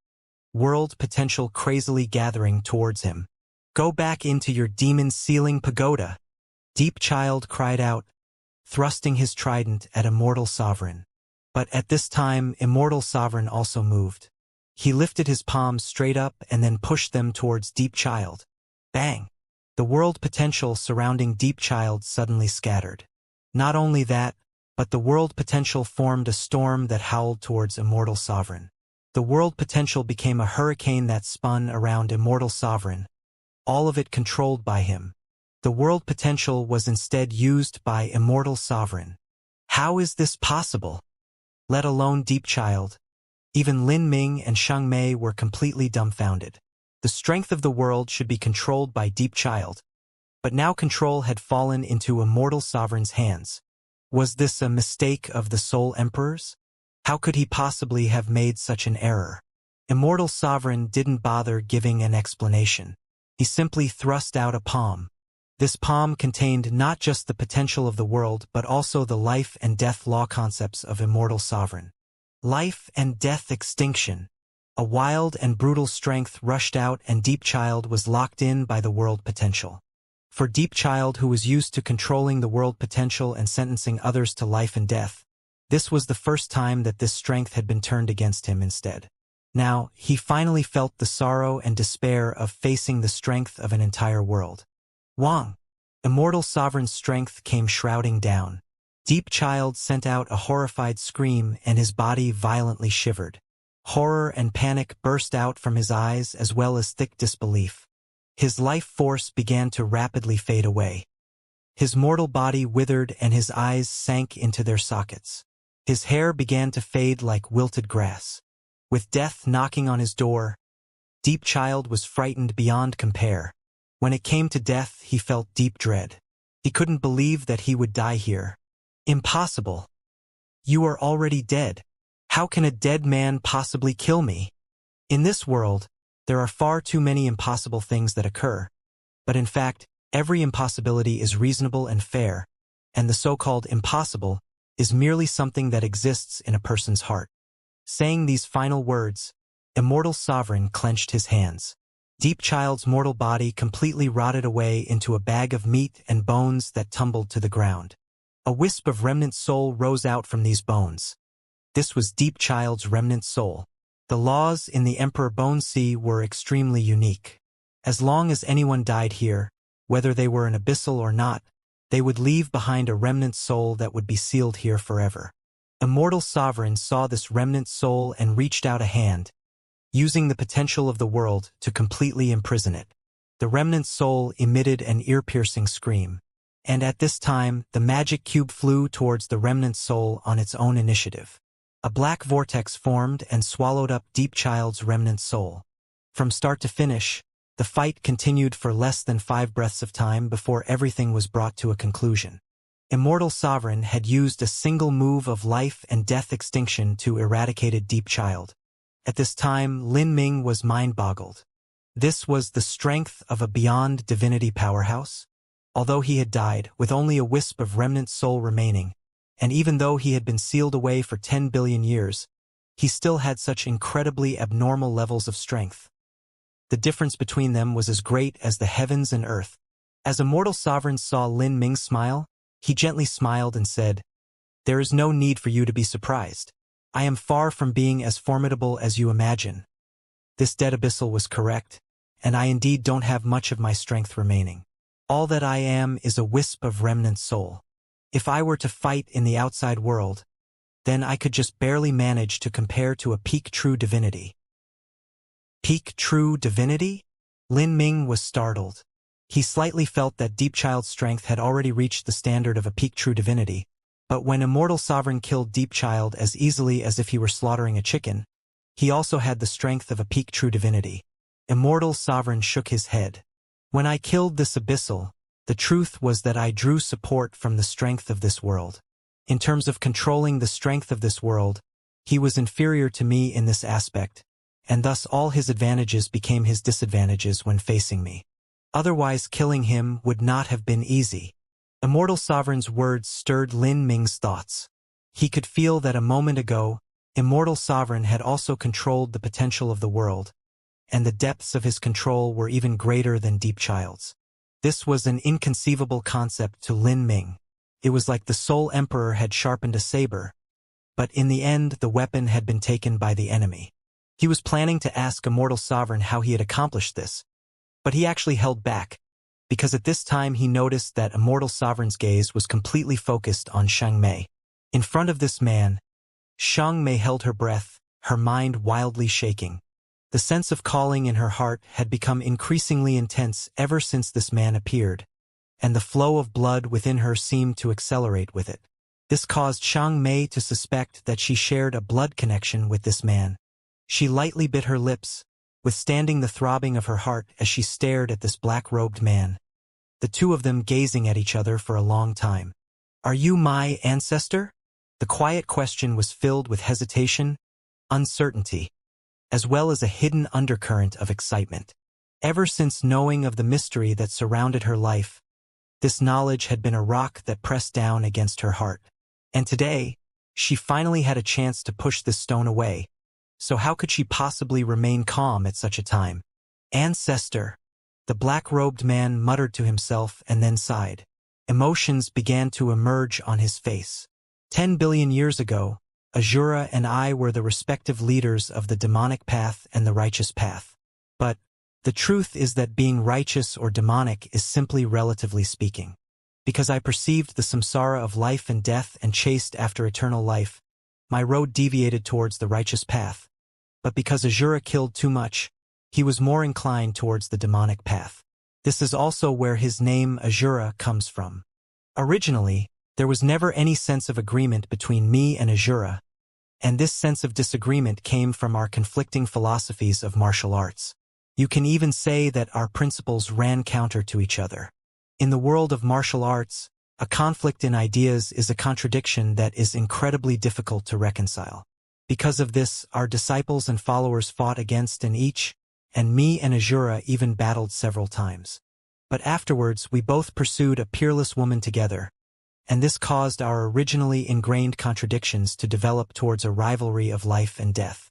world potential crazily gathering towards him. "Go back into your demon-sealing pagoda!" Deep Child cried out, thrusting his trident at Immortal Sovereign. But at this time, Immortal Sovereign also moved. He lifted his palms straight up and then pushed them towards Deep Child. Bang! The world potential surrounding Deep Child suddenly scattered. Not only that, but the world potential formed a storm that howled towards Immortal Sovereign. The world potential became a hurricane that spun around Immortal Sovereign, all of it controlled by him. The world potential was instead used by Immortal Sovereign. How is this possible? Let alone Deep Child. Even Lin Ming and Sheng Mei were completely dumbfounded. The strength of the world should be controlled by Deep Child, but now control had fallen into Immortal Sovereign's hands. Was this a mistake of the Soul Emperor's? How could he possibly have made such an error? Immortal Sovereign didn't bother giving an explanation. He simply thrust out a palm. This palm contained not just the potential of the world but also the life and death law concepts of Immortal Sovereign. Life and death extinction. A wild and brutal strength rushed out and Deep Child was locked in by the world potential. For Deep Child, who was used to controlling the world potential and sentencing others to life and death, this was the first time that this strength had been turned against him instead. Now, he finally felt the sorrow and despair of facing the strength of an entire world. Wang! Immortal Sovereign's strength came shrouding down. Deep Child sent out a horrified scream and his body violently shivered. Horror and panic burst out from his eyes as well as thick disbelief. His life force began to rapidly fade away. His mortal body withered and his eyes sank into their sockets. His hair began to fade like wilted grass. With death knocking on his door, Deep Child was frightened beyond compare. When it came to death, he felt deep dread. He couldn't believe that he would die here. Impossible. You are already dead. How can a dead man possibly kill me? In this world, there are far too many impossible things that occur. But in fact, every impossibility is reasonable and fair, and the so-called impossible is merely something that exists in a person's heart. Saying these final words, Immortal Sovereign clenched his hands. Deep Child's mortal body completely rotted away into a bag of meat and bones that tumbled to the ground. A wisp of remnant soul rose out from these bones. This was Deep Child's remnant soul. The laws in the Emperor Bone Sea were extremely unique. As long as anyone died here, whether they were an abyssal or not, they would leave behind a remnant soul that would be sealed here forever. Immortal Sovereign saw this remnant soul and reached out a hand, using the potential of the world to completely imprison it. The remnant soul emitted an ear-piercing scream, and at this time, the magic cube flew towards the remnant soul on its own initiative. A black vortex formed and swallowed up Deep Child's remnant soul. From start to finish, the fight continued for less than 5 breaths of time before everything was brought to a conclusion. Immortal Sovereign had used a single move of life and death extinction to eradicate Deep Child. At this time, Lin Ming was mind-boggled. This was the strength of a beyond divinity powerhouse? Although he had died, with only a wisp of remnant soul remaining, and even though he had been sealed away for 10 billion years, he still had such incredibly abnormal levels of strength. The difference between them was as great as the heavens and earth. As Immortal Sovereign saw Lin Ming smile, he gently smiled and said, "There is no need for you to be surprised. I am far from being as formidable as you imagine. This dead abyssal was correct, and I indeed don't have much of my strength remaining. All that I am is a wisp of remnant soul. If I were to fight in the outside world, then I could just barely manage to compare to a peak true divinity." Peak true divinity? Lin Ming was startled. He slightly felt that Deep Child's strength had already reached the standard of a peak true divinity, But when Immortal Sovereign killed Deep Child as easily as if he were slaughtering a chicken, he also had the strength of a peak true divinity. Immortal Sovereign shook his head. When I killed this abyssal, the truth was that I drew support from the strength of this world. In terms of controlling the strength of this world, he was inferior to me in this aspect, and thus all his advantages became his disadvantages when facing me. Otherwise killing him would not have been easy. Immortal Sovereign's words stirred Lin Ming's thoughts. He could feel that a moment ago, Immortal Sovereign had also controlled the potential of the world, and the depths of his control were even greater than Deep Child's. This was an inconceivable concept to Lin Ming. It was like the Soul Emperor had sharpened a saber, but in the end the weapon had been taken by the enemy. He was planning to ask Immortal Sovereign how he had accomplished this, but he actually held back, because at this time he noticed that Immortal Sovereign's gaze was completely focused on Shang Mei. In front of this man, Shang Mei held her breath, her mind wildly shaking. The sense of calling in her heart had become increasingly intense ever since this man appeared, and the flow of blood within her seemed to accelerate with it. This caused Shang Mei to suspect that she shared a blood connection with this man. She lightly bit her lips, withstanding the throbbing of her heart as she stared at this black-robed man, the two of them gazing at each other for a long time. "Are you my ancestor?" The quiet question was filled with hesitation, uncertainty, as well as a hidden undercurrent of excitement. Ever since knowing of the mystery that surrounded her life, this knowledge had been a rock that pressed down against her heart. And today, she finally had a chance to push this stone away. So how could she possibly remain calm at such a time? "Ancestor," the black-robed man muttered to himself and then sighed. Emotions began to emerge on his face. 10 billion years ago, Azura and I were the respective leaders of the demonic path and the righteous path. But the truth is that being righteous or demonic is simply relatively speaking. Because I perceived the samsara of life and death and chased after eternal life, my road deviated towards the righteous path. But because Azura killed too much, he was more inclined towards the demonic path. This is also where his name Azura comes from. Originally, there was never any sense of agreement between me and Azura, and this sense of disagreement came from our conflicting philosophies of martial arts. You can even say that our principles ran counter to each other. In the world of martial arts, a conflict in ideas is a contradiction that is incredibly difficult to reconcile. Because of this, our disciples and followers fought against each, and me and Azura even battled several times. But afterwards, we both pursued a peerless woman together, and this caused our originally ingrained contradictions to develop towards a rivalry of life and death.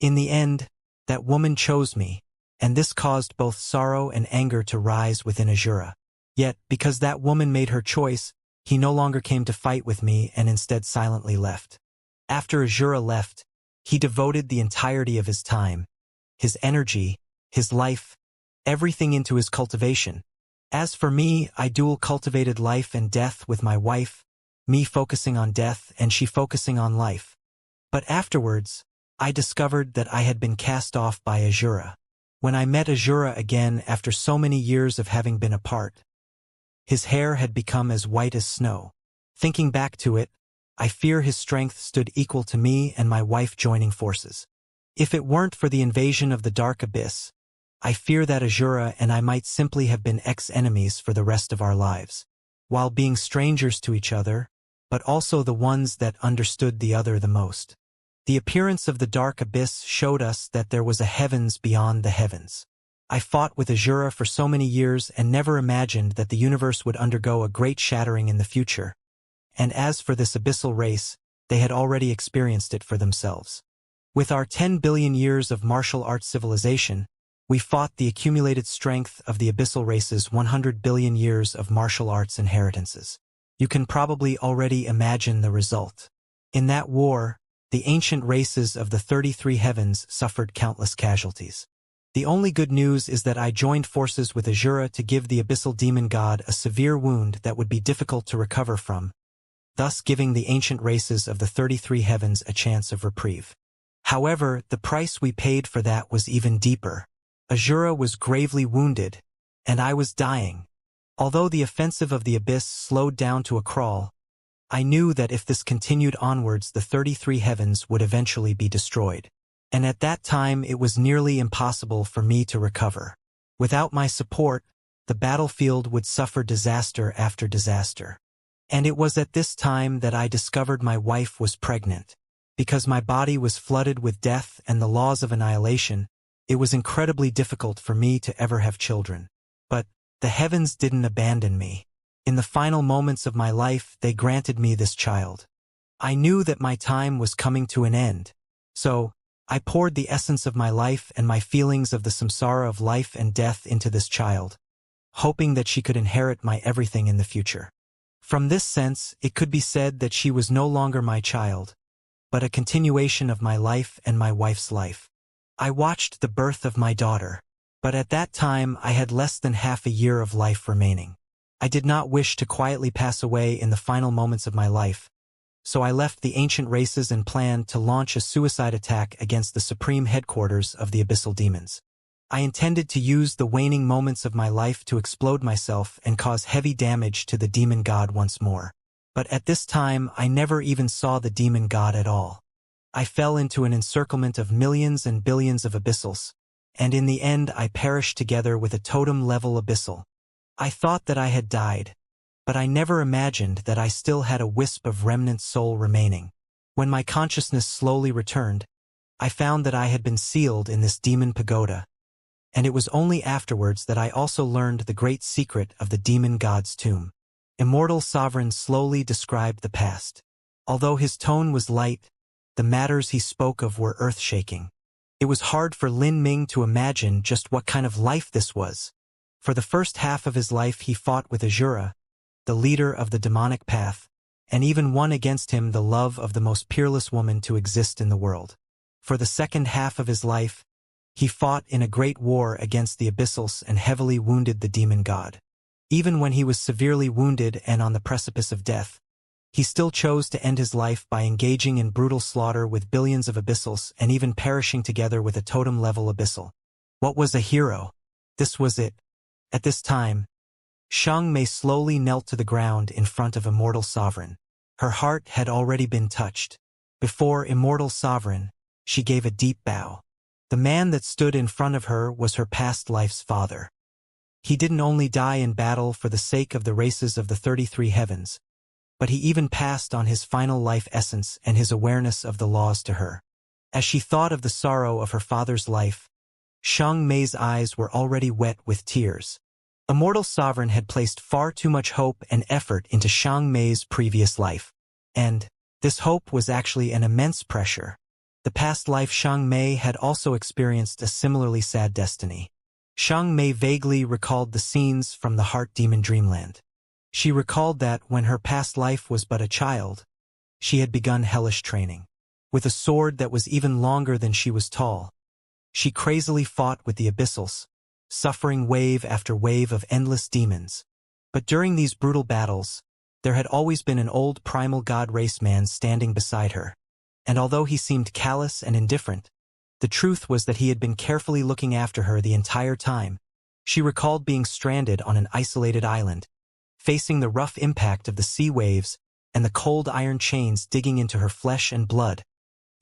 In the end, that woman chose me, and this caused both sorrow and anger to rise within Azura. Yet, because that woman made her choice, he no longer came to fight with me and instead silently left. After Azura left, he devoted the entirety of his time, his energy, his life, everything into his cultivation. As for me, I dual cultivated life and death with my wife, me focusing on death and she focusing on life. But afterwards, I discovered that I had been cast off by Azura. When I met Azura again after so many years of having been apart, his hair had become as white as snow. Thinking back to it, I fear his strength stood equal to me and my wife joining forces. If it weren't for the invasion of the Dark Abyss, I fear that Azura and I might simply have been ex-enemies for the rest of our lives, while being strangers to each other, but also the ones that understood the other the most. The appearance of the Dark Abyss showed us that there was a heavens beyond the heavens. I fought with Azura for so many years and never imagined that the universe would undergo a great shattering in the future. And as for this abyssal race, they had already experienced it for themselves. With our 10 billion years of martial arts civilization, we fought the accumulated strength of the abyssal race's 100 billion years of martial arts inheritances. You can probably already imagine the result. In that war, the ancient races of the 33 heavens suffered countless casualties. The only good news is that I joined forces with Azura to give the abyssal demon god a severe wound that would be difficult to recover from, thus giving the ancient races of the 33 heavens a chance of reprieve. However, the price we paid for that was even deeper. Azura was gravely wounded, and I was dying. Although the offensive of the abyss slowed down to a crawl, I knew that if this continued onwards, the 33 heavens would eventually be destroyed. And at that time it was nearly impossible for me to recover. Without my support, the battlefield would suffer disaster after disaster. And it was at this time that I discovered my wife was pregnant. Because my body was flooded with death and the laws of annihilation, it was incredibly difficult for me to ever have children. But the heavens didn't abandon me. In the final moments of my life, they granted me this child. I knew that my time was coming to an end. So, I poured the essence of my life and my feelings of the samsara of life and death into this child, hoping that she could inherit my everything in the future. From this sense, it could be said that she was no longer my child, but a continuation of my life and my wife's life. I watched the birth of my daughter, but at that time I had less than half a year of life remaining. I did not wish to quietly pass away in the final moments of my life, so I left the ancient races and planned to launch a suicide attack against the supreme headquarters of the abyssal demons. I intended to use the waning moments of my life to explode myself and cause heavy damage to the demon god once more. But at this time I never even saw the demon god at all. I fell into an encirclement of millions and billions of abyssals, and in the end I perished together with a totem-level abyssal. I thought that I had died, but I never imagined that I still had a wisp of remnant soul remaining. When my consciousness slowly returned, I found that I had been sealed in this demon pagoda, and it was only afterwards that I also learned the great secret of the demon god's tomb. Immortal Sovereign slowly described the past. Although his tone was light, the matters he spoke of were earth-shaking. It was hard for Lin Ming to imagine just what kind of life this was. For the first half of his life he fought with Azura, the leader of the demonic path, and even won against him the love of the most peerless woman to exist in the world. For the second half of his life, he fought in a great war against the abyssals and heavily wounded the demon god. Even when he was severely wounded and on the precipice of death, he still chose to end his life by engaging in brutal slaughter with billions of abyssals and even perishing together with a totem-level abyssal. What was a hero? This was it. At this time, Xianxia slowly knelt to the ground in front of Immortal Sovereign. Her heart had already been touched. Before Immortal Sovereign, she gave a deep bow. The man that stood in front of her was her past life's father. He didn't only die in battle for the sake of the races of the 33 heavens, but he even passed on his final life essence and his awareness of the laws to her. As she thought of the sorrow of her father's life, Xianxia's eyes were already wet with tears. Immortal Sovereign had placed far too much hope and effort into Xianxia's previous life. And this hope was actually an immense pressure. The past life Xianxia had also experienced a similarly sad destiny. Xianxia vaguely recalled the scenes from the Heart Demon Dreamland. She recalled that when her past life was but a child, she had begun hellish training. With a sword that was even longer than she was tall, she crazily fought with the abyssals, suffering wave after wave of endless demons. But during these brutal battles, there had always been an old primal god race man standing beside her. And although he seemed callous and indifferent, the truth was that he had been carefully looking after her the entire time. She recalled being stranded on an isolated island, facing the rough impact of the sea waves and the cold iron chains digging into her flesh and blood,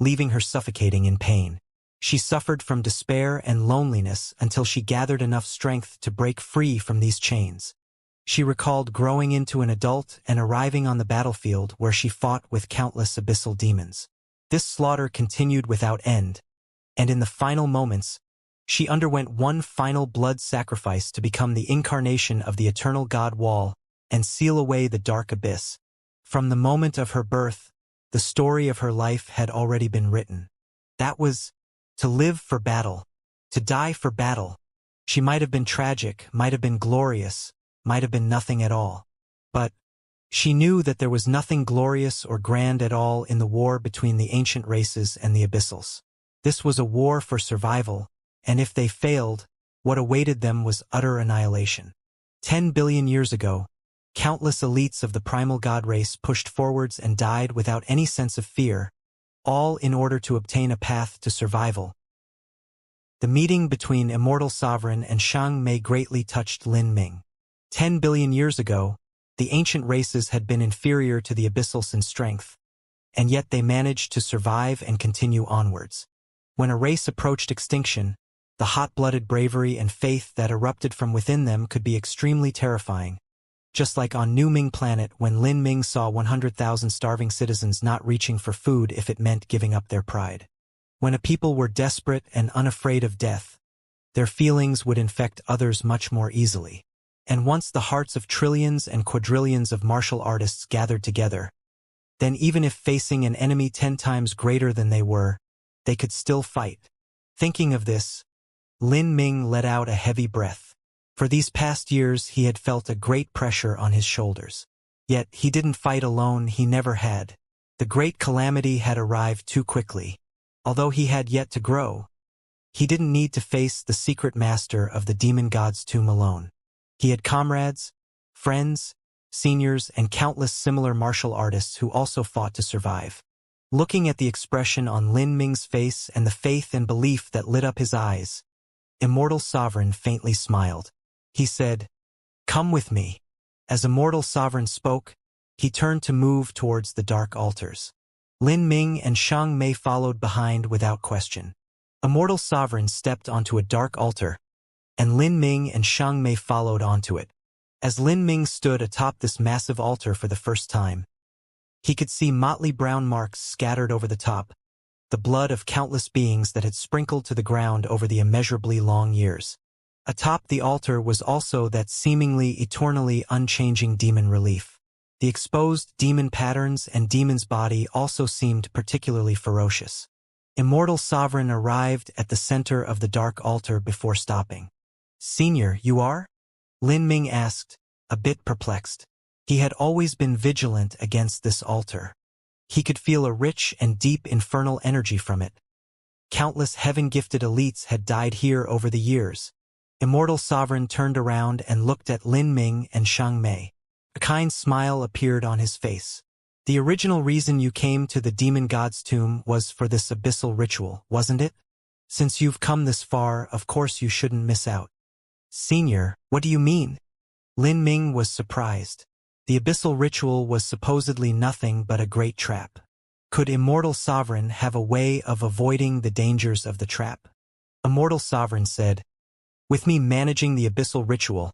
leaving her suffocating in pain. She suffered from despair and loneliness until she gathered enough strength to break free from these chains. She recalled growing into an adult and arriving on the battlefield where she fought with countless abyssal demons. This slaughter continued without end, and in the final moments, she underwent one final blood sacrifice to become the incarnation of the eternal god Wall and seal away the dark abyss. From the moment of her birth, the story of her life had already been written. That was to live for battle, to die for battle. She might have been tragic, might have been glorious, might have been nothing at all. But she knew that there was nothing glorious or grand at all in the war between the ancient races and the abyssals. This was a war for survival, and if they failed, what awaited them was utter annihilation. 10 billion years ago, countless elites of the primal god race pushed forwards and died without any sense of fear, all in order to obtain a path to survival. The meeting between Immortal Sovereign and Xianxia greatly touched Lin Ming. 10 billion years ago, The ancient races had been inferior to the abyssals in strength, and yet they managed to survive and continue onwards. When a race approached extinction, the hot-blooded bravery and faith that erupted from within them could be extremely terrifying. Just like on New Ming Planet when Lin Ming saw 100,000 starving citizens not reaching for food if it meant giving up their pride. When a people were desperate and unafraid of death, their feelings would infect others much more easily. And once the hearts of trillions and quadrillions of martial artists gathered together, then even if facing an enemy 10 times greater than they were, they could still fight. Thinking of this, Lin Ming let out a heavy breath. For these past years he had felt a great pressure on his shoulders. Yet he didn't fight alone, he never had. The great calamity had arrived too quickly. Although he had yet to grow, he didn't need to face the secret master of the demon god's tomb alone. He had comrades, friends, seniors, and countless similar martial artists who also fought to survive. Looking at the expression on Lin Ming's face and the faith and belief that lit up his eyes, Immortal Sovereign faintly smiled. He said, "Come with me." As Immortal Sovereign spoke, he turned to move towards the dark altars. Lin Ming and Xiang Mei followed behind without question. Immortal Sovereign stepped onto a dark altar, and Lin Ming and Xiang Mei followed onto it. As Lin Ming stood atop this massive altar for the first time, he could see motley brown marks scattered over the top, the blood of countless beings that had sprinkled to the ground over the immeasurably long years. Atop the altar was also that seemingly eternally unchanging demon relief. The exposed demon patterns and demon's body also seemed particularly ferocious. Immortal Sovereign arrived at the center of the dark altar before stopping. "Senior, you are?" Lin Ming asked, a bit perplexed. He had always been vigilant against this altar. He could feel a rich and deep infernal energy from it. Countless heaven-gifted elites had died here over the years. Immortal Sovereign turned around and looked at Lin Ming and Xiang Mei. A kind smile appeared on his face. "The original reason you came to the demon god's tomb was for this abyssal ritual, wasn't it? Since you've come this far, of course you shouldn't miss out." "Senior, what do you mean?" Lin Ming was surprised. The abyssal ritual was supposedly nothing but a great trap. Could Immortal Sovereign have a way of avoiding the dangers of the trap? Immortal Sovereign said, "With me managing the abyssal ritual,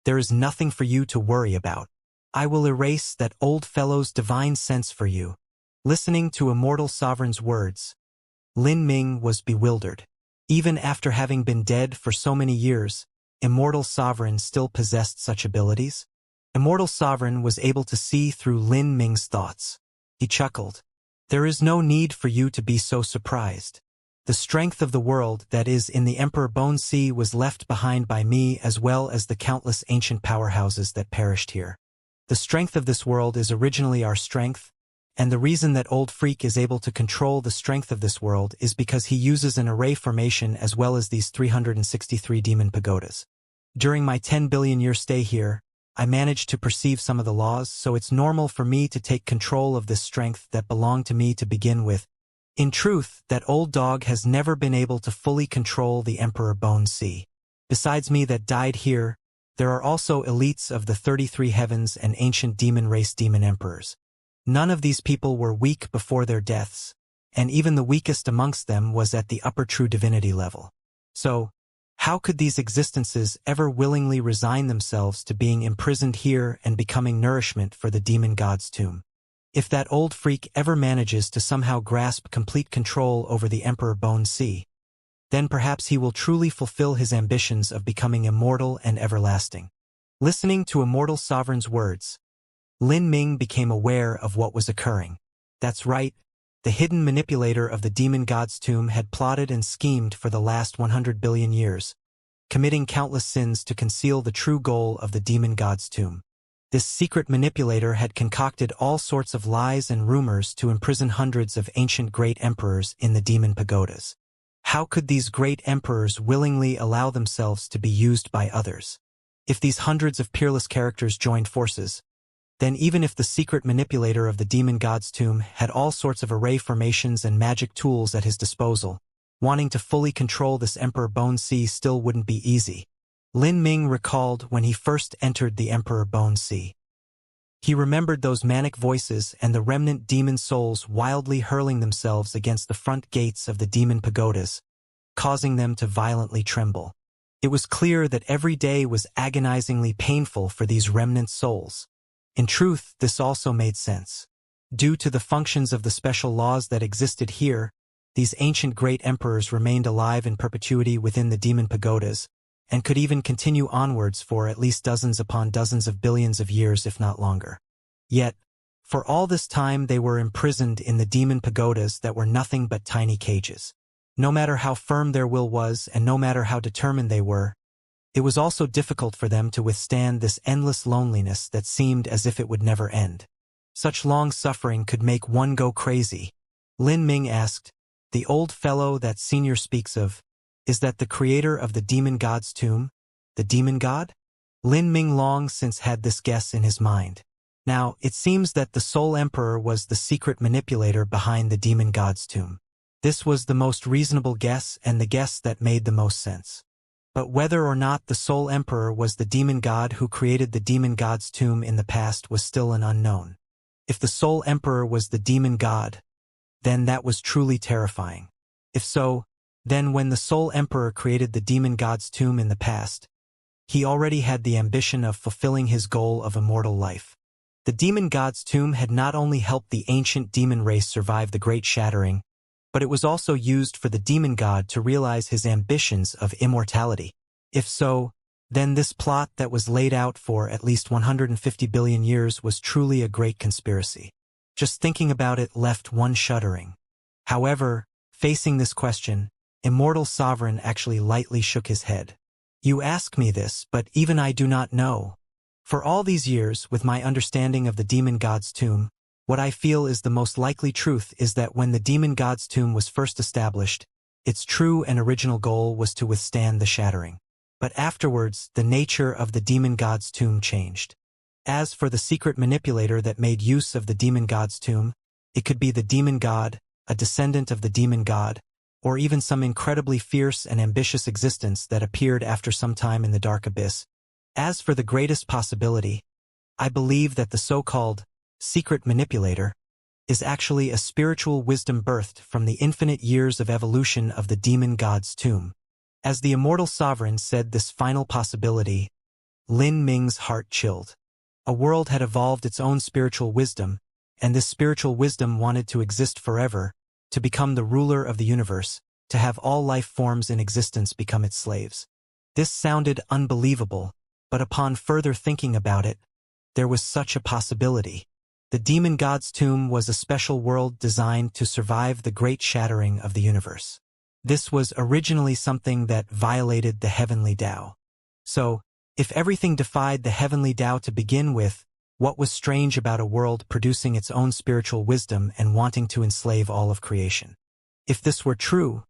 there is nothing for you to worry about. I will erase that old fellow's divine sense for you." Listening to Immortal Sovereign's words, Lin Ming was bewildered. Even after having been dead for so many years, Immortal Sovereign still possessed such abilities? Immortal Sovereign was able to see through Lin Ming's thoughts. He chuckled. "There is no need for you to be so surprised. The strength of the world that is in the Emperor Bone Sea was left behind by me as well as the countless ancient powerhouses that perished here. The strength of this world is originally our strength, and the reason that Old Freak is able to control the strength of this world is because he uses an array formation as well as these 363 demon pagodas. During my 10 billion year stay here, I managed to perceive some of the laws, so it's normal for me to take control of this strength that belonged to me to begin with. In truth, that old dog has never been able to fully control the Emperor Bone Sea. Besides me that died here, there are also elites of the 33 heavens and ancient demon race demon emperors. None of these people were weak before their deaths, and even the weakest amongst them was at the upper true divinity level. So, how could these existences ever willingly resign themselves to being imprisoned here and becoming nourishment for the demon god's tomb? If that old freak ever manages to somehow grasp complete control over the Emperor Bone Sea, then perhaps he will truly fulfill his ambitions of becoming immortal and everlasting." Listening to Immortal Sovereign's words, Lin Ming became aware of what was occurring. That's right, the hidden manipulator of the demon god's tomb had plotted and schemed for the last 100 billion years, committing countless sins to conceal the true goal of the demon god's tomb. This secret manipulator had concocted all sorts of lies and rumors to imprison hundreds of ancient great emperors in the demon pagodas. How could these great emperors willingly allow themselves to be used by others? If these hundreds of peerless characters joined forces, then even if the secret manipulator of the demon god's tomb had all sorts of array formations and magic tools at his disposal, wanting to fully control this Emperor Bone Sea still wouldn't be easy. Lin Ming recalled when he first entered the Emperor Bone Sea. He remembered those manic voices and the remnant demon souls wildly hurling themselves against the front gates of the demon pagodas, causing them to violently tremble. It was clear that every day was agonizingly painful for these remnant souls. In truth, this also made sense. Due to the functions of the special laws that existed here, these ancient great emperors remained alive in perpetuity within the demon pagodas, and could even continue onwards for at least dozens upon dozens of billions of years if not longer. Yet, for all this time they were imprisoned in the demon pagodas that were nothing but tiny cages. No matter how firm their will was and no matter how determined they were, it was also difficult for them to withstand this endless loneliness that seemed as if it would never end. Such long suffering could make one go crazy. Lin Ming asked, "The old fellow that senior speaks of, is that the creator of the demon god's tomb, the demon god?" Lin Ming long since had this guess in his mind. Now, it seems that the Soul Emperor was the secret manipulator behind the demon god's tomb. This was the most reasonable guess and the guess that made the most sense. But whether or not the Soul Emperor was the demon god who created the demon god's tomb in the past was still an unknown. If the Soul Emperor was the demon god, then that was truly terrifying. If so, then when the Soul Emperor created the demon god's tomb in the past, he already had the ambition of fulfilling his goal of immortal life. The demon god's tomb had not only helped the ancient demon race survive the Great Shattering, but it was also used for the demon god to realize his ambitions of immortality. If so, then this plot that was laid out for at least 150 billion years was truly a great conspiracy. Just thinking about it left one shuddering. However, facing this question, Immortal Sovereign actually lightly shook his head. "You ask me this, but even I do not know. For all these years, with my understanding of the demon god's tomb, what I feel is the most likely truth is that when the demon god's tomb was first established, its true and original goal was to withstand the shattering. But afterwards, the nature of the demon god's tomb changed. As for the secret manipulator that made use of the demon god's tomb, it could be the demon god, a descendant of the demon god, or even some incredibly fierce and ambitious existence that appeared after some time in the dark abyss. As for the greatest possibility, I believe that the so-called secret manipulator is actually a spiritual wisdom birthed from the infinite years of evolution of the demon god's tomb." As the immortal sovereign said this final possibility, Lin Ming's heart chilled. A world had evolved its own spiritual wisdom, and this spiritual wisdom wanted to exist forever, to become the ruler of the universe, to have all life forms in existence become its slaves. This sounded unbelievable, but upon further thinking about it, there was such a possibility. The demon god's tomb was a special world designed to survive the great shattering of the universe. This was originally something that violated the heavenly Tao. So, if everything defied the heavenly Tao to begin with, what was strange about a world producing its own spiritual wisdom and wanting to enslave all of creation? If this were true,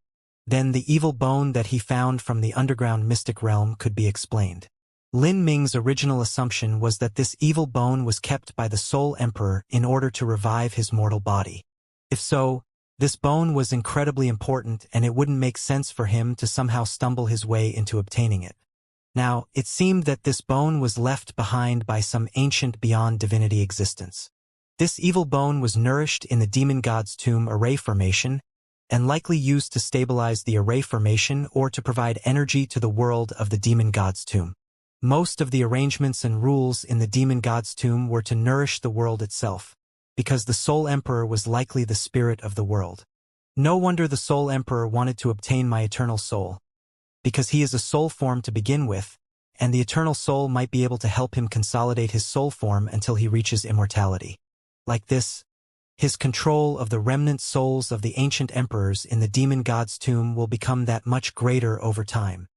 then the evil bone that he found from the underground mystic realm could be explained. Lin Ming's original assumption was that this evil bone was kept by the Soul Emperor in order to revive his mortal body. If so, this bone was incredibly important and it wouldn't make sense for him to somehow stumble his way into obtaining it. Now, it seemed that this bone was left behind by some ancient beyond divinity existence. This evil bone was nourished in the demon god's tomb array formation, and likely used to stabilize the array formation or to provide energy to the world of the demon god's tomb. Most of the arrangements and rules in the demon god's tomb were to nourish the world itself, because the Soul Emperor was likely the spirit of the world. No wonder the Soul Emperor wanted to obtain my eternal soul, because he is a soul form to begin with, and the eternal soul might be able to help him consolidate his soul form until he reaches immortality. Like this, his control of the remnant souls of the ancient emperors in the demon god's tomb will become that much greater over time.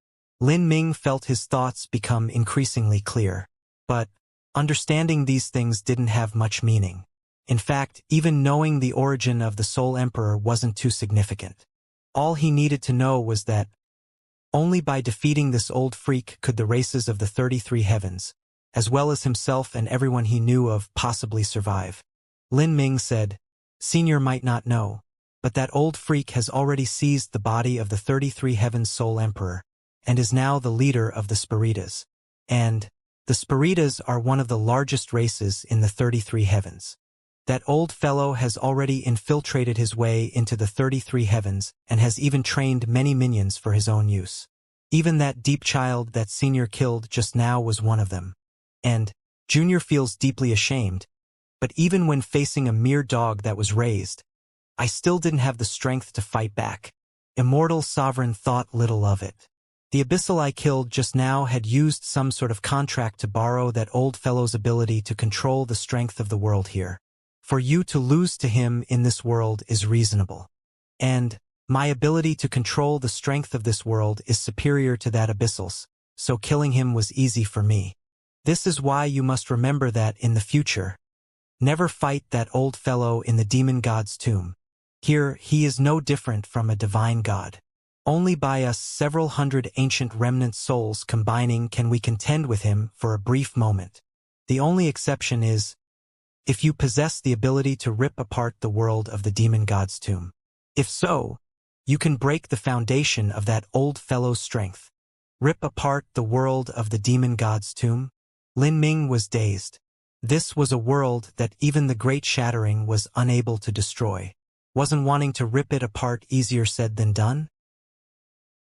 Lin Ming felt his thoughts become increasingly clear. But understanding these things didn't have much meaning. In fact, even knowing the origin of the Soul Emperor wasn't too significant. All he needed to know was that only by defeating this old freak could the races of the 33 heavens, as well as himself and everyone he knew of, possibly survive. Lin Ming said, "Senior might not know, but that old freak has already seized the body of the 33 heavens Soul Emperor, and is now the leader of the Spiritas. And The Spiritas are one of the largest races in the 33 heavens. That old fellow has already infiltrated his way into the 33 heavens and has even trained many minions for his own use. Even that deep child that Senior killed just now was one of them. And Junior feels deeply ashamed, but even when facing a mere dog that was raised, I still didn't have the strength to fight back. Immortal Sovereign thought little of it. The abyssal I killed just now had used some sort of contract to borrow that old fellow's ability to control the strength of the world here. For you to lose to him in this world is reasonable. And my ability to control the strength of this world is superior to that abyssal's, so killing him was easy for me. This is why you must remember that in the future. Never fight that old fellow in the demon god's tomb. Here, he is no different from a divine god. Only by us several hundred ancient remnant souls combining can we contend with him for a brief moment. The only exception is, if you possess the ability to rip apart the world of the demon god's tomb. If so, you can break the foundation of that old fellow's strength. Rip apart the world of the demon god's tomb? Lin Ming was dazed. This was a world that even the Great Shattering was unable to destroy. Wasn't wanting to rip it apart easier said than done?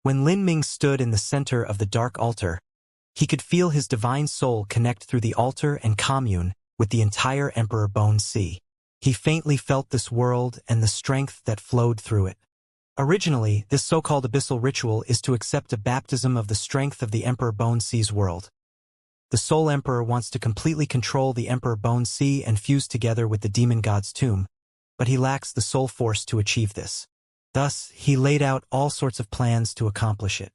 When Lin Ming stood in the center of the dark altar, he could feel his divine soul connect through the altar and commune with the entire Emperor Bone Sea. He faintly felt this world and the strength that flowed through it. Originally, this so-called abyssal ritual is to accept a baptism of the strength of the Emperor Bone Sea's world. The Soul Emperor wants to completely control the Emperor Bone Sea and fuse together with the demon god's tomb, but he lacks the soul force to achieve this. Thus, he laid out all sorts of plans to accomplish it.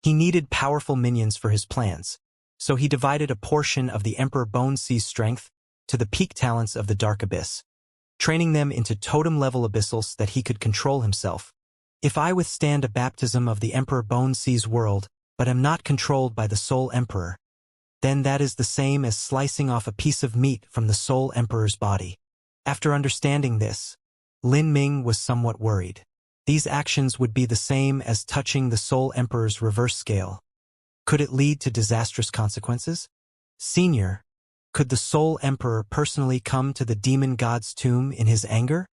He needed powerful minions for his plans, so he divided a portion of the Emperor Bone Sea's strength to the peak talents of the Dark Abyss, training them into totem-level abyssals that he could control himself. If I withstand a baptism of the Emperor Bone Sea's world, but am not controlled by the Soul Emperor, then that is the same as slicing off a piece of meat from the Soul Emperor's body. After understanding this, Lin Ming was somewhat worried. These actions would be the same as touching the Soul Emperor's reverse scale. Could it lead to disastrous consequences? Senior, could the Soul Emperor personally come to the demon god's tomb in his anger?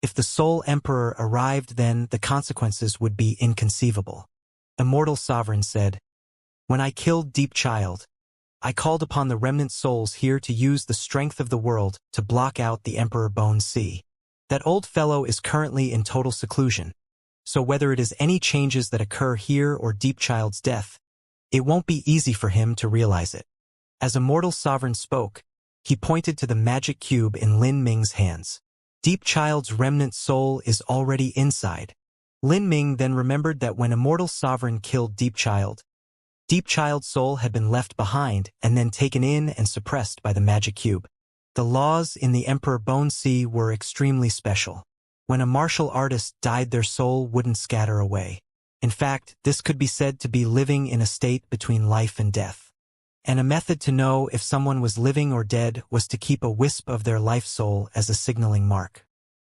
If the Soul Emperor arrived, then the consequences would be inconceivable. Immortal Sovereign said, "When I killed Deep Child, I called upon the remnant souls here to use the strength of the world to block out the Emperor Bone Sea. That old fellow is currently in total seclusion, so whether it is any changes that occur here or Deep Child's death, it won't be easy for him to realize it." As Immortal Sovereign spoke, he pointed to the magic cube in Lin Ming's hands. Deep Child's remnant soul is already inside. Lin Ming then remembered that when Immortal Sovereign killed Deep Child's soul had been left behind and then taken in and suppressed by the magic cube. The laws in the Emperor Bone Sea were extremely special. When a martial artist died, their soul wouldn't scatter away. In fact, this could be said to be living in a state between life and death. And a method to know if someone was living or dead was to keep a wisp of their life soul as a signaling mark.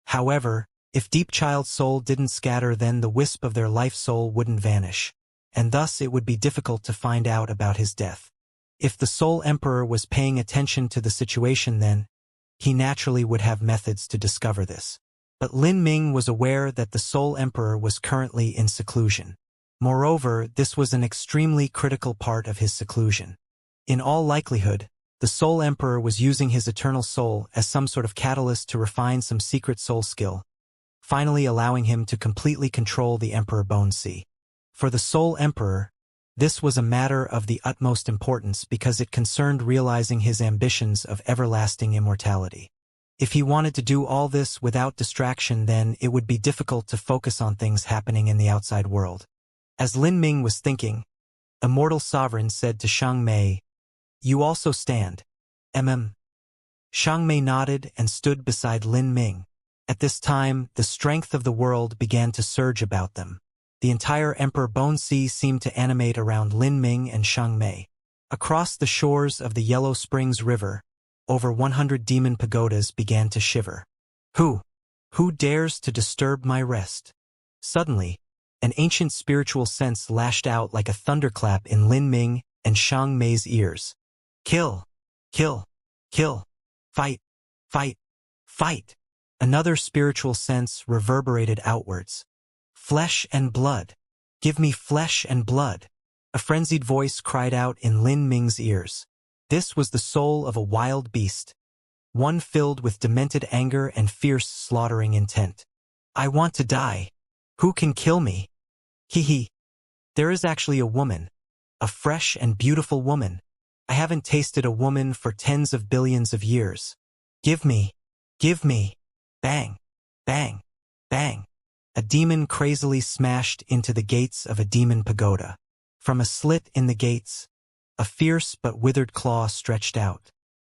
However, if Deep Child's soul didn't scatter, then the wisp of their life soul wouldn't vanish, and thus it would be difficult to find out about his death. If the Soul Emperor was paying attention to the situation, then he naturally would have methods to discover this. But Lin Ming was aware that the Soul Emperor was currently in seclusion. Moreover, this was an extremely critical part of his seclusion. In all likelihood, the Soul Emperor was using his eternal soul as some sort of catalyst to refine some secret soul skill, finally allowing him to completely control the Emperor Bone Sea. For the Soul Emperor, this was a matter of the utmost importance because it concerned realizing his ambitions of everlasting immortality. If he wanted to do all this without distraction, then it would be difficult to focus on things happening in the outside world. As Lin Ming was thinking, Immortal Sovereign said to Xianxia, "You also stand." Xianxia nodded and stood beside Lin Ming. At this time, the strength of the world began to surge about them. The entire Emperor Bone Sea seemed to animate around Lin Ming and Xianxia. Across the shores of the Yellow Springs River, over 100 demon pagodas began to shiver. Who dares to disturb my rest?" Suddenly, an ancient spiritual sense lashed out like a thunderclap in Lin Ming and Xianxia's ears. Kill, kill, kill, fight, fight, fight. Another spiritual sense reverberated outwards. Flesh and blood. Give me flesh and blood. A frenzied voice cried out in Lin Ming's ears. This was the soul of a wild beast, one filled with demented anger and fierce slaughtering intent. I want to die. Who can kill me? Hee. There is actually a woman. A fresh and beautiful woman. I haven't tasted a woman for tens of billions of years. Give me. Give me. Bang. Bang. Bang. A demon crazily smashed into the gates of a demon pagoda. From a slit in the gates, a fierce but withered claw stretched out.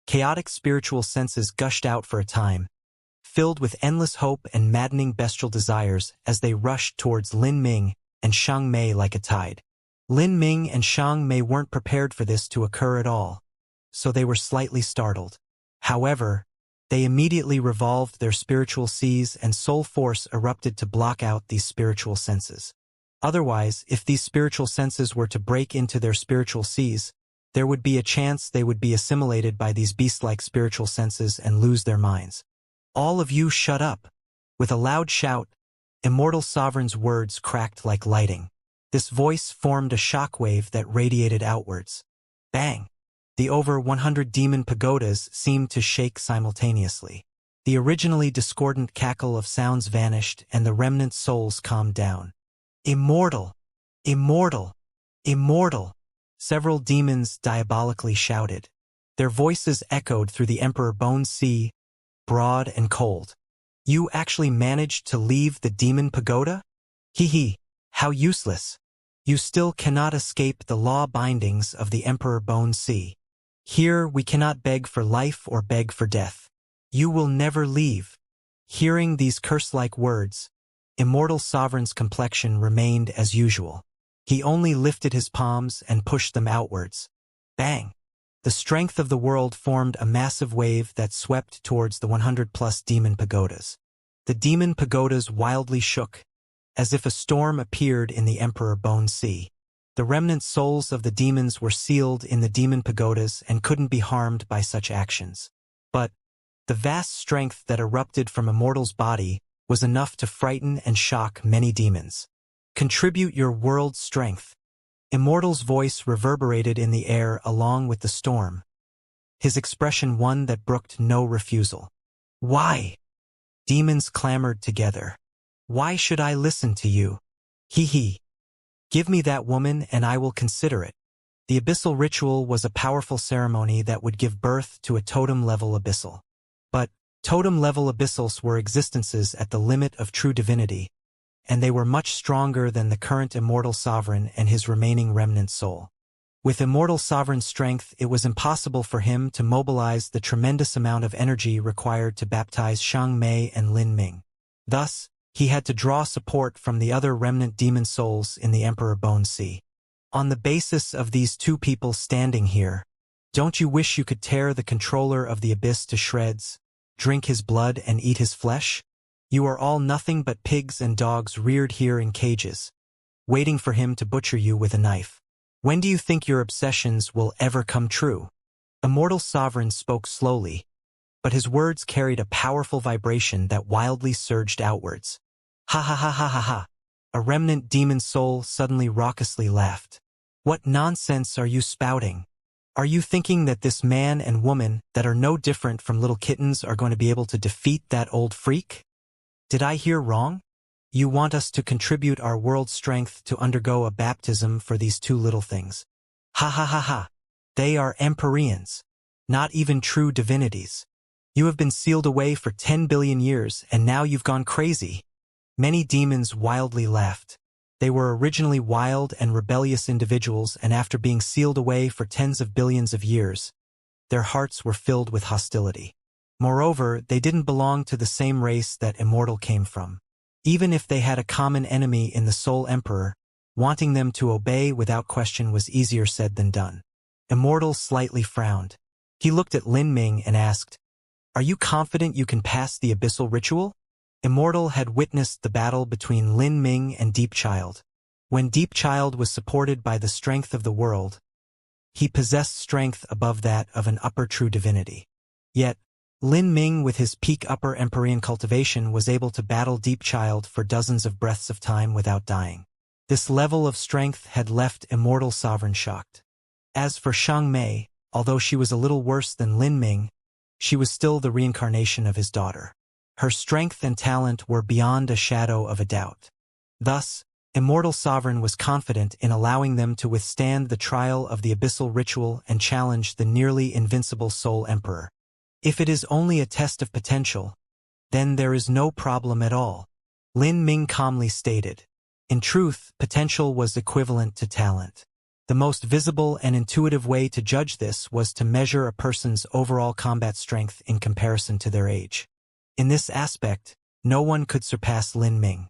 Chaotic spiritual senses gushed out for a time, filled with endless hope and maddening bestial desires as they rushed towards Lin Ming and Xiang Mei like a tide. Lin Ming and Xiang Mei weren't prepared for this to occur at all, so they were slightly startled. However, they immediately revolved their spiritual seas and soul force erupted to block out these spiritual senses. Otherwise, if these spiritual senses were to break into their spiritual seas, there would be a chance they would be assimilated by these beast-like spiritual senses and lose their minds. All of you shut up. With a loud shout, Immortal Sovereign's words cracked like lightning. This voice formed a shockwave that radiated outwards. Bang! The over 100 demon pagodas seemed to shake simultaneously. The originally discordant cackle of sounds vanished and the remnant souls calmed down. Immortal! Immortal! Immortal! Several demons diabolically shouted. Their voices echoed through the Emperor Bone Sea, broad and cold. You actually managed to leave the demon pagoda? Hee, how useless. You still cannot escape the law bindings of the Emperor Bone Sea. Here we cannot beg for life or beg for death. You will never leave. Hearing these curse-like words, Immortal Sovereign's complexion remained as usual. He only lifted his palms and pushed them outwards. Bang! The strength of the world formed a massive wave that swept towards the 100-plus demon pagodas. The demon pagodas wildly shook, as if a storm appeared in the Emperor Bone Sea. The remnant souls of the demons were sealed in the demon pagodas and couldn't be harmed by such actions. But the vast strength that erupted from Immortal's body was enough to frighten and shock many demons. Contribute your world's strength. Immortal's voice reverberated in the air along with the storm. His expression one that brooked no refusal. Why? Demons clamored together. Why should I listen to you? Hee. Give me that woman and I will consider it. The abyssal ritual was a powerful ceremony that would give birth to a totem-level abyssal. But totem-level abyssals were existences at the limit of true divinity, and they were much stronger than the current Immortal Sovereign and his remaining remnant soul. With Immortal Sovereign's strength, it was impossible for him to mobilize the tremendous amount of energy required to baptize Xiang Mei and Lin Ming. Thus, he had to draw support from the other remnant demon souls in the Emperor Bone Sea. On the basis of these two people standing here, don't you wish you could tear the controller of the abyss to shreds, drink his blood and eat his flesh? You are all nothing but pigs and dogs reared here in cages, waiting for him to butcher you with a knife. When do you think your obsessions will ever come true? Immortal Sovereign spoke slowly, but his words carried a powerful vibration that wildly surged outwards. Ha ha ha ha ha ha. A remnant demon soul suddenly raucously laughed. What nonsense are you spouting? Are you thinking that this man and woman that are no different from little kittens are going to be able to defeat that old freak? Did I hear wrong? You want us to contribute our world's strength to undergo a baptism for these two little things. Ha ha ha ha. They are Empyreans, not even true divinities. You have been sealed away for 10 billion years and now you've gone crazy. Many demons wildly laughed. They were originally wild and rebellious individuals, and after being sealed away for tens of billions of years, their hearts were filled with hostility. Moreover, they didn't belong to the same race that Immortal came from. Even if they had a common enemy in the Soul Emperor, wanting them to obey without question was easier said than done. Immortal slightly frowned. He looked at Lin Ming and asked, "Are you confident you can pass the abyssal ritual?" Immortal had witnessed the battle between Lin Ming and Deep Child. When Deep Child was supported by the strength of the world, He possessed strength above that of an upper true divinity. Yet, Lin Ming with his peak upper Empyrean cultivation was able to battle Deep Child for dozens of breaths of time without dying. This level of strength had left Immortal Sovereign shocked. As for Xianxia, although she was a little worse than Lin Ming, she was still the reincarnation of his daughter. Her strength and talent were beyond a shadow of a doubt. Thus, Immortal Sovereign was confident in allowing them to withstand the trial of the abyssal ritual and challenge the nearly invincible Soul Emperor. If it is only a test of potential, then there is no problem at all, Lin Ming calmly stated. In truth, potential was equivalent to talent. The most visible and intuitive way to judge this was to measure a person's overall combat strength in comparison to their age. In this aspect, no one could surpass Lin Ming.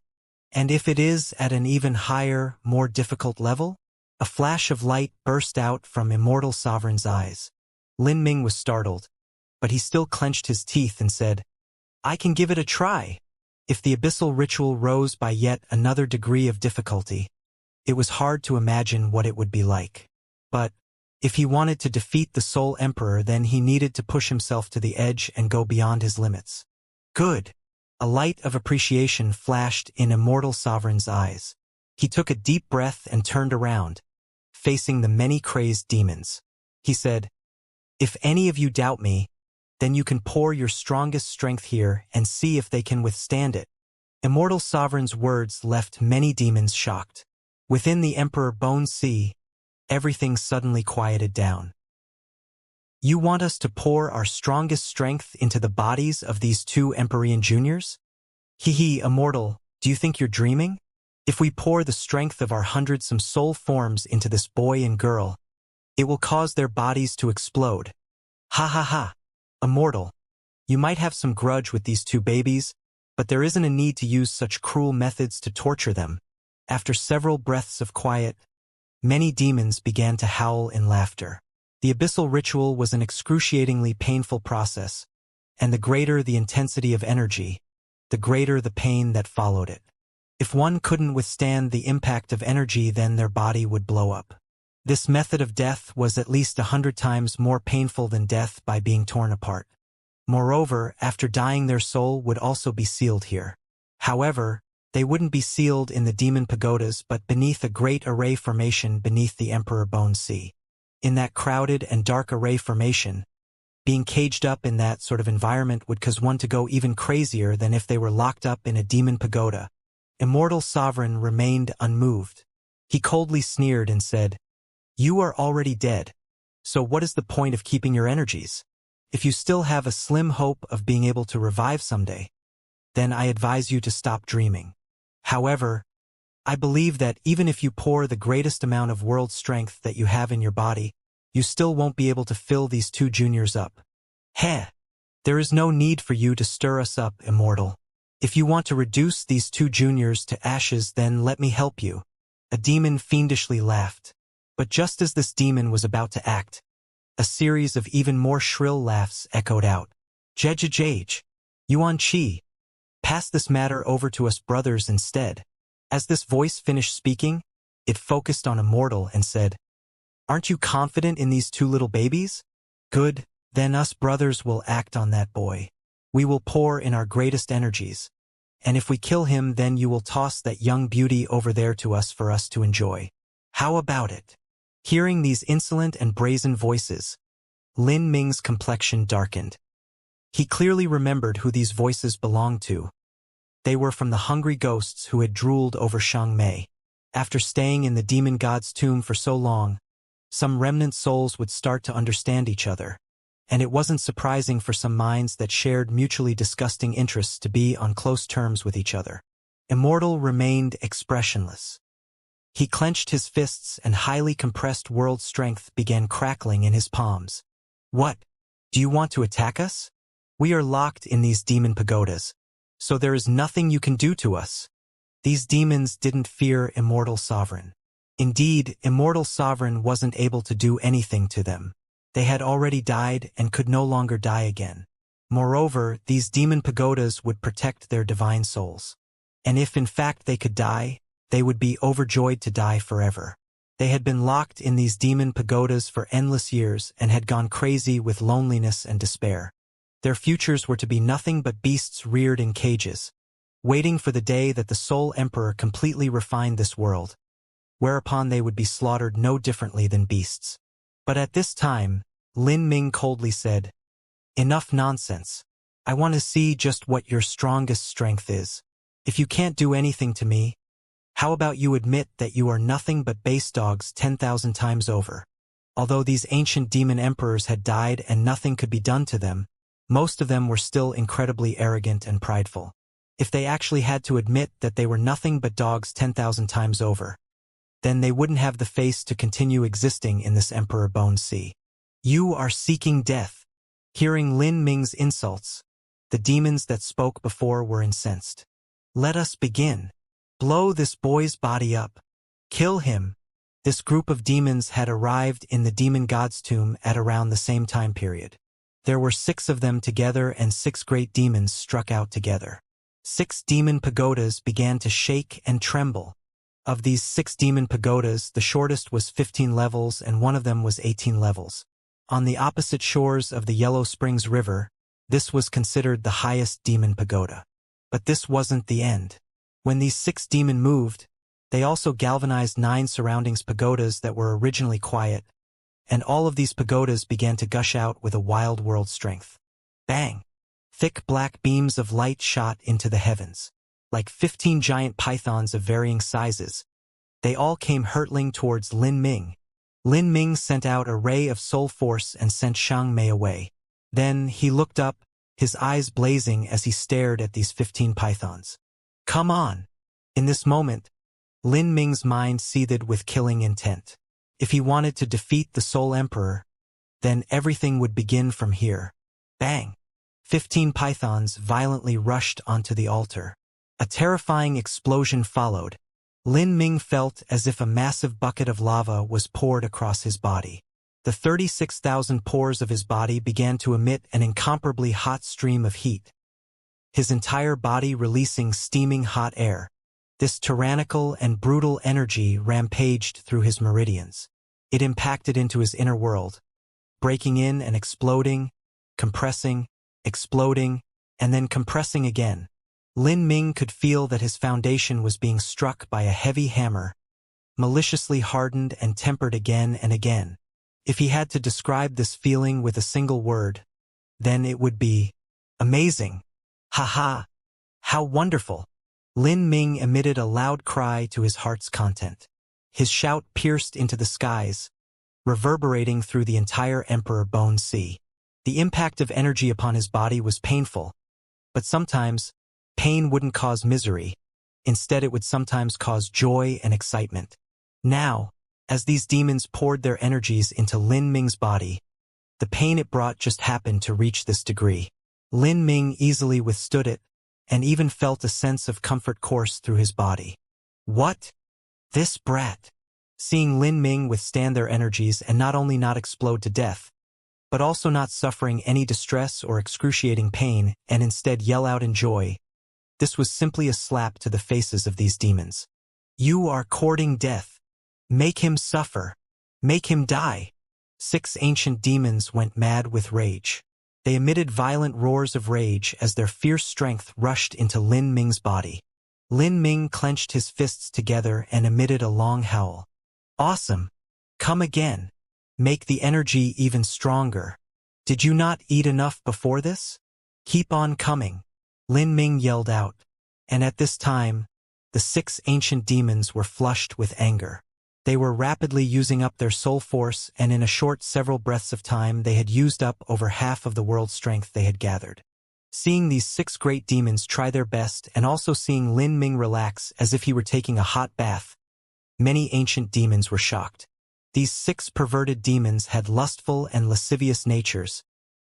And if it is at an even higher, more difficult level? A flash of light burst out from Immortal Sovereign's eyes. Lin Ming was startled, but he still clenched his teeth and said, "I can give it a try." If the abyssal ritual rose by yet another degree of difficulty, it was hard to imagine what it would be like. But, if he wanted to defeat the Soul Emperor, then he needed to push himself to the edge and go beyond his limits. Good. A light of appreciation flashed in Immortal Sovereign's eyes. He took a deep breath and turned around, facing the many crazed demons. He said, "If any of you doubt me, then you can pour your strongest strength here and see if they can withstand it." Immortal Sovereign's words left many demons shocked. Within the Emperor Bone Sea, everything suddenly quieted down. "You want us to pour our strongest strength into the bodies of these two Empyrean juniors? Hee, Immortal, do you think you're dreaming? If we pour the strength of our hundredsome soul forms into this boy and girl, it will cause their bodies to explode. Ha ha ha. Immortal, you might have some grudge with these two babies, but there isn't a need to use such cruel methods to torture them." After several breaths of quiet, many demons began to howl in laughter. The abyssal ritual was an excruciatingly painful process, and the greater the intensity of energy, the greater the pain that followed it. If one couldn't withstand the impact of energy, then their body would blow up. This method of death was at least 100 times more painful than death by being torn apart. Moreover, after dying, their soul would also be sealed here. However, they wouldn't be sealed in the demon pagodas but beneath a great array formation beneath the Emperor Bone Sea. In that crowded and dark array formation, being caged up in that sort of environment would cause one to go even crazier than if they were locked up in a demon pagoda. Immortal Sovereign remained unmoved. He coldly sneered and said, "You are already dead. So what is the point of keeping your energies? If you still have a slim hope of being able to revive someday, then I advise you to stop dreaming. However, I believe that even if you pour the greatest amount of world strength that you have in your body, you still won't be able to fill these two juniors up. Heh! There is no need for you to stir us up, Immortal. If you want to reduce these two juniors to ashes, then let me help you." A demon fiendishly laughed. But just as this demon was about to act, a series of even more shrill laughs echoed out. "Jej, Yuan Qi, pass this matter over to us brothers instead." As this voice finished speaking, it focused on Immortal and said, "Aren't you confident in these two little babies? Good, then us brothers will act on that boy. We will pour in our greatest energies. And if we kill him, then you will toss that young beauty over there to us for us to enjoy. How about it?" Hearing these insolent and brazen voices, Lin Ming's complexion darkened. He clearly remembered who these voices belonged to. They were from the hungry ghosts who had drooled over Xianxia. After staying in the demon god's tomb for so long, some remnant souls would start to understand each other, and it wasn't surprising for some minds that shared mutually disgusting interests to be on close terms with each other. Immortal remained expressionless. He clenched his fists and highly compressed world strength began crackling in his palms. "What? Do you want to attack us? We are locked in these demon pagodas, so there is nothing you can do to us." These demons didn't fear Immortal Sovereign. Indeed, Immortal Sovereign wasn't able to do anything to them. They had already died and could no longer die again. Moreover, these demon pagodas would protect their divine souls. And if in fact they could die, they would be overjoyed to die forever. They had been locked in these demon pagodas for endless years and had gone crazy with loneliness and despair. Their futures were to be nothing but beasts reared in cages, waiting for the day that the sole emperor completely refined this world, whereupon they would be slaughtered no differently than beasts. But at this time, Lin Ming coldly said, "Enough nonsense. I want to see just what your strongest strength is. If you can't do anything to me, how about you admit that you are nothing but base dogs 10,000 times over?" Although these ancient demon emperors had died and nothing could be done to them, most of them were still incredibly arrogant and prideful. If they actually had to admit that they were nothing but dogs 10,000 times over, then they wouldn't have the face to continue existing in this Emperor Bone Sea. "You are seeking death." Hearing Lin Ming's insults, the demons that spoke before were incensed. "Let us begin. Blow this boy's body up. Kill him." This group of demons had arrived in the demon god's tomb at around the same time period. There were 6 of them together, and 6 great demons struck out together. 6 demon pagodas began to shake and tremble. Of these 6 demon pagodas, the shortest was 15 levels and one of them was 18 levels. On the opposite shores of the Yellow Springs River, this was considered the highest demon pagoda. But this wasn't the end. When these 6 demon moved, they also galvanized 9 surroundings pagodas that were originally quiet, and all of these pagodas began to gush out with a wild world strength. Bang! Thick black beams of light shot into the heavens. Like 15 giant pythons of varying sizes, they all came hurtling towards Lin Ming. Lin Ming sent out a ray of soul force and sent Xiang Mei away. Then he looked up, his eyes blazing as he stared at these 15 pythons. "Come on!" In this moment, Lin Ming's mind seethed with killing intent. If he wanted to defeat the Soul Emperor, then everything would begin from here. Bang! 15 pythons violently rushed onto the altar. A terrifying explosion followed. Lin Ming felt as if a massive bucket of lava was poured across his body. The 36,000 pores of his body began to emit an incomparably hot stream of heat, his entire body releasing steaming hot air. This tyrannical and brutal energy rampaged through his meridians. It impacted into his inner world, breaking in and exploding, compressing, exploding, and then compressing again. Lin Ming could feel that his foundation was being struck by a heavy hammer, maliciously hardened and tempered again and again. If he had to describe this feeling with a single word, then it would be amazing. Ha ha! How wonderful! Lin Ming emitted a loud cry to his heart's content. His shout pierced into the skies, reverberating through the entire Emperor Bone Sea. The impact of energy upon his body was painful, but sometimes pain wouldn't cause misery. Instead, it would sometimes cause joy and excitement. Now, as these demons poured their energies into Lin Ming's body, the pain it brought just happened to reach this degree. Lin Ming easily withstood it, and even felt a sense of comfort course through his body. What? This brat! Seeing Lin Ming withstand their energies and not only not explode to death, but also not suffering any distress or excruciating pain and instead yell out in joy, this was simply a slap to the faces of these demons. "You are courting death. Make him suffer. Make him die." 6 ancient demons went mad with rage. They emitted violent roars of rage as their fierce strength rushed into Lin Ming's body. Lin Ming clenched his fists together and emitted a long howl. "Awesome! Come again. Make the energy even stronger. Did you not eat enough before this? Keep on coming." Lin Ming yelled out, and at this time, the 6 ancient demons were flushed with anger. They were rapidly using up their soul force, and in a short several breaths of time they had used up over half of the world's strength they had gathered. Seeing these 6 great demons try their best and also seeing Lin Ming relax as if he were taking a hot bath, many ancient demons were shocked. These 6 perverted demons had lustful and lascivious natures,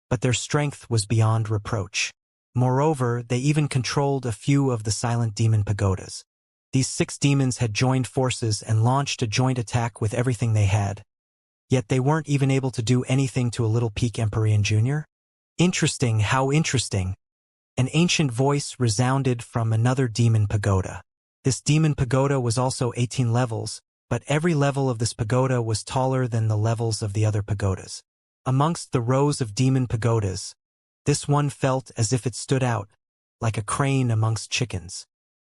but their strength was beyond reproach. Moreover, they even controlled a few of the silent demon pagodas. These 6 demons had joined forces and launched a joint attack with everything they had. Yet they weren't even able to do anything to a little peak Empyrean Jr. Interesting, how interesting. An ancient voice resounded from another demon pagoda. This demon pagoda was also 18 levels, but every level of this pagoda was taller than the levels of the other pagodas. Amongst the rows of demon pagodas, this one felt as if it stood out, like a crane amongst chickens.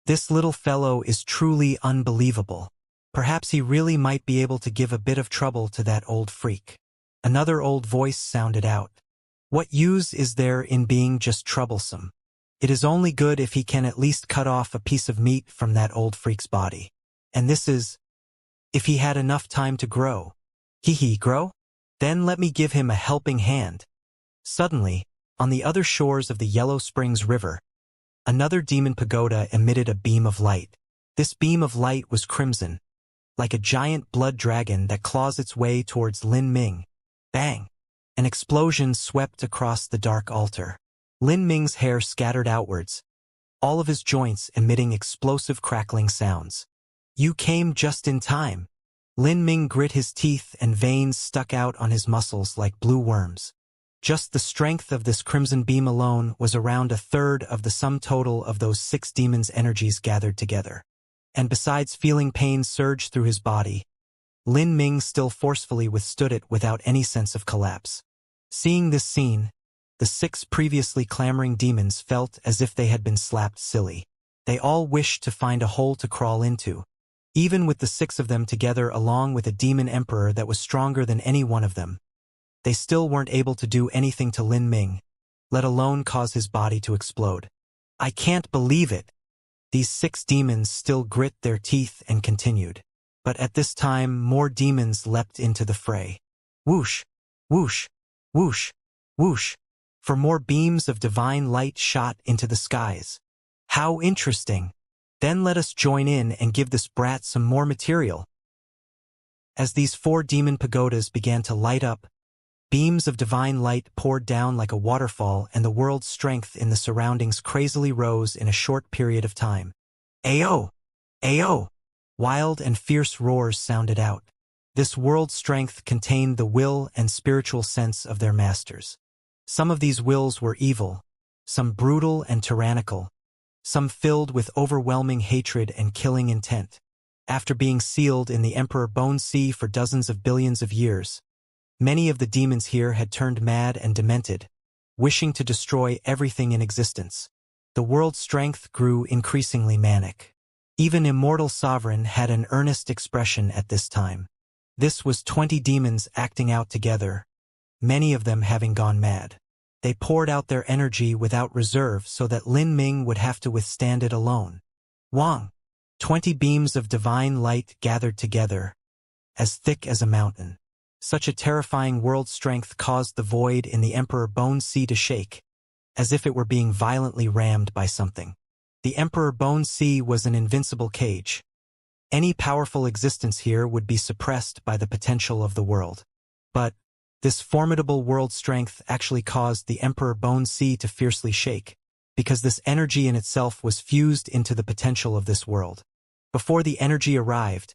This little fellow is truly unbelievable. Perhaps he really might be able to give a bit of trouble to that old freak. Another old voice sounded out. What use is there in being just troublesome? It is only good if he can at least cut off a piece of meat from that old freak's body. And this is, if he had enough time to grow. Grow? Then let me give him a helping hand. Suddenly, on the other shores of the Yellow Springs River, another demon pagoda emitted a beam of light. This beam of light was crimson, like a giant blood dragon that claws its way towards Lin Ming. Bang! An explosion swept across the dark altar. Lin Ming's hair scattered outwards, all of his joints emitting explosive crackling sounds. You came just in time. Lin Ming grit his teeth and veins stuck out on his muscles like blue worms. Just the strength of this crimson beam alone was around a third of the sum total of those 6 demons' energies gathered together. And besides feeling pain surge through his body, Lin Ming still forcefully withstood it without any sense of collapse. Seeing this scene, the 6 previously clamoring demons felt as if they had been slapped silly. They all wished to find a hole to crawl into. Even with the 6 of them together along with a demon emperor that was stronger than any one of them, they still weren't able to do anything to Lin Ming, let alone cause his body to explode. I can't believe it. These 6 demons still grit their teeth and continued. But at this time more demons leapt into the fray. Whoosh, whoosh, whoosh, whoosh, for more beams of divine light shot into the skies. How interesting. Then let us join in and give this brat some more material. As these 4 demon pagodas began to light up, beams of divine light poured down like a waterfall and the world's strength in the surroundings crazily rose in a short period of time. Ayo! Ayo! Wild and fierce roars sounded out. This world strength contained the will and spiritual sense of their masters. Some of these wills were evil, some brutal and tyrannical, some filled with overwhelming hatred and killing intent. After being sealed in the Emperor Bone Sea for dozens of billions of years, many of the demons here had turned mad and demented, wishing to destroy everything in existence. The world's strength grew increasingly manic. Even Immortal Sovereign had an earnest expression at this time. This was 20 demons acting out together, many of them having gone mad. They poured out their energy without reserve so that Lin Ming would have to withstand it alone. Wang! 20 beams of divine light gathered together, as thick as a mountain. Such a terrifying world strength caused the void in the Emperor Bone Sea to shake, as if it were being violently rammed by something. The Emperor Bone Sea was an invincible cage. Any powerful existence here would be suppressed by the potential of the world. But this formidable world strength actually caused the Emperor Bone Sea to fiercely shake, because this energy in itself was fused into the potential of this world. Before the energy arrived,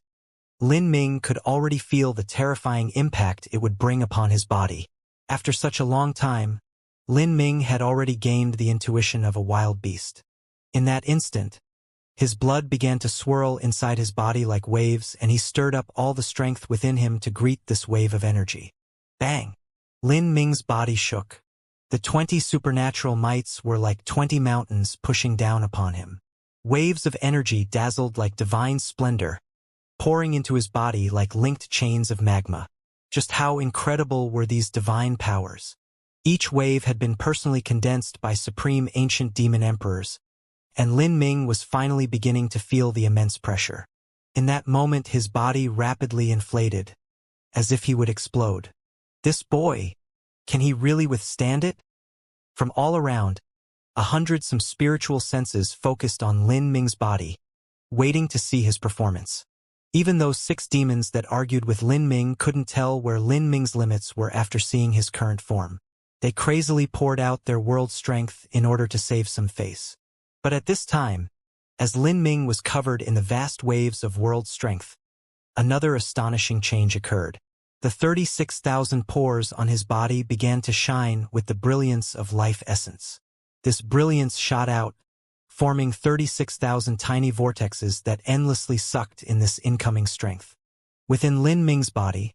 Lin Ming could already feel the terrifying impact it would bring upon his body. After such a long time, Lin Ming had already gained the intuition of a wild beast. In that instant, his blood began to swirl inside his body like waves, and he stirred up all the strength within him to greet this wave of energy. Bang! Lin Ming's body shook. The 20 supernatural mites were like 20 mountains pushing down upon him. Waves of energy dazzled like divine splendor, pouring into his body like linked chains of magma. Just how incredible were these divine powers? Each wave had been personally condensed by supreme ancient demon emperors, and Lin Ming was finally beginning to feel the immense pressure. In that moment his body rapidly inflated, as if he would explode. This boy, can he really withstand it? From all around, some spiritual senses focused on Lin Ming's body, waiting to see his performance. Even those 6 demons that argued with Lin Ming couldn't tell where Lin Ming's limits were after seeing his current form. They crazily poured out their world strength in order to save some face. But at this time, as Lin Ming was covered in the vast waves of world strength, another astonishing change occurred. The 36,000 pores on his body began to shine with the brilliance of life essence. This brilliance shot out, forming 36,000 tiny vortexes that endlessly sucked in this incoming strength. Within Lin Ming's body,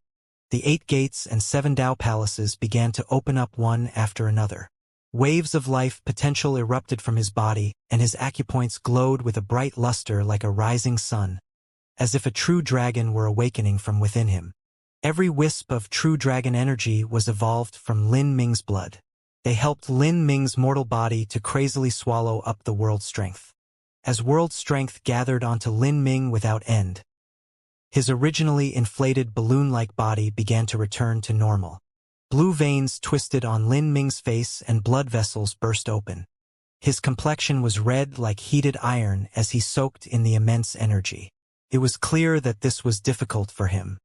the 8 gates and 7 Dao palaces began to open up one after another. Waves of life potential erupted from his body, and his acupoints glowed with a bright luster like a rising sun, as if a true dragon were awakening from within him. Every wisp of true dragon energy was evolved from Lin Ming's blood. They helped Lin Ming's mortal body to crazily swallow up the world strength. As world strength gathered onto Lin Ming without end, his originally inflated balloon-like body began to return to normal. Blue veins twisted on Lin Ming's face and blood vessels burst open. His complexion was red like heated iron as he soaked in the immense energy. It was clear that this was difficult for him.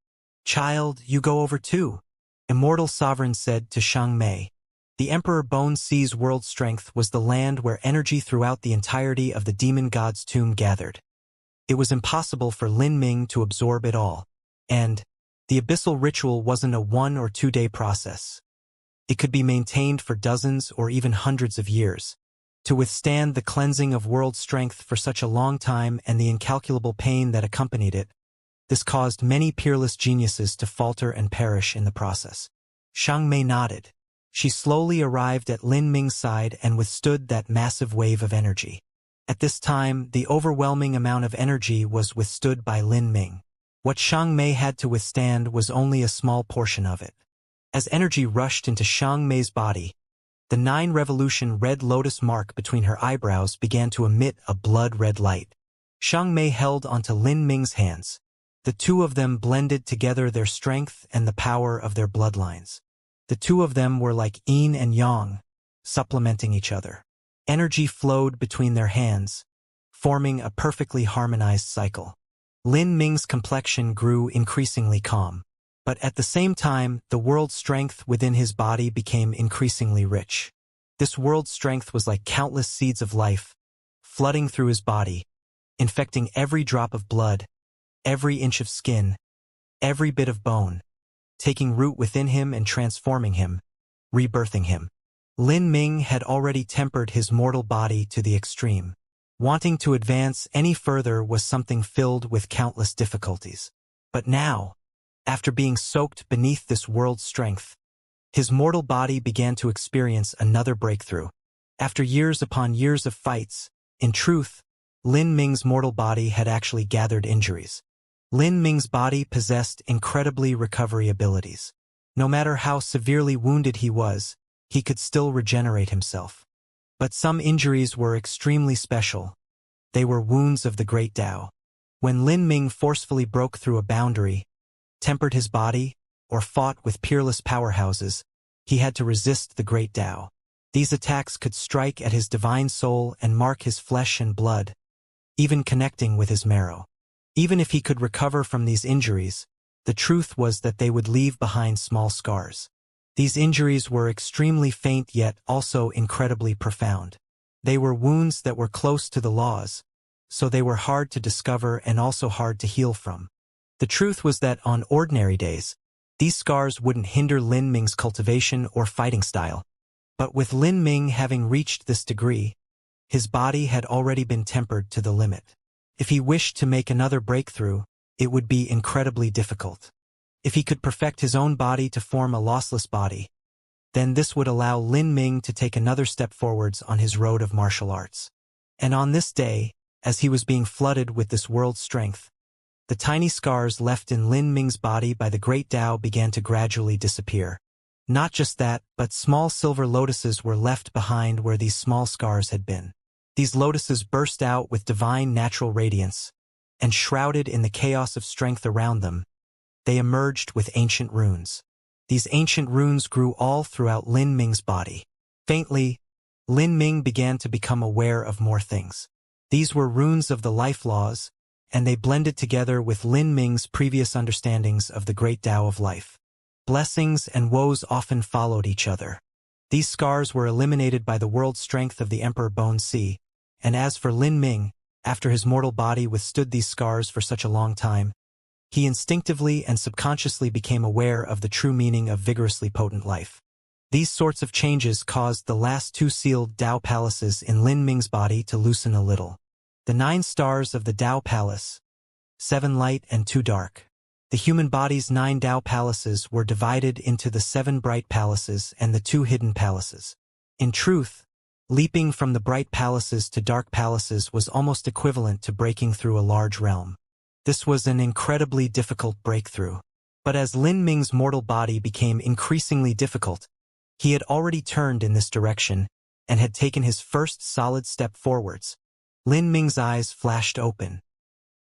"Child, you go over too," Immortal Sovereign said to Xianxia. The Emperor Bone Sea's world strength was the land where energy throughout the entirety of the demon god's tomb gathered. It was impossible for Lin Ming to absorb it all, and the abyssal ritual wasn't a 1 or 2 day process. It could be maintained for dozens or even hundreds of years. To withstand the cleansing of world strength for such a long time and the incalculable pain that accompanied it, this caused many peerless geniuses to falter and perish in the process. Xianxia nodded. She slowly arrived at Lin Ming's side and withstood that massive wave of energy. At this time, the overwhelming amount of energy was withstood by Lin Ming. What Xianxia had to withstand was only a small portion of it. As energy rushed into Xianxia's body, the 9-revolution red lotus mark between her eyebrows began to emit a blood-red light. Xianxia held onto Lin Ming's hands. The two of them blended together their strength and the power of their bloodlines. The two of them were like yin and yang, supplementing each other. Energy flowed between their hands, forming a perfectly harmonized cycle. Lin Ming's complexion grew increasingly calm. But at the same time, the world strength within his body became increasingly rich. This world strength was like countless seeds of life, flooding through his body, infecting every drop of blood, every inch of skin, every bit of bone, taking root within him and transforming him, rebirthing him. Lin Ming had already tempered his mortal body to the extreme. Wanting to advance any further was something filled with countless difficulties. But now, after being soaked beneath this world strength, his mortal body began to experience another breakthrough. After years upon years of fights, in truth, Lin Ming's mortal body had actually gathered injuries. Lin Ming's body possessed incredibly recovery abilities. No matter how severely wounded he was, he could still regenerate himself. But some injuries were extremely special. They were wounds of the Great Tao. When Lin Ming forcefully broke through a boundary, tempered his body, or fought with peerless powerhouses, he had to resist the Great Tao. These attacks could strike at his divine soul and mark his flesh and blood, even connecting with his marrow. Even if he could recover from these injuries, the truth was that they would leave behind small scars. These injuries were extremely faint yet also incredibly profound. They were wounds that were close to the laws, so they were hard to discover and also hard to heal from. The truth was that on ordinary days, these scars wouldn't hinder Lin Ming's cultivation or fighting style. But with Lin Ming having reached this degree, his body had already been tempered to the limit. If he wished to make another breakthrough, it would be incredibly difficult. If he could perfect his own body to form a lossless body, then this would allow Lin Ming to take another step forwards on his road of martial arts. And on this day, as he was being flooded with this world strength, the tiny scars left in Lin Ming's body by the Great Tao began to gradually disappear. Not just that, but small silver lotuses were left behind where these small scars had been. These lotuses burst out with divine natural radiance, and shrouded in the chaos of strength around them, they emerged with ancient runes. These ancient runes grew all throughout Lin Ming's body. Faintly, Lin Ming began to become aware of more things. These were runes of the life laws, and they blended together with Lin Ming's previous understandings of the great Tao of life. Blessings and woes often followed each other. These scars were eliminated by the world strength of the Emperor Bone Sea, and as for Lin Ming, after his mortal body withstood these scars for such a long time, he instinctively and subconsciously became aware of the true meaning of vigorously potent life. These sorts of changes caused the last 2 sealed Tao palaces in Lin Ming's body to loosen a little. The 9 stars of the Tao Palace, 7 light and 2 dark. The human body's 9 Tao palaces were divided into the 7 bright palaces and the 2 hidden palaces. In truth, leaping from the bright palaces to dark palaces was almost equivalent to breaking through a large realm. This was an incredibly difficult breakthrough. But as Lin Ming's mortal body became increasingly difficult, he had already turned in this direction and had taken his first solid step forwards. Lin Ming's eyes flashed open.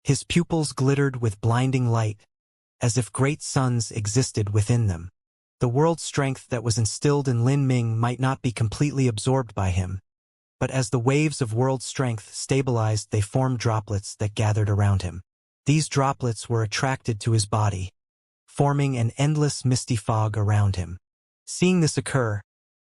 His pupils glittered with blinding light, as if great suns existed within them. The world strength that was instilled in Lin Ming might not be completely absorbed by him, but as the waves of world strength stabilized, they formed droplets that gathered around him. These droplets were attracted to his body, forming an endless misty fog around him. Seeing this occur,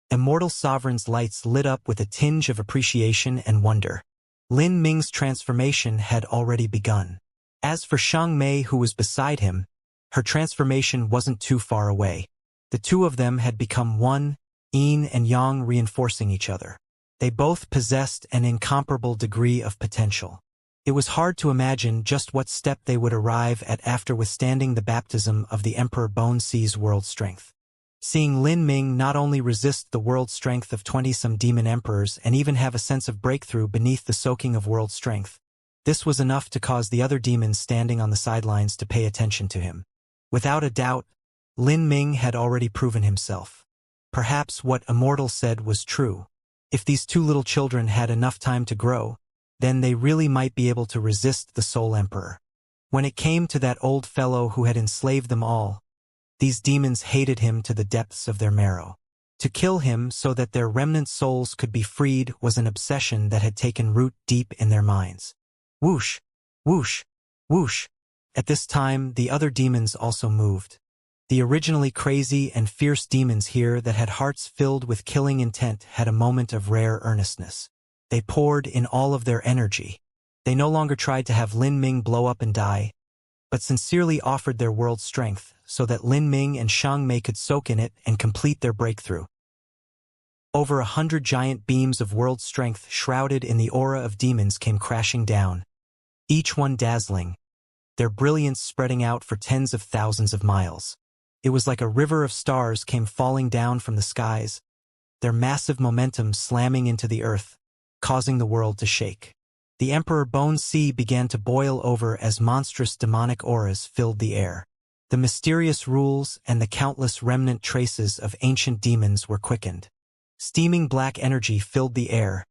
Immortal Sovereign's lights lit up with a tinge of appreciation and wonder. Lin Ming's transformation had already begun. As for Xianxia, who was beside him, her transformation wasn't too far away. The two of them had become one, yin and yang reinforcing each other. They both possessed an incomparable degree of potential. It was hard to imagine just what step they would arrive at after withstanding the baptism of the Emperor Bone Sea's world strength. Seeing Lin Ming not only resist the world strength of 20-some demon emperors and even have a sense of breakthrough beneath the soaking of world strength, this was enough to cause the other demons standing on the sidelines to pay attention to him. Without a doubt, Lin Ming had already proven himself. Perhaps what Immortal said was true. If these 2 little children had enough time to grow, then they really might be able to resist the Soul Emperor. When it came to that old fellow who had enslaved them all, these demons hated him to the depths of their marrow. To kill him so that their remnant souls could be freed was an obsession that had taken root deep in their minds. Whoosh! Whoosh! Whoosh! At this time, the other demons also moved. The originally crazy and fierce demons here that had hearts filled with killing intent had a moment of rare earnestness. They poured in all of their energy. They no longer tried to have Lin Ming blow up and die, but sincerely offered their world strength so that Lin Ming and Xianxia could soak in it and complete their breakthrough. Over 100 giant beams of world strength shrouded in the aura of demons came crashing down, each one dazzling, their brilliance spreading out for tens of thousands of miles. It was like a river of stars came falling down from the skies, their massive momentum slamming into the earth, causing the world to shake. The Emperor Bone Sea began to boil over as monstrous demonic auras filled the air. The mysterious rules and the countless remnant traces of ancient demons were quickened. Steaming black energy filled the air,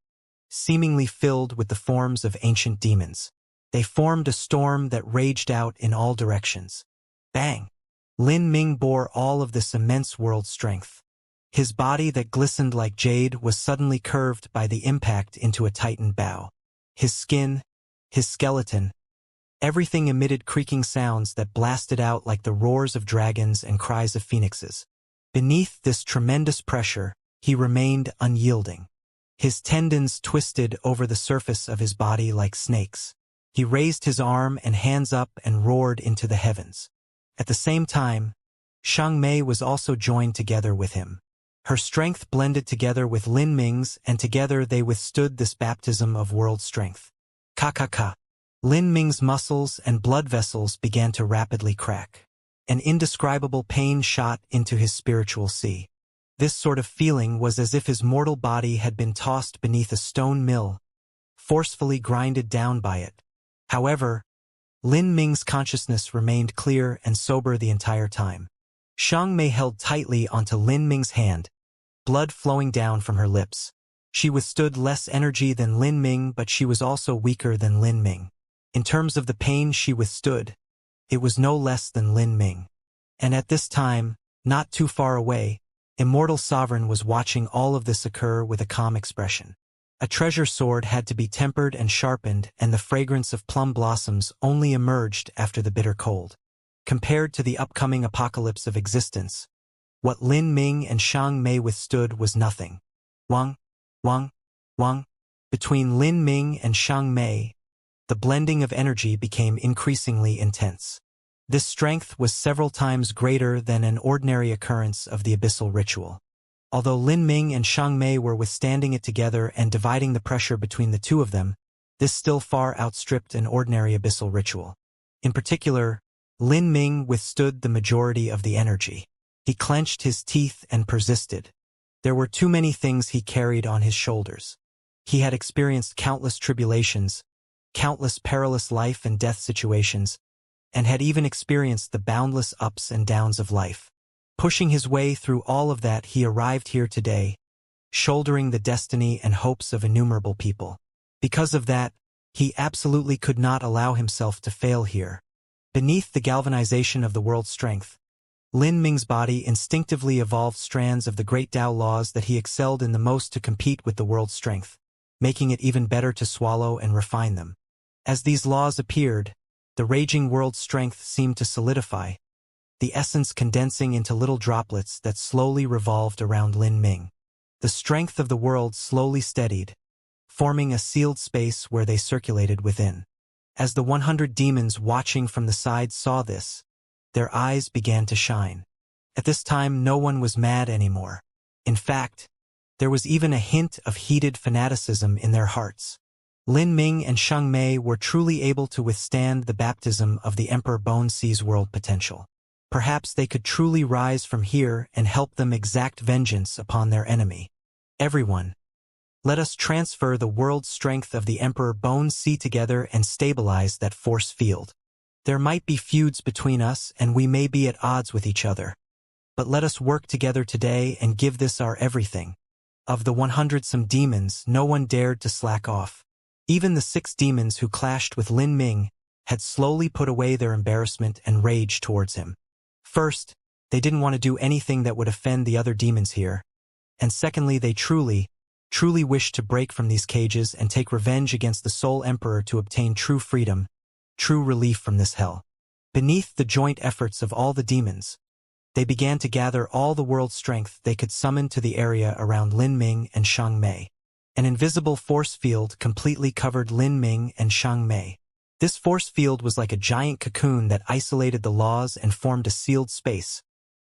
seemingly filled with the forms of ancient demons. They formed a storm that raged out in all directions. Bang! Lin Ming bore all of this immense world strength. His body that glistened like jade was suddenly curved by the impact into a tightened bow. His skin, his skeleton, everything emitted creaking sounds that blasted out like the roars of dragons and cries of phoenixes. Beneath this tremendous pressure, he remained unyielding. His tendons twisted over the surface of his body like snakes. He raised his arm and hands up and roared into the heavens. At the same time, Xianxia was also joined together with him. Her strength blended together with Lin Ming's, and together they withstood this baptism of world strength. Ka-ka-ka. Lin Ming's muscles and blood vessels began to rapidly crack. An indescribable pain shot into his spiritual sea. This sort of feeling was as if his mortal body had been tossed beneath a stone mill, forcefully grinded down by it. However, Lin Ming's consciousness remained clear and sober the entire time. Xianxia held tightly onto Lin Ming's hand, blood flowing down from her lips. She withstood less energy than Lin Ming, but she was also weaker than Lin Ming. In terms of the pain she withstood, it was no less than Lin Ming. And at this time, not too far away, Immortal Sovereign was watching all of this occur with a calm expression. A treasure sword had to be tempered and sharpened, and the fragrance of plum blossoms only emerged after the bitter cold. Compared to the upcoming apocalypse of existence, what Lin Ming and Xianxia withstood was nothing. Wang, Wang, Wang. Between Lin Ming and Xianxia, the blending of energy became increasingly intense. This strength was several times greater than an ordinary occurrence of the abyssal ritual. Although Lin Ming and Xianxia were withstanding it together and dividing the pressure between the two of them, this still far outstripped an ordinary abyssal ritual. In particular, Lin Ming withstood the majority of the energy. He clenched his teeth and persisted. There were too many things he carried on his shoulders. He had experienced countless tribulations, countless perilous life and death situations, and had even experienced the boundless ups and downs of life. Pushing his way through all of that, he arrived here today, shouldering the destiny and hopes of innumerable people. Because of that, he absolutely could not allow himself to fail here. Beneath the galvanization of the world's strength, Lin Ming's body instinctively evolved strands of the great Tao laws that he excelled in the most to compete with the world's strength, making it even better to swallow and refine them. As these laws appeared, the raging world's strength seemed to solidify, the essence condensing into little droplets that slowly revolved around Lin Ming. The strength of the world slowly steadied, forming a sealed space where they circulated within. As the 100 demons watching from the side saw this, their eyes began to shine. At this time, no one was mad anymore. In fact, there was even a hint of heated fanaticism in their hearts. Lin Ming and Sheng Mei were truly able to withstand the baptism of the Emperor Bone Sea's world potential. Perhaps they could truly rise from here and help them exact vengeance upon their enemy. Everyone, let us transfer the world strength of the Emperor Bone Sea together and stabilize that force field. There might be feuds between us and we may be at odds with each other. But let us work together today and give this our everything. Of the 100-some demons, no one dared to slack off. Even the 6 demons who clashed with Lin Ming had slowly put away their embarrassment and rage towards him. First, they didn't want to do anything that would offend the other demons here. And secondly, they truly wished to break from these cages and take revenge against the sole emperor to obtain true freedom, true relief from this hell. Beneath the joint efforts of all the demons, they began to gather all the world strength they could summon to the area around Lin Ming and Sheng Mei. An invisible force field completely covered Lin Ming and Sheng Mei. This force field was like a giant cocoon that isolated the laws and formed a sealed space,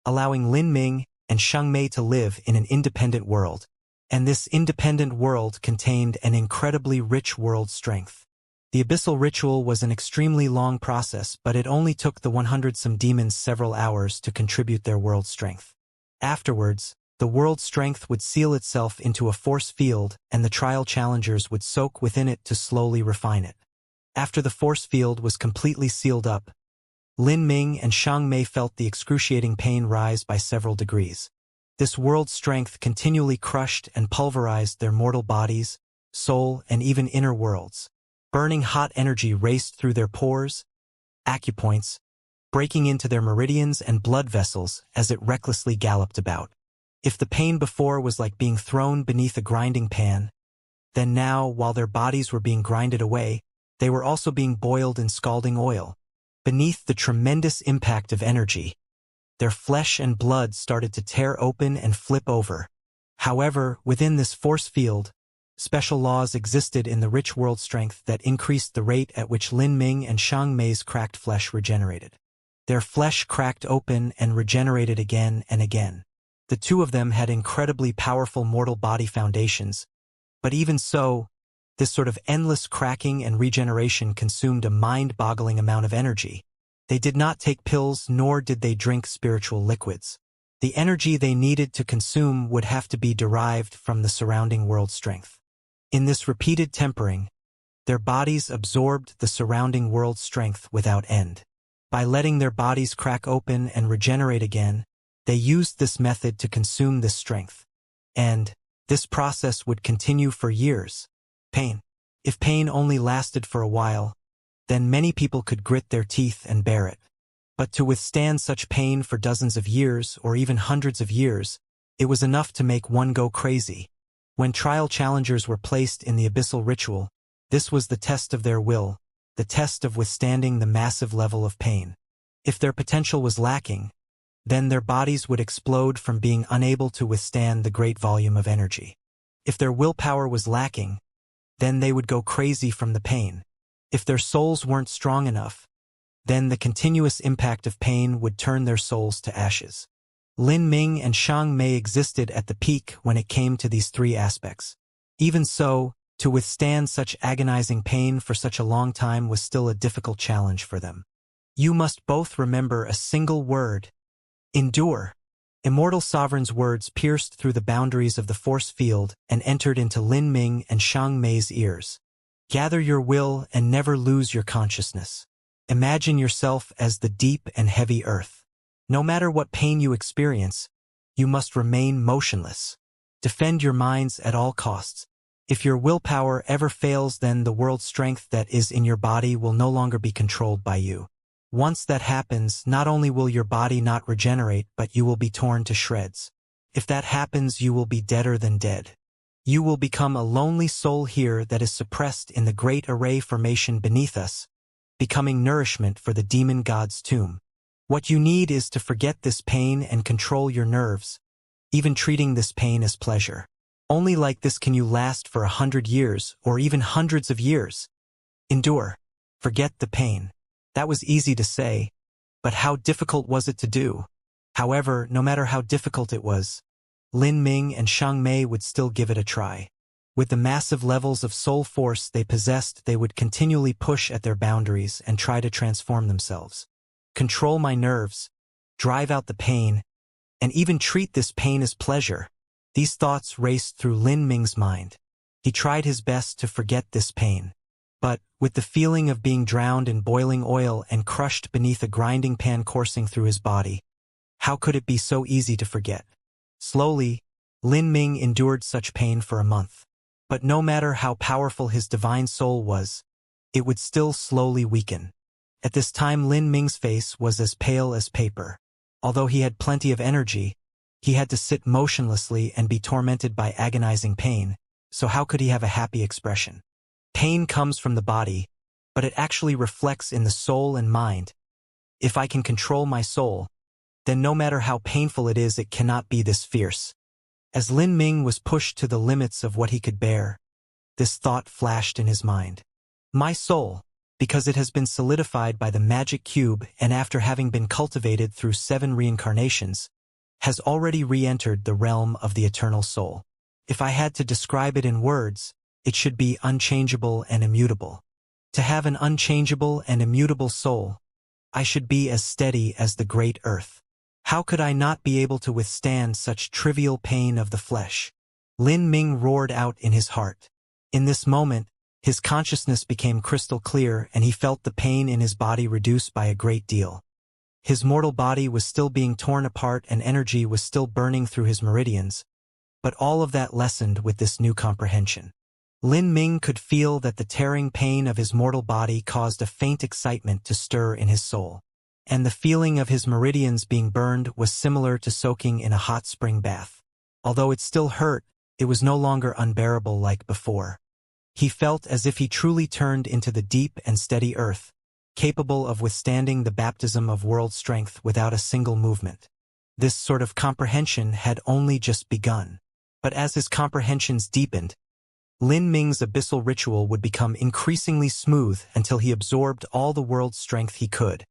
allowing Lin Ming and Sheng Mei to live in an independent world. And this independent world contained an incredibly rich world strength. The abyssal ritual was an extremely long process, but it only took the 100-some demons several hours to contribute their world strength. Afterwards, the world strength would seal itself into a force field and the trial challengers would soak within it to slowly refine it. After the force field was completely sealed up, Lin Ming and Sheng Mei felt the excruciating pain rise by several degrees. This world strength continually crushed and pulverized their mortal bodies, soul, and even inner worlds. Burning hot energy raced through their pores, acupoints, breaking into their meridians and blood vessels as it recklessly galloped about. If the pain before was like being thrown beneath a grinding pan, then now, while their bodies were being grinded away, they were also being boiled in scalding oil. Beneath the tremendous impact of energy, their flesh and blood started to tear open and flip over. However, within this force field, special laws existed in the rich world strength that increased the rate at which Lin Ming and Sheng Mei's cracked flesh regenerated. Their flesh cracked open and regenerated again and again. The two of them had incredibly powerful mortal body foundations, but even so, this sort of endless cracking and regeneration consumed a mind-boggling amount of energy. They did not take pills nor did they drink spiritual liquids. The energy they needed to consume would have to be derived from the surrounding world strength. In this repeated tempering, their bodies absorbed the surrounding world strength without end. By letting their bodies crack open and regenerate again, they used this method to consume this strength. And this process would continue for years. Pain. If pain only lasted for a while, then many people could grit their teeth and bear it. But to withstand such pain for dozens of years or even hundreds of years, it was enough to make one go crazy. When trial challengers were placed in the abyssal ritual, this was the test of their will, the test of withstanding the massive level of pain. If their potential was lacking, then their bodies would explode from being unable to withstand the great volume of energy. If their willpower was lacking, then they would go crazy from the pain. If their souls weren't strong enough, then the continuous impact of pain would turn their souls to ashes. Lin Ming and Sheng Mei existed at the peak when it came to these three aspects. Even so, to withstand such agonizing pain for such a long time was still a difficult challenge for them. You must both remember a single word. Endure. Immortal Sovereign's words pierced through the boundaries of the force field and entered into Lin Ming and Xiang Mei's ears. Gather your will and never lose your consciousness. Imagine yourself as the deep and heavy earth. No matter what pain you experience, you must remain motionless. Defend your minds at all costs. If your willpower ever fails, then the world's strength that is in your body will no longer be controlled by you. Once that happens, not only will your body not regenerate, but you will be torn to shreds. If that happens, you will be deader than dead. You will become a lonely soul here that is suppressed in the great array formation beneath us, becoming nourishment for the demon god's tomb. What you need is to forget this pain and control your nerves, even treating this pain as pleasure. Only like this can you last for 100 years or even hundreds of years. Endure. Forget the pain. That was easy to say, but how difficult was it to do? However, no matter how difficult it was, Lin Ming and Xiang Mei would still give it a try. With the massive levels of soul force they possessed, they would continually push at their boundaries and try to transform themselves. Control my nerves, drive out the pain, and even treat this pain as pleasure. These thoughts raced through Lin Ming's mind. He tried his best to forget this pain. But, with the feeling of being drowned in boiling oil and crushed beneath a grinding pan coursing through his body, how could it be so easy to forget? Slowly, Lin Ming endured such pain for a month. But no matter how powerful his divine soul was, it would still slowly weaken. At this time Lin Ming's face was as pale as paper. Although he had plenty of energy, he had to sit motionlessly and be tormented by agonizing pain, so how could he have a happy expression? Pain comes from the body, but it actually reflects in the soul and mind. If I can control my soul, then no matter how painful it is, it cannot be this fierce. As Lin Ming was pushed to the limits of what he could bear, this thought flashed in his mind. My soul, because it has been solidified by the magic cube and after having been cultivated through 7 reincarnations, has already re-entered the realm of the eternal soul. If I had to describe it in words, it should be unchangeable and immutable. To have an unchangeable and immutable soul, I should be as steady as the great earth. How could I not be able to withstand such trivial pain of the flesh? Lin Ming roared out in his heart. In this moment, his consciousness became crystal clear and he felt the pain in his body reduce by a great deal. His mortal body was still being torn apart and energy was still burning through his meridians, but all of that lessened with this new comprehension. Lin Ming could feel that the tearing pain of his mortal body caused a faint excitement to stir in his soul. And the feeling of his meridians being burned was similar to soaking in a hot spring bath. Although it still hurt, it was no longer unbearable like before. He felt as if he truly turned into the deep and steady earth, capable of withstanding the baptism of world strength without a single movement. This sort of comprehension had only just begun. But as his comprehensions deepened, Lin Ming's abyssal ritual would become increasingly smooth until he absorbed all the world's strength he could.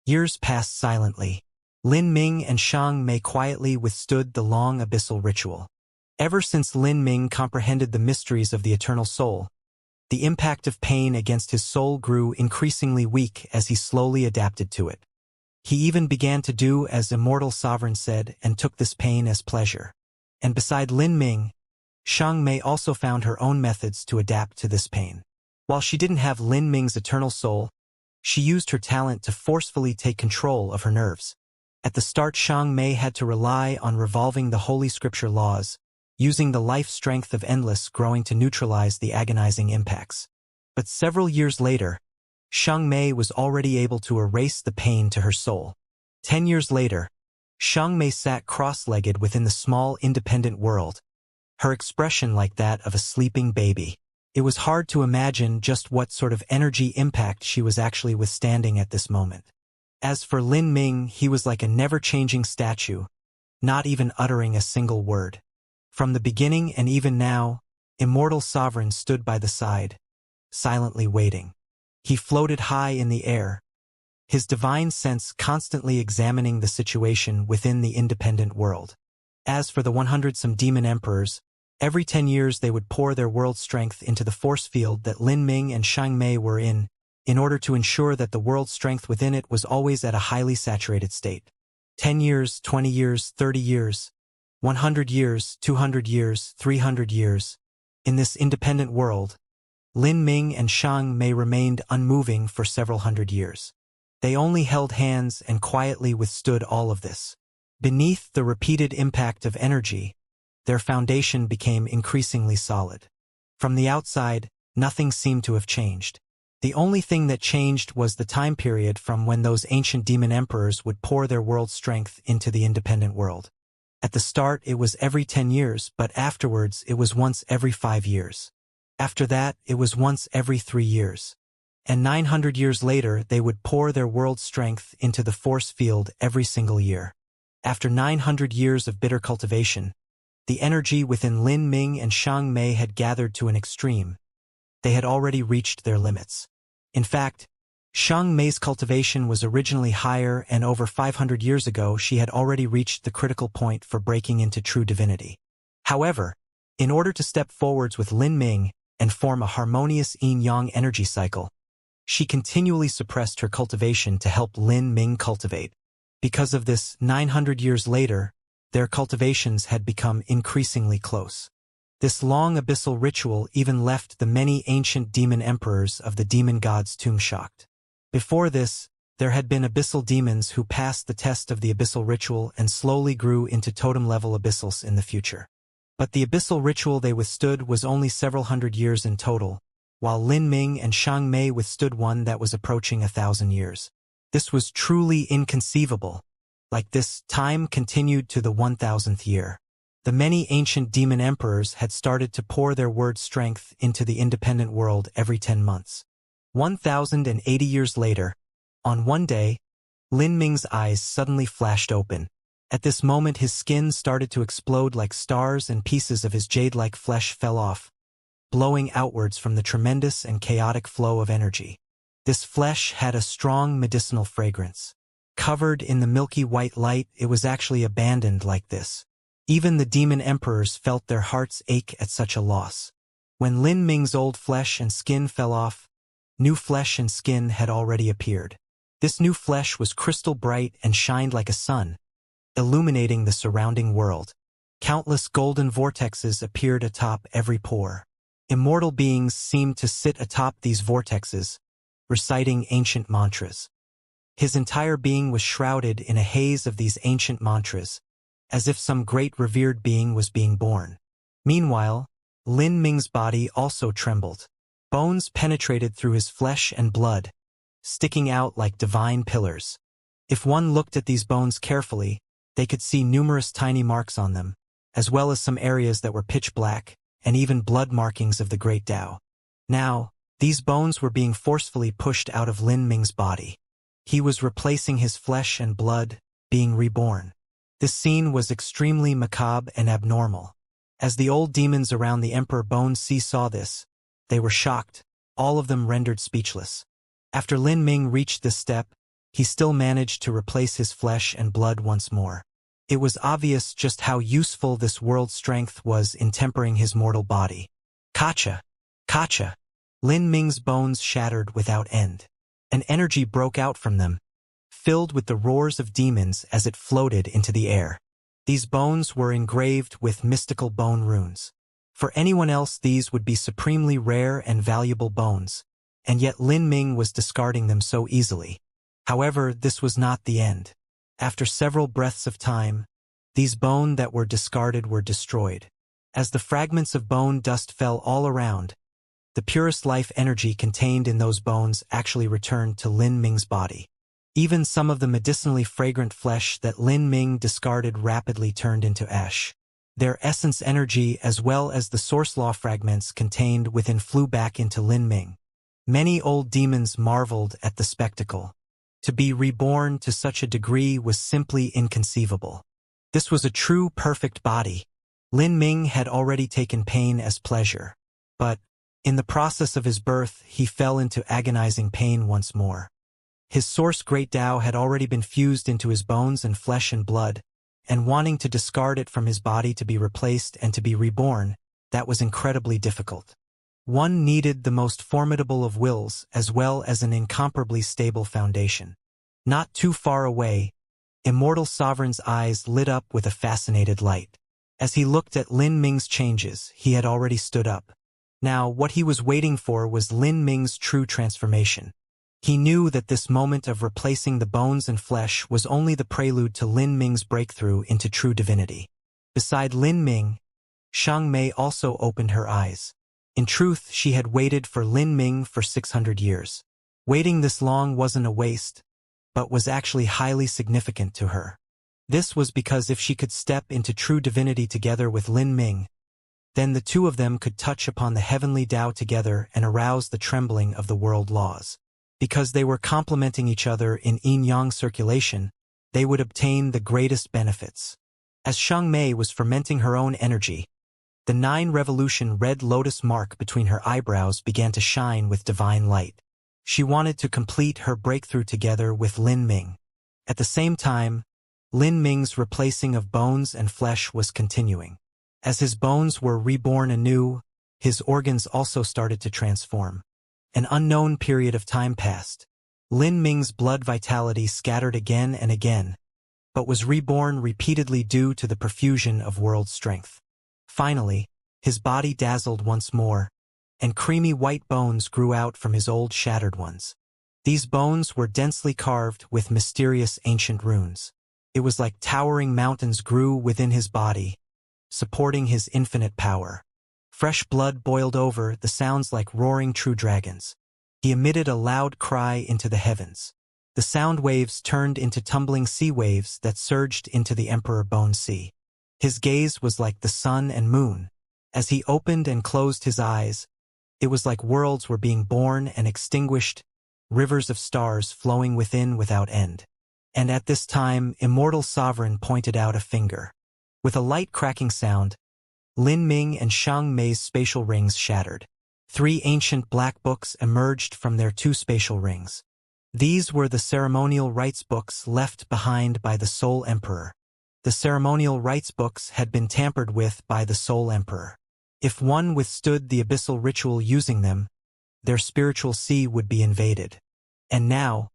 Years passed silently. Lin Ming and Xiang Mei quietly withstood the long abyssal ritual. Ever since Lin Ming comprehended the mysteries of the eternal soul, the impact of pain against his soul grew increasingly weak as he slowly adapted to it. He even began to do as Immortal Sovereign said and took this pain as pleasure. And beside Lin Ming, Xiang Mei also found her own methods to adapt to this pain. While she didn't have Lin Ming's eternal soul, she used her talent to forcefully take control of her nerves. At the start, Xiang Mei had to rely on revolving the Holy Scripture laws, using the life strength of Endless growing to neutralize the agonizing impacts. But several years later, Xiang Mei was already able to erase the pain to her soul. 10 years later, Xiang Mei sat cross-legged within the small independent world, her expression like that of a sleeping baby. It was hard to imagine just what sort of energy impact she was actually withstanding at this moment. As for Lin Ming, he was like a never-changing statue, not even uttering a single word. From the beginning and even now, Immortal Sovereign stood by the side, silently waiting. He floated high in the air, his divine sense constantly examining the situation within the independent world. As for the 100-some demon emperors, every 10 years they would pour their world strength into the force field that Lin Ming and Xiang Mei were in, in order to ensure that the world's strength within it was always at a highly saturated state. 10 years, 20 years, 30 years, 100 years, 200 years, 300 years. In this independent world, Lin Ming and Xiang Mei remained unmoving for several hundred years. They only held hands and quietly withstood all of this. Beneath the repeated impact of energy, their foundation became increasingly solid. From the outside, nothing seemed to have changed. The only thing that changed was the time period from when those ancient demon emperors would pour their world strength into the independent world. At the start, it was every 10 years, but afterwards, it was once every 5 years. After that, it was once every 3 years. And 900 years later, they would pour their world strength into the force field every single year. After 900 years of bitter cultivation, the energy within Lin Ming and Xiang Mei had gathered to an extreme. They had already reached their limits. In fact, Xiang Mei's cultivation was originally higher, and over 500 years ago she had already reached the critical point for breaking into true divinity. However, in order to step forwards with Lin Ming and form a harmonious yin-yang energy cycle, she continually suppressed her cultivation to help Lin Ming cultivate. Because of this, 900 years later, their cultivations had become increasingly close. This long abyssal ritual even left the many ancient demon emperors of the demon gods' tomb shocked. Before this, there had been abyssal demons who passed the test of the abyssal ritual and slowly grew into totem-level abyssals in the future. But the abyssal ritual they withstood was only several hundred years in total, while Lin Ming and Xiang Mei withstood one that was approaching 1,000 years. This was truly inconceivable. Like this, time continued to the 1,000th year. The many ancient demon emperors had started to pour their word strength into the independent world every 10 months. 1,080 years later, on one day, Lin Ming's eyes suddenly flashed open. At this moment his skin started to explode like stars and pieces of his jade-like flesh fell off, blowing outwards from the tremendous and chaotic flow of energy. This flesh had a strong medicinal fragrance. Covered in the milky white light, it was actually abandoned like this. Even the demon emperors felt their hearts ache at such a loss. When Lin Ming's old flesh and skin fell off, new flesh and skin had already appeared. This new flesh was crystal bright and shined like a sun, illuminating the surrounding world. Countless golden vortexes appeared atop every pore. Immortal beings seemed to sit atop these vortexes, reciting ancient mantras. His entire being was shrouded in a haze of these ancient mantras, as if some great revered being was being born. Meanwhile, Lin Ming's body also trembled. Bones penetrated through his flesh and blood, sticking out like divine pillars. If one looked at these bones carefully, they could see numerous tiny marks on them, as well as some areas that were pitch black, and even blood markings of the Great Tao. Now, these bones were being forcefully pushed out of Lin Ming's body. He was replacing his flesh and blood, being reborn. This scene was extremely macabre and abnormal. As the old demons around the Emperor Bone Sea saw this, they were shocked, all of them rendered speechless. After Lin Ming reached this step, he still managed to replace his flesh and blood once more. It was obvious just how useful this world strength was in tempering his mortal body. Kacha! Kacha! Lin Ming's bones shattered without end. An energy broke out from them, filled with the roars of demons as it floated into the air. These bones were engraved with mystical bone runes. For anyone else these would be supremely rare and valuable bones, and yet Lin Ming was discarding them so easily. However, this was not the end. After several breaths of time, these bones that were discarded were destroyed. As the fragments of bone dust fell all around, the purest life energy contained in those bones actually returned to Lin Ming's body. Even some of the medicinally fragrant flesh that Lin Ming discarded rapidly turned into ash. Their essence energy as well as the source law fragments contained within flew back into Lin Ming. Many old demons marveled at the spectacle. To be reborn to such a degree was simply inconceivable. This was a true perfect body. Lin Ming had already taken pain as pleasure. But, in the process of his birth, he fell into agonizing pain once more. His source Great Tao had already been fused into his bones and flesh and blood, and wanting to discard it from his body to be replaced and to be reborn, that was incredibly difficult. One needed the most formidable of wills as well as an incomparably stable foundation. Not too far away, Immortal Sovereign's eyes lit up with a fascinated light. As he looked at Lin Ming's changes, he had already stood up. Now, what he was waiting for was Lin Ming's true transformation. He knew that this moment of replacing the bones and flesh was only the prelude to Lin Ming's breakthrough into true divinity. Beside Lin Ming, Xiang Mei also opened her eyes. In truth, she had waited for Lin Ming for 600 years. Waiting this long wasn't a waste, but was actually highly significant to her. This was because if she could step into true divinity together with Lin Ming, then the two of them could touch upon the heavenly Tao together and arouse the trembling of the world laws. Because they were complementing each other in yin-yang circulation, they would obtain the greatest benefits. As Xiang Mei was fermenting her own energy, the 9-revolution red lotus mark between her eyebrows began to shine with divine light. She wanted to complete her breakthrough together with Lin Ming. At the same time, Lin Ming's replacing of bones and flesh was continuing. As his bones were reborn anew, his organs also started to transform. An unknown period of time passed. Lin Ming's blood vitality scattered again and again, but was reborn repeatedly due to the perfusion of world strength. Finally, his body dazzled once more, and creamy white bones grew out from his old shattered ones. These bones were densely carved with mysterious ancient runes. It was like towering mountains grew within his body, supporting his infinite power. Fresh blood boiled over, the sounds like roaring true dragons. He emitted a loud cry into the heavens. The sound waves turned into tumbling sea waves that surged into the Emperor Bone Sea. His gaze was like the sun and moon. As he opened and closed his eyes, it was like worlds were being born and extinguished, rivers of stars flowing within without end. And at this time, Immortal Sovereign pointed out a finger. With a light cracking sound, Lin Ming and Xiang Mei's spatial rings shattered. 3 ancient black books emerged from their 2 spatial rings. These were the ceremonial rites books left behind by the Soul Emperor. The ceremonial rites books had been tampered with by the Soul Emperor. If one withstood the abyssal ritual using them, their spiritual sea would be invaded. And now,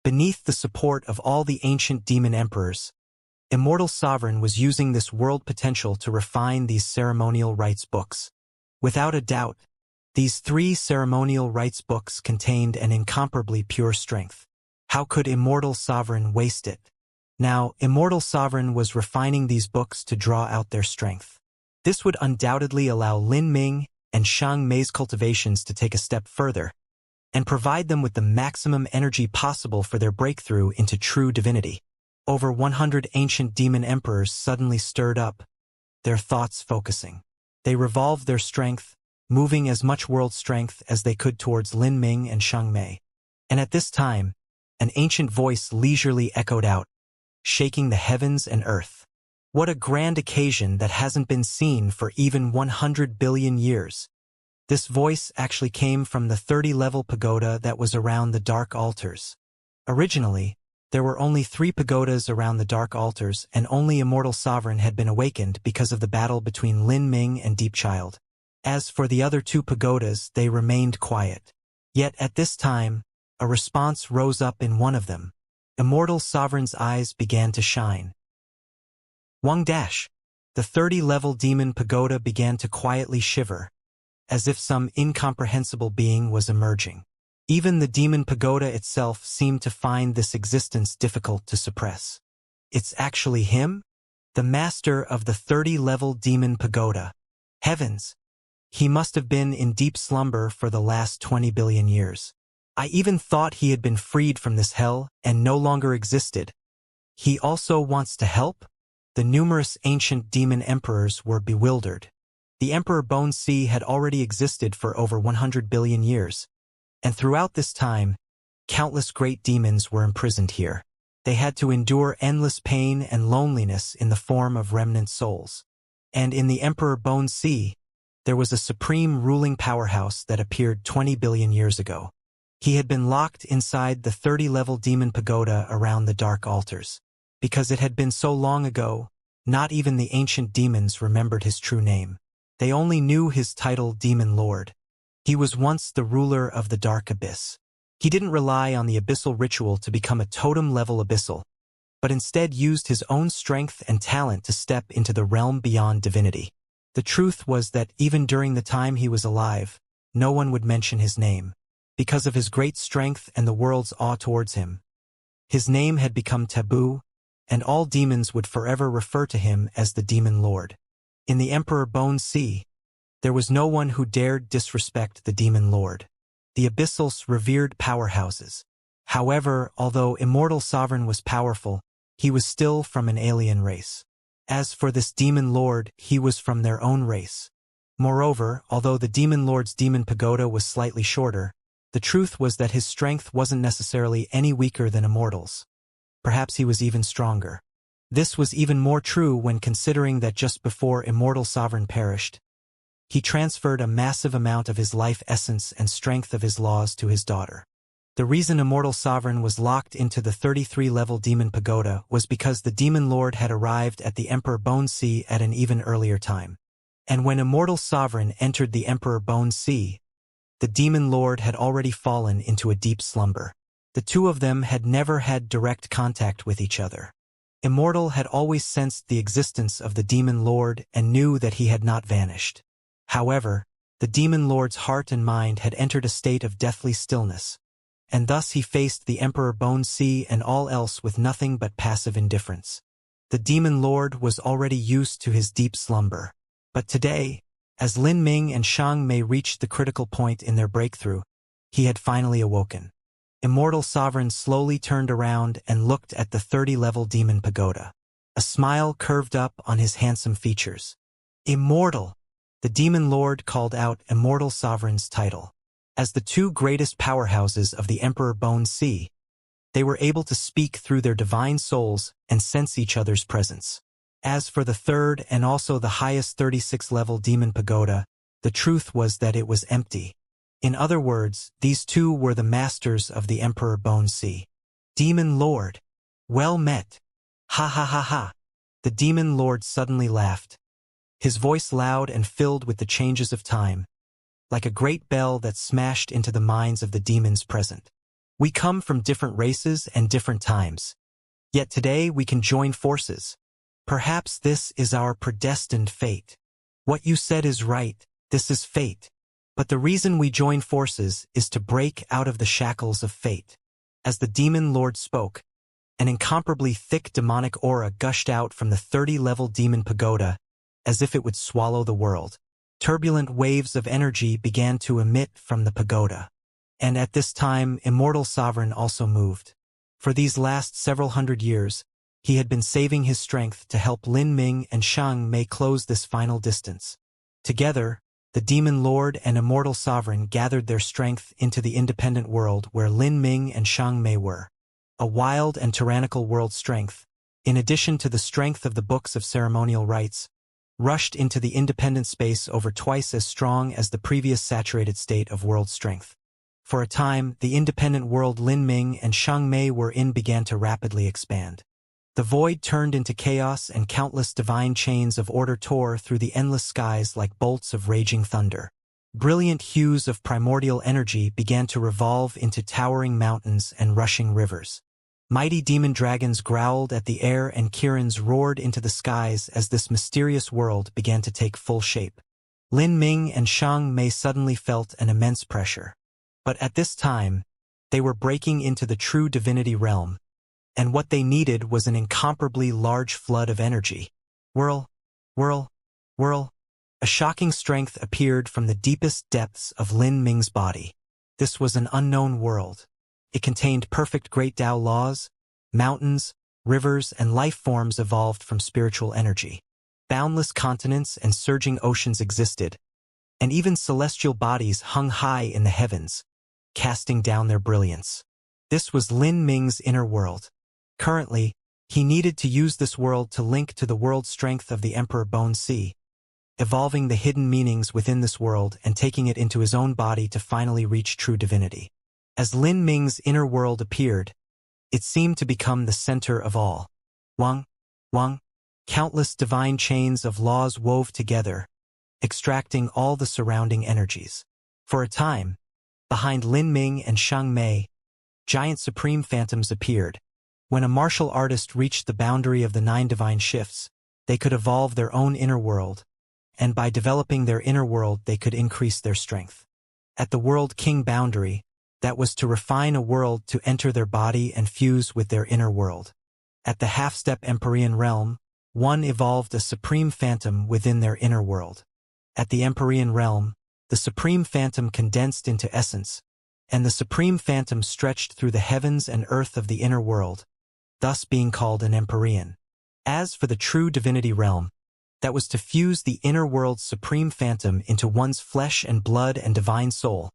beneath the support of all the ancient demon emperors, Immortal Sovereign was using this world potential to refine these ceremonial rites books. Without a doubt, these 3 ceremonial rites books contained an incomparably pure strength. How could Immortal Sovereign waste it? Now, Immortal Sovereign was refining these books to draw out their strength. This would undoubtedly allow Lin Ming and Xiang Mei's cultivations to take a step further, and provide them with the maximum energy possible for their breakthrough into true divinity. Over 100 ancient demon emperors suddenly stirred up, their thoughts focusing. They revolved their strength, moving as much world strength as they could towards Lin Ming and Xiang Mei. And at this time, an ancient voice leisurely echoed out, shaking the heavens and earth. What a grand occasion that hasn't been seen for even 100 billion years. This voice actually came from the 30-level pagoda that was around the dark altars. Originally, there were only 3 pagodas around the dark altars, and only Immortal Sovereign had been awakened because of the battle between Lin Ming and Deep Child. As for the other 2 pagodas, they remained quiet. Yet at this time, a response rose up in one of them. Immortal Sovereign's eyes began to shine. Wang Dash, the 30-level demon pagoda, began to quietly shiver, as if some incomprehensible being was emerging. Even the demon pagoda itself seemed to find this existence difficult to suppress. It's actually him? The master of the 30-level demon pagoda. Heavens! He must have been in deep slumber for the last 20 billion years. I even thought he had been freed from this hell and no longer existed. He also wants to help? The numerous ancient demon emperors were bewildered. The Emperor Bone Sea had already existed for over 100 billion years, and throughout this time, countless great demons were imprisoned here. They had to endure endless pain and loneliness in the form of remnant souls. And in the Emperor Bone Sea, there was a supreme ruling powerhouse that appeared 20 billion years ago. He had been locked inside the 30-level demon pagoda around the dark altars. Because it had been so long ago, not even the ancient demons remembered his true name. They only knew his title, Demon Lord. He was once the ruler of the dark abyss. He didn't rely on the abyssal ritual to become a totem-level abyssal, but instead used his own strength and talent to step into the realm beyond divinity. The truth was that even during the time he was alive, no one would mention his name. Because of his great strength and the world's awe towards him, his name had become taboo, and all demons would forever refer to him as the Demon Lord. In the Emperor Bone Sea, there was no one who dared disrespect the Demon Lord. The Abyssal's revered powerhouses. However, although Immortal Sovereign was powerful, he was still from an alien race. As for this Demon Lord, he was from their own race. Moreover, although the Demon Lord's demon pagoda was slightly shorter, the truth was that his strength wasn't necessarily any weaker than Immortal's. Perhaps he was even stronger. This was even more true when considering that just before Immortal Sovereign perished, he transferred a massive amount of his life essence and strength of his laws to his daughter. The reason Immortal Sovereign was locked into the 33-level Demon Pagoda was because the Demon Lord had arrived at the Emperor Bone Sea at an even earlier time. And when Immortal Sovereign entered the Emperor Bone Sea, the Demon Lord had already fallen into a deep slumber. The two of them had never had direct contact with each other. Immortal had always sensed the existence of the Demon Lord and knew that he had not vanished. However, the Demon Lord's heart and mind had entered a state of deathly stillness, and thus he faced the Emperor Bone Sea and all else with nothing but passive indifference. The Demon Lord was already used to his deep slumber. But today, as Lin Ming and Shang Mei reached the critical point in their breakthrough, he had finally awoken. Immortal Sovereign slowly turned around and looked at the 30-level Demon Pagoda. A smile curved up on his handsome features. Immortal! The Demon Lord called out Immortal Sovereign's title. As the two greatest powerhouses of the Emperor Bone Sea, they were able to speak through their divine souls and sense each other's presence. As for the third and also the highest 36-level Demon Pagoda, the truth was that it was empty. In other words, these two were the masters of the Emperor Bone Sea. Demon Lord! Well met! Ha ha ha ha! The Demon Lord suddenly laughed, his voice loud and filled with the changes of time, like a great bell that smashed into the minds of the demons present. We come from different races and different times, yet today we can join forces. Perhaps this is our predestined fate. What you said is right, this is fate. But the reason we join forces is to break out of the shackles of fate. As the Demon Lord spoke, an incomparably thick demonic aura gushed out from the 30-level Demon Pagoda, as if it would swallow the world. Turbulent waves of energy began to emit from the pagoda. And at this time, Immortal Sovereign also moved. For these last several hundred years, he had been saving his strength to help Lin Ming and Shang Mei close this final distance. Together, the Demon Lord and Immortal Sovereign gathered their strength into the independent world where Lin Ming and Shang Mei were. A wild and tyrannical world strength, in addition to the strength of the books of ceremonial rites, rushed into the independent space over twice as strong as the previous saturated state of world strength. For a time, the independent world Lin Ming and Shang Mei were in began to rapidly expand. The void turned into chaos and countless divine chains of order tore through the endless skies like bolts of raging thunder. Brilliant hues of primordial energy began to revolve into towering mountains and rushing rivers. Mighty demon dragons growled at the air and Kirans roared into the skies as this mysterious world began to take full shape. Lin Ming and Shang Mei suddenly felt an immense pressure. But at this time, they were breaking into the true divinity realm, and what they needed was an incomparably large flood of energy. Whirl, whirl, whirl. A shocking strength appeared from the deepest depths of Lin Ming's body. This was an unknown world. It contained perfect Great Tao laws, mountains, rivers, and life forms evolved from spiritual energy. Boundless continents and surging oceans existed, and even celestial bodies hung high in the heavens, casting down their brilliance. This was Lin Ming's inner world. Currently, he needed to use this world to link to the world strength of the Emperor Bone Sea, evolving the hidden meanings within this world and taking it into his own body to finally reach true divinity. As Lin Ming's inner world appeared, it seemed to become the center of all. Wang, Wang, countless divine chains of laws wove together, extracting all the surrounding energies. For a time, behind Lin Ming and Shang Mei, giant supreme phantoms appeared. When a martial artist reached the boundary of the 9 divine shifts, they could evolve their own inner world, and by developing their inner world they could increase their strength. At the World King boundary, that was to refine a world to enter their body and fuse with their inner world. At the half-step Empyrean realm, one evolved a supreme phantom within their inner world. At the Empyrean realm, the supreme phantom condensed into essence, and the supreme phantom stretched through the heavens and earth of the inner world, thus being called an Empyrean. As for the true divinity realm, that was to fuse the inner world's supreme phantom into one's flesh and blood and divine soul,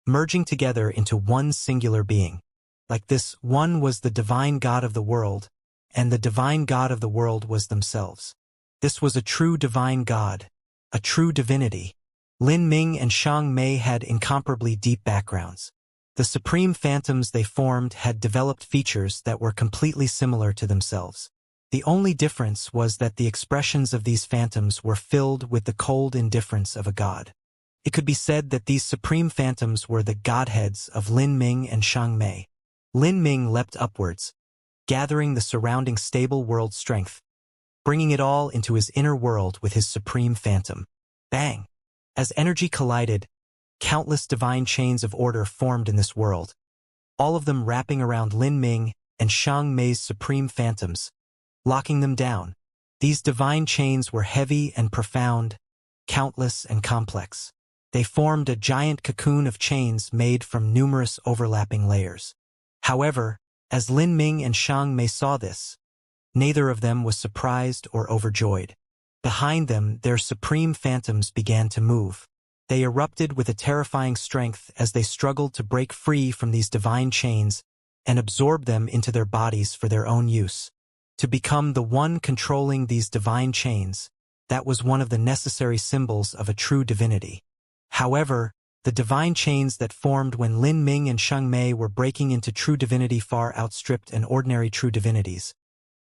merging together into one singular being. Like this, one was the divine God of the world, and the divine God of the world was themselves. This was a true divine God, a true divinity. Lin Ming and Shang Mei had incomparably deep backgrounds. The supreme phantoms they formed had developed features that were completely similar to themselves. The only difference was that the expressions of these phantoms were filled with the cold indifference of a god. It could be said that these supreme phantoms were the godheads of Lin Ming and Shang Mei. Lin Ming leapt upwards, gathering the surrounding stable world strength, bringing it all into his inner world with his supreme phantom. Bang! As energy collided, countless divine chains of order formed in this world, all of them wrapping around Lin Ming and Shang Mei's supreme phantoms, locking them down. These divine chains were heavy and profound, countless and complex. They formed a giant cocoon of chains made from numerous overlapping layers. However, as Lin Ming and Shang Mei saw this, neither of them was surprised or overjoyed. Behind them, their supreme phantoms began to move. They erupted with a terrifying strength as they struggled to break free from these divine chains and absorb them into their bodies for their own use. To become the one controlling these divine chains, that was one of the necessary symbols of a true divinity. However, the divine chains that formed when Lin Ming and Shang Mei were breaking into true divinity far outstripped an ordinary true divinities,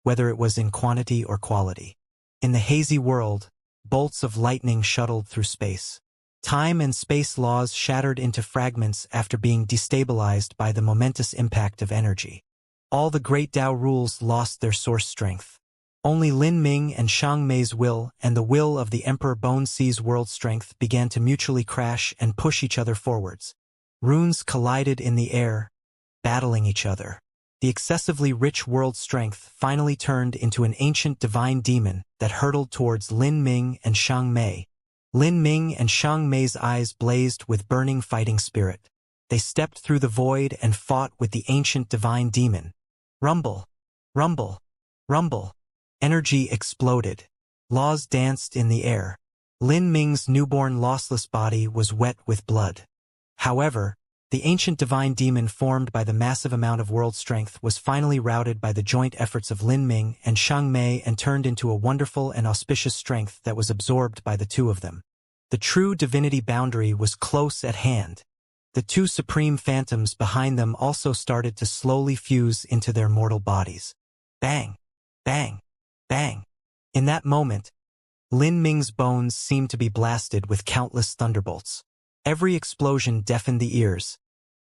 whether it was in quantity or quality. In the hazy world, bolts of lightning shuttled through space. Time and space laws shattered into fragments after being destabilized by the momentous impact of energy. All the great Tao rules lost their source strength. Only Lin Ming and Shang Mei's will and the will of the Emperor Bone Sea's world strength began to mutually crash and push each other forwards. Runes collided in the air, battling each other. The excessively rich world strength finally turned into an ancient divine demon that hurtled towards Lin Ming and Shang Mei. Lin Ming and Shang Mei's eyes blazed with burning fighting spirit. They stepped through the void and fought with the ancient divine demon. Rumble, rumble, rumble. Energy exploded. Laws danced in the air. Lin Ming's newborn lossless body was wet with blood. However, the ancient divine demon formed by the massive amount of world strength was finally routed by the joint efforts of Lin Ming and Shang Mei and turned into a wonderful and auspicious strength that was absorbed by the two of them. The true divinity boundary was close at hand. The two supreme phantoms behind them also started to slowly fuse into their mortal bodies. Bang! Bang! Bang! In that moment, Lin Ming's bones seemed to be blasted with countless thunderbolts. Every explosion deafened the ears,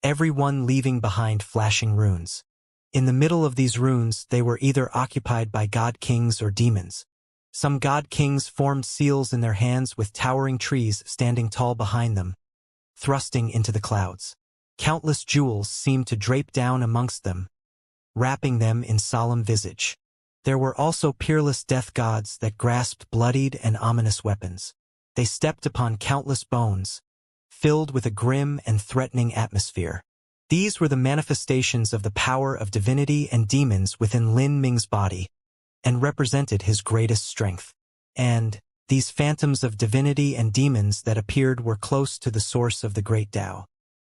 everyone leaving behind flashing runes. In the middle of these runes, they were either occupied by god kings or demons. Some god kings formed seals in their hands with towering trees standing tall behind them, thrusting into the clouds. Countless jewels seemed to drape down amongst them, wrapping them in solemn visage. There were also peerless death gods that grasped bloodied and ominous weapons. They stepped upon countless bones, filled with a grim and threatening atmosphere. These were the manifestations of the power of divinity and demons within Lin Ming's body, and represented his greatest strength. And these phantoms of divinity and demons that appeared were close to the source of the great Tao.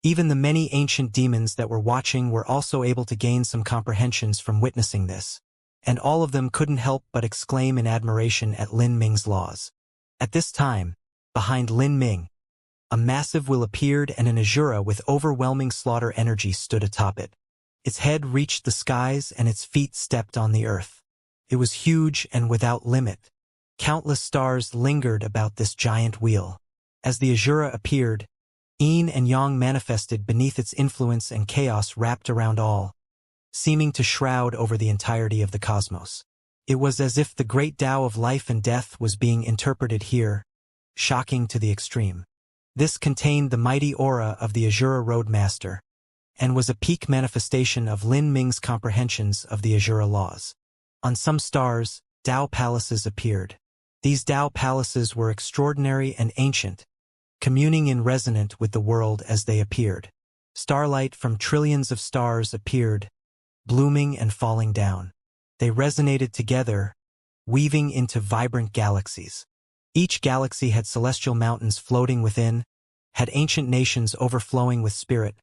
Even the many ancient demons that were watching were also able to gain some comprehensions from witnessing this, and all of them couldn't help but exclaim in admiration at Lin Ming's laws. At this time, behind Lin Ming, a massive will appeared and an Azura with overwhelming slaughter energy stood atop it. Its head reached the skies and its feet stepped on the earth. It was huge and without limit. Countless stars lingered about this giant wheel. As the Azura appeared, Yin and Yang manifested beneath its influence, and chaos wrapped around all, seeming to shroud over the entirety of the cosmos. It was as if the great Tao of life and death was being interpreted here, shocking to the extreme. This contained the mighty aura of the Azura Roadmaster, and was a peak manifestation of Lin Ming's comprehensions of the Azura laws. On some stars, Tao palaces appeared. These Tao palaces were extraordinary and ancient, communing in resonant with the world as they appeared. Starlight from trillions of stars appeared, blooming and falling down. They resonated together, weaving into vibrant galaxies. Each galaxy had celestial mountains floating within, had ancient nations overflowing with spirit,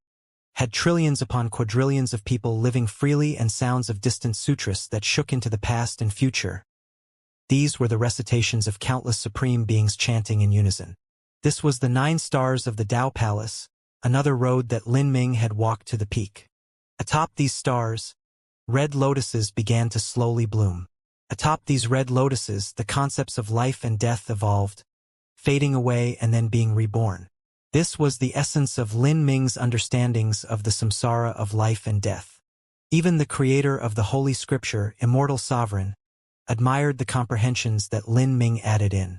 had trillions upon quadrillions of people living freely, and sounds of distant sutras that shook into the past and future. These were the recitations of countless supreme beings chanting in unison. This was the 9 stars of the Tao Palace, another road that Lin Ming had walked to the peak. Atop these stars, red lotuses began to slowly bloom. Atop these red lotuses, the concepts of life and death evolved, fading away and then being reborn. This was the essence of Lin Ming's understandings of the samsara of life and death. Even the creator of the Holy Scripture, Immortal Sovereign, admired the comprehensions that Lin Ming added in.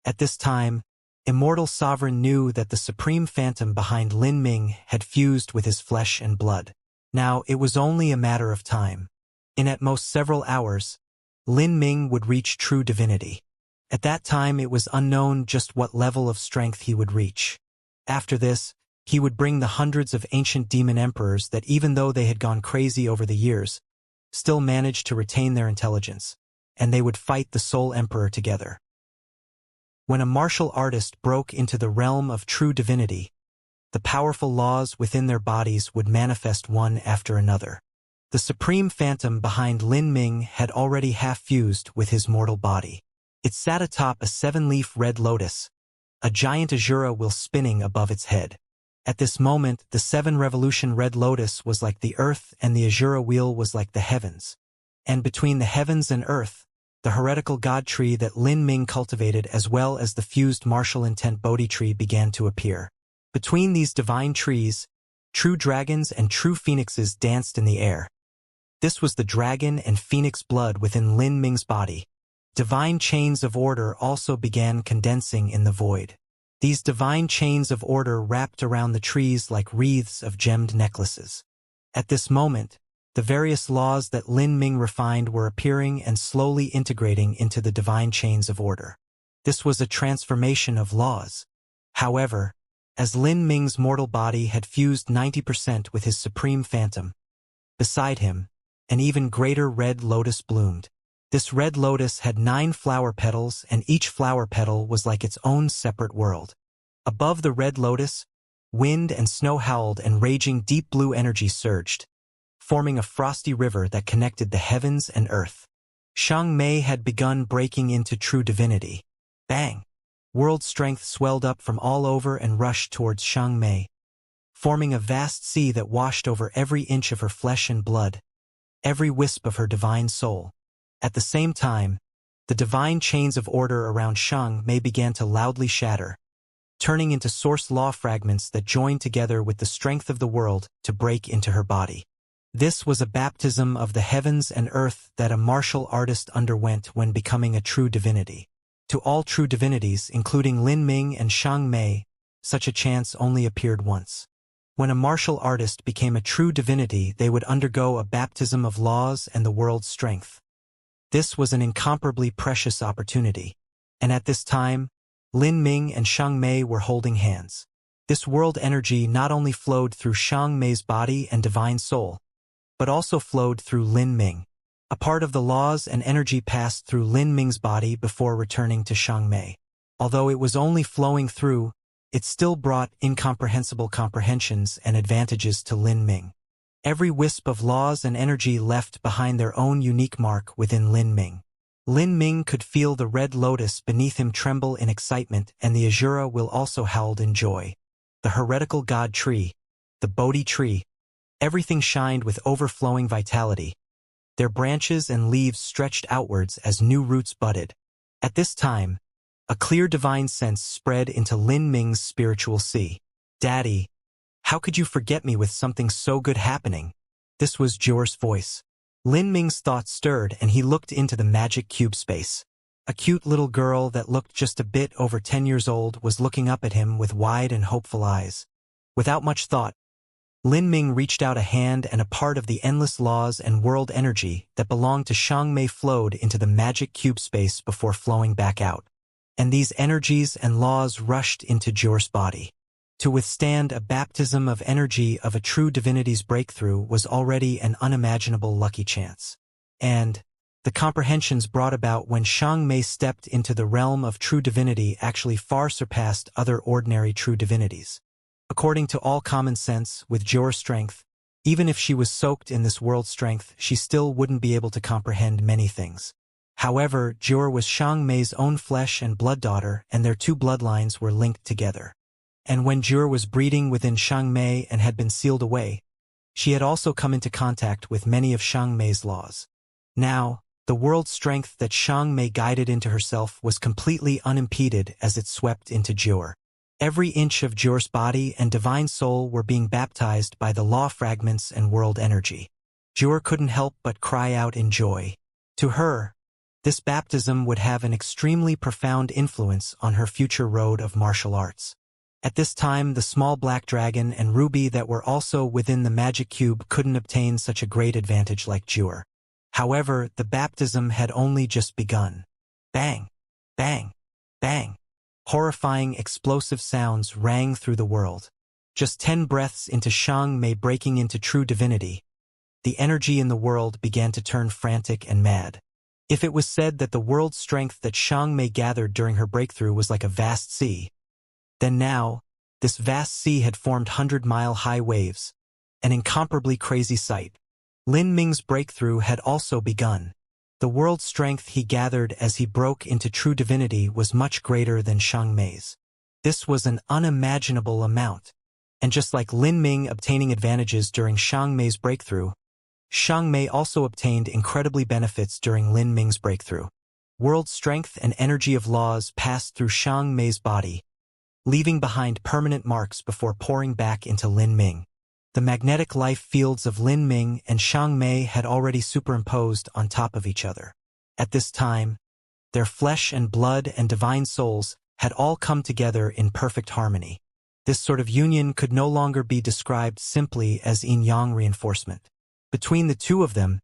At this time, Immortal Sovereign knew that the supreme phantom behind Lin Ming had fused with his flesh and blood. Now it was only a matter of time. In at most several hours, Lin Ming would reach true divinity. At that time it was unknown just what level of strength he would reach. After this, he would bring the hundreds of ancient demon emperors that, even though they had gone crazy over the years, still managed to retain their intelligence, and they would fight the Soul Emperor together. When a martial artist broke into the realm of true divinity, the powerful laws within their bodies would manifest one after another. The supreme phantom behind Lin Ming had already half-fused with his mortal body. It sat atop a 7-leaf red lotus, a giant Azura wheel spinning above its head. At this moment, the 7-revolution red lotus was like the earth, and the Azura wheel was like the heavens. And between the heavens and earth, the heretical god tree that Lin Ming cultivated, as well as the fused martial intent Bodhi tree, began to appear. Between these divine trees, true dragons and true phoenixes danced in the air. This was the dragon and phoenix blood within Lin Ming's body. Divine chains of order also began condensing in the void. These divine chains of order wrapped around the trees like wreaths of gemmed necklaces. At this moment, the various laws that Lin Ming refined were appearing and slowly integrating into the divine chains of order. This was a transformation of laws. However, as Lin Ming's mortal body had fused 90% with his supreme phantom, beside him, an even greater red lotus bloomed. This red lotus had 9 flower petals, and each flower petal was like its own separate world. Above the red lotus, wind and snow howled and raging deep blue energy surged, forming a frosty river that connected the heavens and earth. Xianxia had begun breaking into true divinity. Bang! World strength swelled up from all over and rushed towards Xianxia, forming a vast sea that washed over every inch of her flesh and blood, every wisp of her divine soul. At the same time, the divine chains of order around Xianxia began to loudly shatter, turning into source law fragments that joined together with the strength of the world to break into her body. This was a baptism of the heavens and earth that a martial artist underwent when becoming a true divinity. To all true divinities, including Lin Ming and Xianxia, such a chance only appeared once. When a martial artist became a true divinity, they would undergo a baptism of laws and the world's strength. This was an incomparably precious opportunity, and at this time, Lin Ming and Xianxia were holding hands. This world energy not only flowed through Xianxia's body and divine soul, but also flowed through Lin Ming. A part of the laws and energy passed through Lin Ming's body before returning to Xianxia. Although it was only flowing through, it still brought incomprehensible comprehensions and advantages to Lin Ming. Every wisp of laws and energy left behind their own unique mark within Lin Ming. Lin Ming could feel the red lotus beneath him tremble in excitement, and the Azura will also howled in joy. The heretical god tree, the Bodhi tree, everything shined with overflowing vitality. Their branches and leaves stretched outwards as new roots budded. At this time, a clear divine sense spread into Lin Ming's spiritual sea. Daddy, how could you forget me with something so good happening? This was Jior's voice. Lin Ming's thoughts stirred and he looked into the magic cube space. A cute little girl that looked just a bit over 10 years old was looking up at him with wide and hopeful eyes. Without much thought, Lin Ming reached out a hand and a part of the endless laws and world energy that belonged to Xianxia flowed into the magic cube space before flowing back out. And these energies and laws rushed into Jior's body. To withstand a baptism of energy of a true divinity's breakthrough was already an unimaginable lucky chance. And the comprehensions brought about when Xianxia stepped into the realm of true divinity actually far surpassed other ordinary true divinities. According to all common sense, with Jior's strength, even if she was soaked in this world's strength, she still wouldn't be able to comprehend many things. However, Jior was Xianxia's own flesh and blood daughter, and their two bloodlines were linked together. And when Jior was breeding within Xianxia and had been sealed away, she had also come into contact with many of Xianxia's laws. Now, the world strength that Xianxia guided into herself was completely unimpeded as it swept into Jior. Every inch of Jior's body and divine soul were being baptized by the law fragments and world energy. Jior couldn't help but cry out in joy. To her, this baptism would have an extremely profound influence on her future road of martial arts. At this time, the small black dragon and ruby that were also within the magic cube couldn't obtain such a great advantage like Jior. However, the baptism had only just begun. Bang! Bang! Bang! Horrifying explosive sounds rang through the world. Just 10 breaths into Xianxia breaking into true divinity, the energy in the world began to turn frantic and mad. If it was said that the world strength that Xianxia gathered during her breakthrough was like a vast sea, then now, this vast sea had formed 100-mile-high waves, an incomparably crazy sight. Lin Ming's breakthrough had also begun. The world strength he gathered as he broke into true divinity was much greater than Xianxia's. This was an unimaginable amount. And just like Lin Ming obtaining advantages during Xianxia's breakthrough, Xianxia also obtained incredibly benefits during Lin Ming's breakthrough. World strength and energy of laws passed through Xianxia's body, leaving behind permanent marks before pouring back into Lin Ming. The magnetic life fields of Lin Ming and Xianxia had already superimposed on top of each other. At this time, their flesh and blood and divine souls had all come together in perfect harmony. This sort of union could no longer be described simply as yin-yang reinforcement. Between the two of them,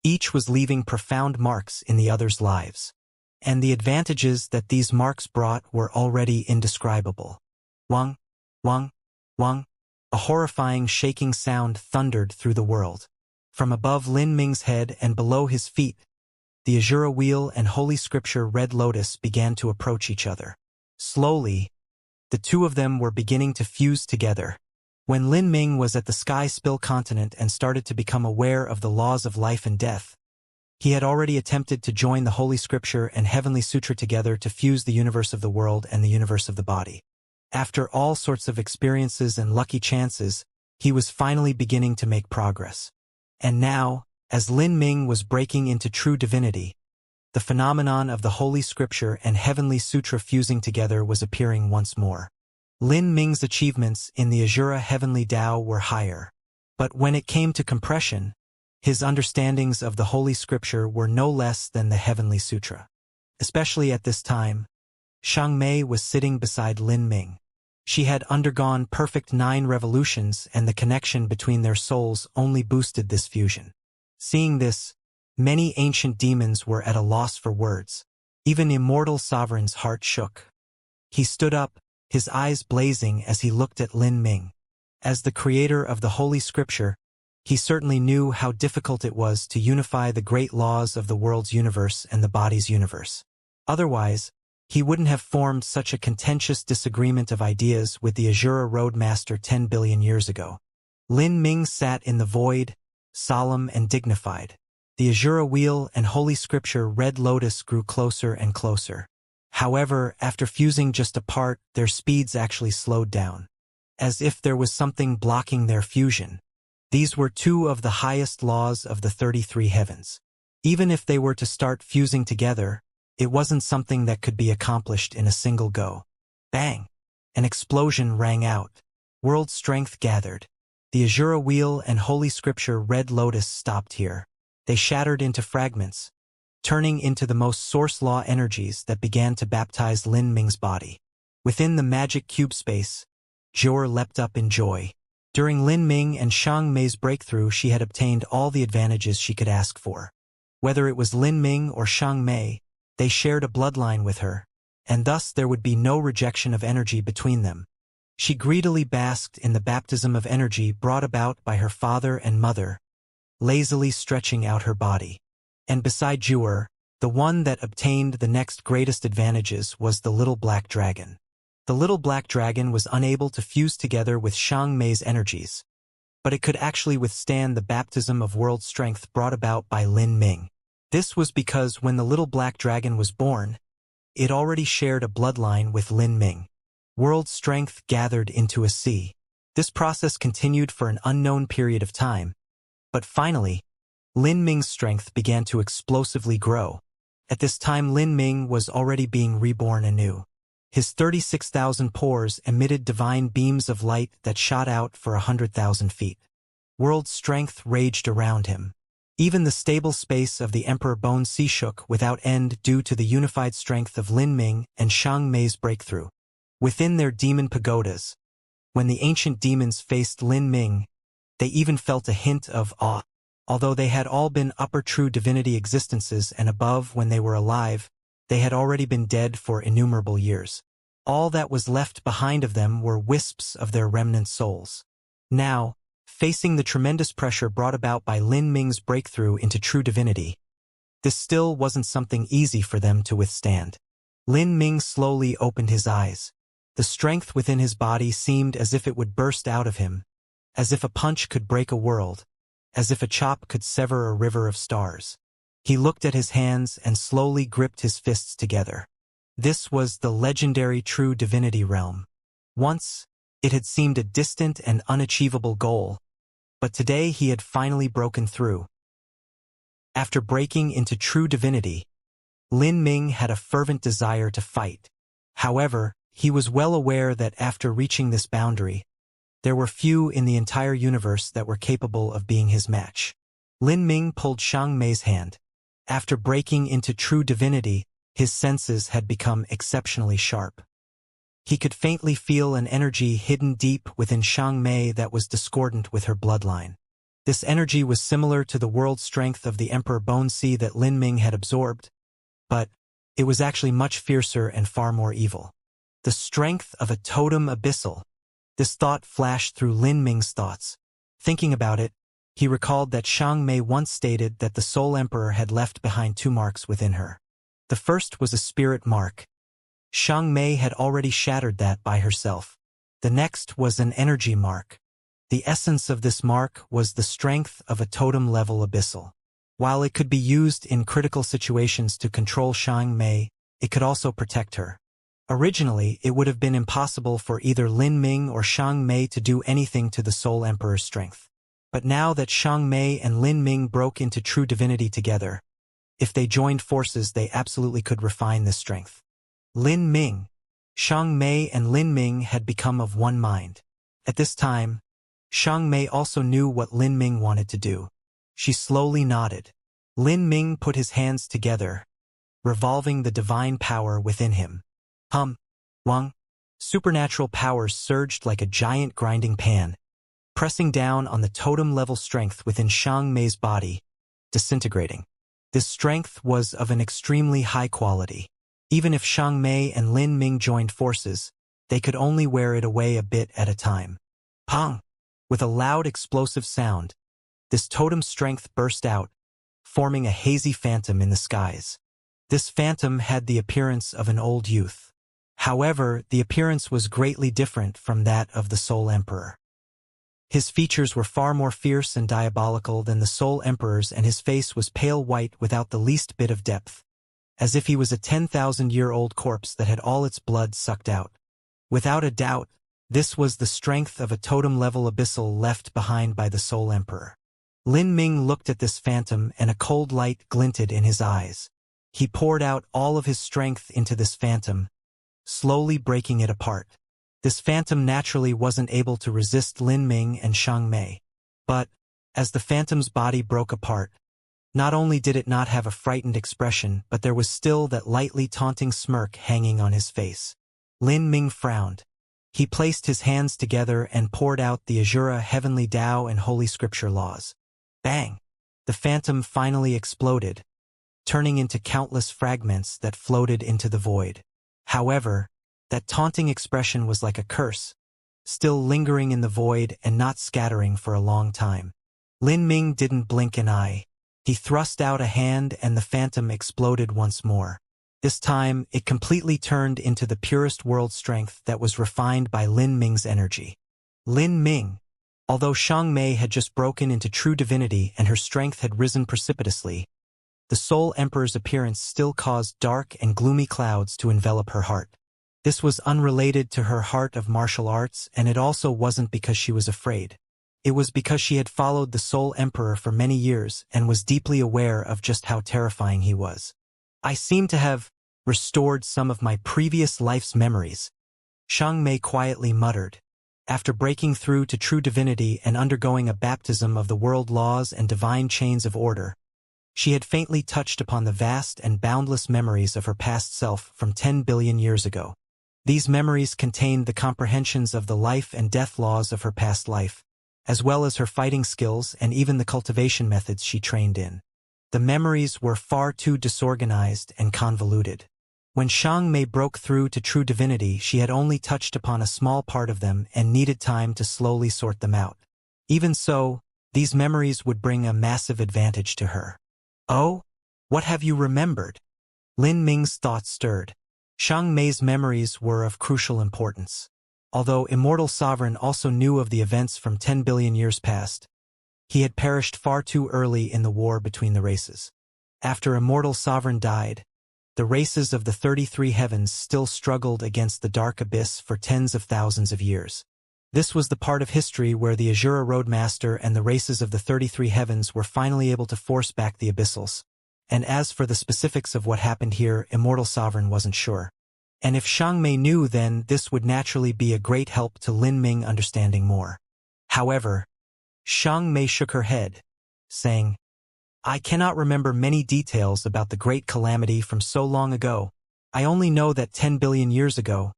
each was leaving profound marks in the other's lives. And the advantages that these marks brought were already indescribable. Wang, wang, wang. A horrifying shaking sound thundered through the world. From above Lin Ming's head and below his feet, the Azura Wheel and Holy Scripture Red Lotus began to approach each other. Slowly, the two of them were beginning to fuse together. When Lin Ming was at the Sky Spill continent and started to become aware of the laws of life and death, he had already attempted to join the Holy Scripture and Heavenly Sutra together to fuse the universe of the world and the universe of the body. After all sorts of experiences and lucky chances, he was finally beginning to make progress. And now, as Lin Ming was breaking into true divinity, the phenomenon of the Holy Scripture and Heavenly Sutra fusing together was appearing once more. Lin Ming's achievements in the Azura Heavenly Tao were higher. But when it came to compression, his understandings of the Holy Scripture were no less than the Heavenly Sutra. Especially at this time, Xianxia was sitting beside Lin Ming. She had undergone perfect 9 revolutions, and the connection between their souls only boosted this fusion. Seeing this, many ancient demons were at a loss for words. Even Immortal Sovereign's heart shook. He stood up, his eyes blazing as he looked at Lin Ming. As the creator of the Holy Scripture, he certainly knew how difficult it was to unify the great laws of the world's universe and the body's universe. Otherwise, he wouldn't have formed such a contentious disagreement of ideas with the Azura Roadmaster 10 billion years ago. Lin Ming sat in the void, solemn and dignified. The Azura Wheel and Holy Scripture Red Lotus grew closer and closer. However, after fusing just a part, their speeds actually slowed down. As if there was something blocking their fusion. These were 2 of the highest laws of the 33 heavens. Even if they were to start fusing together, it wasn't something that could be accomplished in a single go. Bang! An explosion rang out. World strength gathered. The Azura wheel and Holy Scripture Red Lotus stopped here. They shattered into fragments, turning into the most source law energies that began to baptize Lin Ming's body. Within the magic cube space, Zhuor leapt up in joy. During Lin Ming and Xiang Mei's breakthrough, she had obtained all the advantages she could ask for. Whether it was Lin Ming or Xiang Mei, they shared a bloodline with her, and thus there would be no rejection of energy between them. She greedily basked in the baptism of energy brought about by her father and mother, lazily stretching out her body. And beside Zhuor, the one that obtained the next greatest advantages was the little black dragon. The little black dragon was unable to fuse together with Xiang Mei's energies, but it could actually withstand the baptism of world strength brought about by Lin Ming. This was because when the little black dragon was born, it already shared a bloodline with Lin Ming. World strength gathered into a sea. This process continued for an unknown period of time, but finally, Lin Ming's strength began to explosively grow. At this time, Lin Ming was already being reborn anew. His 36,000 pores emitted divine beams of light that shot out for 100,000 feet. World strength raged around him. Even the stable space of the Emperor Bone Sea shook without end due to the unified strength of Lin Ming and Xiang Mei's breakthrough. Within their demon pagodas, when the ancient demons faced Lin Ming, they even felt a hint of awe. Although they had all been upper true divinity existences and above when they were alive, they had already been dead for innumerable years. All that was left behind of them were wisps of their remnant souls. Now, facing the tremendous pressure brought about by Lin Ming's breakthrough into true divinity, this still wasn't something easy for them to withstand. Lin Ming slowly opened his eyes. The strength within his body seemed as if it would burst out of him, as if a punch could break a world, as if a chop could sever a river of stars. He looked at his hands and slowly gripped his fists together. This was the legendary true divinity realm. Once, it had seemed a distant and unachievable goal, but today he had finally broken through. After breaking into true divinity, Lin Ming had a fervent desire to fight. However, he was well aware that after reaching this boundary, there were few in the entire universe that were capable of being his match. Lin Ming pulled Xiang Mei's hand. After breaking into true divinity, his senses had become exceptionally sharp. He could faintly feel an energy hidden deep within Xiang Mei that was discordant with her bloodline. This energy was similar to the world strength of the Emperor Bone Sea that Lin Ming had absorbed, but it was actually much fiercer and far more evil. The strength of a totem abyssal. This thought flashed through Lin Ming's thoughts. Thinking about it, he recalled that Xiang Mei once stated that the Soul Emperor had left behind 2 marks within her. The first was a spirit mark. Xiang Mei had already shattered that by herself. The next was an energy mark. The essence of this mark was the strength of a totem-level abyssal. While it could be used in critical situations to control Xiang Mei, it could also protect her. Originally, it would have been impossible for either Lin Ming or Xiang Mei to do anything to the Soul Emperor's strength. But now that Xiang Mei and Lin Ming broke into true divinity together, if they joined forces, they absolutely could refine this strength. Lin Ming, Xiang Mei and Lin Ming had become of one mind. At this time, Xiang Mei also knew what Lin Ming wanted to do. She slowly nodded. Lin Ming put his hands together, revolving the divine power within him. Wang. Supernatural powers surged like a giant grinding pan, pressing down on the totem-level strength within Xiang Mei's body, disintegrating. This strength was of an extremely high quality. Even if Xiang Mei and Lin Ming joined forces, they could only wear it away a bit at a time. Pong! With a loud explosive sound, this totem strength burst out, forming a hazy phantom in the skies. This phantom had the appearance of an old youth. However, the appearance was greatly different from that of the Soul Emperor. His features were far more fierce and diabolical than the Soul Emperor's, and his face was pale white without the least bit of depth, as if he was a 10,000-year-old corpse that had all its blood sucked out. Without a doubt, this was the strength of a totem-level abyssal left behind by the Soul Emperor. Lin Ming looked at this phantom, and a cold light glinted in his eyes. He poured out all of his strength into this phantom, slowly breaking it apart. This phantom naturally wasn't able to resist Lin Ming and Xiang Mei. But, as the phantom's body broke apart, not only did it not have a frightened expression, but there was still that lightly taunting smirk hanging on his face. Lin Ming frowned. He placed his hands together and poured out the Azura heavenly Tao and Holy Scripture laws. Bang! The phantom finally exploded, turning into countless fragments that floated into the void. However, that taunting expression was like a curse, still lingering in the void and not scattering for a long time. Lin Ming didn't blink an eye. He thrust out a hand and the phantom exploded once more. This time, it completely turned into the purest world strength that was refined by Lin Ming's energy. Lin Ming, although Xiang Mei had just broken into true divinity and her strength had risen precipitously, the Soul Emperor's appearance still caused dark and gloomy clouds to envelop her heart. This was unrelated to her heart of martial arts, and it also wasn't because she was afraid. It was because she had followed the Soul Emperor for many years and was deeply aware of just how terrifying he was. I seem to have restored some of my previous life's memories, Xiang Mei quietly muttered. After breaking through to true divinity and undergoing a baptism of the world laws and divine chains of order, she had faintly touched upon the vast and boundless memories of her past self from 10 billion years ago. These memories contained the comprehensions of the life and death laws of her past life, as well as her fighting skills and even the cultivation methods she trained in. The memories were far too disorganized and convoluted. When Xiang Mei broke through to true divinity, she had only touched upon a small part of them and needed time to slowly sort them out. Even so, these memories would bring a massive advantage to her. Oh? What have you remembered? Lin Ming's thoughts stirred. Xiang Mei's memories were of crucial importance. Although Immortal Sovereign also knew of the events from 10 billion years past, he had perished far too early in the war between the races. After Immortal Sovereign died, the races of the 33 heavens still struggled against the dark abyss for tens of thousands of years. This was the part of history where the Azura Roadmaster and the races of the 33 heavens were finally able to force back the abyssals. And as for the specifics of what happened here, Immortal Sovereign wasn't sure. And if Xiang Mei knew, then this would naturally be a great help to Lin Ming understanding more. However, Xiang Mei shook her head, saying, I cannot remember many details about the great calamity from so long ago. I only know that 10 billion years ago,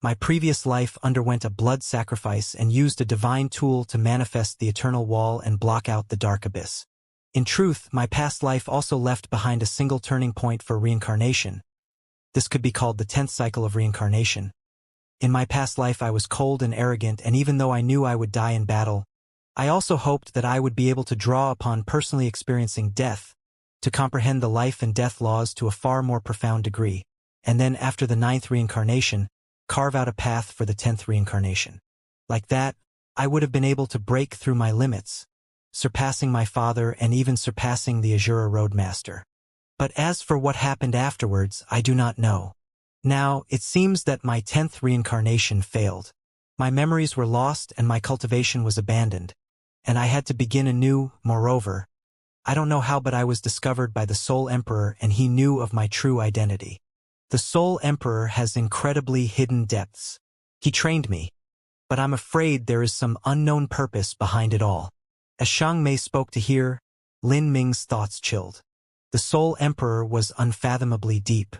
my previous life underwent a blood sacrifice and used a divine tool to manifest the eternal wall and block out the dark abyss. In truth, my past life also left behind a single turning point for reincarnation. This could be called the 10th cycle of reincarnation. In my past life I was cold and arrogant, and even though I knew I would die in battle, I also hoped that I would be able to draw upon personally experiencing death to comprehend the life and death laws to a far more profound degree, and then after the 9th reincarnation, carve out a path for the 10th reincarnation. Like that, I would have been able to break through my limits, surpassing my father and even surpassing the Azura Roadmaster. But as for what happened afterwards, I do not know. Now, it seems that my 10th reincarnation failed. My memories were lost and my cultivation was abandoned, and I had to begin anew. Moreover, I don't know how, but I was discovered by the Soul Emperor and he knew of my true identity. The Soul Emperor has incredibly hidden depths. He trained me, but I'm afraid there is some unknown purpose behind it all. As Xiang Mei spoke to hear, Lin Ming's thoughts chilled. The Soul Emperor was unfathomably deep.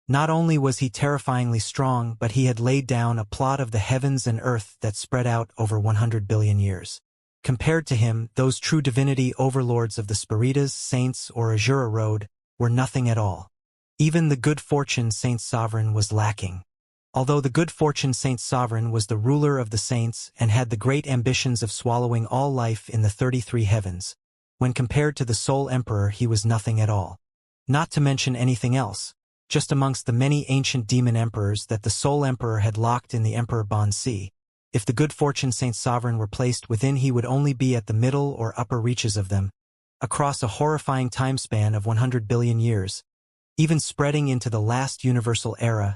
Not only was he terrifyingly strong, but he had laid down a plot of the heavens and earth that spread out over 100 billion years. Compared to him, those true divinity overlords of the Spiritas, Saints, or Azura Road were nothing at all. Even the Good Fortune Saint Sovereign was lacking. Although the Good Fortune Saint Sovereign was the ruler of the saints and had the great ambitions of swallowing all life in the 33 heavens, when compared to the Soul Emperor he was nothing at all. Not to mention anything else, just amongst the many ancient demon emperors that the Soul Emperor had locked in the Emperor Bond Sea, if the Good Fortune Saint Sovereign were placed within, he would only be at the middle or upper reaches of them, across a horrifying time span of 100 billion years, even spreading into the last universal era.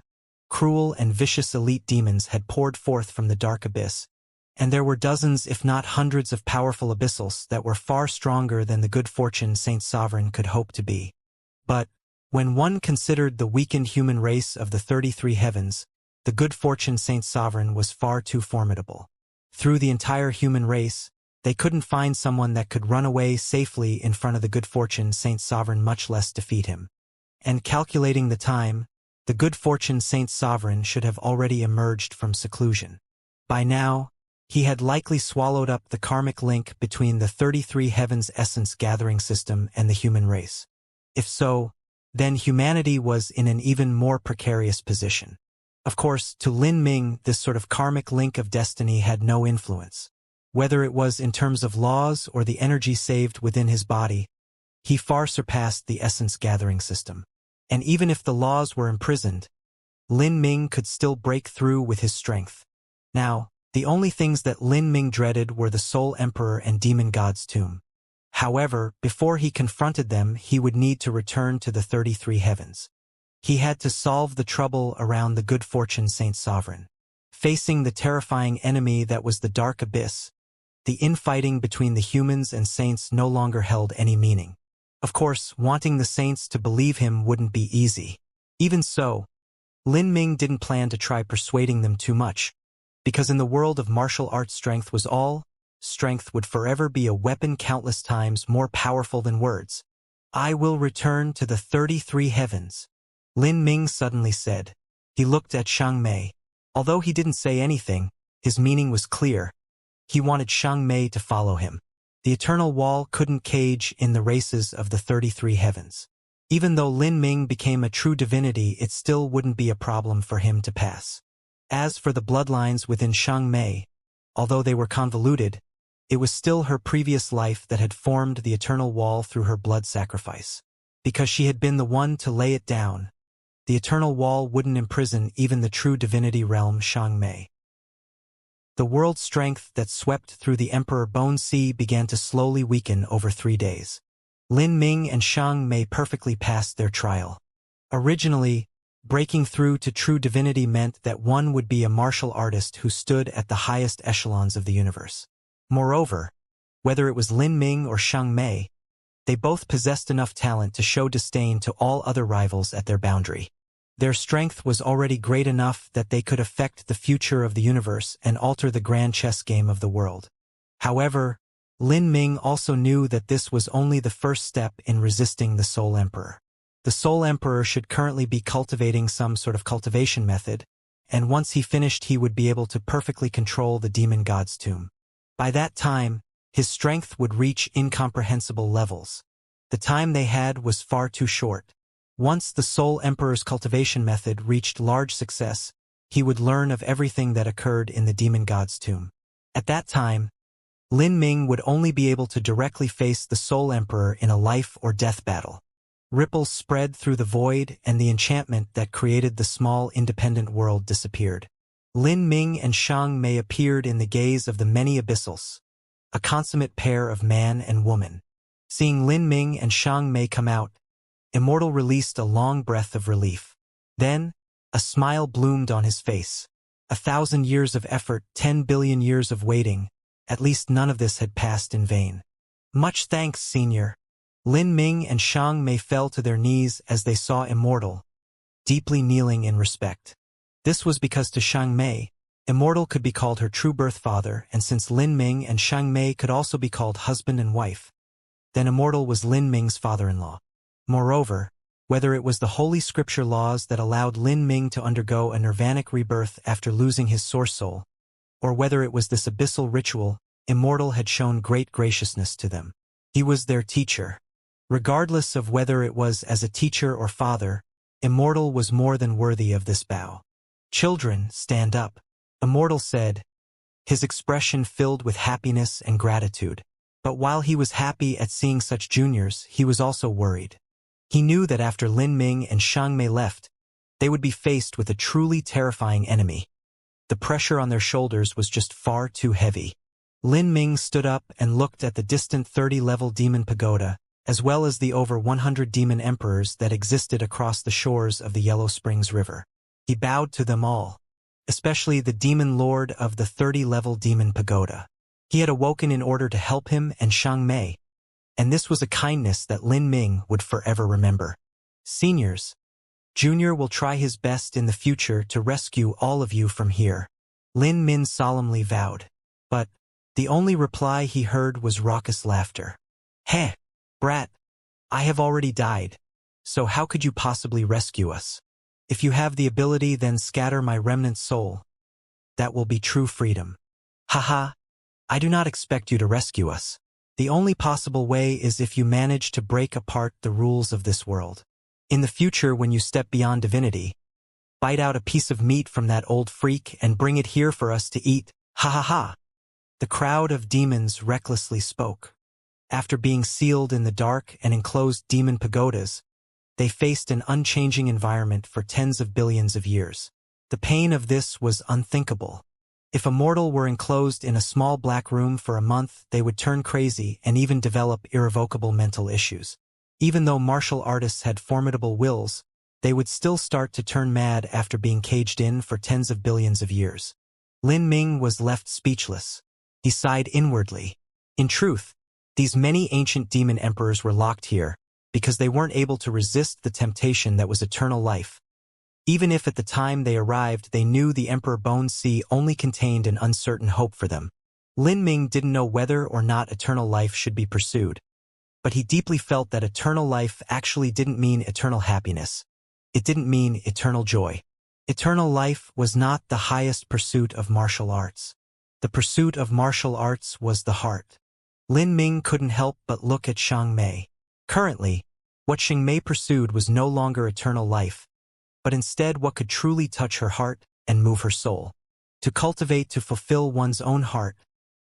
Cruel and vicious elite demons had poured forth from the dark abyss, and there were dozens if not hundreds of powerful abyssals that were far stronger than the Good Fortune Saint Sovereign could hope to be. But, when one considered the weakened human race of the 33 heavens, the good fortune Saint Sovereign was far too formidable. Through the entire human race, they couldn't find someone that could run away safely in front of the good fortune Saint Sovereign, much less defeat him. And calculating the time, the good fortune Saint Sovereign should have already emerged from seclusion. By now, he had likely swallowed up the karmic link between the 33 heavens essence gathering system and the human race. If so, then humanity was in an even more precarious position. Of course, to Lin Ming, this sort of karmic link of destiny had no influence. Whether it was in terms of laws or the energy saved within his body, he far surpassed the essence gathering system. And even if the laws were imprisoned, Lin Ming could still break through with his strength. Now, the only things that Lin Ming dreaded were the Soul Emperor and Demon God's tomb. However, before he confronted them, he would need to return to the 33 heavens. He had to solve the trouble around the good fortune Saint Sovereign. Facing the terrifying enemy that was the dark abyss, the infighting between the humans and saints no longer held any meaning. Of course, wanting the saints to believe him wouldn't be easy. Even so, Lin Ming didn't plan to try persuading them too much, because in the world of martial arts strength was all, strength would forever be a weapon countless times more powerful than words. I will return to the 33 heavens, Lin Ming suddenly said. He looked at Xiang Mei. Although he didn't say anything, his meaning was clear. He wanted Xiang Mei to follow him. The eternal wall couldn't cage in the races of the 33 heavens. Even though Lin Ming became a true divinity, it still wouldn't be a problem for him to pass. As for the bloodlines within Xiang Mei, although they were convoluted, it was still her previous life that had formed the eternal wall through her blood sacrifice. Because she had been the one to lay it down, the eternal wall wouldn't imprison even the true divinity realm Xiang Mei. The world strength that swept through the Emperor Bone Sea began to slowly weaken over 3 days. Lin Ming and Xiang Mei perfectly passed their trial. Originally, breaking through to true divinity meant that one would be a martial artist who stood at the highest echelons of the universe. Moreover, whether it was Lin Ming or Xiang Mei, they both possessed enough talent to show disdain to all other rivals at their boundary. Their strength was already great enough that they could affect the future of the universe and alter the grand chess game of the world. However, Lin Ming also knew that this was only the first step in resisting the Soul Emperor. The Soul Emperor should currently be cultivating some sort of cultivation method, and once he finished he would be able to perfectly control the Demon God's tomb. By that time, his strength would reach incomprehensible levels. The time they had was far too short. Once the Soul Emperor's cultivation method reached large success, he would learn of everything that occurred in the Demon God's tomb. At that time, Lin Ming would only be able to directly face the Soul Emperor in a life or death battle. Ripples spread through the void, and the enchantment that created the small independent world disappeared. Lin Ming and Xiang Mei appeared in the gaze of the many abyssals, a consummate pair of man and woman. Seeing Lin Ming and Xiang Mei come out, Immortal released a long breath of relief. Then, a smile bloomed on his face. 1,000 years of effort, 10 billion years of waiting, at least none of this had passed in vain. Much thanks, Senior. Lin Ming and Xiang Mei fell to their knees as they saw Immortal, deeply kneeling in respect. This was because to Xiang Mei, Immortal could be called her true birth father, and since Lin Ming and Xiang Mei could also be called husband and wife, then Immortal was Lin Ming's father-in-law. Moreover, whether it was the Holy Scripture laws that allowed Lin Ming to undergo a nirvanic rebirth after losing his source soul, or whether it was this abyssal ritual, Immortal had shown great graciousness to them. He was their teacher. Regardless of whether it was as a teacher or father, Immortal was more than worthy of this bow. Children, stand up, Immortal said, his expression filled with happiness and gratitude. But while he was happy at seeing such juniors, he was also worried. He knew that after Lin Ming and Xiang Mei left, they would be faced with a truly terrifying enemy. The pressure on their shoulders was just far too heavy. Lin Ming stood up and looked at the distant 30-level demon pagoda, as well as the over 100 demon emperors that existed across the shores of the Yellow Springs River. He bowed to them all, especially the demon lord of the 30-level demon pagoda. He had awoken in order to help him and Xiang Mei, and this was a kindness that Lin Ming would forever remember. Seniors, Junior will try his best in the future to rescue all of you from here. Lin Min solemnly vowed. But the only reply he heard was raucous laughter. Heh, brat, I have already died. So how could you possibly rescue us? If you have the ability, then scatter my remnant soul. That will be true freedom. Haha, I do not expect you to rescue us. The only possible way is if you manage to break apart the rules of this world. In the future, when you step beyond divinity, bite out a piece of meat from that old freak and bring it here for us to eat. Ha ha ha. The crowd of demons recklessly spoke. After being sealed in the dark and enclosed demon pagodas, they faced an unchanging environment for tens of billions of years. The pain of this was unthinkable. If a mortal were enclosed in a small black room for a month, they would turn crazy and even develop irrevocable mental issues. Even though martial artists had formidable wills, they would still start to turn mad after being caged in for tens of billions of years. Lin Ming was left speechless. He sighed inwardly. In truth, these many ancient demon emperors were locked here because they weren't able to resist the temptation that was eternal life. Even if at the time they arrived they knew the Emperor Bone Sea only contained an uncertain hope for them. Lin Ming didn't know whether or not eternal life should be pursued. But he deeply felt that eternal life actually didn't mean eternal happiness. It didn't mean eternal joy. Eternal life was not the highest pursuit of martial arts. The pursuit of martial arts was the heart. Lin Ming couldn't help but look at Xiang Mei. Currently, what Xiang Mei pursued was no longer eternal life, but instead what could truly touch her heart and move her soul. To cultivate, to fulfill one's own heart,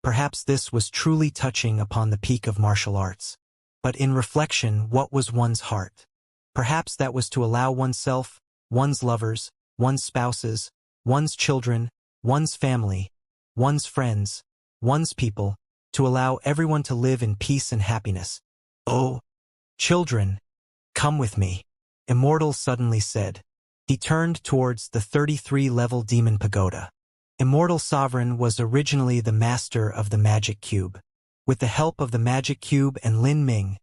perhaps this was truly touching upon the peak of martial arts. But in reflection, what was one's heart? Perhaps that was to allow oneself, one's lovers, one's spouses, one's children, one's family, one's friends, one's people, to allow everyone to live in peace and happiness. Oh, children, come with me, Immortal suddenly said. He turned towards the 33-level demon pagoda. Immortal Sovereign was originally the master of the magic cube. With the help of the magic cube and Lin Ming,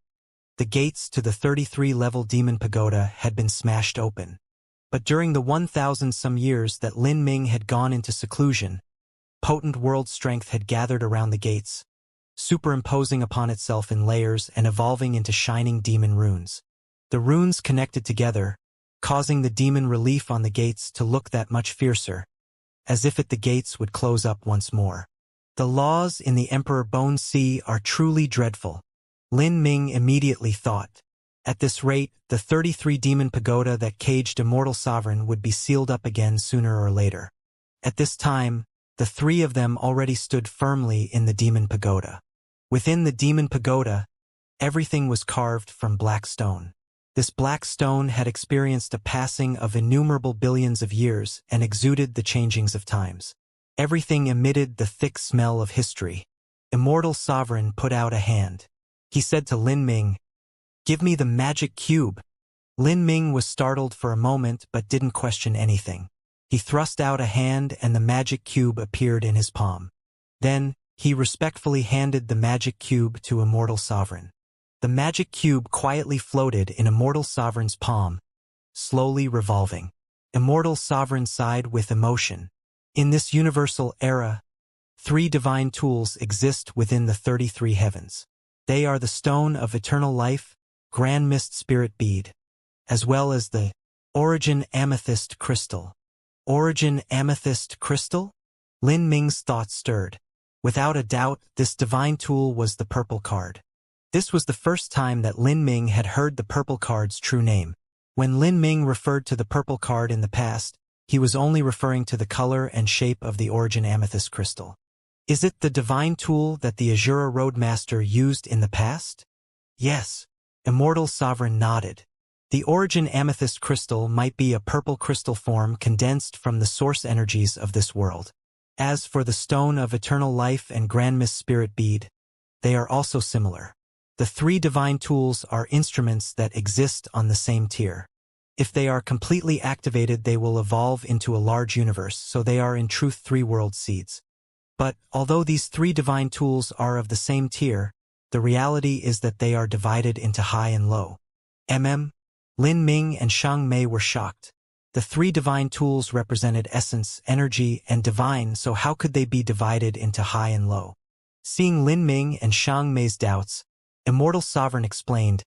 the gates to the 33-level demon pagoda had been smashed open. But during the 1,000-some years that Lin Ming had gone into seclusion, potent world strength had gathered around the gates, superimposing upon itself in layers and evolving into shining demon runes. The runes connected together, causing the demon relief on the gates to look that much fiercer, as if the gates would close up once more. The laws in the Emperor Bone Sea are truly dreadful, Lin Ming immediately thought. At this rate, the 33 demon pagoda that caged Immortal Sovereign would be sealed up again sooner or later. At this time, the three of them already stood firmly in the demon pagoda. Within the demon pagoda, everything was carved from black stone. This black stone had experienced a passing of innumerable billions of years and exuded the changings of times. Everything emitted the thick smell of history. Immortal Sovereign put out a hand. He said to Lin Ming, "Give me the magic cube." Lin Ming was startled for a moment but didn't question anything. He thrust out a hand and the magic cube appeared in his palm. Then, he respectfully handed the magic cube to Immortal Sovereign. The magic cube quietly floated in Immortal Sovereign's palm, slowly revolving. Immortal Sovereign sighed with emotion. In this universal era, 3 divine tools exist within the 33 heavens. They are the Stone of Eternal Life, Grand Mist Spirit Bead, as well as the Origin Amethyst Crystal. Origin Amethyst Crystal? Lin Ming's thoughts stirred. Without a doubt, this divine tool was the purple card. This was the first time that Lin Ming had heard the purple card's true name. When Lin Ming referred to the purple card in the past, he was only referring to the color and shape of the Origin Amethyst Crystal. Is it the divine tool that the Azura Roadmaster used in the past? Yes. Immortal Sovereign nodded. The Origin Amethyst Crystal might be a purple crystal form condensed from the source energies of this world. As for the Stone of Eternal Life and Grand Mist Spirit Bead, they are also similar. The 3 divine tools are instruments that exist on the same tier. If they are completely activated, they will evolve into a large universe, so they are in truth 3 world seeds. But, although these 3 divine tools are of the same tier, the reality is that they are divided into high and low. Lin Ming and Shang Mei were shocked. The three divine tools represented essence, energy, and divine, so how could they be divided into high and low? Seeing Lin Ming and Shang Mei's doubts, Immortal Sovereign explained,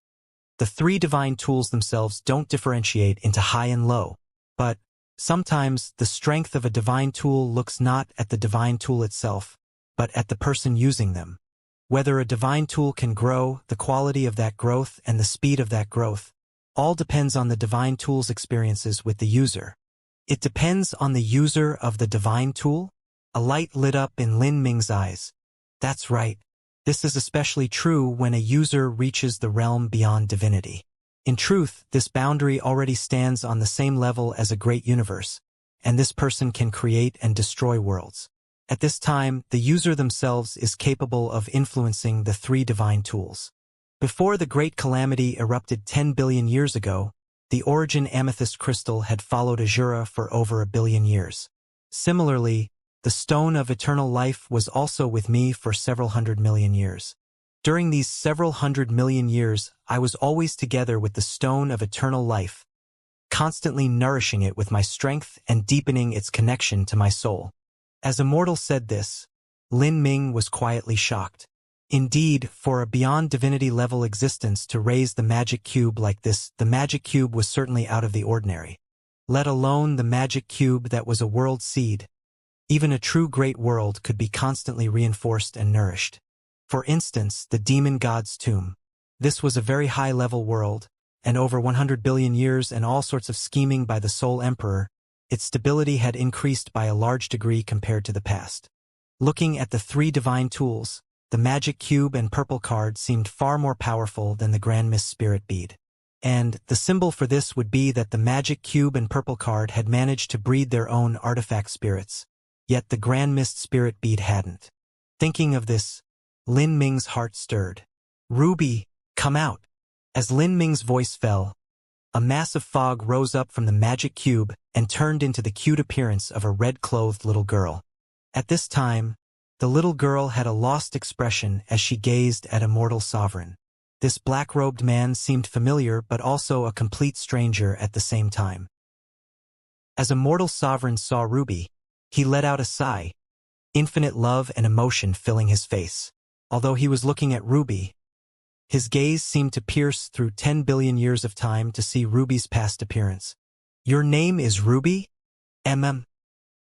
the three divine tools themselves don't differentiate into high and low, but sometimes the strength of a divine tool looks not at the divine tool itself, but at the person using them. Whether a divine tool can grow, the quality of that growth, and the speed of that growth, all depends on the divine tool's experiences with the user. It depends on the user of the divine tool? A light lit up in Lin Ming's eyes. That's right. This is especially true when a user reaches the realm beyond divinity. In truth, this boundary already stands on the same level as a great universe, and this person can create and destroy worlds. At this time, the user themselves is capable of influencing the three divine tools. Before the Great Calamity erupted 10 billion years ago, the origin amethyst crystal had followed Azura for over 1 billion years. Similarly, the stone of eternal life was also with me for several 100 million years. During these several 100 million years, I was always together with the stone of eternal life, constantly nourishing it with my strength and deepening its connection to my soul. As Immortal said this, Lin Ming was quietly shocked. Indeed, for a beyond divinity level existence to raise the magic cube like this, the magic cube was certainly out of the ordinary. Let alone the magic cube that was a world seed. Even a true great world could be constantly reinforced and nourished. For instance, the demon god's tomb. This was a very high-level world, and over 100 billion years and all sorts of scheming by the Soul Emperor, its stability had increased by a large degree compared to the past. Looking at the three divine tools, the magic cube and purple card seemed far more powerful than the Grand Mist spirit bead. And the symbol for this would be that the magic cube and purple card had managed to breed their own artifact spirits, yet the Grand Mist spirit bead hadn't. Thinking of this, Lin Ming's heart stirred. "Ruby, come out." As Lin Ming's voice fell, a massive fog rose up from the magic cube and turned into the cute appearance of a red-clothed little girl. At this time, the little girl had a lost expression as she gazed at Immortal Sovereign. This black-robed man seemed familiar but also a complete stranger at the same time. As Immortal Sovereign saw Ruby, he let out a sigh, infinite love and emotion filling his face. Although he was looking at Ruby, his gaze seemed to pierce through 10 billion years of time to see Ruby's past appearance. "Your name is Ruby?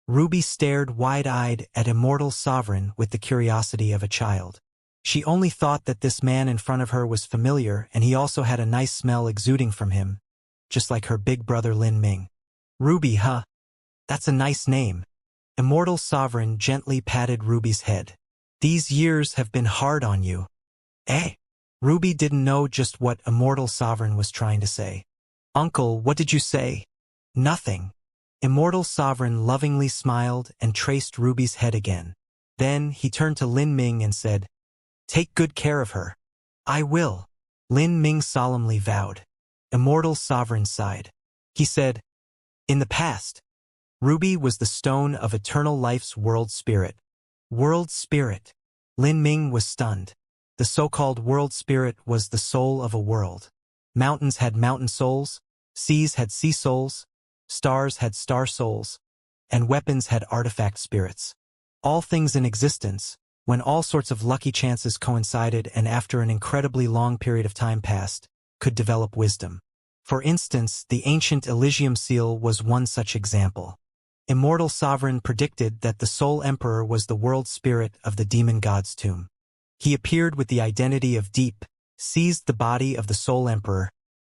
Ruby stared wide-eyed at Immortal Sovereign with the curiosity of a child. She only thought that this man in front of her was familiar, and he also had a nice smell exuding from him, just like her big brother Lin Ming. "Ruby, huh? That's a nice name." Immortal Sovereign gently patted Ruby's head. "These years have been hard on you, eh?" Ruby didn't know just what Immortal Sovereign was trying to say. "Uncle, what did you say?" "Nothing." Immortal Sovereign lovingly smiled and traced Ruby's head again. Then he turned to Lin Ming and said, "Take good care of her." "I will." Lin Ming solemnly vowed. Immortal Sovereign sighed. He said, "In the past, Ruby was the stone of eternal life's world spirit." World spirit. Lin Ming was stunned. The so-called world spirit was the soul of a world. Mountains had mountain souls, seas had sea souls, stars had star souls, and weapons had artifact spirits. All things in existence, when all sorts of lucky chances coincided and after an incredibly long period of time passed, could develop wisdom. For instance, the ancient Elysium seal was one such example. Immortal Sovereign predicted that the Soul Emperor was the world spirit of the demon god's tomb. He appeared with the identity of Deep, seized the body of the Soul Emperor,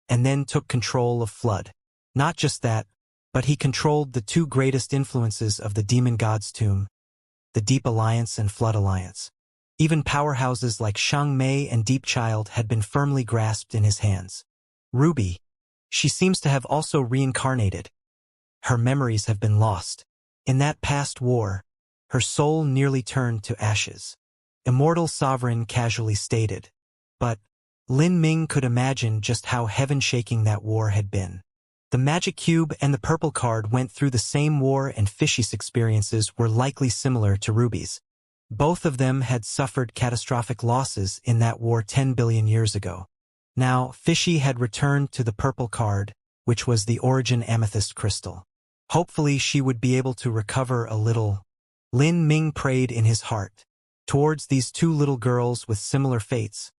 and then took control of Flood. Not just that, but he controlled the two greatest influences of the demon god's tomb, the Deep Alliance and Flood Alliance. Even powerhouses like Shang Mei and Deep Child had been firmly grasped in his hands. Ruby, she seems to have also reincarnated. Her memories have been lost. In that past war, her soul nearly turned to ashes. Immortal Sovereign casually stated. But Lin Ming could imagine just how heaven-shaking that war had been. The magic cube and the purple card went through the same war, and Fishy's experiences were likely similar to Ruby's. Both of them had suffered catastrophic losses in that war 10 billion years ago. Now, Fishy had returned to the purple card, which was the origin amethyst crystal. Hopefully she would be able to recover a little. Lin Ming prayed in his heart. Towards these two little girls with similar fates,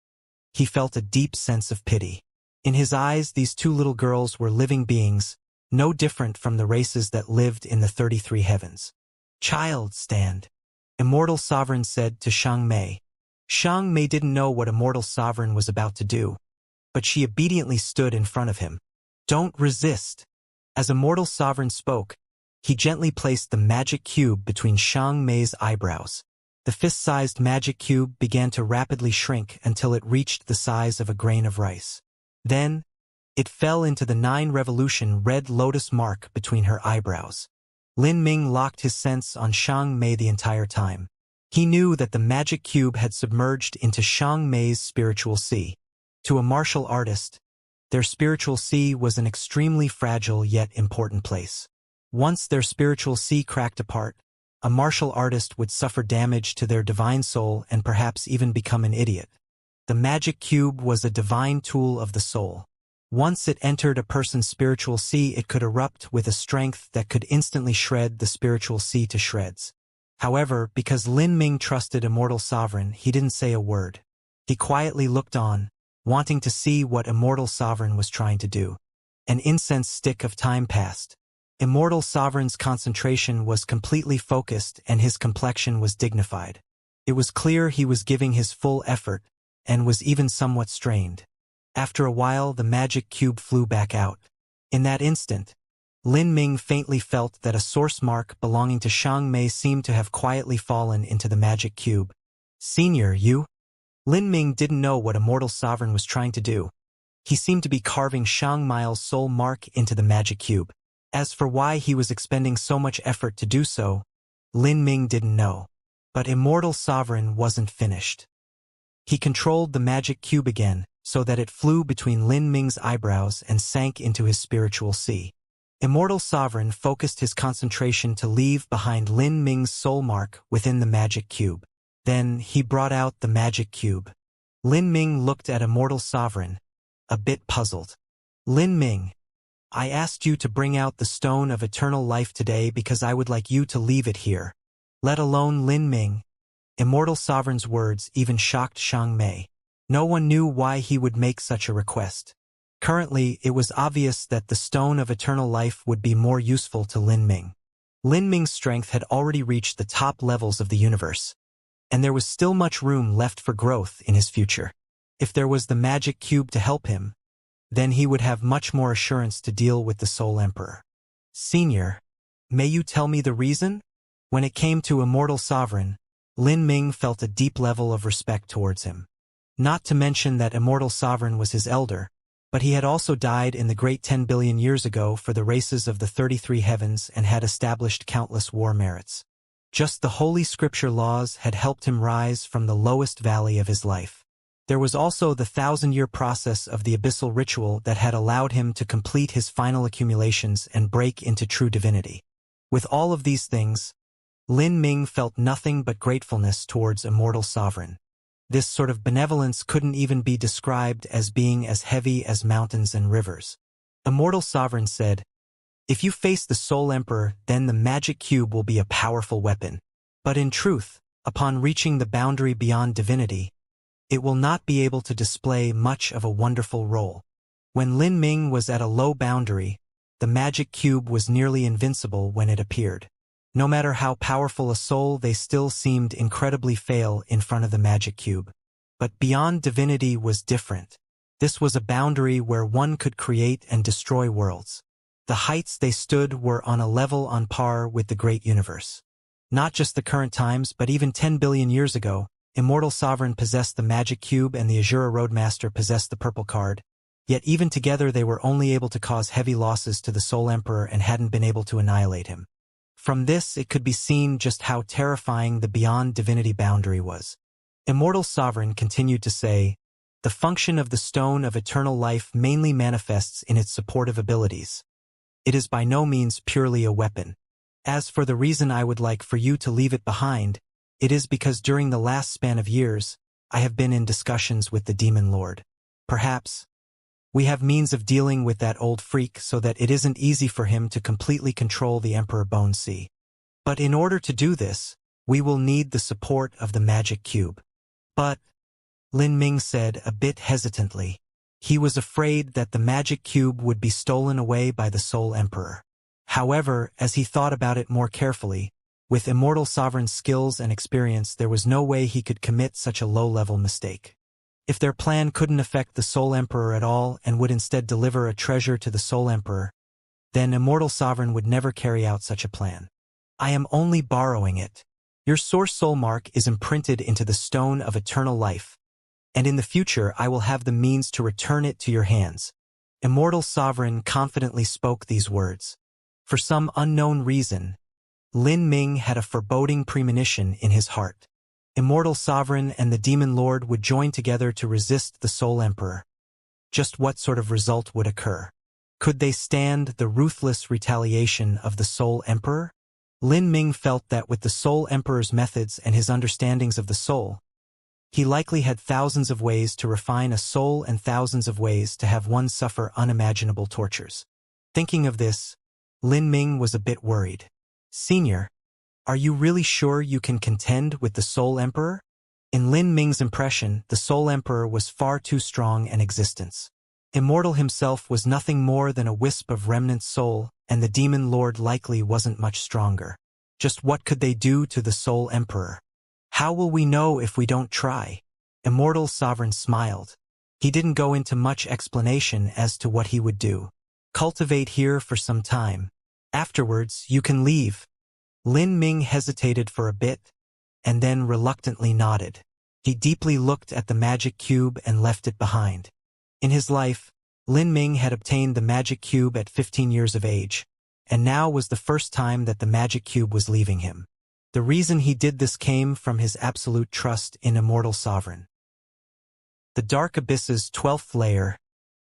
he felt a deep sense of pity. In his eyes, these two little girls were living beings, no different from the races that lived in the 33 heavens. Child, stand, Immortal Sovereign said to Shang Mei. Shang Mei didn't know what Immortal Sovereign was about to do, but she obediently stood in front of him. Don't resist. As Immortal Sovereign spoke, he gently placed the magic cube between Shang Mei's eyebrows. The fist-sized magic cube began to rapidly shrink until it reached the size of a grain of rice. Then, it fell into the 9-revolution red lotus mark between her eyebrows. Lin Ming locked his sense on Shang Mei the entire time. He knew that the magic cube had submerged into Shang Mei's spiritual sea. To a martial artist, their spiritual sea was an extremely fragile yet important place. Once their spiritual sea cracked apart, a martial artist would suffer damage to their divine soul and perhaps even become an idiot. The magic cube was a divine tool of the soul. Once it entered a person's spiritual sea, it could erupt with a strength that could instantly shred the spiritual sea to shreds. However, because Lin Ming trusted Immortal Sovereign, he didn't say a word. He quietly looked on, wanting to see what Immortal Sovereign was trying to do. An incense stick of time passed. Immortal Sovereign's concentration was completely focused and his complexion was dignified. It was clear he was giving his full effort, and was even somewhat strained. After a while, the magic cube flew back out. In that instant, Lin Ming faintly felt that a source mark belonging to Shang Mei seemed to have quietly fallen into the magic cube. Senior, you? Lin Ming didn't know what Immortal Sovereign was trying to do. He seemed to be carving Shang Mei's soul mark into the magic cube. As for why he was expending so much effort to do so, Lin Ming didn't know. But Immortal Sovereign wasn't finished. He controlled the magic cube again, so that it flew between Lin Ming's eyebrows and sank into his spiritual sea. Immortal Sovereign focused his concentration to leave behind Lin Ming's soul mark within the magic cube. Then he brought out the magic cube. Lin Ming looked at Immortal Sovereign, a bit puzzled. Lin Ming, I asked you to bring out the Stone of Eternal Life today because I would like you to leave it here. Let alone Lin Ming. Immortal Sovereign's words even shocked Shang Mei. No one knew why he would make such a request. Currently, it was obvious that the Stone of Eternal Life would be more useful to Lin Ming. Lin Ming's strength had already reached the top levels of the universe, and there was still much room left for growth in his future. If there was the magic cube to help him, then he would have much more assurance to deal with the Soul Emperor. Senior, may you tell me the reason? When it came to Immortal Sovereign, Lin Ming felt a deep level of respect towards him. Not to mention that Immortal Sovereign was his elder, but he had also died in the great 10 billion years ago for the races of the 33 heavens and had established countless war merits. Just the Holy Scripture laws had helped him rise from the lowest valley of his life. There was also the 1,000-year process of the abyssal ritual that had allowed him to complete his final accumulations and break into true divinity. With all of these things, Lin Ming felt nothing but gratefulness towards Immortal Sovereign. This sort of benevolence couldn't even be described as being as heavy as mountains and rivers. Immortal Sovereign said, if you face the Soul Emperor, then the magic cube will be a powerful weapon. But in truth, upon reaching the boundary beyond divinity, it will not be able to display much of a wonderful role. When Lin Ming was at a low boundary, the magic cube was nearly invincible when it appeared. No matter how powerful a soul, they still seemed incredibly frail in front of the magic cube. But beyond divinity was different. This was a boundary where one could create and destroy worlds. The heights they stood were on a level on par with the great universe. Not just the current times, but even 10 billion years ago, Immortal Sovereign possessed the magic cube and the Azura Roadmaster possessed the purple card. Yet even together they were only able to cause heavy losses to the Soul Emperor and hadn't been able to annihilate him. From this, it could be seen just how terrifying the beyond divinity boundary was. Immortal Sovereign continued to say, the function of the Stone of Eternal Life mainly manifests in its supportive abilities. It is by no means purely a weapon. As for the reason I would like for you to leave it behind, it is because during the last span of years, I have been in discussions with the Demon Lord. Perhaps we have means of dealing with that old freak so that it isn't easy for him to completely control the Emperor Bone Sea. But in order to do this, we will need the support of the magic cube. But, Lin Ming said a bit hesitantly, he was afraid that the magic cube would be stolen away by the Soul Emperor. However, as he thought about it more carefully, with Immortal Sovereign's skills and experience, there was no way he could commit such a low-level mistake. If their plan couldn't affect the Soul Emperor at all and would instead deliver a treasure to the Soul Emperor, then Immortal Sovereign would never carry out such a plan. I am only borrowing it. Your source soul mark is imprinted into the stone of eternal life, and in the future I will have the means to return it to your hands. Immortal Sovereign confidently spoke these words. For some unknown reason, Lin Ming had a foreboding premonition in his heart. Immortal Sovereign and the Demon Lord would join together to resist the Soul Emperor. Just what sort of result would occur? Could they stand the ruthless retaliation of the Soul Emperor? Lin Ming felt that with the Soul Emperor's methods and his understandings of the soul, he likely had thousands of ways to refine a soul and thousands of ways to have one suffer unimaginable tortures. Thinking of this, Lin Ming was a bit worried. Senior, are you really sure you can contend with the Soul Emperor? In Lin Ming's impression, the Soul Emperor was far too strong an existence. Immortal himself was nothing more than a wisp of remnant soul, and the Demon Lord likely wasn't much stronger. Just what could they do to the Soul Emperor? How will we know if we don't try? Immortal Sovereign smiled. He didn't go into much explanation as to what he would do. Cultivate here for some time. Afterwards, you can leave. Lin Ming hesitated for a bit, and then reluctantly nodded. He deeply looked at the magic cube and left it behind. In his life, Lin Ming had obtained the magic cube at 15 years of age, and now was the first time that the magic cube was leaving him. The reason he did this came from his absolute trust in Immortal Sovereign. The Dark Abyss's 12th layer,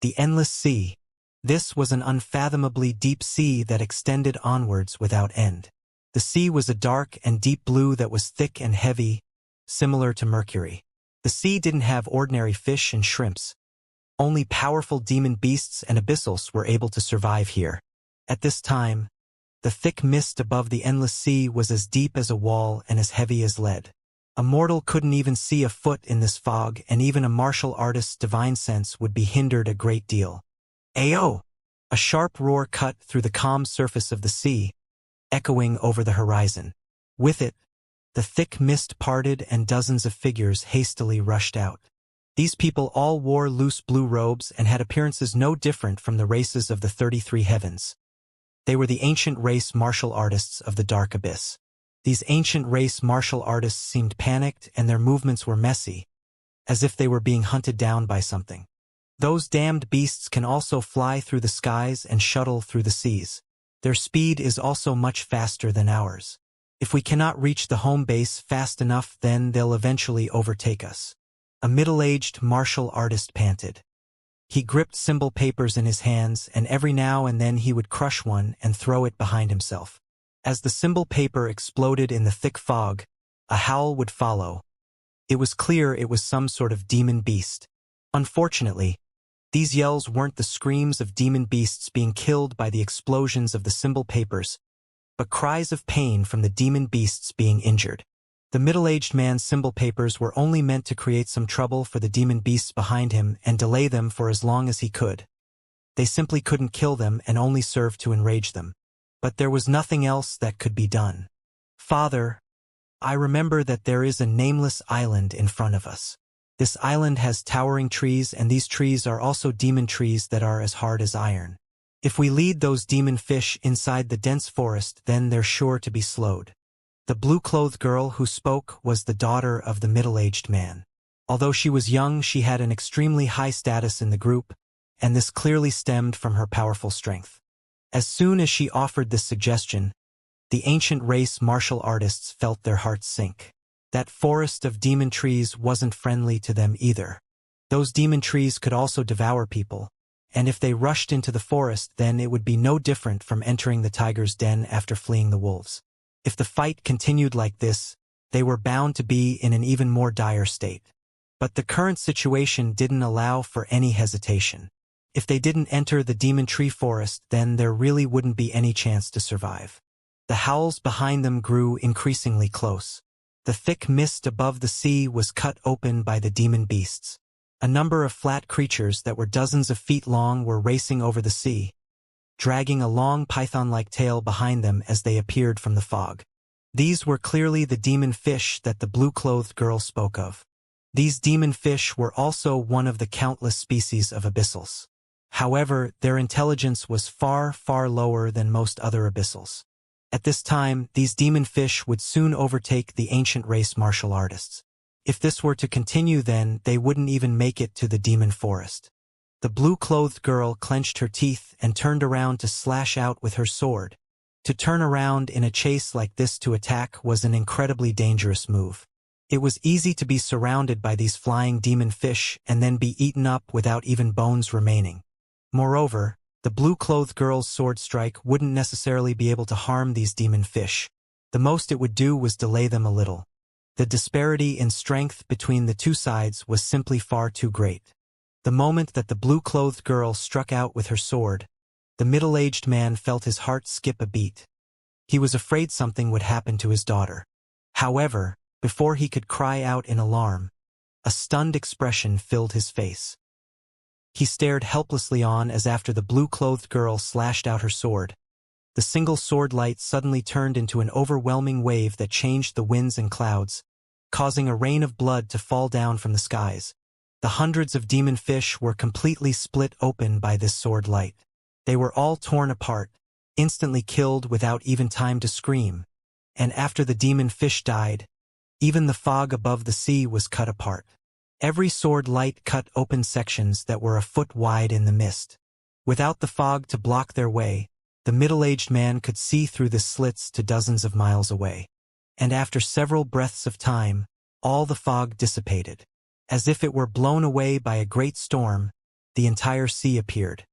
the Endless Sea. This was an unfathomably deep sea that extended onwards without end. The sea was a dark and deep blue that was thick and heavy, similar to mercury. The sea didn't have ordinary fish and shrimps. Only powerful demon beasts and abyssals were able to survive here. At this time, the thick mist above the endless sea was as deep as a wall and as heavy as lead. A mortal couldn't even see a foot in this fog, and even a martial artist's divine sense would be hindered a great deal. Ayo! A sharp roar cut through the calm surface of the sea, echoing over the horizon. With it, the thick mist parted and dozens of figures hastily rushed out. These people all wore loose blue robes and had appearances no different from the races of the 33 heavens. They were the ancient race martial artists of the Dark Abyss. These ancient race martial artists seemed panicked, and their movements were messy, as if they were being hunted down by something. Those damned beasts can also fly through the skies and shuttle through the seas. Their speed is also much faster than ours. If we cannot reach the home base fast enough, then they'll eventually overtake us. A middle-aged martial artist panted. He gripped symbol papers in his hands, and every now and then he would crush one and throw it behind himself. As the symbol paper exploded in the thick fog, a howl would follow. It was clear it was some sort of demon beast. Unfortunately, these yells weren't the screams of demon beasts being killed by the explosions of the symbol papers, but cries of pain from the demon beasts being injured. The middle-aged man's symbol papers were only meant to create some trouble for the demon beasts behind him and delay them for as long as he could. They simply couldn't kill them and only served to enrage them. But there was nothing else that could be done. Father, I remember that there is a nameless island in front of us. This island has towering trees, and these trees are also demon trees that are as hard as iron. If we lead those demon fish inside the dense forest, then they're sure to be slowed. The blue-clothed girl who spoke was the daughter of the middle-aged man. Although she was young, she had an extremely high status in the group, and this clearly stemmed from her powerful strength. As soon as she offered this suggestion, the ancient race martial artists felt their hearts sink. That forest of demon trees wasn't friendly to them either. Those demon trees could also devour people, and if they rushed into the forest, then it would be no different from entering the tiger's den after fleeing the wolves. If the fight continued like this, they were bound to be in an even more dire state. But the current situation didn't allow for any hesitation. If they didn't enter the demon tree forest, then there really wouldn't be any chance to survive. The howls behind them grew increasingly close. The thick mist above the sea was cut open by the demon beasts. A number of flat creatures that were dozens of feet long were racing over the sea, dragging a long python-like tail behind them as they appeared from the fog. These were clearly the demon fish that the blue-clothed girl spoke of. These demon fish were also one of the countless species of abyssals. However, their intelligence was far, far lower than most other abyssals. At this time, these demon fish would soon overtake the ancient race martial artists. If this were to continue, then they wouldn't even make it to the demon forest. The blue-clothed girl clenched her teeth and turned around to slash out with her sword. To turn around in a chase like this to attack was an incredibly dangerous move. It was easy to be surrounded by these flying demon fish and then be eaten up without even bones remaining. Moreover, the blue-clothed girl's sword strike wouldn't necessarily be able to harm these demon fish. The most it would do was delay them a little. The disparity in strength between the two sides was simply far too great. The moment that the blue-clothed girl struck out with her sword, the middle-aged man felt his heart skip a beat. He was afraid something would happen to his daughter. However, before he could cry out in alarm, a stunned expression filled his face. He stared helplessly on as after the blue-clothed girl slashed out her sword, the single sword light suddenly turned into an overwhelming wave that changed the winds and clouds, causing a rain of blood to fall down from the skies. The hundreds of demon fish were completely split open by this sword light. They were all torn apart, instantly killed without even time to scream, and after the demon fish died, even the fog above the sea was cut apart. Every sword light cut open sections that were a foot wide in the mist. Without the fog to block their way, the middle-aged man could see through the slits to dozens of miles away. And after several breaths of time, all the fog dissipated. As if it were blown away by a great storm, the entire sea appeared.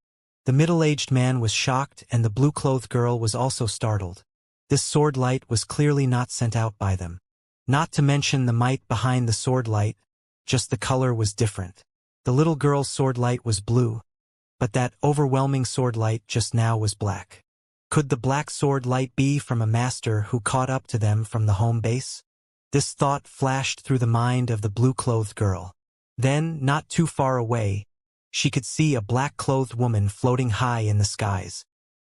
The middle-aged man was shocked and the blue-clothed girl was also startled. This sword light was clearly not sent out by them. Not to mention the might behind the sword light, just the color was different. The little girl's sword light was blue, but that overwhelming sword light just now was black. Could the black sword light be from a master who caught up to them from the home base? This thought flashed through the mind of the blue-clothed girl. Then, not too far away, she could see a black-clothed woman floating high in the skies.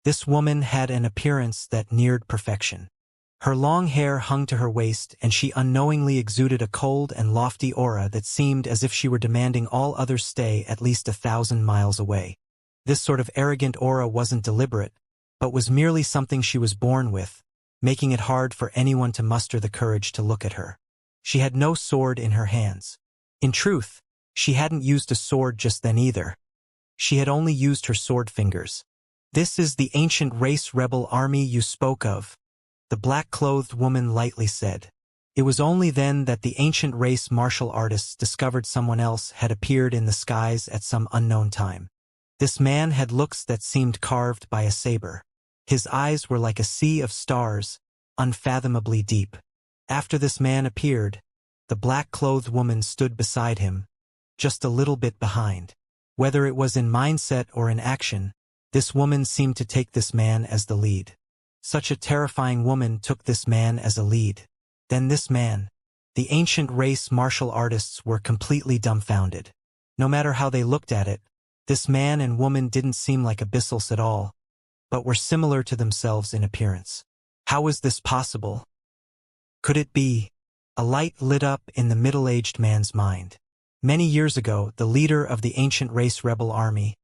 This woman had an appearance that neared perfection. Her long hair hung to her waist and she unknowingly exuded a cold and lofty aura that seemed as if she were demanding all others stay at least 1,000 miles away. This sort of arrogant aura wasn't deliberate, but was merely something she was born with, making it hard for anyone to muster the courage to look at her. She had no sword in her hands. In truth, she hadn't used a sword just then either. She had only used her sword fingers. "This is the ancient race rebel army you spoke of," the black-clothed woman lightly said. It was only then that the ancient race martial artists discovered someone else had appeared in the skies at some unknown time. This man had looks that seemed carved by a saber. His eyes were like a sea of stars, unfathomably deep. After this man appeared, the black-clothed woman stood beside him, just a little bit behind. Whether it was in mindset or in action, this woman seemed to take this man as the lead. Such a terrifying woman took this man as a lead. Then this man. The ancient race martial artists were completely dumbfounded. No matter how they looked at it, this man and woman didn't seem like abyssals at all, but were similar to themselves in appearance. How was this possible? Could it be? A light lit up in the middle-aged man's mind. Many years ago, the leader of the ancient race rebel army,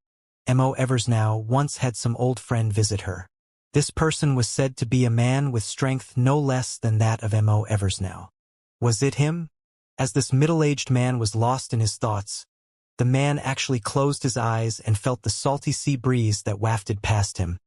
Mo Eversnow, once had some old friend visit her. This person was said to be a man with strength no less than that of Mo Eversnow. Was it him? As this middle-aged man was lost in his thoughts, the man actually closed his eyes and felt the salty sea breeze that wafted past him.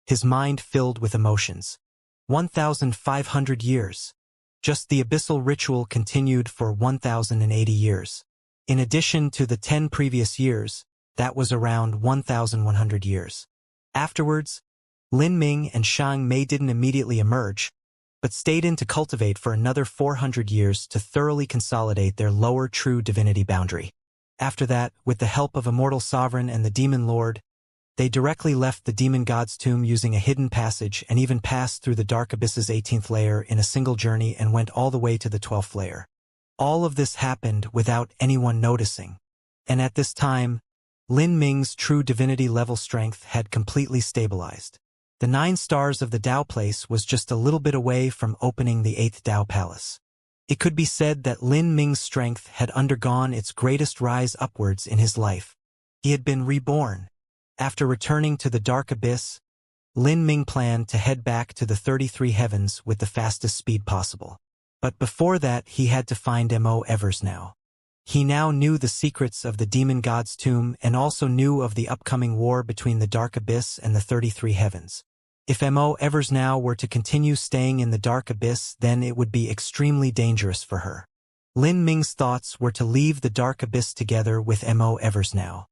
His mind filled with emotions. 1,500 years. Just the abyssal ritual continued for 1,080 years. In addition to the 10 previous years, that was around 1,100 years. Afterwards, Lin Ming and Xiang Mei didn't immediately emerge, but stayed in to cultivate for another 400 years to thoroughly consolidate their lower true divinity boundary. After that, with the help of Immortal Sovereign and the Demon Lord, they directly left the demon god's tomb using a hidden passage and even passed through the Dark Abyss's 18th layer in a single journey and went all the way to the 12th layer. All of this happened without anyone noticing. And at this time, Lin Ming's true divinity level strength had completely stabilized. The 9 stars of the Dao Place was just a little bit away from opening the 8th Dao Palace. It could be said that Lin Ming's strength had undergone its greatest rise upwards in his life. He had been reborn. After returning to the Dark Abyss, Lin Ming planned to head back to the 33 heavens with the fastest speed possible. But before that, he had to find Mo Evers now. He now knew the secrets of the demon god's tomb and also knew of the upcoming war between the Dark Abyss and the 33 heavens. If Mo Evers now were to continue staying in the Dark Abyss, then it would be extremely dangerous for her. Lin Ming's thoughts were to leave the Dark Abyss together with Mo Evers now.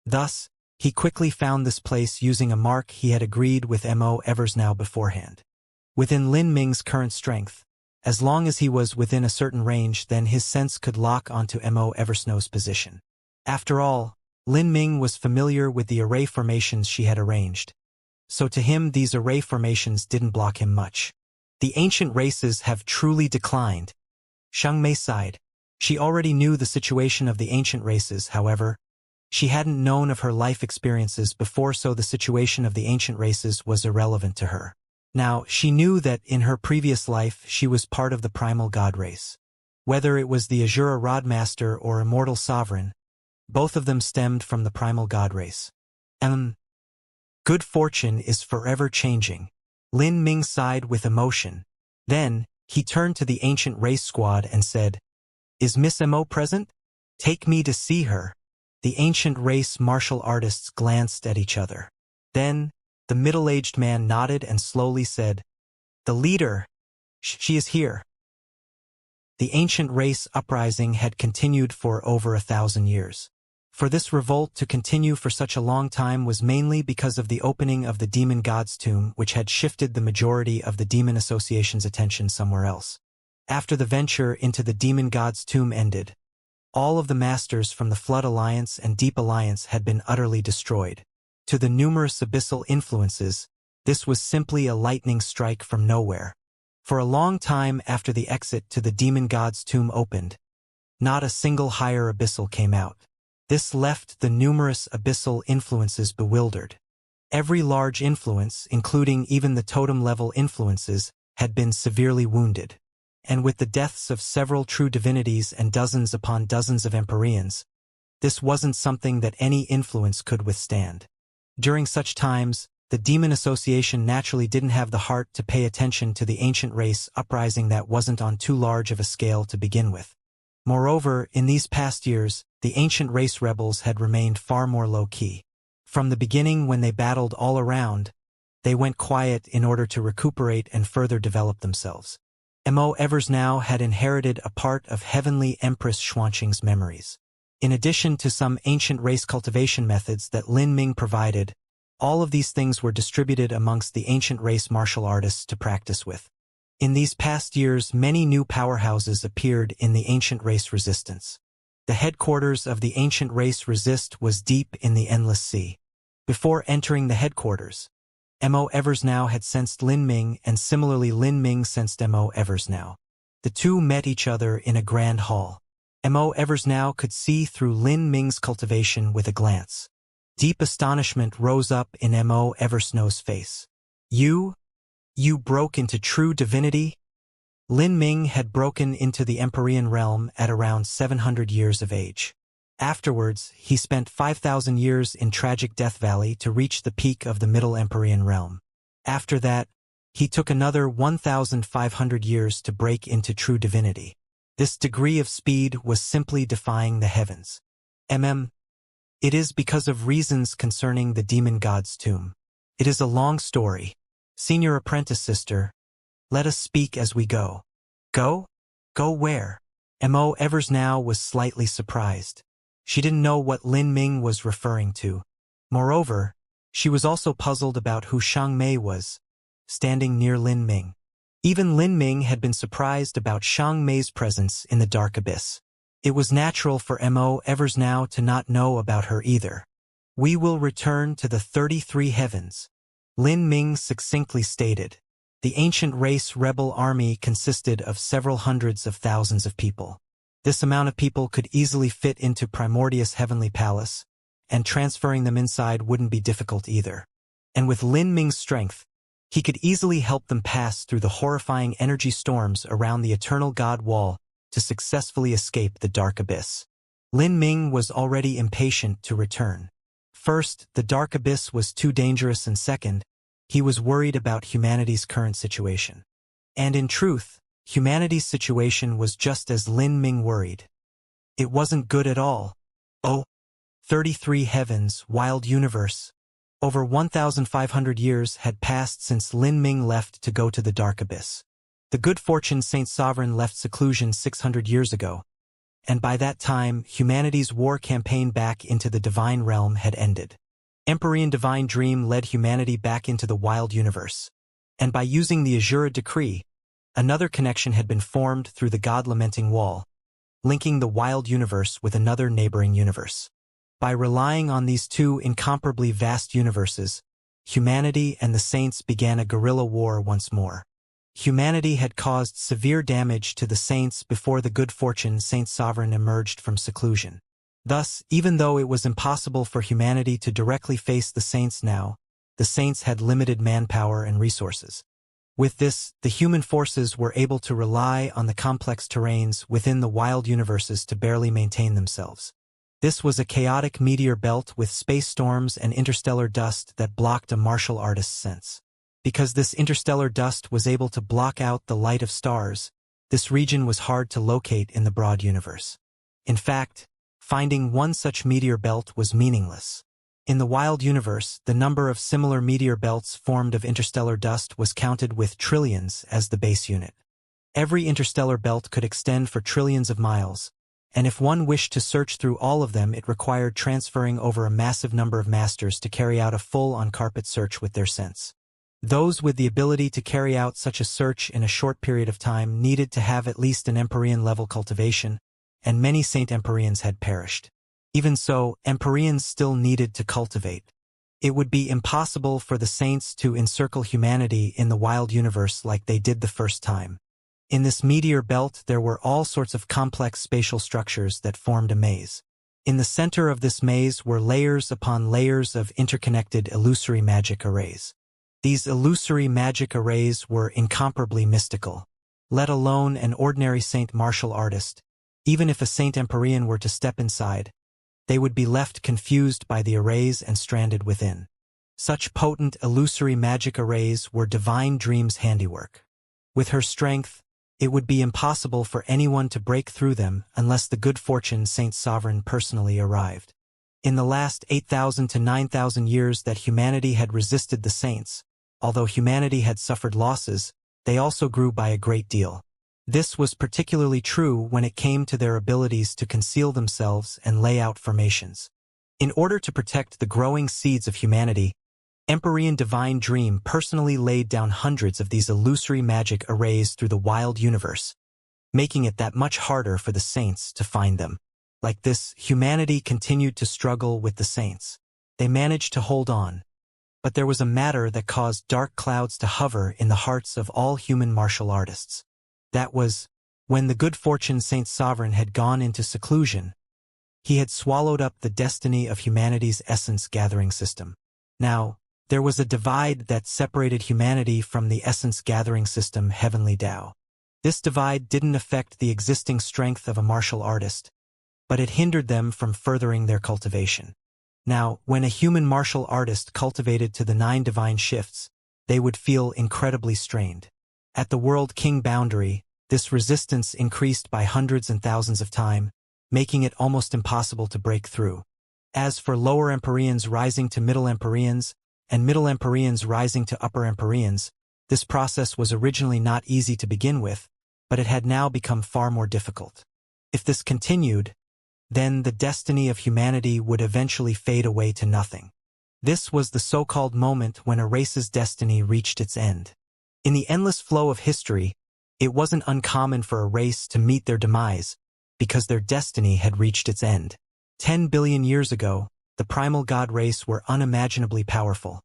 Thus, he quickly found this place using a mark he had agreed with Mo Evers now beforehand. Within Lin Ming's current strength, as long as he was within a certain range, then his sense could lock onto Mo Eversnow's position. After all, Lin Ming was familiar with the array formations she had arranged. So to him these array formations didn't block him much. The ancient races have truly declined. Xianxia sighed. She already knew the situation of the ancient races, however. She hadn't known of her life experiences before, so the situation of the ancient races was irrelevant to her. Now, she knew that in her previous life she was part of the primal god race. Whether it was the Azura Rodmaster or Immortal Sovereign, both of them stemmed from the primal god race. Good fortune is forever changing. Lin Ming sighed with emotion. Then, he turned to the ancient race squad and said, "Is Miss Mo present? Take me to see her." The ancient race martial artists glanced at each other. Then, the middle-aged man nodded and slowly said, "The leader, she is here." The ancient race uprising had continued for over 1,000 years. For this revolt to continue for such a long time was mainly because of the opening of the demon god's tomb, which had shifted the majority of the demon association's attention somewhere else. After the venture into the demon god's tomb ended, all of the masters from the Flood Alliance and Deep Alliance had been utterly destroyed. To the numerous abyssal influences, this was simply a lightning strike from nowhere. For a long time after the exit to the demon god's tomb opened, not a single higher abyssal came out. This left the numerous abyssal influences bewildered. Every large influence, including even the totem-level influences, had been severely wounded. And with the deaths of several true divinities and dozens upon dozens of Empyreans, this wasn't something that any influence could withstand. During such times, the Demon Association naturally didn't have the heart to pay attention to the ancient race uprising that wasn't on too large of a scale to begin with. Moreover, in these past years, the ancient race rebels had remained far more low-key. From the beginning, when they battled all around, they went quiet in order to recuperate and further develop themselves. Mo Evers now had inherited a part of Heavenly Empress Xuanqing's memories. In addition to some ancient race cultivation methods that Lin Ming provided, all of these things were distributed amongst the ancient race martial artists to practice with. In these past years, many new powerhouses appeared in the ancient race resistance. The headquarters of the ancient race resist was deep in the Endless Sea. Before entering the headquarters, Mo Evers now had sensed Lin Ming, and similarly Lin Ming sensed Mo Evers now. The two met each other in a grand hall. Mo Evers now could see through Lin Ming's cultivation with a glance. Deep astonishment rose up in Mo Eversnow's face. You broke into true divinity?" Lin Ming had broken into the Empyrean realm at around 700 years of age. Afterwards, he spent 5,000 years in Tragic Death Valley to reach the peak of the Middle Empyrean realm. After that, he took another 1,500 years to break into true divinity. This degree of speed was simply defying the heavens. It is because of reasons concerning the demon god's tomb. It is a long story. Senior apprentice sister, let us speak as we go. Go? Go where? Mo Evers now was slightly surprised. She didn't know what Lin Ming was referring to. Moreover, she was also puzzled about who Xianxia was, standing near Lin Ming. Even Lin Ming had been surprised about Xiang Mei's presence in the dark abyss. It was natural for Mo Evers now to not know about her either. "We will return to the 33 heavens," Lin Ming succinctly stated. The ancient race rebel army consisted of several hundreds of thousands of people. This amount of people could easily fit into Primordius' heavenly palace, and transferring them inside wouldn't be difficult either. And with Lin Ming's strength, he could easily help them pass through the horrifying energy storms around the Eternal God Wall to successfully escape the dark abyss. Lin Ming was already impatient to return. First, the dark abyss was too dangerous, and second, he was worried about humanity's current situation. And in truth, humanity's situation was just as Lin Ming worried. It wasn't good at all. Oh, 33 heavens, wild universe. Over 1,500 years had passed since Lin Ming left to go to the dark abyss. The good fortune Saint Sovereign left seclusion 600 years ago, and by that time, humanity's war campaign back into the divine realm had ended. Empyrean divine dream led humanity back into the wild universe, and by using the Azura decree, another connection had been formed through the God-lamenting wall, linking the wild universe with another neighboring universe. By relying on these two incomparably vast universes, humanity and the saints began a guerrilla war once more. Humanity had caused severe damage to the saints before the good fortune Saint Sovereign emerged from seclusion. Thus, even though it was impossible for humanity to directly face the saints now, the saints had limited manpower and resources. With this, the human forces were able to rely on the complex terrains within the wild universes to barely maintain themselves. This was a chaotic meteor belt with space storms and interstellar dust that blocked a martial artist's sense. Because this interstellar dust was able to block out the light of stars, this region was hard to locate in the broad universe. In fact, finding one such meteor belt was meaningless. In the wild universe, the number of similar meteor belts formed of interstellar dust was counted with trillions as the base unit. Every interstellar belt could extend for trillions of miles, and if one wished to search through all of them, it required transferring over a massive number of masters to carry out a full on-carpet search with their sense. Those with the ability to carry out such a search in a short period of time needed to have at least an Empyrean-level cultivation, and many Saint Empyreans had perished. Even so, Empyreans still needed to cultivate. It would be impossible for the saints to encircle humanity in the wild universe like they did the first time. In this meteor belt there were all sorts of complex spatial structures that formed a maze. In the center of this maze were layers upon layers of interconnected illusory magic arrays. These illusory magic arrays were incomparably mystical. Let alone an ordinary saint martial artist, even if a Saint Empyrean were to step inside, they would be left confused by the arrays and stranded within. Such potent illusory magic arrays were Divine Dream's handiwork. With her strength, it would be impossible for anyone to break through them unless the good fortune Saint Sovereign personally arrived. In the last 8,000 to 9,000 years that humanity had resisted the saints, although humanity had suffered losses, they also grew by a great deal. This was particularly true when it came to their abilities to conceal themselves and lay out formations. In order to protect the growing seeds of humanity, Empyrean Divine Dream personally laid down hundreds of these illusory magic arrays through the wild universe, making it that much harder for the saints to find them. Like this, humanity continued to struggle with the saints. They managed to hold on, but there was a matter that caused dark clouds to hover in the hearts of all human martial artists. That was, when the good fortune Saint Sovereign had gone into seclusion, he had swallowed up the destiny of humanity's essence gathering system. Now, there was a divide that separated humanity from the essence gathering system Heavenly Tao. This divide didn't affect the existing strength of a martial artist, but it hindered them from furthering their cultivation. Now, when a human martial artist cultivated to the 9 divine shifts, they would feel incredibly strained. At the World King boundary, this resistance increased by hundreds and thousands of times, making it almost impossible to break through. As for lower Empyreans rising to middle Empyreans, and middle Empyreans rising to upper Empyreans, this process was originally not easy to begin with, but it had now become far more difficult. If this continued, then the destiny of humanity would eventually fade away to nothing. This was the so-called moment when a race's destiny reached its end. In the endless flow of history, it wasn't uncommon for a race to meet their demise because their destiny had reached its end. 10 billion years ago, the primal god race were unimaginably powerful.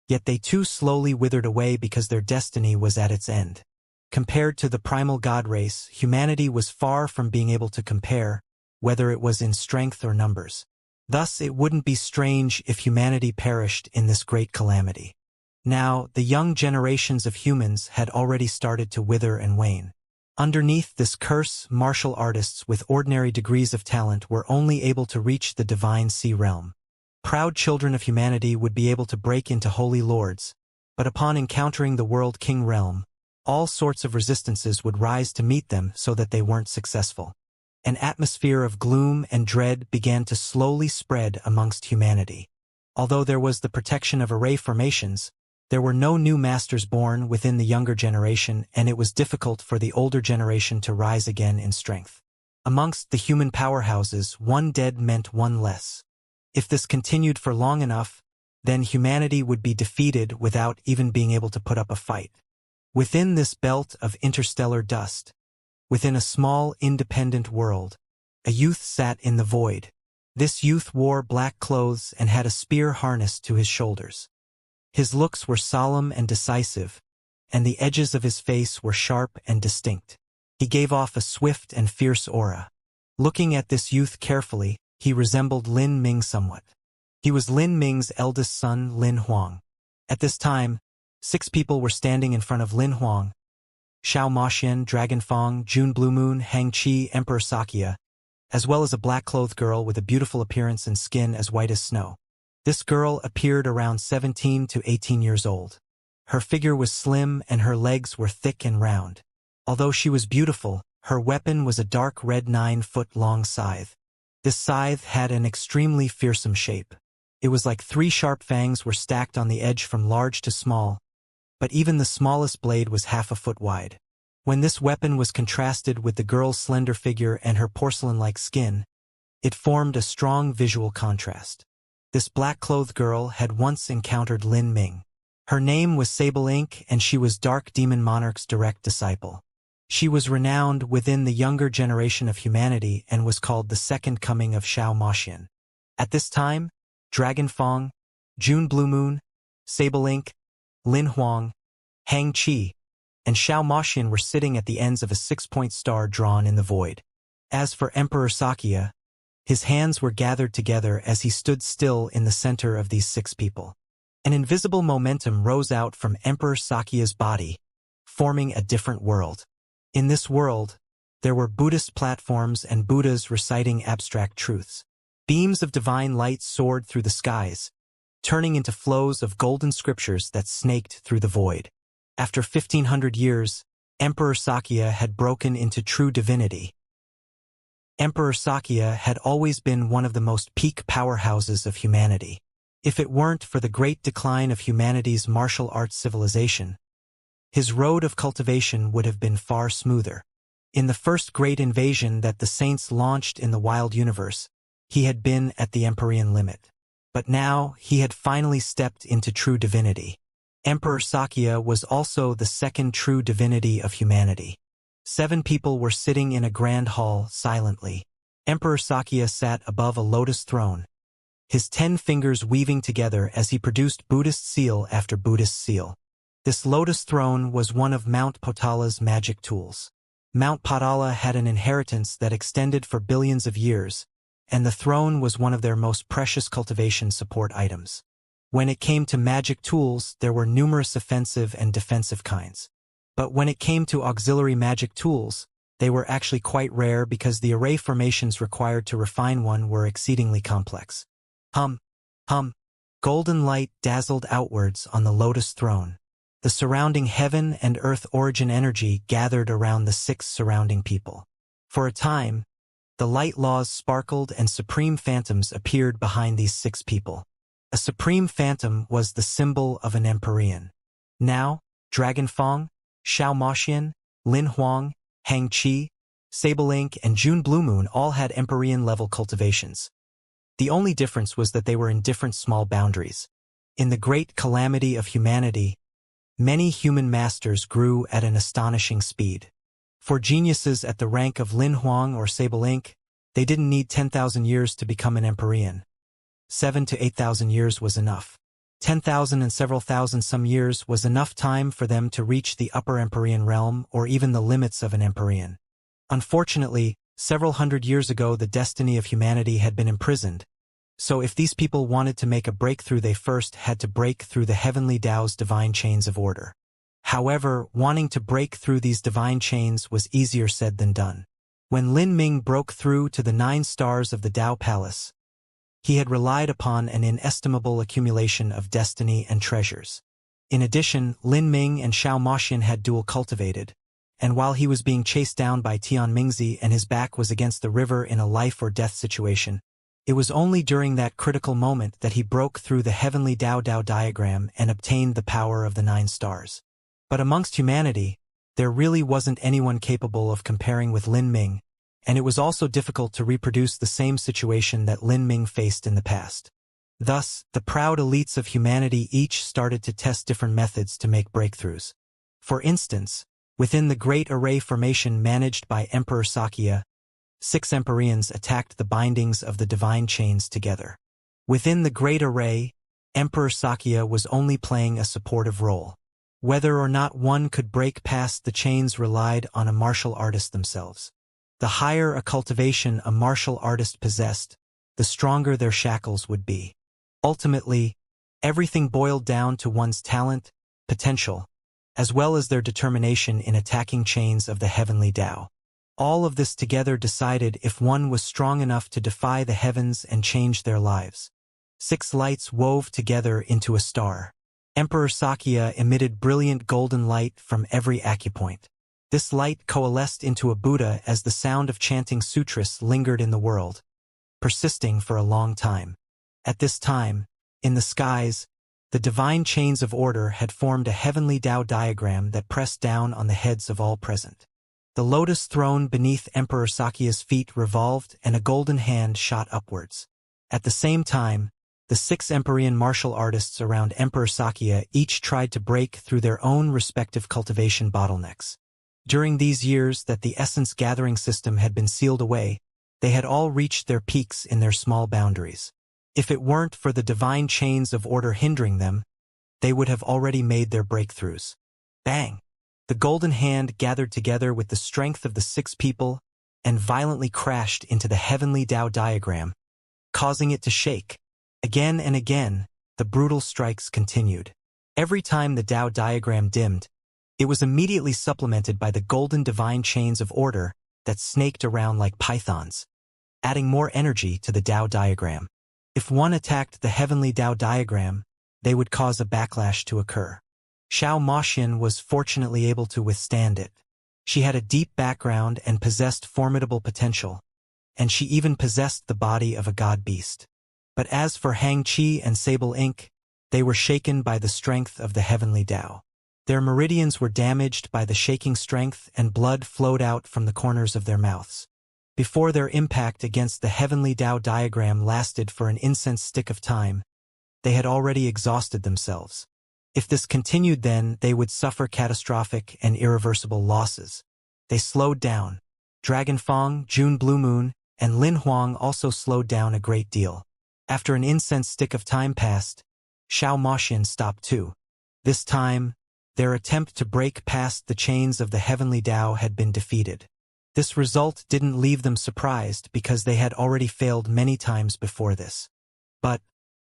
Yet they too slowly withered away because their destiny was at its end. Compared to the primal god race, humanity was far from being able to compare, whether it was in strength or numbers. Thus, it wouldn't be strange if humanity perished in this great calamity. Now, the young generations of humans had already started to wither and wane. Underneath this curse, martial artists with ordinary degrees of talent were only able to reach the divine sea realm. Proud children of humanity would be able to break into holy lords, but upon encountering the world king realm, all sorts of resistances would rise to meet them so that they weren't successful. An atmosphere of gloom and dread began to slowly spread amongst humanity. Although there was the protection of array formations, there were no new masters born within the younger generation, and it was difficult for the older generation to rise again in strength. Amongst the human powerhouses, one dead meant one less. If this continued for long enough, then humanity would be defeated without even being able to put up a fight. Within this belt of interstellar dust, within a small independent world, a youth sat in the void. This youth wore black clothes and had a spear harnessed to his shoulders. His looks were solemn and decisive, and the edges of his face were sharp and distinct. He gave off a swift and fierce aura. Looking at this youth carefully, he resembled Lin Ming somewhat. He was Lin Ming's eldest son, Lin Huang. At this time, 6 people were standing in front of Lin Huang: Xiao Maxian, Dragon Fong, June Blue Moon, Hang Qi, Emperor Xianxia, as well as a black-clothed girl with a beautiful appearance and skin as white as snow. This girl appeared around 17 to 18 years old. Her figure was slim and her legs were thick and round. Although she was beautiful, her weapon was a dark red 9-foot-long scythe. This scythe had an extremely fearsome shape. It was like 3 sharp fangs were stacked on the edge from large to small, but even the smallest blade was half a foot wide. When this weapon was contrasted with the girl's slender figure and her porcelain-like skin, it formed a strong visual contrast. This black-clothed girl had once encountered Lin Ming. Her name was Sable Ink, and she was Dark Demon Monarch's direct disciple. She was renowned within the younger generation of humanity and was called the Second Coming of Xiao Maxian. At this time, Dragon Fong, June Blue Moon, Sable Ink, Lin Huang, Hang Qi, and Xiao Maxian were sitting at the ends of a 6-point star drawn in the void. As for Emperor Xianxia, his hands were gathered together as he stood still in the center of these 6 people. An invisible momentum rose out from Emperor Xianxia's body, forming a different world. In this world, there were Buddhist platforms and Buddhas reciting abstract truths. Beams of divine light soared through the skies, turning into flows of golden scriptures that snaked through the void. After 1,500 years, Emperor Xianxia had broken into true divinity. Emperor Xianxia had always been one of the most peak powerhouses of humanity. If it weren't for the great decline of humanity's martial arts civilization, his road of cultivation would have been far smoother. In the first great invasion that the saints launched in the wild universe, he had been at the Empyrean limit. But now, he had finally stepped into true divinity. Emperor Xianxia was also the second true divinity of humanity. 7 people were sitting in a grand hall, silently. Emperor Xianxia sat above a lotus throne, his 10 fingers weaving together as he produced Buddhist seal after Buddhist seal. This lotus throne was one of Mount Potala's magic tools. Mount Potala had an inheritance that extended for billions of years, and the throne was one of their most precious cultivation support items. When it came to magic tools, there were numerous offensive and defensive kinds. But when it came to auxiliary magic tools, they were actually quite rare because the array formations required to refine one were exceedingly complex. Hum. Golden light dazzled outwards on the lotus throne. The surrounding heaven and earth origin energy gathered around the 6 surrounding people. For a time, the light laws sparkled and supreme phantoms appeared behind these 6 people. A supreme phantom was the symbol of an Empyrean. Now, Dragon Fong, Xiao Maxian, Lin Huang, Hang Qi, Sable Ink, and June Blue Moon all had Empyrean-level cultivations. The only difference was that they were in different small boundaries. In the great calamity of humanity, many human masters grew at an astonishing speed. For geniuses at the rank of Lin Huang or Sable Ink, they didn't need 10,000 years to become an Empyrean. 7 to 8,000 years was enough. 10,000 and several thousand some years was enough time for them to reach the upper Empyrean realm or even the limits of an Empyrean. Unfortunately, several hundred years ago the destiny of humanity had been imprisoned. So if these people wanted to make a breakthrough, they first had to break through the heavenly Tao's divine chains of order. However, wanting to break through these divine chains was easier said than done. When Lin Ming broke through to the 9 stars of the Tao Palace, he had relied upon an inestimable accumulation of destiny and treasures. In addition, Lin Ming and Xiao Moxian had dual cultivated, and while he was being chased down by Tian Mingzi and his back was against the river in a life-or-death situation, it was only during that critical moment that he broke through the heavenly Tao diagram and obtained the power of the 9 stars. But amongst humanity, there really wasn't anyone capable of comparing with Lin Ming, and it was also difficult to reproduce the same situation that Lin Ming faced in the past. Thus, the proud elites of humanity each started to test different methods to make breakthroughs. For instance, within the Great Array formation managed by Emperor Xianxia, 6 Empyreans attacked the bindings of the divine chains together. Within the Great Array, Emperor Xianxia was only playing a supportive role. Whether or not one could break past the chains relied on a martial artist themselves. The higher a cultivation a martial artist possessed, the stronger their shackles would be. Ultimately, everything boiled down to one's talent, potential, as well as their determination in attacking chains of the heavenly Tao. All of this together decided if one was strong enough to defy the heavens and change their lives. 6 lights wove together into a star. Emperor Xianxia emitted brilliant golden light from every acupoint. This light coalesced into a Buddha as the sound of chanting sutras lingered in the world, persisting for a long time. At this time, in the skies, the divine chains of order had formed a heavenly Tao diagram that pressed down on the heads of all present. The lotus throne beneath Emperor Xianxia's feet revolved and a golden hand shot upwards. At the same time, the 6 Empyrean martial artists around Emperor Xianxia each tried to break through their own respective cultivation bottlenecks. During these years that the essence gathering system had been sealed away, they had all reached their peaks in their small boundaries. If it weren't for the divine chains of order hindering them, they would have already made their breakthroughs. Bang! The golden hand gathered together with the strength of the 6 people and violently crashed into the heavenly Tao diagram, causing it to shake. Again and again, the brutal strikes continued. Every time the Tao diagram dimmed, it was immediately supplemented by the golden divine chains of order that snaked around like pythons, adding more energy to the Tao diagram. If one attacked the heavenly Tao diagram, they would cause a backlash to occur. Xiao Moxian was fortunately able to withstand it. She had a deep background and possessed formidable potential, and she even possessed the body of a god beast. But as for Hang Qi and Sable Ink, they were shaken by the strength of the heavenly Tao. Their meridians were damaged by the shaking strength and blood flowed out from the corners of their mouths. Before their impact against the heavenly Tao diagram lasted for an incense stick of time, they had already exhausted themselves. If this continued then, they would suffer catastrophic and irreversible losses. They slowed down. Dragon Fong, June Blue Moon, and Lin Huang also slowed down a great deal. After an incense stick of time passed, Xiao Moxian stopped too. This time, their attempt to break past the chains of the heavenly Tao had been defeated. This result didn't leave them surprised because they had already failed many times before this. But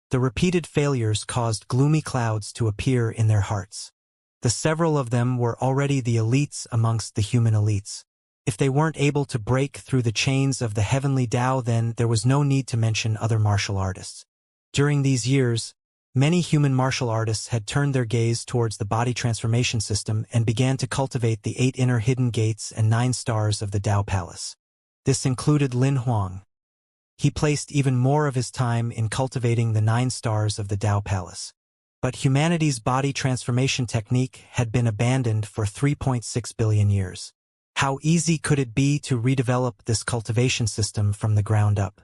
the repeated failures caused gloomy clouds to appear in their hearts. The several of them were already the elites amongst the human elites. If they weren't able to break through the chains of the heavenly Tao, then there was no need to mention other martial artists. During these years, many human martial artists had turned their gaze towards the body transformation system and began to cultivate the 8 inner hidden gates and 9 stars of the Tao Palace. This included Lin Huang. He placed even more of his time in cultivating the 9 stars of the Tao Palace. But humanity's body transformation technique had been abandoned for 3.6 billion years. How easy could it be to redevelop this cultivation system from the ground up?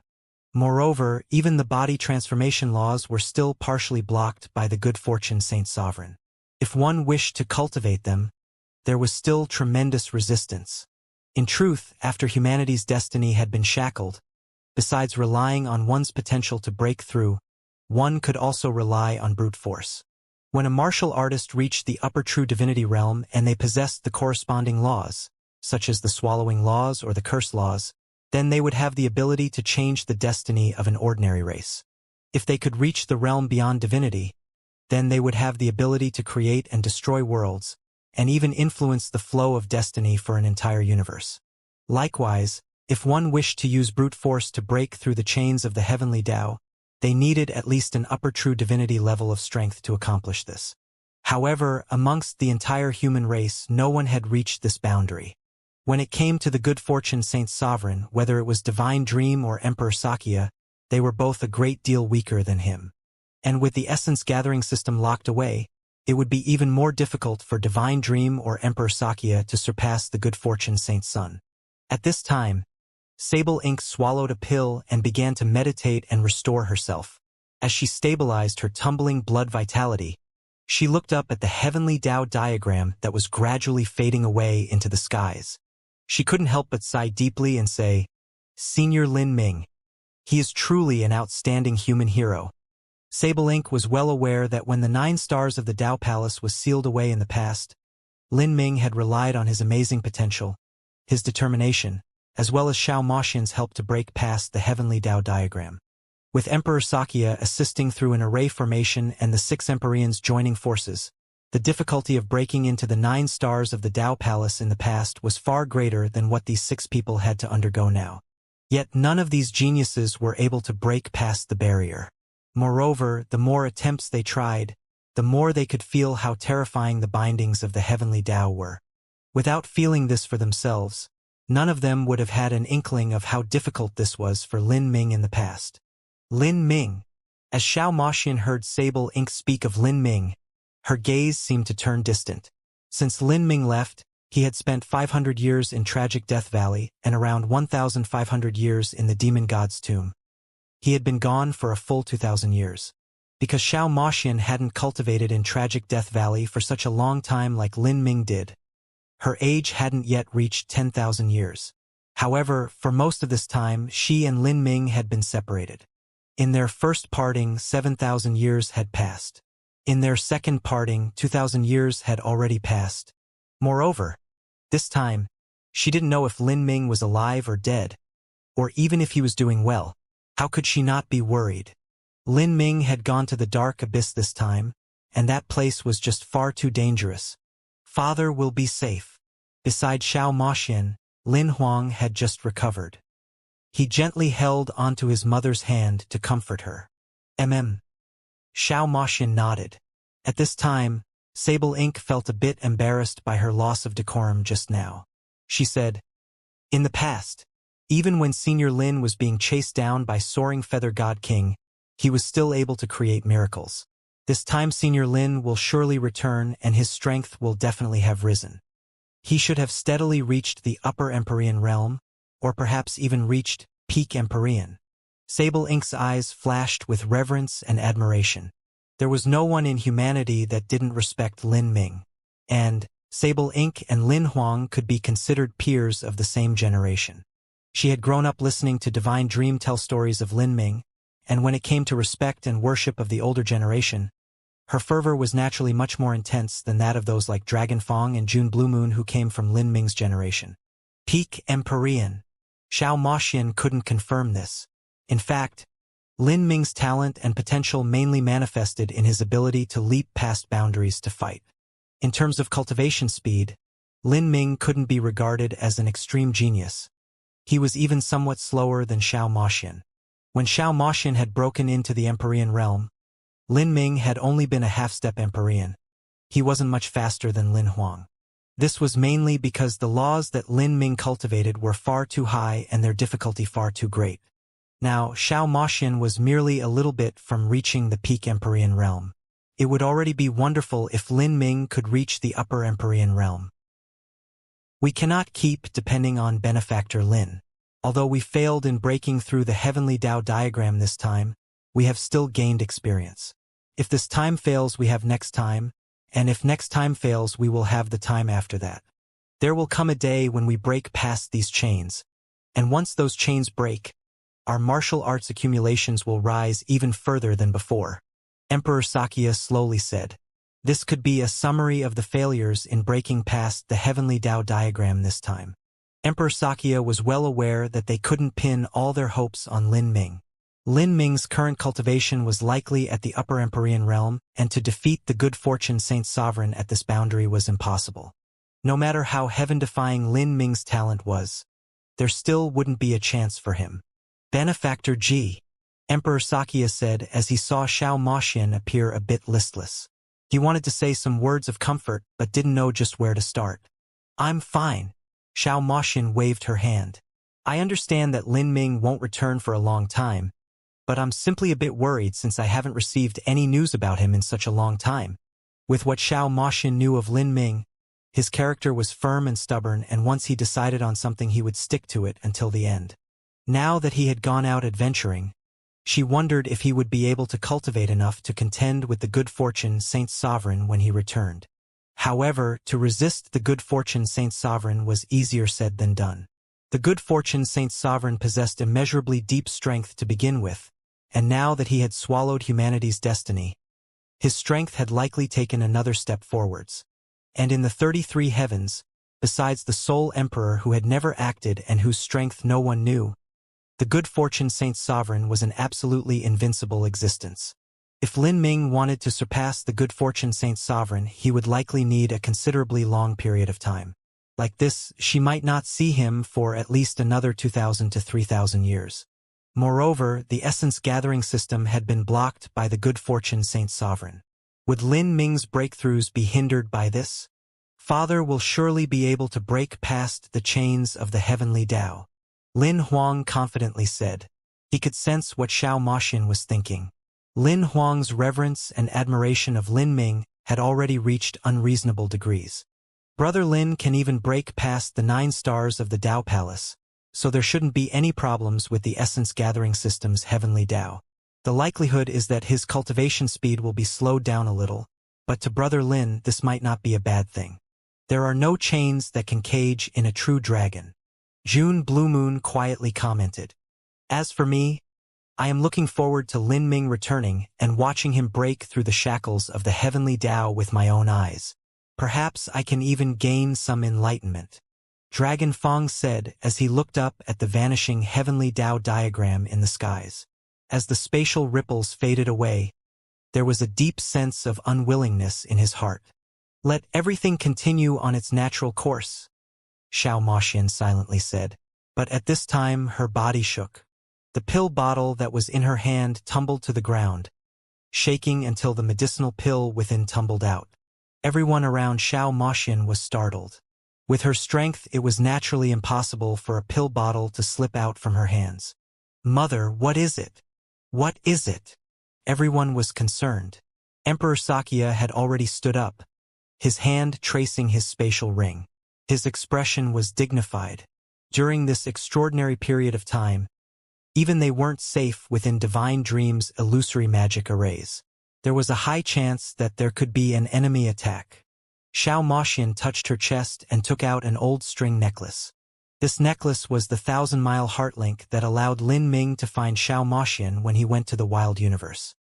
Moreover, even the body transformation laws were still partially blocked by the good fortune Saint Sovereign. If one wished to cultivate them, there was still tremendous resistance. In truth, after humanity's destiny had been shackled, besides relying on one's potential to break through, one could also rely on brute force. When a martial artist reached the upper true divinity realm and they possessed the corresponding laws, such as the swallowing laws or the curse laws, then they would have the ability to change the destiny of an ordinary race. If they could reach the realm beyond divinity, then they would have the ability to create and destroy worlds, and even influence the flow of destiny for an entire universe. Likewise, if one wished to use brute force to break through the chains of the heavenly Tao, they needed at least an upper true divinity level of strength to accomplish this. However, amongst the entire human race, no one had reached this boundary. When it came to the good fortune Saint Sovereign, whether it was Divine Dream or Emperor Xianxia, they were both a great deal weaker than him. And with the essence gathering system locked away, it would be even more difficult for Divine Dream or Emperor Xianxia to surpass the good fortune Saint Sun. At this time, Sable Ink swallowed a pill and began to meditate and restore herself. As she stabilized her tumbling blood vitality, she looked up at the heavenly Tao diagram that was gradually fading away into the skies. She couldn't help but sigh deeply and say, "Senior Lin Ming. He is truly an outstanding human hero." Sable Ink was well aware that when the 9 stars of the Tao Palace was sealed away in the past, Lin Ming had relied on his amazing potential, his determination, as well as Xiao Moxian's help to break past the heavenly Tao diagram. With Emperor Xianxia assisting through an array formation and the 6 Empyreans joining forces, the difficulty of breaking into the 9 stars of the Tao Palace in the past was far greater than what these 6 people had to undergo now. Yet none of these geniuses were able to break past the barrier. Moreover, the more attempts they tried, the more they could feel how terrifying the bindings of the heavenly Tao were. Without feeling this for themselves, none of them would have had an inkling of how difficult this was for Lin Ming in the past. Lin Ming. As Xiao Moxian heard Sable Ink speak of Lin Ming, her gaze seemed to turn distant. Since Lin Ming left, he had spent 500 years in Tragic Death Valley and around 1,500 years in the Demon God's tomb. He had been gone for a full 2,000 years. Because Xiao Moxian hadn't cultivated in Tragic Death Valley for such a long time like Lin Ming did, her age hadn't yet reached 10,000 years. However, for most of this time, she and Lin Ming had been separated. In their first parting, 7,000 years had passed. In their second parting, 2,000 years had already passed. Moreover, this time, she didn't know if Lin Ming was alive or dead, or even if he was doing well. How could she not be worried? Lin Ming had gone to the dark abyss this time, and that place was just far too dangerous. Father will be safe. Beside Xiao Moxian, Lin Huang had just recovered. He gently held onto his mother's hand to comfort her. Xiao Moxian nodded. At this time, Sable Ink felt a bit embarrassed by her loss of decorum just now. She said, "In the past, even when Senior Lin was being chased down by Soaring Feather God King, he was still able to create miracles. This time Senior Lin will surely return and his strength will definitely have risen. He should have steadily reached the upper Empyrean realm, or perhaps even reached peak Empyrean." Sable Ink's eyes flashed with reverence and admiration. There was no one in humanity that didn't respect Lin Ming, and Sable Ink and Lin Huang could be considered peers of the same generation. She had grown up listening to Divine Dream tell stories of Lin Ming, and when it came to respect and worship of the older generation, her fervor was naturally much more intense than that of those like Dragon Fong and June Blue Moon who came from Lin Ming's generation. Peak Empyrean. Xiao Moxian couldn't confirm this. In fact, Lin Ming's talent and potential mainly manifested in his ability to leap past boundaries to fight. In terms of cultivation speed, Lin Ming couldn't be regarded as an extreme genius. He was even somewhat slower than Xiao Moxian. When Xiao Moxian had broken into the Empyrean realm, Lin Ming had only been a half-step Empyrean. He wasn't much faster than Lin Huang. This was mainly because the laws that Lin Ming cultivated were far too high and their difficulty far too great. Now, Xiao Moxian was merely a little bit from reaching the peak Empyrean realm. It would already be wonderful if Lin Ming could reach the upper Empyrean realm. We cannot keep depending on benefactor Lin. Although we failed in breaking through the heavenly Tao diagram this time, we have still gained experience. If this time fails, we have next time, and if next time fails we will have the time after that. There will come a day when we break past these chains, and once those chains break, our martial arts accumulations will rise even further than before. Emperor Xianxia slowly said. This could be a summary of the failures in breaking past the heavenly Tao diagram this time. Emperor Xianxia was well aware that they couldn't pin all their hopes on Lin Ming. Lin Ming's current cultivation was likely at the upper Empyrean realm, and to defeat the good fortune Saint Sovereign at this boundary was impossible. No matter how heaven-defying Lin Ming's talent was, there still wouldn't be a chance for him. Benefactor G. Emperor Xianxia said as he saw Xiao Moxian appear a bit listless. He wanted to say some words of comfort but didn't know just where to start. I'm fine. Xiao Moxian waved her hand. I understand that Lin Ming won't return for a long time, but I'm simply a bit worried since I haven't received any news about him in such a long time. With what Xiao Moxian knew of Lin Ming, his character was firm and stubborn, and once he decided on something he would stick to it until the end. Now that he had gone out adventuring, she wondered if he would be able to cultivate enough to contend with the good fortune Saint Sovereign when he returned. However, to resist the good fortune Saint Sovereign was easier said than done. The good fortune Saint Sovereign possessed immeasurably deep strength to begin with, and now that he had swallowed humanity's destiny, his strength had likely taken another step forwards. And in the 33 heavens, besides the sole emperor who had never acted and whose strength no one knew, the good fortune Saint Sovereign was an absolutely invincible existence. If Lin Ming wanted to surpass the good fortune Saint Sovereign, he would likely need a considerably long period of time. Like this, she might not see him for at least another 2,000 to 3,000 years. Moreover, the essence gathering system had been blocked by the good fortune Saint Sovereign. Would Lin Ming's breakthroughs be hindered by this? Father will surely be able to break past the chains of the heavenly Tao, Lin Huang confidently said. He could sense what Xiao Moxian was thinking. Lin Huang's reverence and admiration of Lin Ming had already reached unreasonable degrees. Brother Lin can even break past the 9 stars of the Tao Palace, so there shouldn't be any problems with the essence gathering system's heavenly Tao. The likelihood is that his cultivation speed will be slowed down a little, but to Brother Lin this might not be a bad thing. There are no chains that can cage in a true dragon. June Blue Moon quietly commented. As for me, I am looking forward to Lin Ming returning and watching him break through the shackles of the heavenly Tao with my own eyes. Perhaps I can even gain some enlightenment. Dragon Fong said as he looked up at the vanishing heavenly Tao diagram in the skies. As the spatial ripples faded away, there was a deep sense of unwillingness in his heart. Let everything continue on its natural course, Xiao Moxian silently said. But at this time her body shook. The pill bottle that was in her hand tumbled to the ground, shaking until the medicinal pill within tumbled out. Everyone around Xiao Moxian was startled. With her strength, it was naturally impossible for a pill bottle to slip out from her hands. Mother, what is it? What is it? Everyone was concerned. Emperor Xianxia had already stood up, his hand tracing his spatial ring. His expression was dignified. During this extraordinary period of time, even they weren't safe within Divine Dream's illusory magic arrays. There was a high chance that there could be an enemy attack. Xiao Moxian touched her chest and took out an old string necklace. This necklace was the 1,000-mile heart link that allowed Lin Ming to find Xiao Moxian when he went to the wild universe.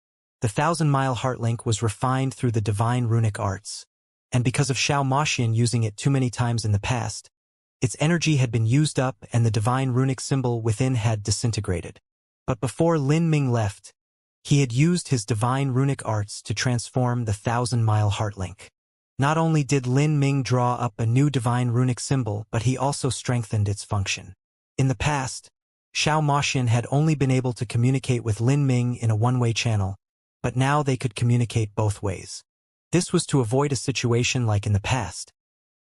The 1,000-mile heart link was refined through the divine runic arts, and because of Xiao Moxian using it too many times in the past, its energy had been used up and the divine runic symbol within had disintegrated. But before Lin Ming left, he had used his divine runic arts to transform the 1,000-mile heart link. Not only did Lin Ming draw up a new divine runic symbol, but he also strengthened its function. In the past, Xiao Moxian had only been able to communicate with Lin Ming in a one-way channel, but now they could communicate both ways. This was to avoid a situation like in the past,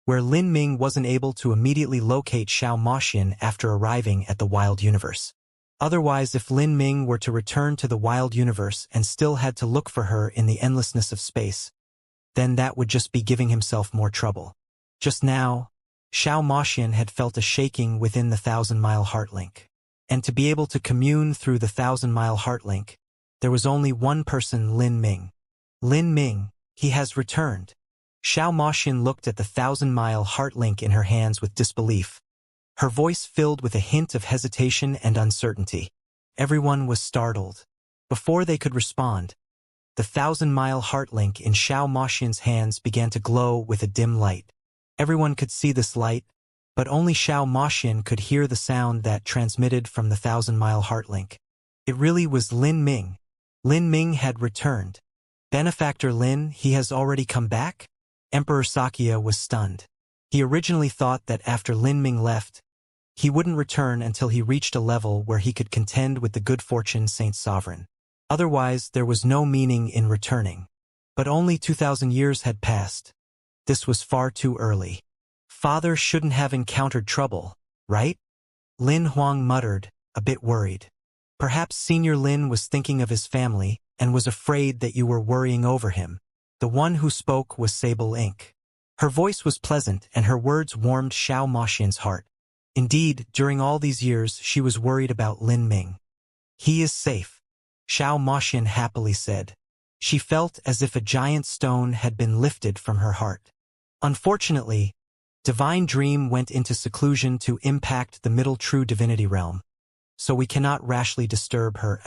where Lin Ming wasn't able to immediately locate Xiao Moxian after arriving at the wild universe. Otherwise, if Lin Ming were to return to the wild universe and still had to look for her in the endlessness of space, then that would just be giving himself more trouble. Just now, Xiao Moxian had felt a shaking within the 1,000-mile heart link. And to be able to commune through the 1,000-mile heart link, there was only one person, Lin Ming. Lin Ming, he has returned. Xiao Moxian looked at the 1,000-mile heart link in her hands with disbelief, her voice filled with a hint of hesitation and uncertainty. Everyone was startled. Before they could respond, the 1,000-mile heart link in Xiao Moxian's hands began to glow with a dim light. Everyone could see this light, but only Xiao Moxian could hear the sound that transmitted from the 1,000-mile heart link. It really was Lin Ming. Lin Ming had returned. Benefactor Lin, he has already come back? Emperor Xianxia was stunned. He originally thought that after Lin Ming left, he wouldn't return until he reached a level where he could contend with the good fortune Saint Sovereign. Otherwise, there was no meaning in returning. But only 2,000 years had passed. This was far too early. Father shouldn't have encountered trouble, right? Lin Huang muttered, a bit worried. Perhaps Senior Lin was thinking of his family and was afraid that you were worrying over him. The one who spoke was Sable Inc. Her voice was pleasant and her words warmed Xiao Moxian's heart. Indeed, during all these years she was worried about Lin Ming. He is safe, Xiao Moxian happily said. She felt as if a giant stone had been lifted from her heart. Unfortunately, Divine Dream went into seclusion to impact the middle true divinity realm, so we cannot rashly disturb her.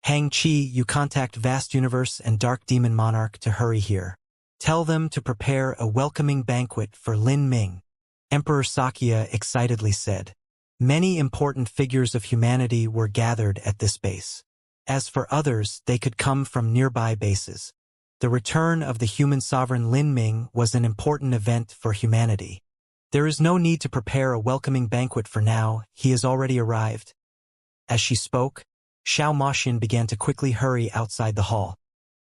Hang Chi, you contact Vast Universe and Dark Demon Monarch to hurry here. Tell them to prepare a welcoming banquet for Lin Ming, Emperor Xianxia excitedly said. Many important figures of humanity were gathered at this base. As for others, they could come from nearby bases. The return of the human sovereign Lin Ming was an important event for humanity. There is no need to prepare a welcoming banquet for now, he has already arrived. As she spoke, Xiao Moxian began to quickly hurry outside the hall.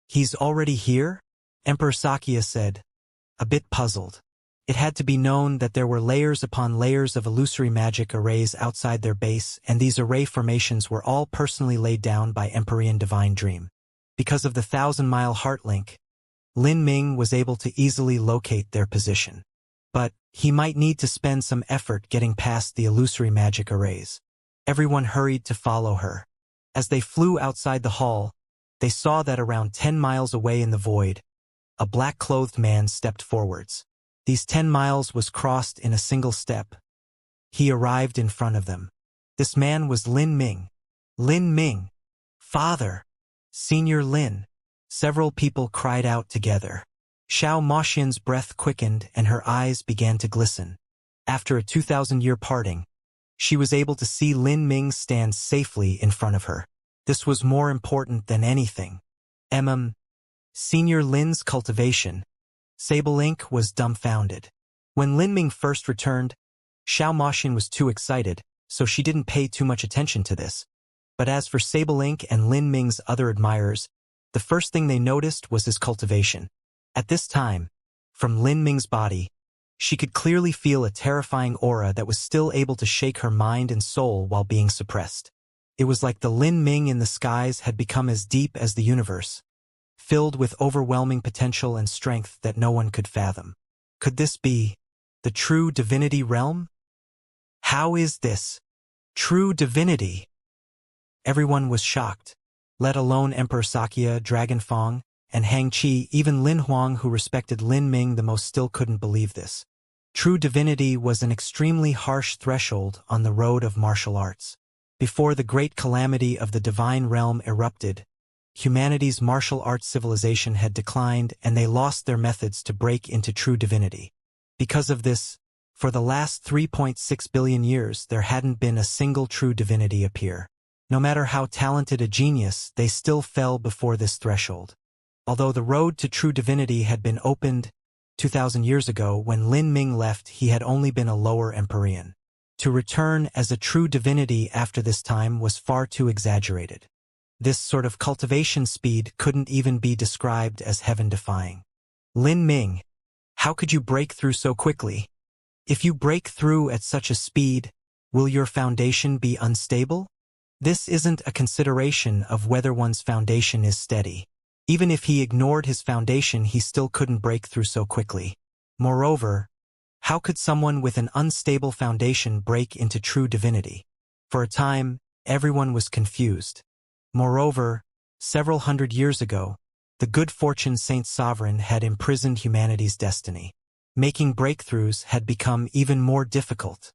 He's already here? Emperor Xianxia said, a bit puzzled. It had to be known that there were layers upon layers of illusory magic arrays outside their base, and these array formations were all personally laid down by Empyrean Divine Dream. Because of the 1,000-mile heart link, Lin Ming was able to easily locate their position. But he might need to spend some effort getting past the illusory magic arrays. Everyone hurried to follow her. As they flew outside the hall, they saw that around 10 miles away in the void, a black-clothed man stepped forwards. These 10 miles was crossed in a single step. He arrived in front of them. This man was Lin Ming. Lin Ming! Father! Senior Lin! Several people cried out together. Xiao Moxian's breath quickened and her eyes began to glisten. After a 2,000-year parting, she was able to see Lin Ming stand safely in front of her. This was more important than anything. Senior Lin's cultivation. Sable Inc. was dumbfounded. When Lin Ming first returned, Xiao Moxian was too excited, so she didn't pay too much attention to this. But as for Sable Inc. and Lin Ming's other admirers, the first thing they noticed was his cultivation. At this time, from Lin Ming's body, she could clearly feel a terrifying aura that was still able to shake her mind and soul while being suppressed. It was like the Lin Ming in the skies had become as deep as the universe, filled with overwhelming potential and strength that no one could fathom. Could this be the true divinity realm? How is this true divinity? Everyone was shocked, let alone Emperor Xianxia, Dragon Fong, and Hang Chi. Even Lin Huang, who respected Lin Ming the most, still couldn't believe this. True divinity was an extremely harsh threshold on the road of martial arts. Before the great calamity of the divine realm erupted, humanity's martial arts civilization had declined and they lost their methods to break into true divinity. Because of this, for the last 3.6 billion years there hadn't been a single true divinity appear. No matter how talented a genius, they still fell before this threshold. Although the road to true divinity had been opened 2,000 years ago, when Lin Ming left, he had only been a lower Empyrean. To return as a true divinity after this time was far too exaggerated. This sort of cultivation speed couldn't even be described as heaven-defying. Lin Ming, how could you break through so quickly? If you break through at such a speed, will your foundation be unstable? This isn't a consideration of whether one's foundation is steady. Even if he ignored his foundation, he still couldn't break through so quickly. Moreover, how could someone with an unstable foundation break into true divinity? For a time, everyone was confused. Moreover, several hundred years ago, The good fortune Saint Sovereign had imprisoned humanity's destiny. Making breakthroughs had become even more difficult.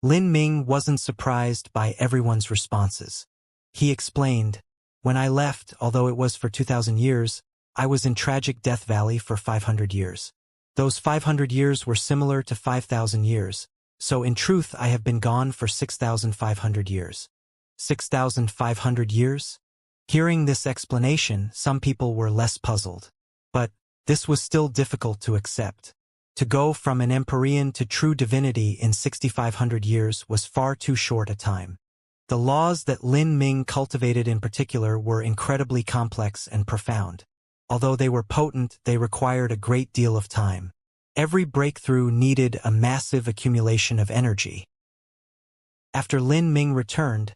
Lin Ming wasn't surprised by everyone's responses. He explained, "When I left, although it was for 2,000 years, I was in tragic Death Valley for 500 years. Those 500 years were similar to 5,000 years, so in truth I have been gone for 6,500 years." 6,500 years? Hearing this explanation, some people were less puzzled. But this was still difficult to accept. To go from an Empyrean to true divinity in 6,500 years was far too short a time. The laws that Lin Ming cultivated in particular were incredibly complex and profound. Although they were potent, they required a great deal of time. Every breakthrough needed a massive accumulation of energy. After Lin Ming returned,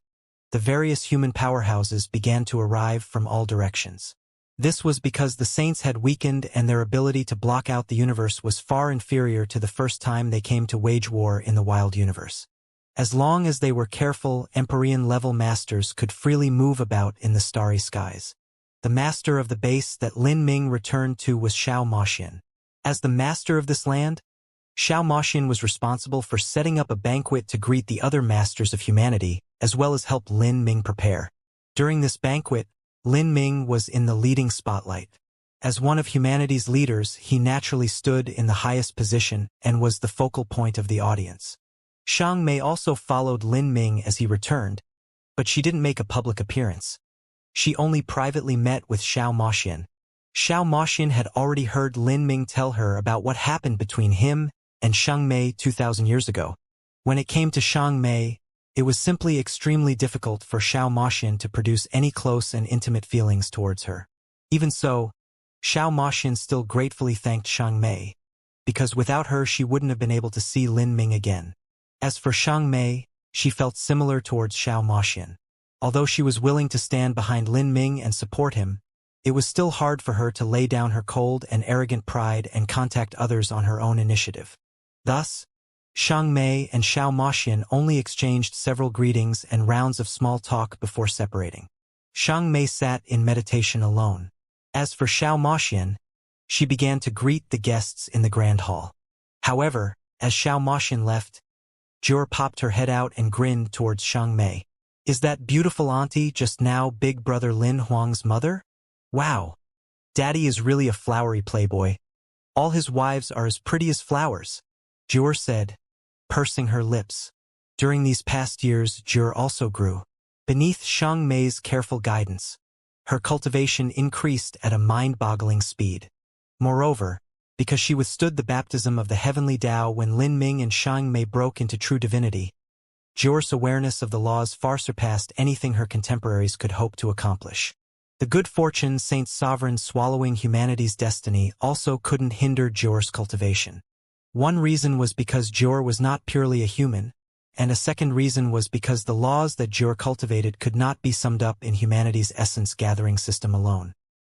the various human powerhouses began to arrive from all directions. This was because the saints had weakened and their ability to block out the universe was far inferior to the first time they came to wage war in the wild universe. As long as they were careful, Empyrean-level masters could freely move about in the starry skies. The master of the base that Lin Ming returned to was Xianxia. As the master of this land, Xianxia was responsible for setting up a banquet to greet the other masters of humanity, as well as help Lin Ming prepare. During this banquet, Lin Ming was in the leading spotlight. As one of humanity's leaders, he naturally stood in the highest position and was the focal point of the audience. Xianxia also followed Lin Ming as he returned, but she didn't make a public appearance. She only privately met with Xianxia. Xianxia had already heard Lin Ming tell her about what happened between him and Xianxia 2,000 years ago. When it came to Xianxia, it was simply extremely difficult for Xianxia to produce any close and intimate feelings towards her. Even so, Xianxia still gratefully thanked Xianxia, because without her she wouldn't have been able to see Lin Ming again. As for Xianxia, she felt similar towards Xianxia. Although she was willing to stand behind Lin Ming and support him, it was still hard for her to lay down her cold and arrogant pride and contact others on her own initiative. Thus, Xianxia and Xianxia only exchanged several greetings and rounds of small talk before separating. Xianxia sat in meditation alone. As for Xianxia, she began to greet the guests in the grand hall. However, as Xianxia left, Jur popped her head out and grinned towards Xianxia. "Is that beautiful auntie just now Big Brother Lin Huang's mother? Wow, Daddy is really a flowery playboy. All his wives are as pretty as flowers," Jur said, pursing her lips. During these past years, Jur also grew. Beneath Xianxia's careful guidance, her cultivation increased at a mind-boggling speed. Moreover, because she withstood the baptism of the heavenly Tao when Lin Ming and Xianxia broke into true divinity, Jur's awareness of the laws far surpassed anything her contemporaries could hope to accomplish. The good fortune Saint Sovereign swallowing humanity's destiny also couldn't hinder Jur's cultivation. One reason was because Jur was not purely a human, and a second reason was because the laws that Jur cultivated could not be summed up in humanity's essence-gathering system alone.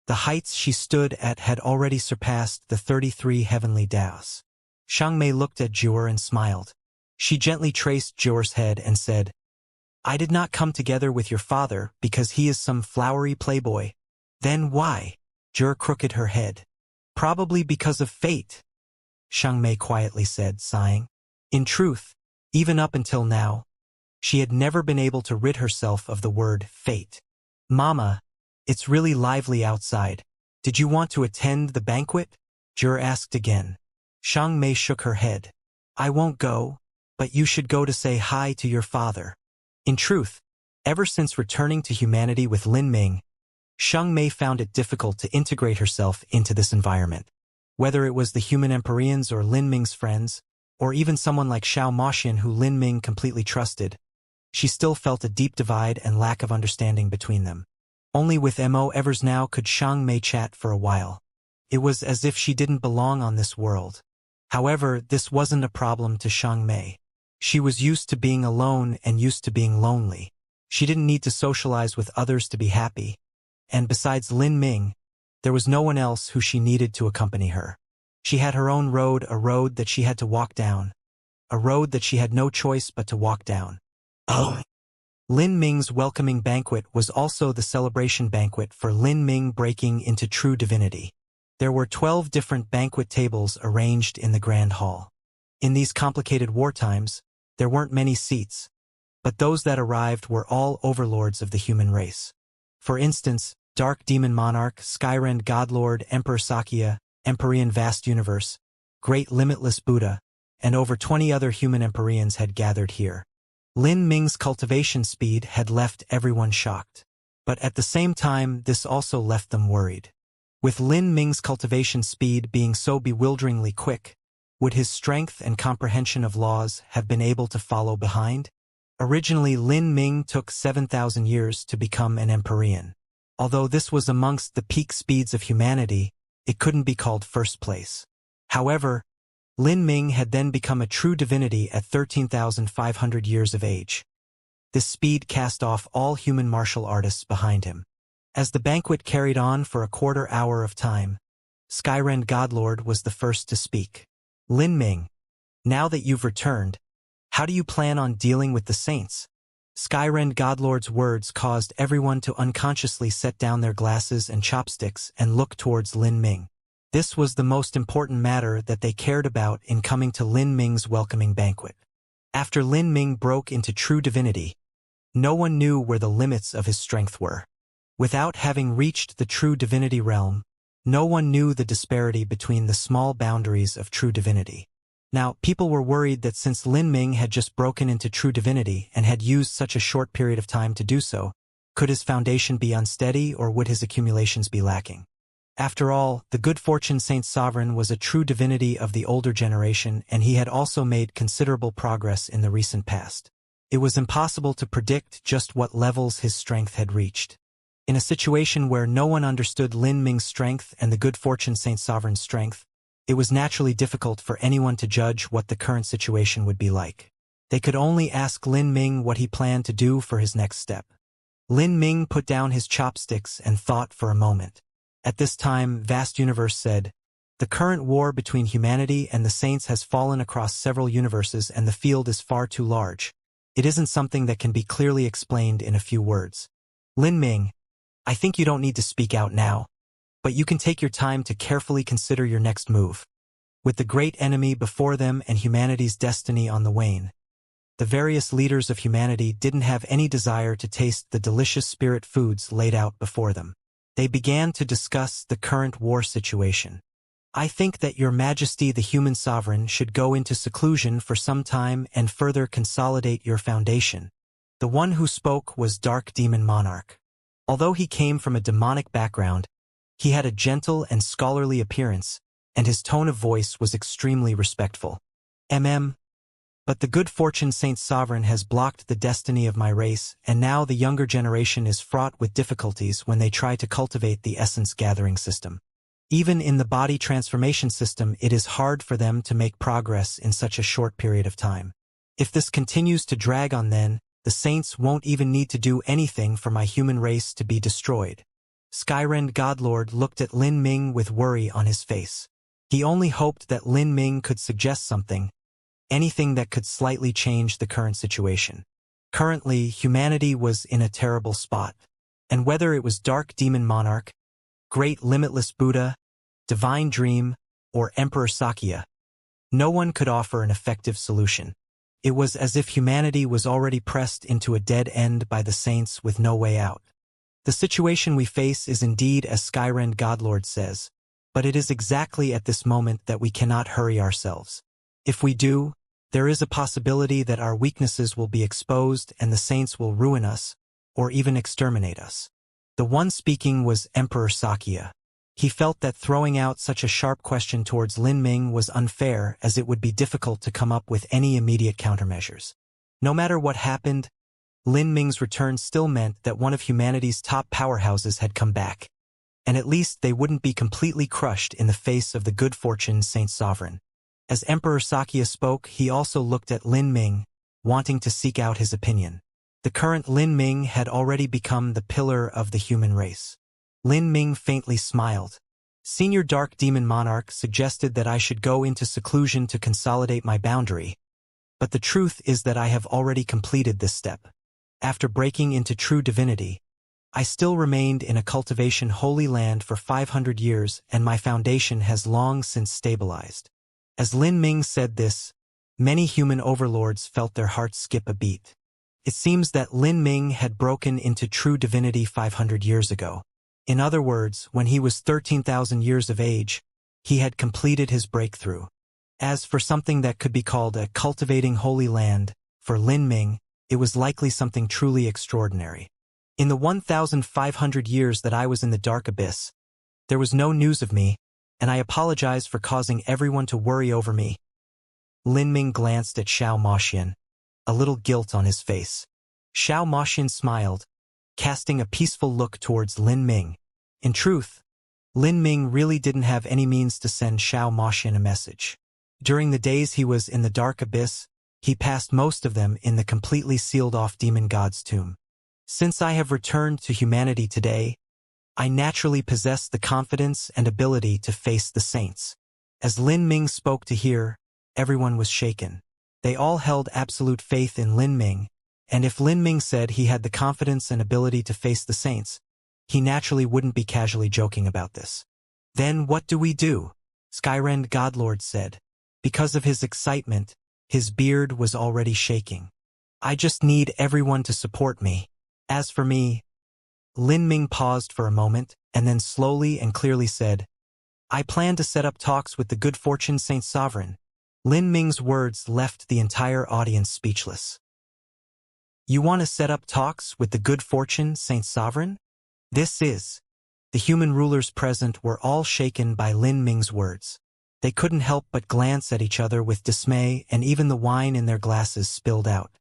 The heights she stood at had already surpassed the 33 heavenly Taos. Xianxia looked at Jur and smiled. She gently traced Jur's head and said, "I did not come together with your father because he is some flowery playboy." "Then why?" Jur crooked her head. "Probably because of fate," Xianxia quietly said, sighing. In truth, even up until now, she had never been able to rid herself of the word fate. "Mama, it's really lively outside. Did you want to attend the banquet?" Jur asked again. Xianxia shook her head. "I won't go, but you should go to say hi to your father." In truth, ever since returning to humanity with Lin Ming, Xianxia found it difficult to integrate herself into this environment. Whether it was the human Empyreans or Lin Ming's friends, or even someone like Xianxia who Lin Ming completely trusted, she still felt a deep divide and lack of understanding between them. Only with Mo Evers now could Xianxia chat for a while. It was as if she didn't belong on this world. However, this wasn't a problem to Xianxia. She was used to being alone and used to being lonely. She didn't need to socialize with others to be happy. And besides Lin Ming, there was no one else who she needed to accompany her. She had her own road, a road that she had to walk down. A road that she had no choice but to walk down. "Oh," Lin Ming's welcoming banquet was also the celebration banquet for Lin Ming breaking into true divinity. There were 12 different banquet tables arranged in the grand hall. In these complicated wartimes, there weren't many seats, but those that arrived were all overlords of the human race. For instance, Dark Demon Monarch, Skyrend Godlord, Emperor Xianxia, Empyrean Vast Universe, Great Limitless Buddha, and over 20 other human Empyreans had gathered here. Lin Ming's cultivation speed had left everyone shocked. But at the same time, this also left them worried. With Lin Ming's cultivation speed being so bewilderingly quick, would his strength and comprehension of laws have been able to follow behind? Originally, Lin Ming took 7,000 years to become an Empyrean. Although this was amongst the peak speeds of humanity, it couldn't be called first place. However, Lin Ming had then become a true divinity at 13,500 years of age. This speed cast off all human martial artists behind him. As the banquet carried on for a quarter hour of time, Skyrend Godlord was the first to speak. Lin Ming, now that you've returned, how do you plan on dealing with the saints? Skyrend Godlord's words caused everyone to unconsciously set down their glasses and chopsticks and look towards Lin Ming. This was the most important matter that they cared about in coming to Lin Ming's welcoming banquet. After Lin Ming broke into true divinity, no one knew where the limits of his strength were. Without having reached the true divinity realm, no one knew the disparity between the small boundaries of true divinity. Now, people were worried that since Lin Ming had just broken into true divinity and had used such a short period of time to do so, could his foundation be unsteady or would his accumulations be lacking? After all, the good fortune Saint Sovereign was a true divinity of the older generation, and he had also made considerable progress in the recent past. It was impossible to predict just what levels his strength had reached. In a situation where no one understood Lin Ming's strength and the good fortune Saint Sovereign's strength, it was naturally difficult for anyone to judge what the current situation would be like. They could only ask Lin Ming what he planned to do for his next step. Lin Ming put down his chopsticks and thought for a moment. At this time, Vast Universe said, "The current war between humanity and the saints has fallen across several universes and the field is far too large. It isn't something that can be clearly explained in a few words. Lin Ming, I think you don't need to speak out now, but you can take your time to carefully consider your next move. With the great enemy before them and humanity's destiny on the wane, the various leaders of humanity didn't have any desire to taste the delicious spirit foods laid out before them. They began to discuss the current war situation. I think that Your Majesty the Human Sovereign should go into seclusion for some time and further consolidate your foundation." The one who spoke was Dark Demon Monarch. Although he came from a demonic background, he had a gentle and scholarly appearance, and his tone of voice was extremely respectful. But the good fortune Saint Sovereign has blocked the destiny of my race, and now the younger generation is fraught with difficulties when they try to cultivate the essence gathering system. Even in the body transformation system, it is hard for them to make progress in such a short period of time. If this continues to drag on, then the saints won't even need to do anything for my human race to be destroyed. Skyrend Godlord looked at Lin Ming with worry on his face. He only hoped that Lin Ming could suggest something, anything that could slightly change the current situation. Currently, humanity was in a terrible spot, and whether it was Dark Demon Monarch, Great Limitless Buddha, Divine Dream, or Emperor Xianxia, no one could offer an effective solution. It was as if humanity was already pressed into a dead end by the saints with no way out. The situation we face is indeed as Skyrend Godlord says, but it is exactly at this moment that we cannot hurry ourselves. If we do, there is a possibility that our weaknesses will be exposed and the saints will ruin us, or even exterminate us. The one speaking was Emperor Xianxia. He felt that throwing out such a sharp question towards Lin Ming was unfair, as it would be difficult to come up with any immediate countermeasures. No matter what happened, Lin Ming's return still meant that one of humanity's top powerhouses had come back, and at least they wouldn't be completely crushed in the face of the good fortune Saint Sovereign. As Emperor Xianxia spoke, he also looked at Lin Ming, wanting to seek out his opinion. The current Lin Ming had already become the pillar of the human race. Lin Ming faintly smiled. Senior Dark Demon Monarch suggested that I should go into seclusion to consolidate my boundary, but the truth is that I have already completed this step. After breaking into true divinity, I still remained in a cultivation holy land for 500 years, and my foundation has long since stabilized. As Lin Ming said this, many human overlords felt their hearts skip a beat. It seems that Lin Ming had broken into true divinity 500 years ago. In other words, when he was 13,000 years of age, he had completed his breakthrough. As for something that could be called a cultivating holy land, for Lin Ming, it was likely something truly extraordinary. In the 1,500 years that I was in the dark abyss, there was no news of me, and I apologize for causing everyone to worry over me. Lin Ming glanced at Xiao Moxian, a little guilt on his face. Xiao Moxian smiled, casting a peaceful look towards Lin Ming. In truth, Lin Ming really didn't have any means to send Xiao Moxian a message. During the days he was in the dark abyss, he passed most of them in the completely sealed-off demon god's tomb. Since I have returned to humanity today, I naturally possess the confidence and ability to face the saints. As Lin Ming spoke to hear, everyone was shaken. They all held absolute faith in Lin Ming, and if Lin Ming said he had the confidence and ability to face the saints, he naturally wouldn't be casually joking about this. Then what do we do? Skyrend Godlord said. Because of his excitement, his beard was already shaking. I just need everyone to support me. As for me, Lin Ming paused for a moment, and then slowly and clearly said, I plan to set up talks with the good fortune Saint Sovereign. Lin Ming's words left the entire audience speechless. You want to set up talks with the good fortune Saint Sovereign? The human rulers present were all shaken by Lin Ming's words. They couldn't help but glance at each other with dismay, and even the wine in their glasses spilled out.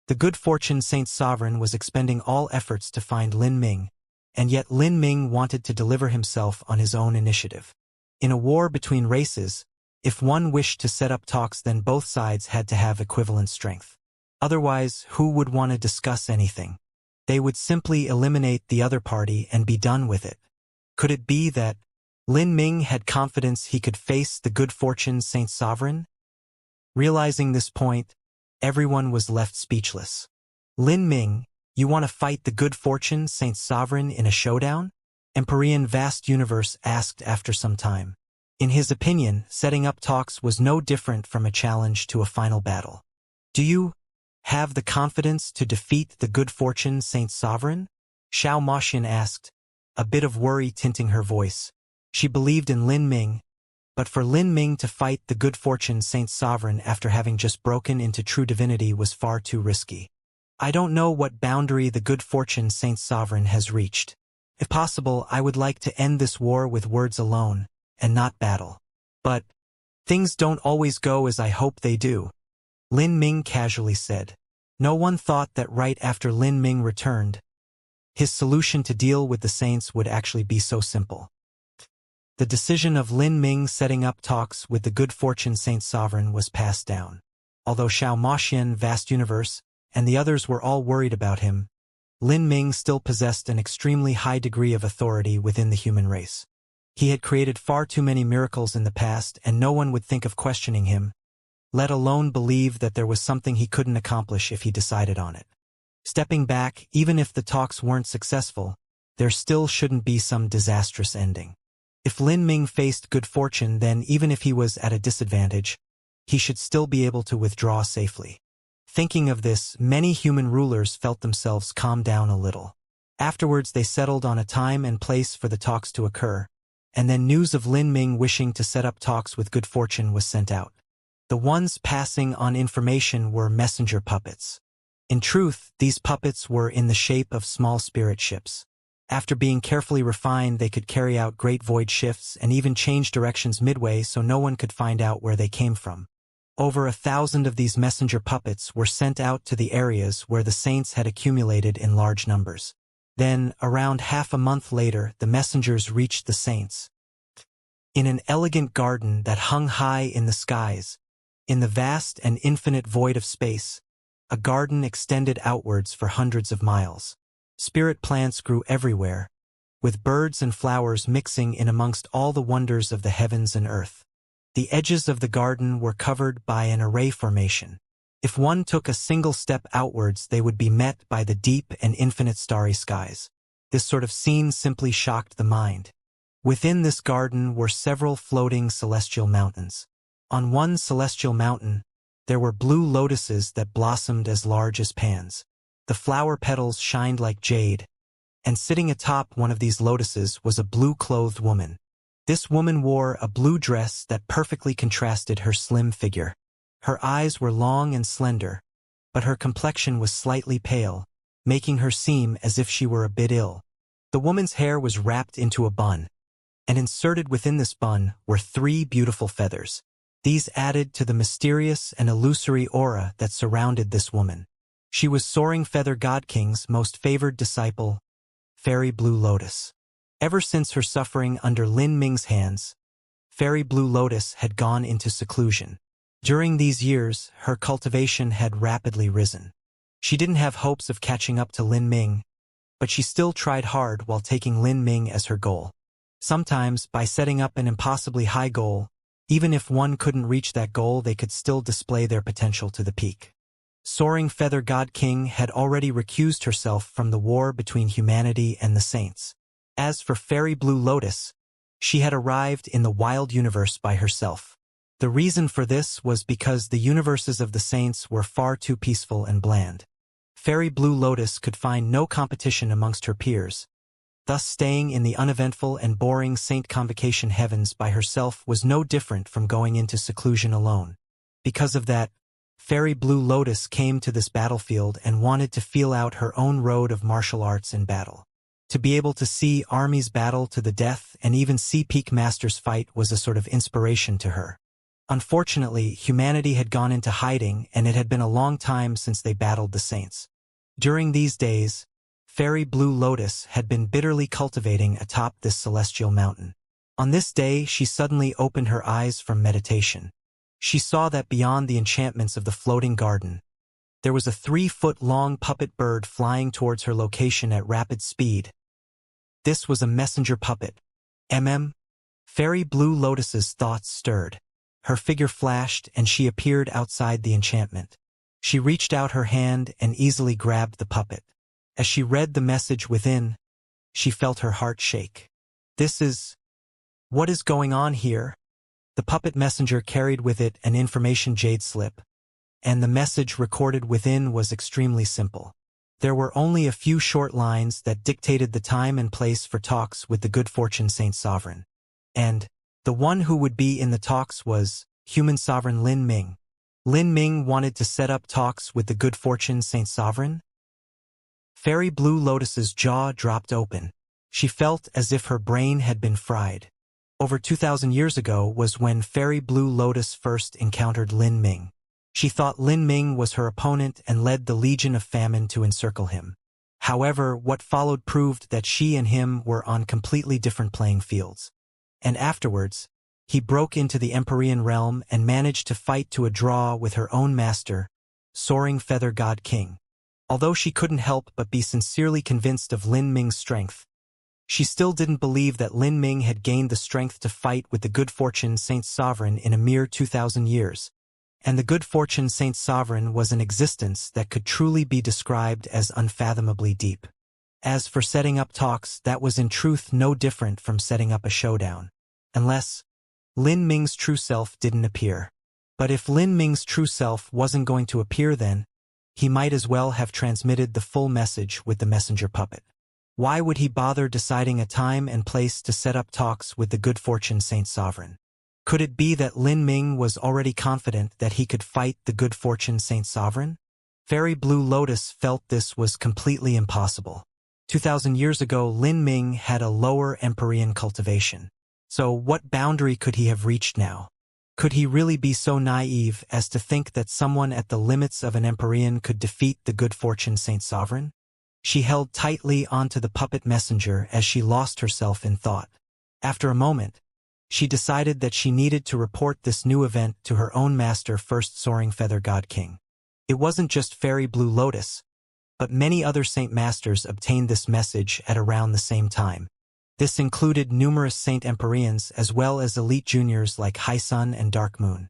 The good fortune Saint Sovereign was expending all efforts to find Lin Ming, and yet Lin Ming wanted to deliver himself on his own initiative. In a war between races, if one wished to set up talks, then both sides had to have equivalent strength. Otherwise, who would want to discuss anything? They would simply eliminate the other party and be done with it. Could it be that Lin Ming had confidence he could face the good fortune Saint Sovereign? Realizing this point, everyone was left speechless. Lin Ming, you want to fight the good fortune Saint Sovereign in a showdown? Empyrean Vast Universe asked after some time. In his opinion, setting up talks was no different from a challenge to a final battle. Do you have the confidence to defeat the good fortune Saint Sovereign? Xiao Moxian asked, a bit of worry tinting her voice. She believed in Lin Ming, but for Lin Ming to fight the good fortune Saint Sovereign after having just broken into true divinity was far too risky. I don't know what boundary the good fortune Saint Sovereign has reached. If possible, I would like to end this war with words alone, and not battle. But things don't always go as I hope they do, Lin Ming casually said. No one thought that right after Lin Ming returned, his solution to deal with the saints would actually be so simple. The decision of Lin Ming setting up talks with the good fortune Saint Sovereign was passed down. Although Xiao Moxian, Vast Universe, and the others were all worried about him, Lin Ming still possessed an extremely high degree of authority within the human race. He had created far too many miracles in the past, and no one would think of questioning him, let alone believe that there was something he couldn't accomplish if he decided on it. Stepping back, even if the talks weren't successful, there still shouldn't be some disastrous ending. If Lin Ming faced good fortune, then even if he was at a disadvantage, he should still be able to withdraw safely. Thinking of this, many human rulers felt themselves calm down a little. Afterwards they settled on a time and place for the talks to occur, and then news of Lin Ming wishing to set up talks with good fortune was sent out. The ones passing on information were messenger puppets. In truth, these puppets were in the shape of small spirit ships. After being carefully refined, they could carry out great void shifts and even change directions midway so no one could find out where they came from. Over 1,000 of these messenger puppets were sent out to the areas where the saints had accumulated in large numbers. Then, around half a month later, the messengers reached the saints. In an elegant garden that hung high in the skies, in the vast and infinite void of space, a garden extended outwards for hundreds of miles. Spirit plants grew everywhere, with birds and flowers mixing in amongst all the wonders of the heavens and earth. The edges of the garden were covered by an array formation. If one took a single step outwards, they would be met by the deep and infinite starry skies. This sort of scene simply shocked the mind. Within this garden were several floating celestial mountains. On one celestial mountain, there were blue lotuses that blossomed as large as pans. The flower petals shined like jade, and sitting atop one of these lotuses was a blue-clothed woman. This woman wore a blue dress that perfectly contrasted her slim figure. Her eyes were long and slender, but her complexion was slightly pale, making her seem as if she were a bit ill. The woman's hair was wrapped into a bun, and inserted within this bun were 3 beautiful feathers. These added to the mysterious and illusory aura that surrounded this woman. She was Soaring Feather God King's most favored disciple, Fairy Blue Lotus. Ever since her suffering under Lin Ming's hands, Fairy Blue Lotus had gone into seclusion. During these years, her cultivation had rapidly risen. She didn't have hopes of catching up to Lin Ming, but she still tried hard while taking Lin Ming as her goal. Sometimes, by setting up an impossibly high goal, even if one couldn't reach that goal, they could still display their potential to the peak. Soaring Feather God King had already recused herself from the war between humanity and the saints. As for Fairy Blue Lotus, she had arrived in the wild universe by herself. The reason for this was because the universes of the saints were far too peaceful and bland. Fairy Blue Lotus could find no competition amongst her peers. Thus, staying in the uneventful and boring Saint Convocation heavens by herself was no different from going into seclusion alone. Because of that, Fairy Blue Lotus came to this battlefield and wanted to feel out her own road of martial arts in battle. To be able to see armies battle to the death and even see peak masters fight was a sort of inspiration to her. Unfortunately, humanity had gone into hiding, and it had been a long time since they battled the saints. During these days, Fairy Blue Lotus had been bitterly cultivating atop this celestial mountain. On this day, she suddenly opened her eyes from meditation. She saw that beyond the enchantments of the floating garden, there was a 3-foot-long puppet bird flying towards her location at rapid speed. This was a messenger puppet. Fairy Blue Lotus's thoughts stirred. Her figure flashed, and she appeared outside the enchantment. She reached out her hand and easily grabbed the puppet. As she read the message within, she felt her heart shake. What is going on here? The puppet messenger carried with it an information jade slip, and the message recorded within was extremely simple. There were only a few short lines that dictated the time and place for talks with the Good Fortune Saint Sovereign. And the one who would be in the talks was Human Sovereign Lin Ming. Lin Ming wanted to set up talks with the Good Fortune Saint Sovereign? Fairy Blue Lotus's jaw dropped open. She felt as if her brain had been fried. Over 2,000 years ago was when Fairy Blue Lotus first encountered Lin Ming. She thought Lin Ming was her opponent and led the Legion of Famine to encircle him. However, what followed proved that she and him were on completely different playing fields. And afterwards, he broke into the Empyrean realm and managed to fight to a draw with her own master, Soaring Feather God King. Although she couldn't help but be sincerely convinced of Lin Ming's strength, she still didn't believe that Lin Ming had gained the strength to fight with the Good Fortune Saint Sovereign in a mere 2,000 years. And the Good Fortune Saint Sovereign was an existence that could truly be described as unfathomably deep. As for setting up talks, that was in truth no different from setting up a showdown. Unless Lin Ming's true self didn't appear. But if Lin Ming's true self wasn't going to appear, then he might as well have transmitted the full message with the messenger puppet. Why would he bother deciding a time and place to set up talks with the Good Fortune Saint Sovereign? Could it be that Lin Ming was already confident that he could fight the Good Fortune Saint Sovereign? Fairy Blue Lotus felt this was completely impossible. 2,000 years ago, Lin Ming had a lower Empyrean cultivation. So what boundary could he have reached now? Could he really be so naive as to think that someone at the limits of an Empyrean could defeat the Good Fortune Saint Sovereign? She held tightly onto the puppet messenger as she lost herself in thought. After a moment, she decided that she needed to report this new event to her own master, First Soaring Feather God King. It wasn't just Fairy Blue Lotus, but many other Saint Masters obtained this message at around the same time. This included numerous Saint Empyreans as well as elite juniors like High Sun and Dark Moon.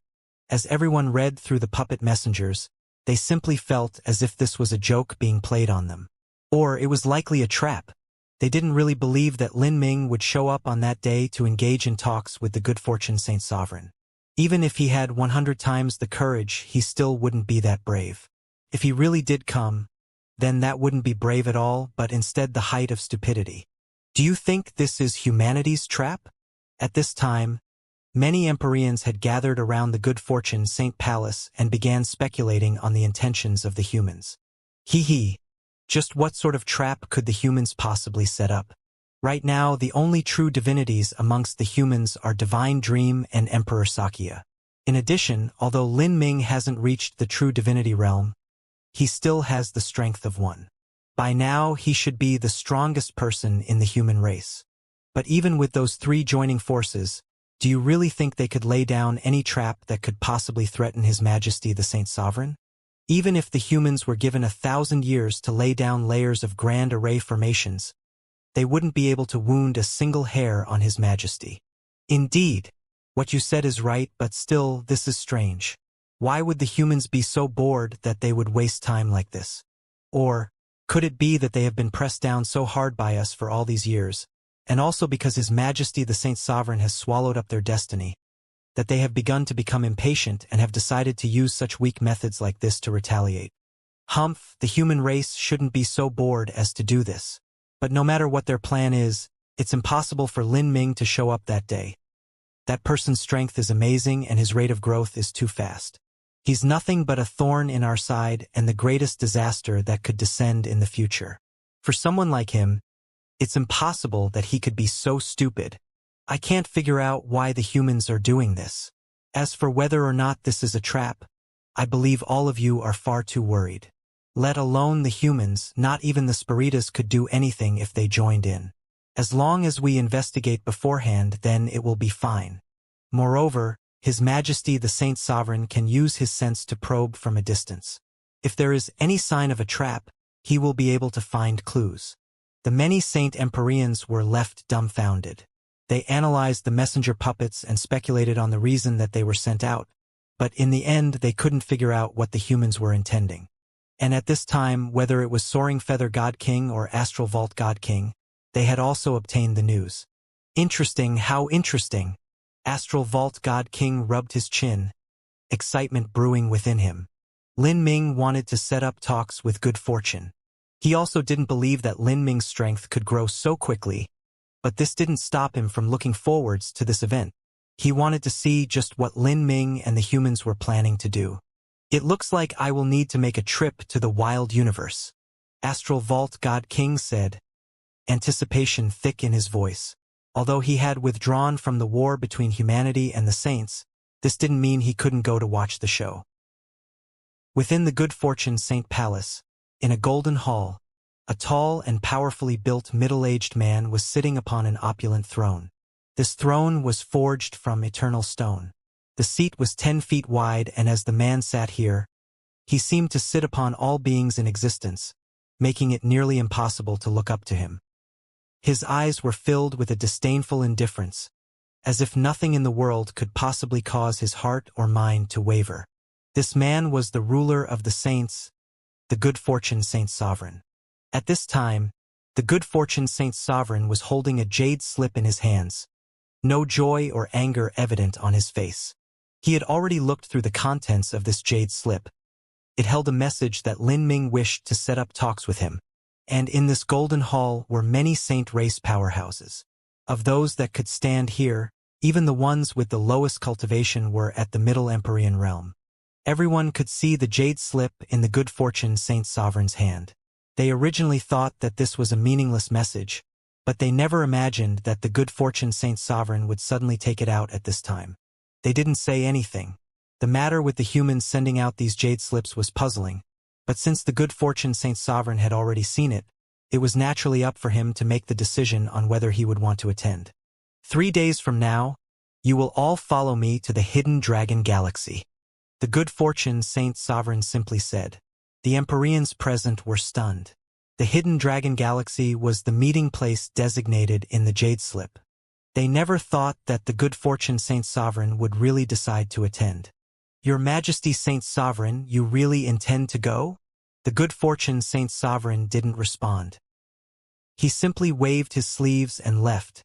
As everyone read through the puppet messengers, They simply felt as if this was a joke being played on them. Or it was likely a trap. They didn't really believe that Lin Ming would show up on that day to engage in talks with the good fortune Saint Sovereign. Even if he had 100 times the courage, he still wouldn't be that brave. If he really did come, then that wouldn't be brave at all, but instead the height of stupidity. Do you think this is humanity's trap? At this time, many Empyreans had gathered around the good fortune Saint Palace and began speculating on the intentions of the humans. Just what sort of trap could the humans possibly set up? Right now, the only true divinities amongst the humans are Divine Dream and Emperor Xianxia. In addition, although Lin Ming hasn't reached the true divinity realm, he still has the strength of one. By now, he should be the strongest person in the human race. But even with those three joining forces, do you really think they could lay down any trap that could possibly threaten His Majesty the Saint Sovereign? Even if the humans were given 1,000 years to lay down layers of grand array formations, they wouldn't be able to wound a single hair on His Majesty. Indeed, what you said is right, but still, this is strange. Why would the humans be so bored that they would waste time like this? Or, could it be that they have been pressed down so hard by us for all these years, and also because His Majesty the Saint Sovereign has swallowed up their destiny, that they have begun to become impatient and have decided to use such weak methods like this to retaliate? Humph, the human race shouldn't be so bored as to do this. But no matter what their plan is, it's impossible for Lin Ming to show up that day. That person's strength is amazing and his rate of growth is too fast. He's nothing but a thorn in our side and the greatest disaster that could descend in the future. For someone like him, it's impossible that he could be so stupid. I can't figure out why the humans are doing this. As for whether or not this is a trap, I believe all of you are far too worried. Let alone the humans, not even the Spiritas could do anything if they joined in. As long as we investigate beforehand, then it will be fine. Moreover, His Majesty the Saint Sovereign can use his sense to probe from a distance. If there is any sign of a trap, he will be able to find clues. The many Saint Empyreans were left dumbfounded. They analyzed the messenger puppets and speculated on the reason that they were sent out, but in the end they couldn't figure out what the humans were intending. And at this time, whether it was Soaring Feather God King or Astral Vault God King, they had also obtained the news. Interesting, how interesting! Astral Vault God King rubbed his chin, excitement brewing within him. Lin Ming wanted to set up talks with good fortune. He also didn't believe that Lin Ming's strength could grow so quickly, but this didn't stop him from looking forwards to this event. He wanted to see just what Lin Ming and the humans were planning to do. It looks like I will need to make a trip to the wild universe, Astral Vault God King said, anticipation thick in his voice. Although he had withdrawn from the war between humanity and the saints, this didn't mean he couldn't go to watch the show. Within the good fortune Saint Palace, in a golden hall, a tall and powerfully built middle-aged man was sitting upon an opulent throne. This throne was forged from eternal stone. The seat was 10 feet wide, and as the man sat here, he seemed to sit upon all beings in existence, making it nearly impossible to look up to him. His eyes were filled with a disdainful indifference, as if nothing in the world could possibly cause his heart or mind to waver. This man was the ruler of the saints, the good fortune Saint Sovereign. At this time, the good fortune Saint Sovereign was holding a jade slip in his hands, no joy or anger evident on his face. He had already looked through the contents of this jade slip. It held a message that Lin Ming wished to set up talks with him. And in this golden hall were many saint race powerhouses. Of those that could stand here, even the ones with the lowest cultivation were at the Middle Empyrean realm. Everyone could see the jade slip in the good fortune Saint Sovereign's hand. They originally thought that this was a meaningless message, but they never imagined that the good fortune Saint Sovereign would suddenly take it out at this time. They didn't say anything. The matter with the humans sending out these jade slips was puzzling, but since the good fortune Saint Sovereign had already seen it, it was naturally up for him to make the decision on whether he would want to attend. 3 days from now, you will all follow me to the hidden dragon galaxy. The good fortune Saint Sovereign simply said. The Empyreans present were stunned. The hidden dragon galaxy was the meeting place designated in the jade slip. They never thought that the good fortune Saint Sovereign would really decide to attend. "Your Majesty Saint Sovereign, you really intend to go?" The good fortune Saint Sovereign didn't respond. He simply waved his sleeves and left,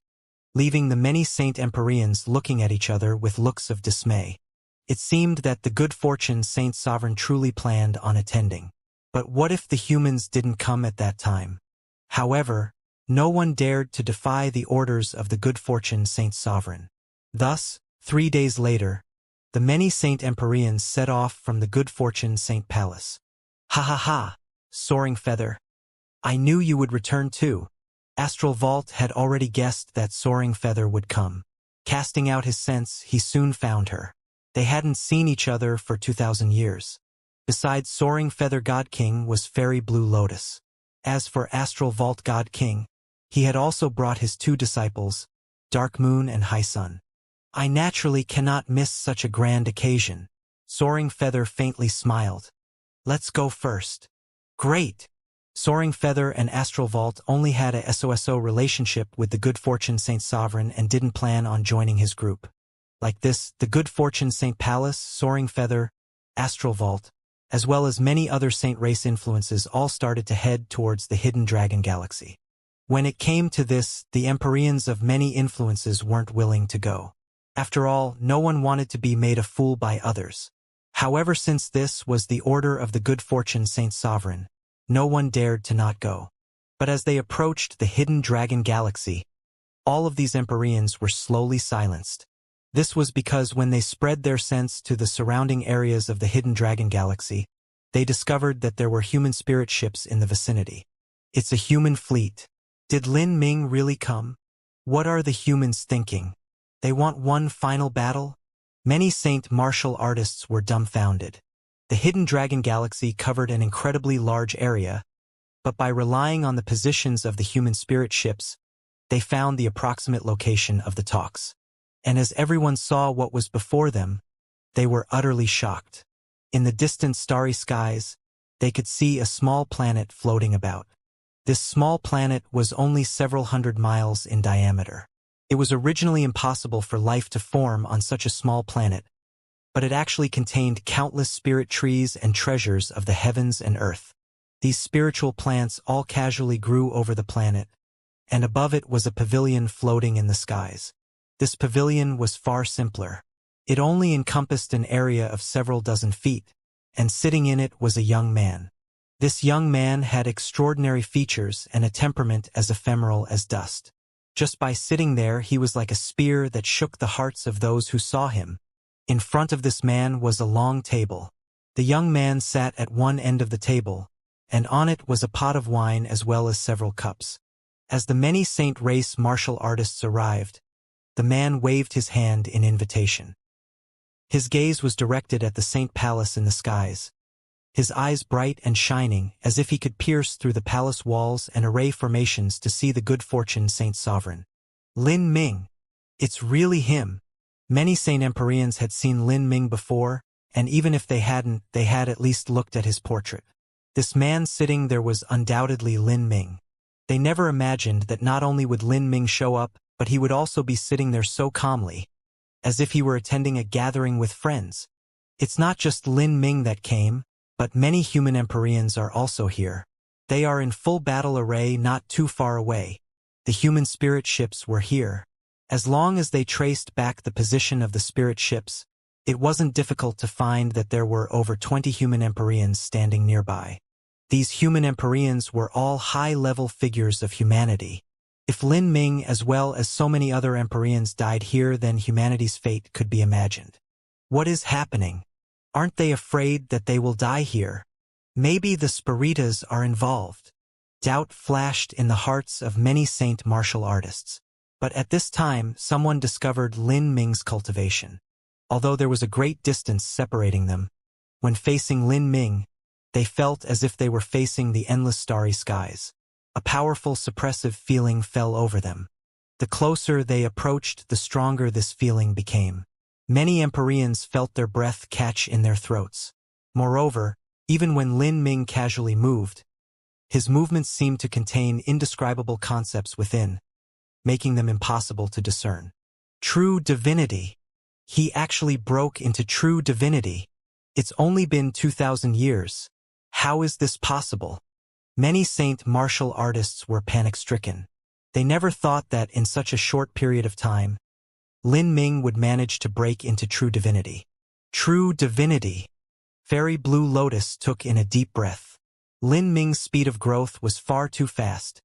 leaving the many Saint Empyreans looking at each other with looks of dismay. It seemed that the good fortune Saint Sovereign truly planned on attending. But what if the humans didn't come at that time? However, no one dared to defy the orders of the good fortune Saint Sovereign. Thus, 3 days later, the many Saint Empyreans set off from the good fortune Saint Palace. "Ha ha ha, Soaring Feather. I knew you would return too." Astral Vault had already guessed that Soaring Feather would come. Casting out his sense, he soon found her. They hadn't seen each other for 2,000 years. Besides Soaring Feather God King was Fairy Blue Lotus. As for Astral Vault God King, he had also brought his 2 disciples, Dark Moon and High Sun. "I naturally cannot miss such a grand occasion." Soaring Feather faintly smiled. "Let's go first." "Great!" Soaring Feather and Astral Vault only had a SOSO relationship with the good fortune Saint Sovereign and didn't plan on joining his group. Like this, the good fortune Saint Palace, Soaring Feather, Astral Vault, as well as many other Saint race influences all started to head towards the Hidden Dragon Galaxy. When it came to this, the Empyreans of many influences weren't willing to go. After all, no one wanted to be made a fool by others. However, since this was the order of the good fortune Saint Sovereign, no one dared to not go. But as they approached the Hidden Dragon Galaxy, all of these Empyreans were slowly silenced. This was because when they spread their sense to the surrounding areas of the Hidden Dragon Galaxy, they discovered that there were human spirit ships in the vicinity. "It's a human fleet. Did Lin Ming really come? What are the humans thinking? They want one final battle?" Many Saint martial artists were dumbfounded. The Hidden Dragon Galaxy covered an incredibly large area, but by relying on the positions of the human spirit ships, they found the approximate location of the talks. And as everyone saw what was before them, they were utterly shocked. In the distant starry skies, they could see a small planet floating about. This small planet was only several hundred miles in diameter. It was originally impossible for life to form on such a small planet, but it actually contained countless spirit trees and treasures of the heavens and earth. These spiritual plants all casually grew over the planet, and above it was a pavilion floating in the skies. This pavilion was far simpler. It only encompassed an area of several dozen feet, and sitting in it was a young man. This young man had extraordinary features and a temperament as ephemeral as dust. Just by sitting there, he was like a spear that shook the hearts of those who saw him. In front of this man was a long table. The young man sat at one end of the table, and on it was a pot of wine as well as several cups. As the many Saint race martial artists arrived, the man waved his hand in invitation. His gaze was directed at the Saint Palace in the skies, his eyes bright and shining as if he could pierce through the palace walls and array formations to see the good fortune Saint Sovereign. "Lin Ming. It's really him." Many Saint Empyreans had seen Lin Ming before, and even if they hadn't, they had at least looked at his portrait. This man sitting there was undoubtedly Lin Ming. They never imagined that not only would Lin Ming show up, but he would also be sitting there so calmly, as if he were attending a gathering with friends. It's not just Lin Ming that came, but many human Empyreans are also here. They are in full battle array not too far away. The human spirit ships were here. As long as they traced back the position of the spirit ships, it wasn't difficult to find that there were over 20 human Empyreans standing nearby. These human Empyreans were all high-level figures of humanity. If Lin Ming as well as so many other Empyreans died here, then humanity's fate could be imagined. What is happening? Aren't they afraid that they will die here? Maybe the Spiritas are involved. Doubt flashed in the hearts of many Saint martial artists. But at this time, someone discovered Lin Ming's cultivation. Although there was a great distance separating them, when facing Lin Ming, they felt as if they were facing the endless starry skies. A powerful suppressive feeling fell over them. The closer they approached, the stronger this feeling became. Many Empyreans felt their breath catch in their throats. Moreover, even when Lin Ming casually moved, his movements seemed to contain indescribable concepts within, making them impossible to discern. True divinity. He actually broke into true divinity. It's only been 2,000 years. How is this possible? Many saint martial artists were panic-stricken. They never thought that in such a short period of time, Lin Ming would manage to break into true divinity. True divinity! Fairy Blue Lotus took in a deep breath. Lin Ming's speed of growth was far too fast.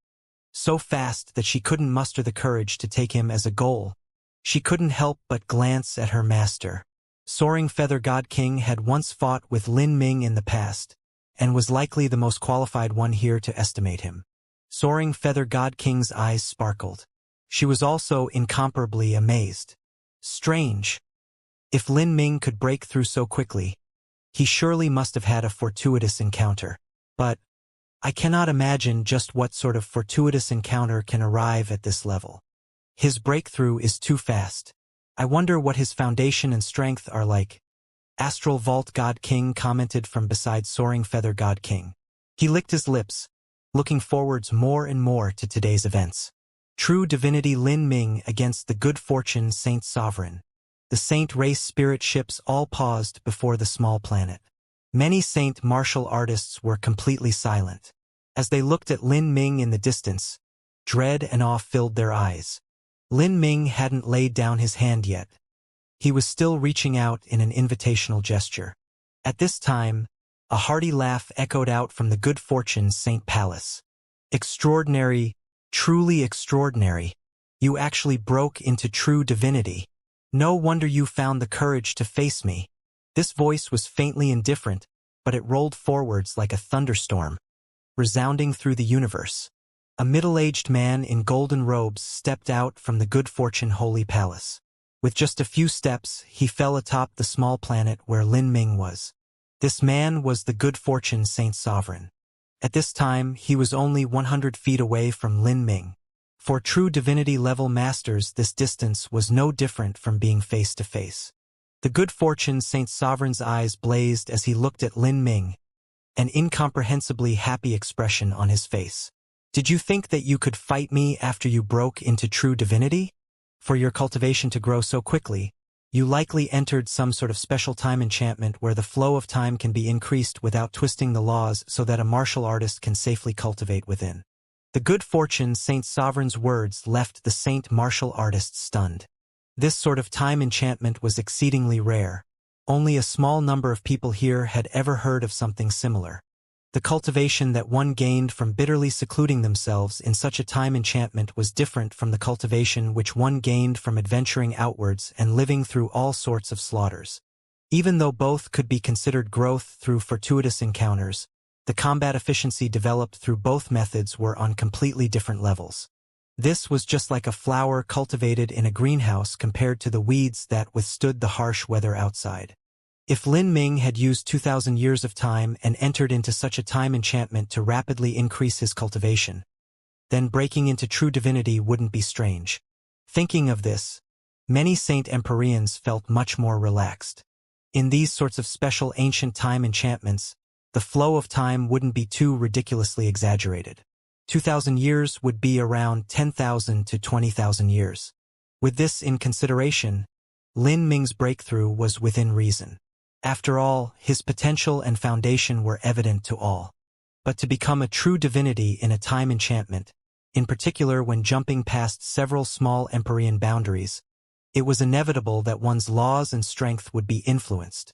So fast that she couldn't muster the courage to take him as a goal. She couldn't help but glance at her master. Soaring Feather God King had once fought with Lin Ming in the past, and was likely the most qualified one here to estimate him. Soaring Feather God King's eyes sparkled. She was also incomparably amazed. Strange. If Lin Ming could break through so quickly, he surely must have had a fortuitous encounter. But I cannot imagine just what sort of fortuitous encounter can arrive at this level. His breakthrough is too fast. I wonder what his foundation and strength are like. Astral Vault God King commented from beside Soaring Feather God King. He licked his lips, looking forwards more and more to today's events. True divinity Lin Ming against the good fortune Saint Sovereign. The saint race spirit ships all paused before the small planet. Many saint martial artists were completely silent. As they looked at Lin Ming in the distance, dread and awe filled their eyes. Lin Ming hadn't laid down his hand yet. He was still reaching out in an invitational gesture. At this time, a hearty laugh echoed out from the good fortune Saint Palace. Extraordinary, truly extraordinary. You actually broke into true divinity. No wonder you found the courage to face me. This voice was faintly indifferent, but it rolled forwards like a thunderstorm, resounding through the universe. A middle-aged man in golden robes stepped out from the good fortune holy palace. With just a few steps, he fell atop the small planet where Lin Ming was. This man was the good fortune Saint Sovereign. At this time, he was only 100 feet away from Lin Ming. For true divinity-level masters, this distance was no different from being face-to-face. The good fortune Saint Sovereign's eyes blazed as he looked at Lin Ming, an incomprehensibly happy expression on his face. Did you think that you could fight me after you broke into true divinity? For your cultivation to grow so quickly, you likely entered some sort of special time enchantment where the flow of time can be increased without twisting the laws so that a martial artist can safely cultivate within. The good fortune Saint Sovereign's words left the saint martial artist stunned. This sort of time enchantment was exceedingly rare. Only a small number of people here had ever heard of something similar. The cultivation that one gained from bitterly secluding themselves in such a time enchantment was different from the cultivation which one gained from adventuring outwards and living through all sorts of slaughters. Even though both could be considered growth through fortuitous encounters, the combat efficiency developed through both methods were on completely different levels. This was just like a flower cultivated in a greenhouse compared to the weeds that withstood the harsh weather outside. If Lin Ming had used 2,000 years of time and entered into such a time enchantment to rapidly increase his cultivation, then breaking into true divinity wouldn't be strange. Thinking of this, many Saint Empyreans felt much more relaxed. In these sorts of special ancient time enchantments, the flow of time wouldn't be too ridiculously exaggerated. 2,000 years would be around 10,000 to 20,000 years. With this in consideration, Lin Ming's breakthrough was within reason. After all, his potential and foundation were evident to all. But to become a true divinity in a time enchantment, in particular when jumping past several small Empyrean boundaries, it was inevitable that one's laws and strength would be influenced.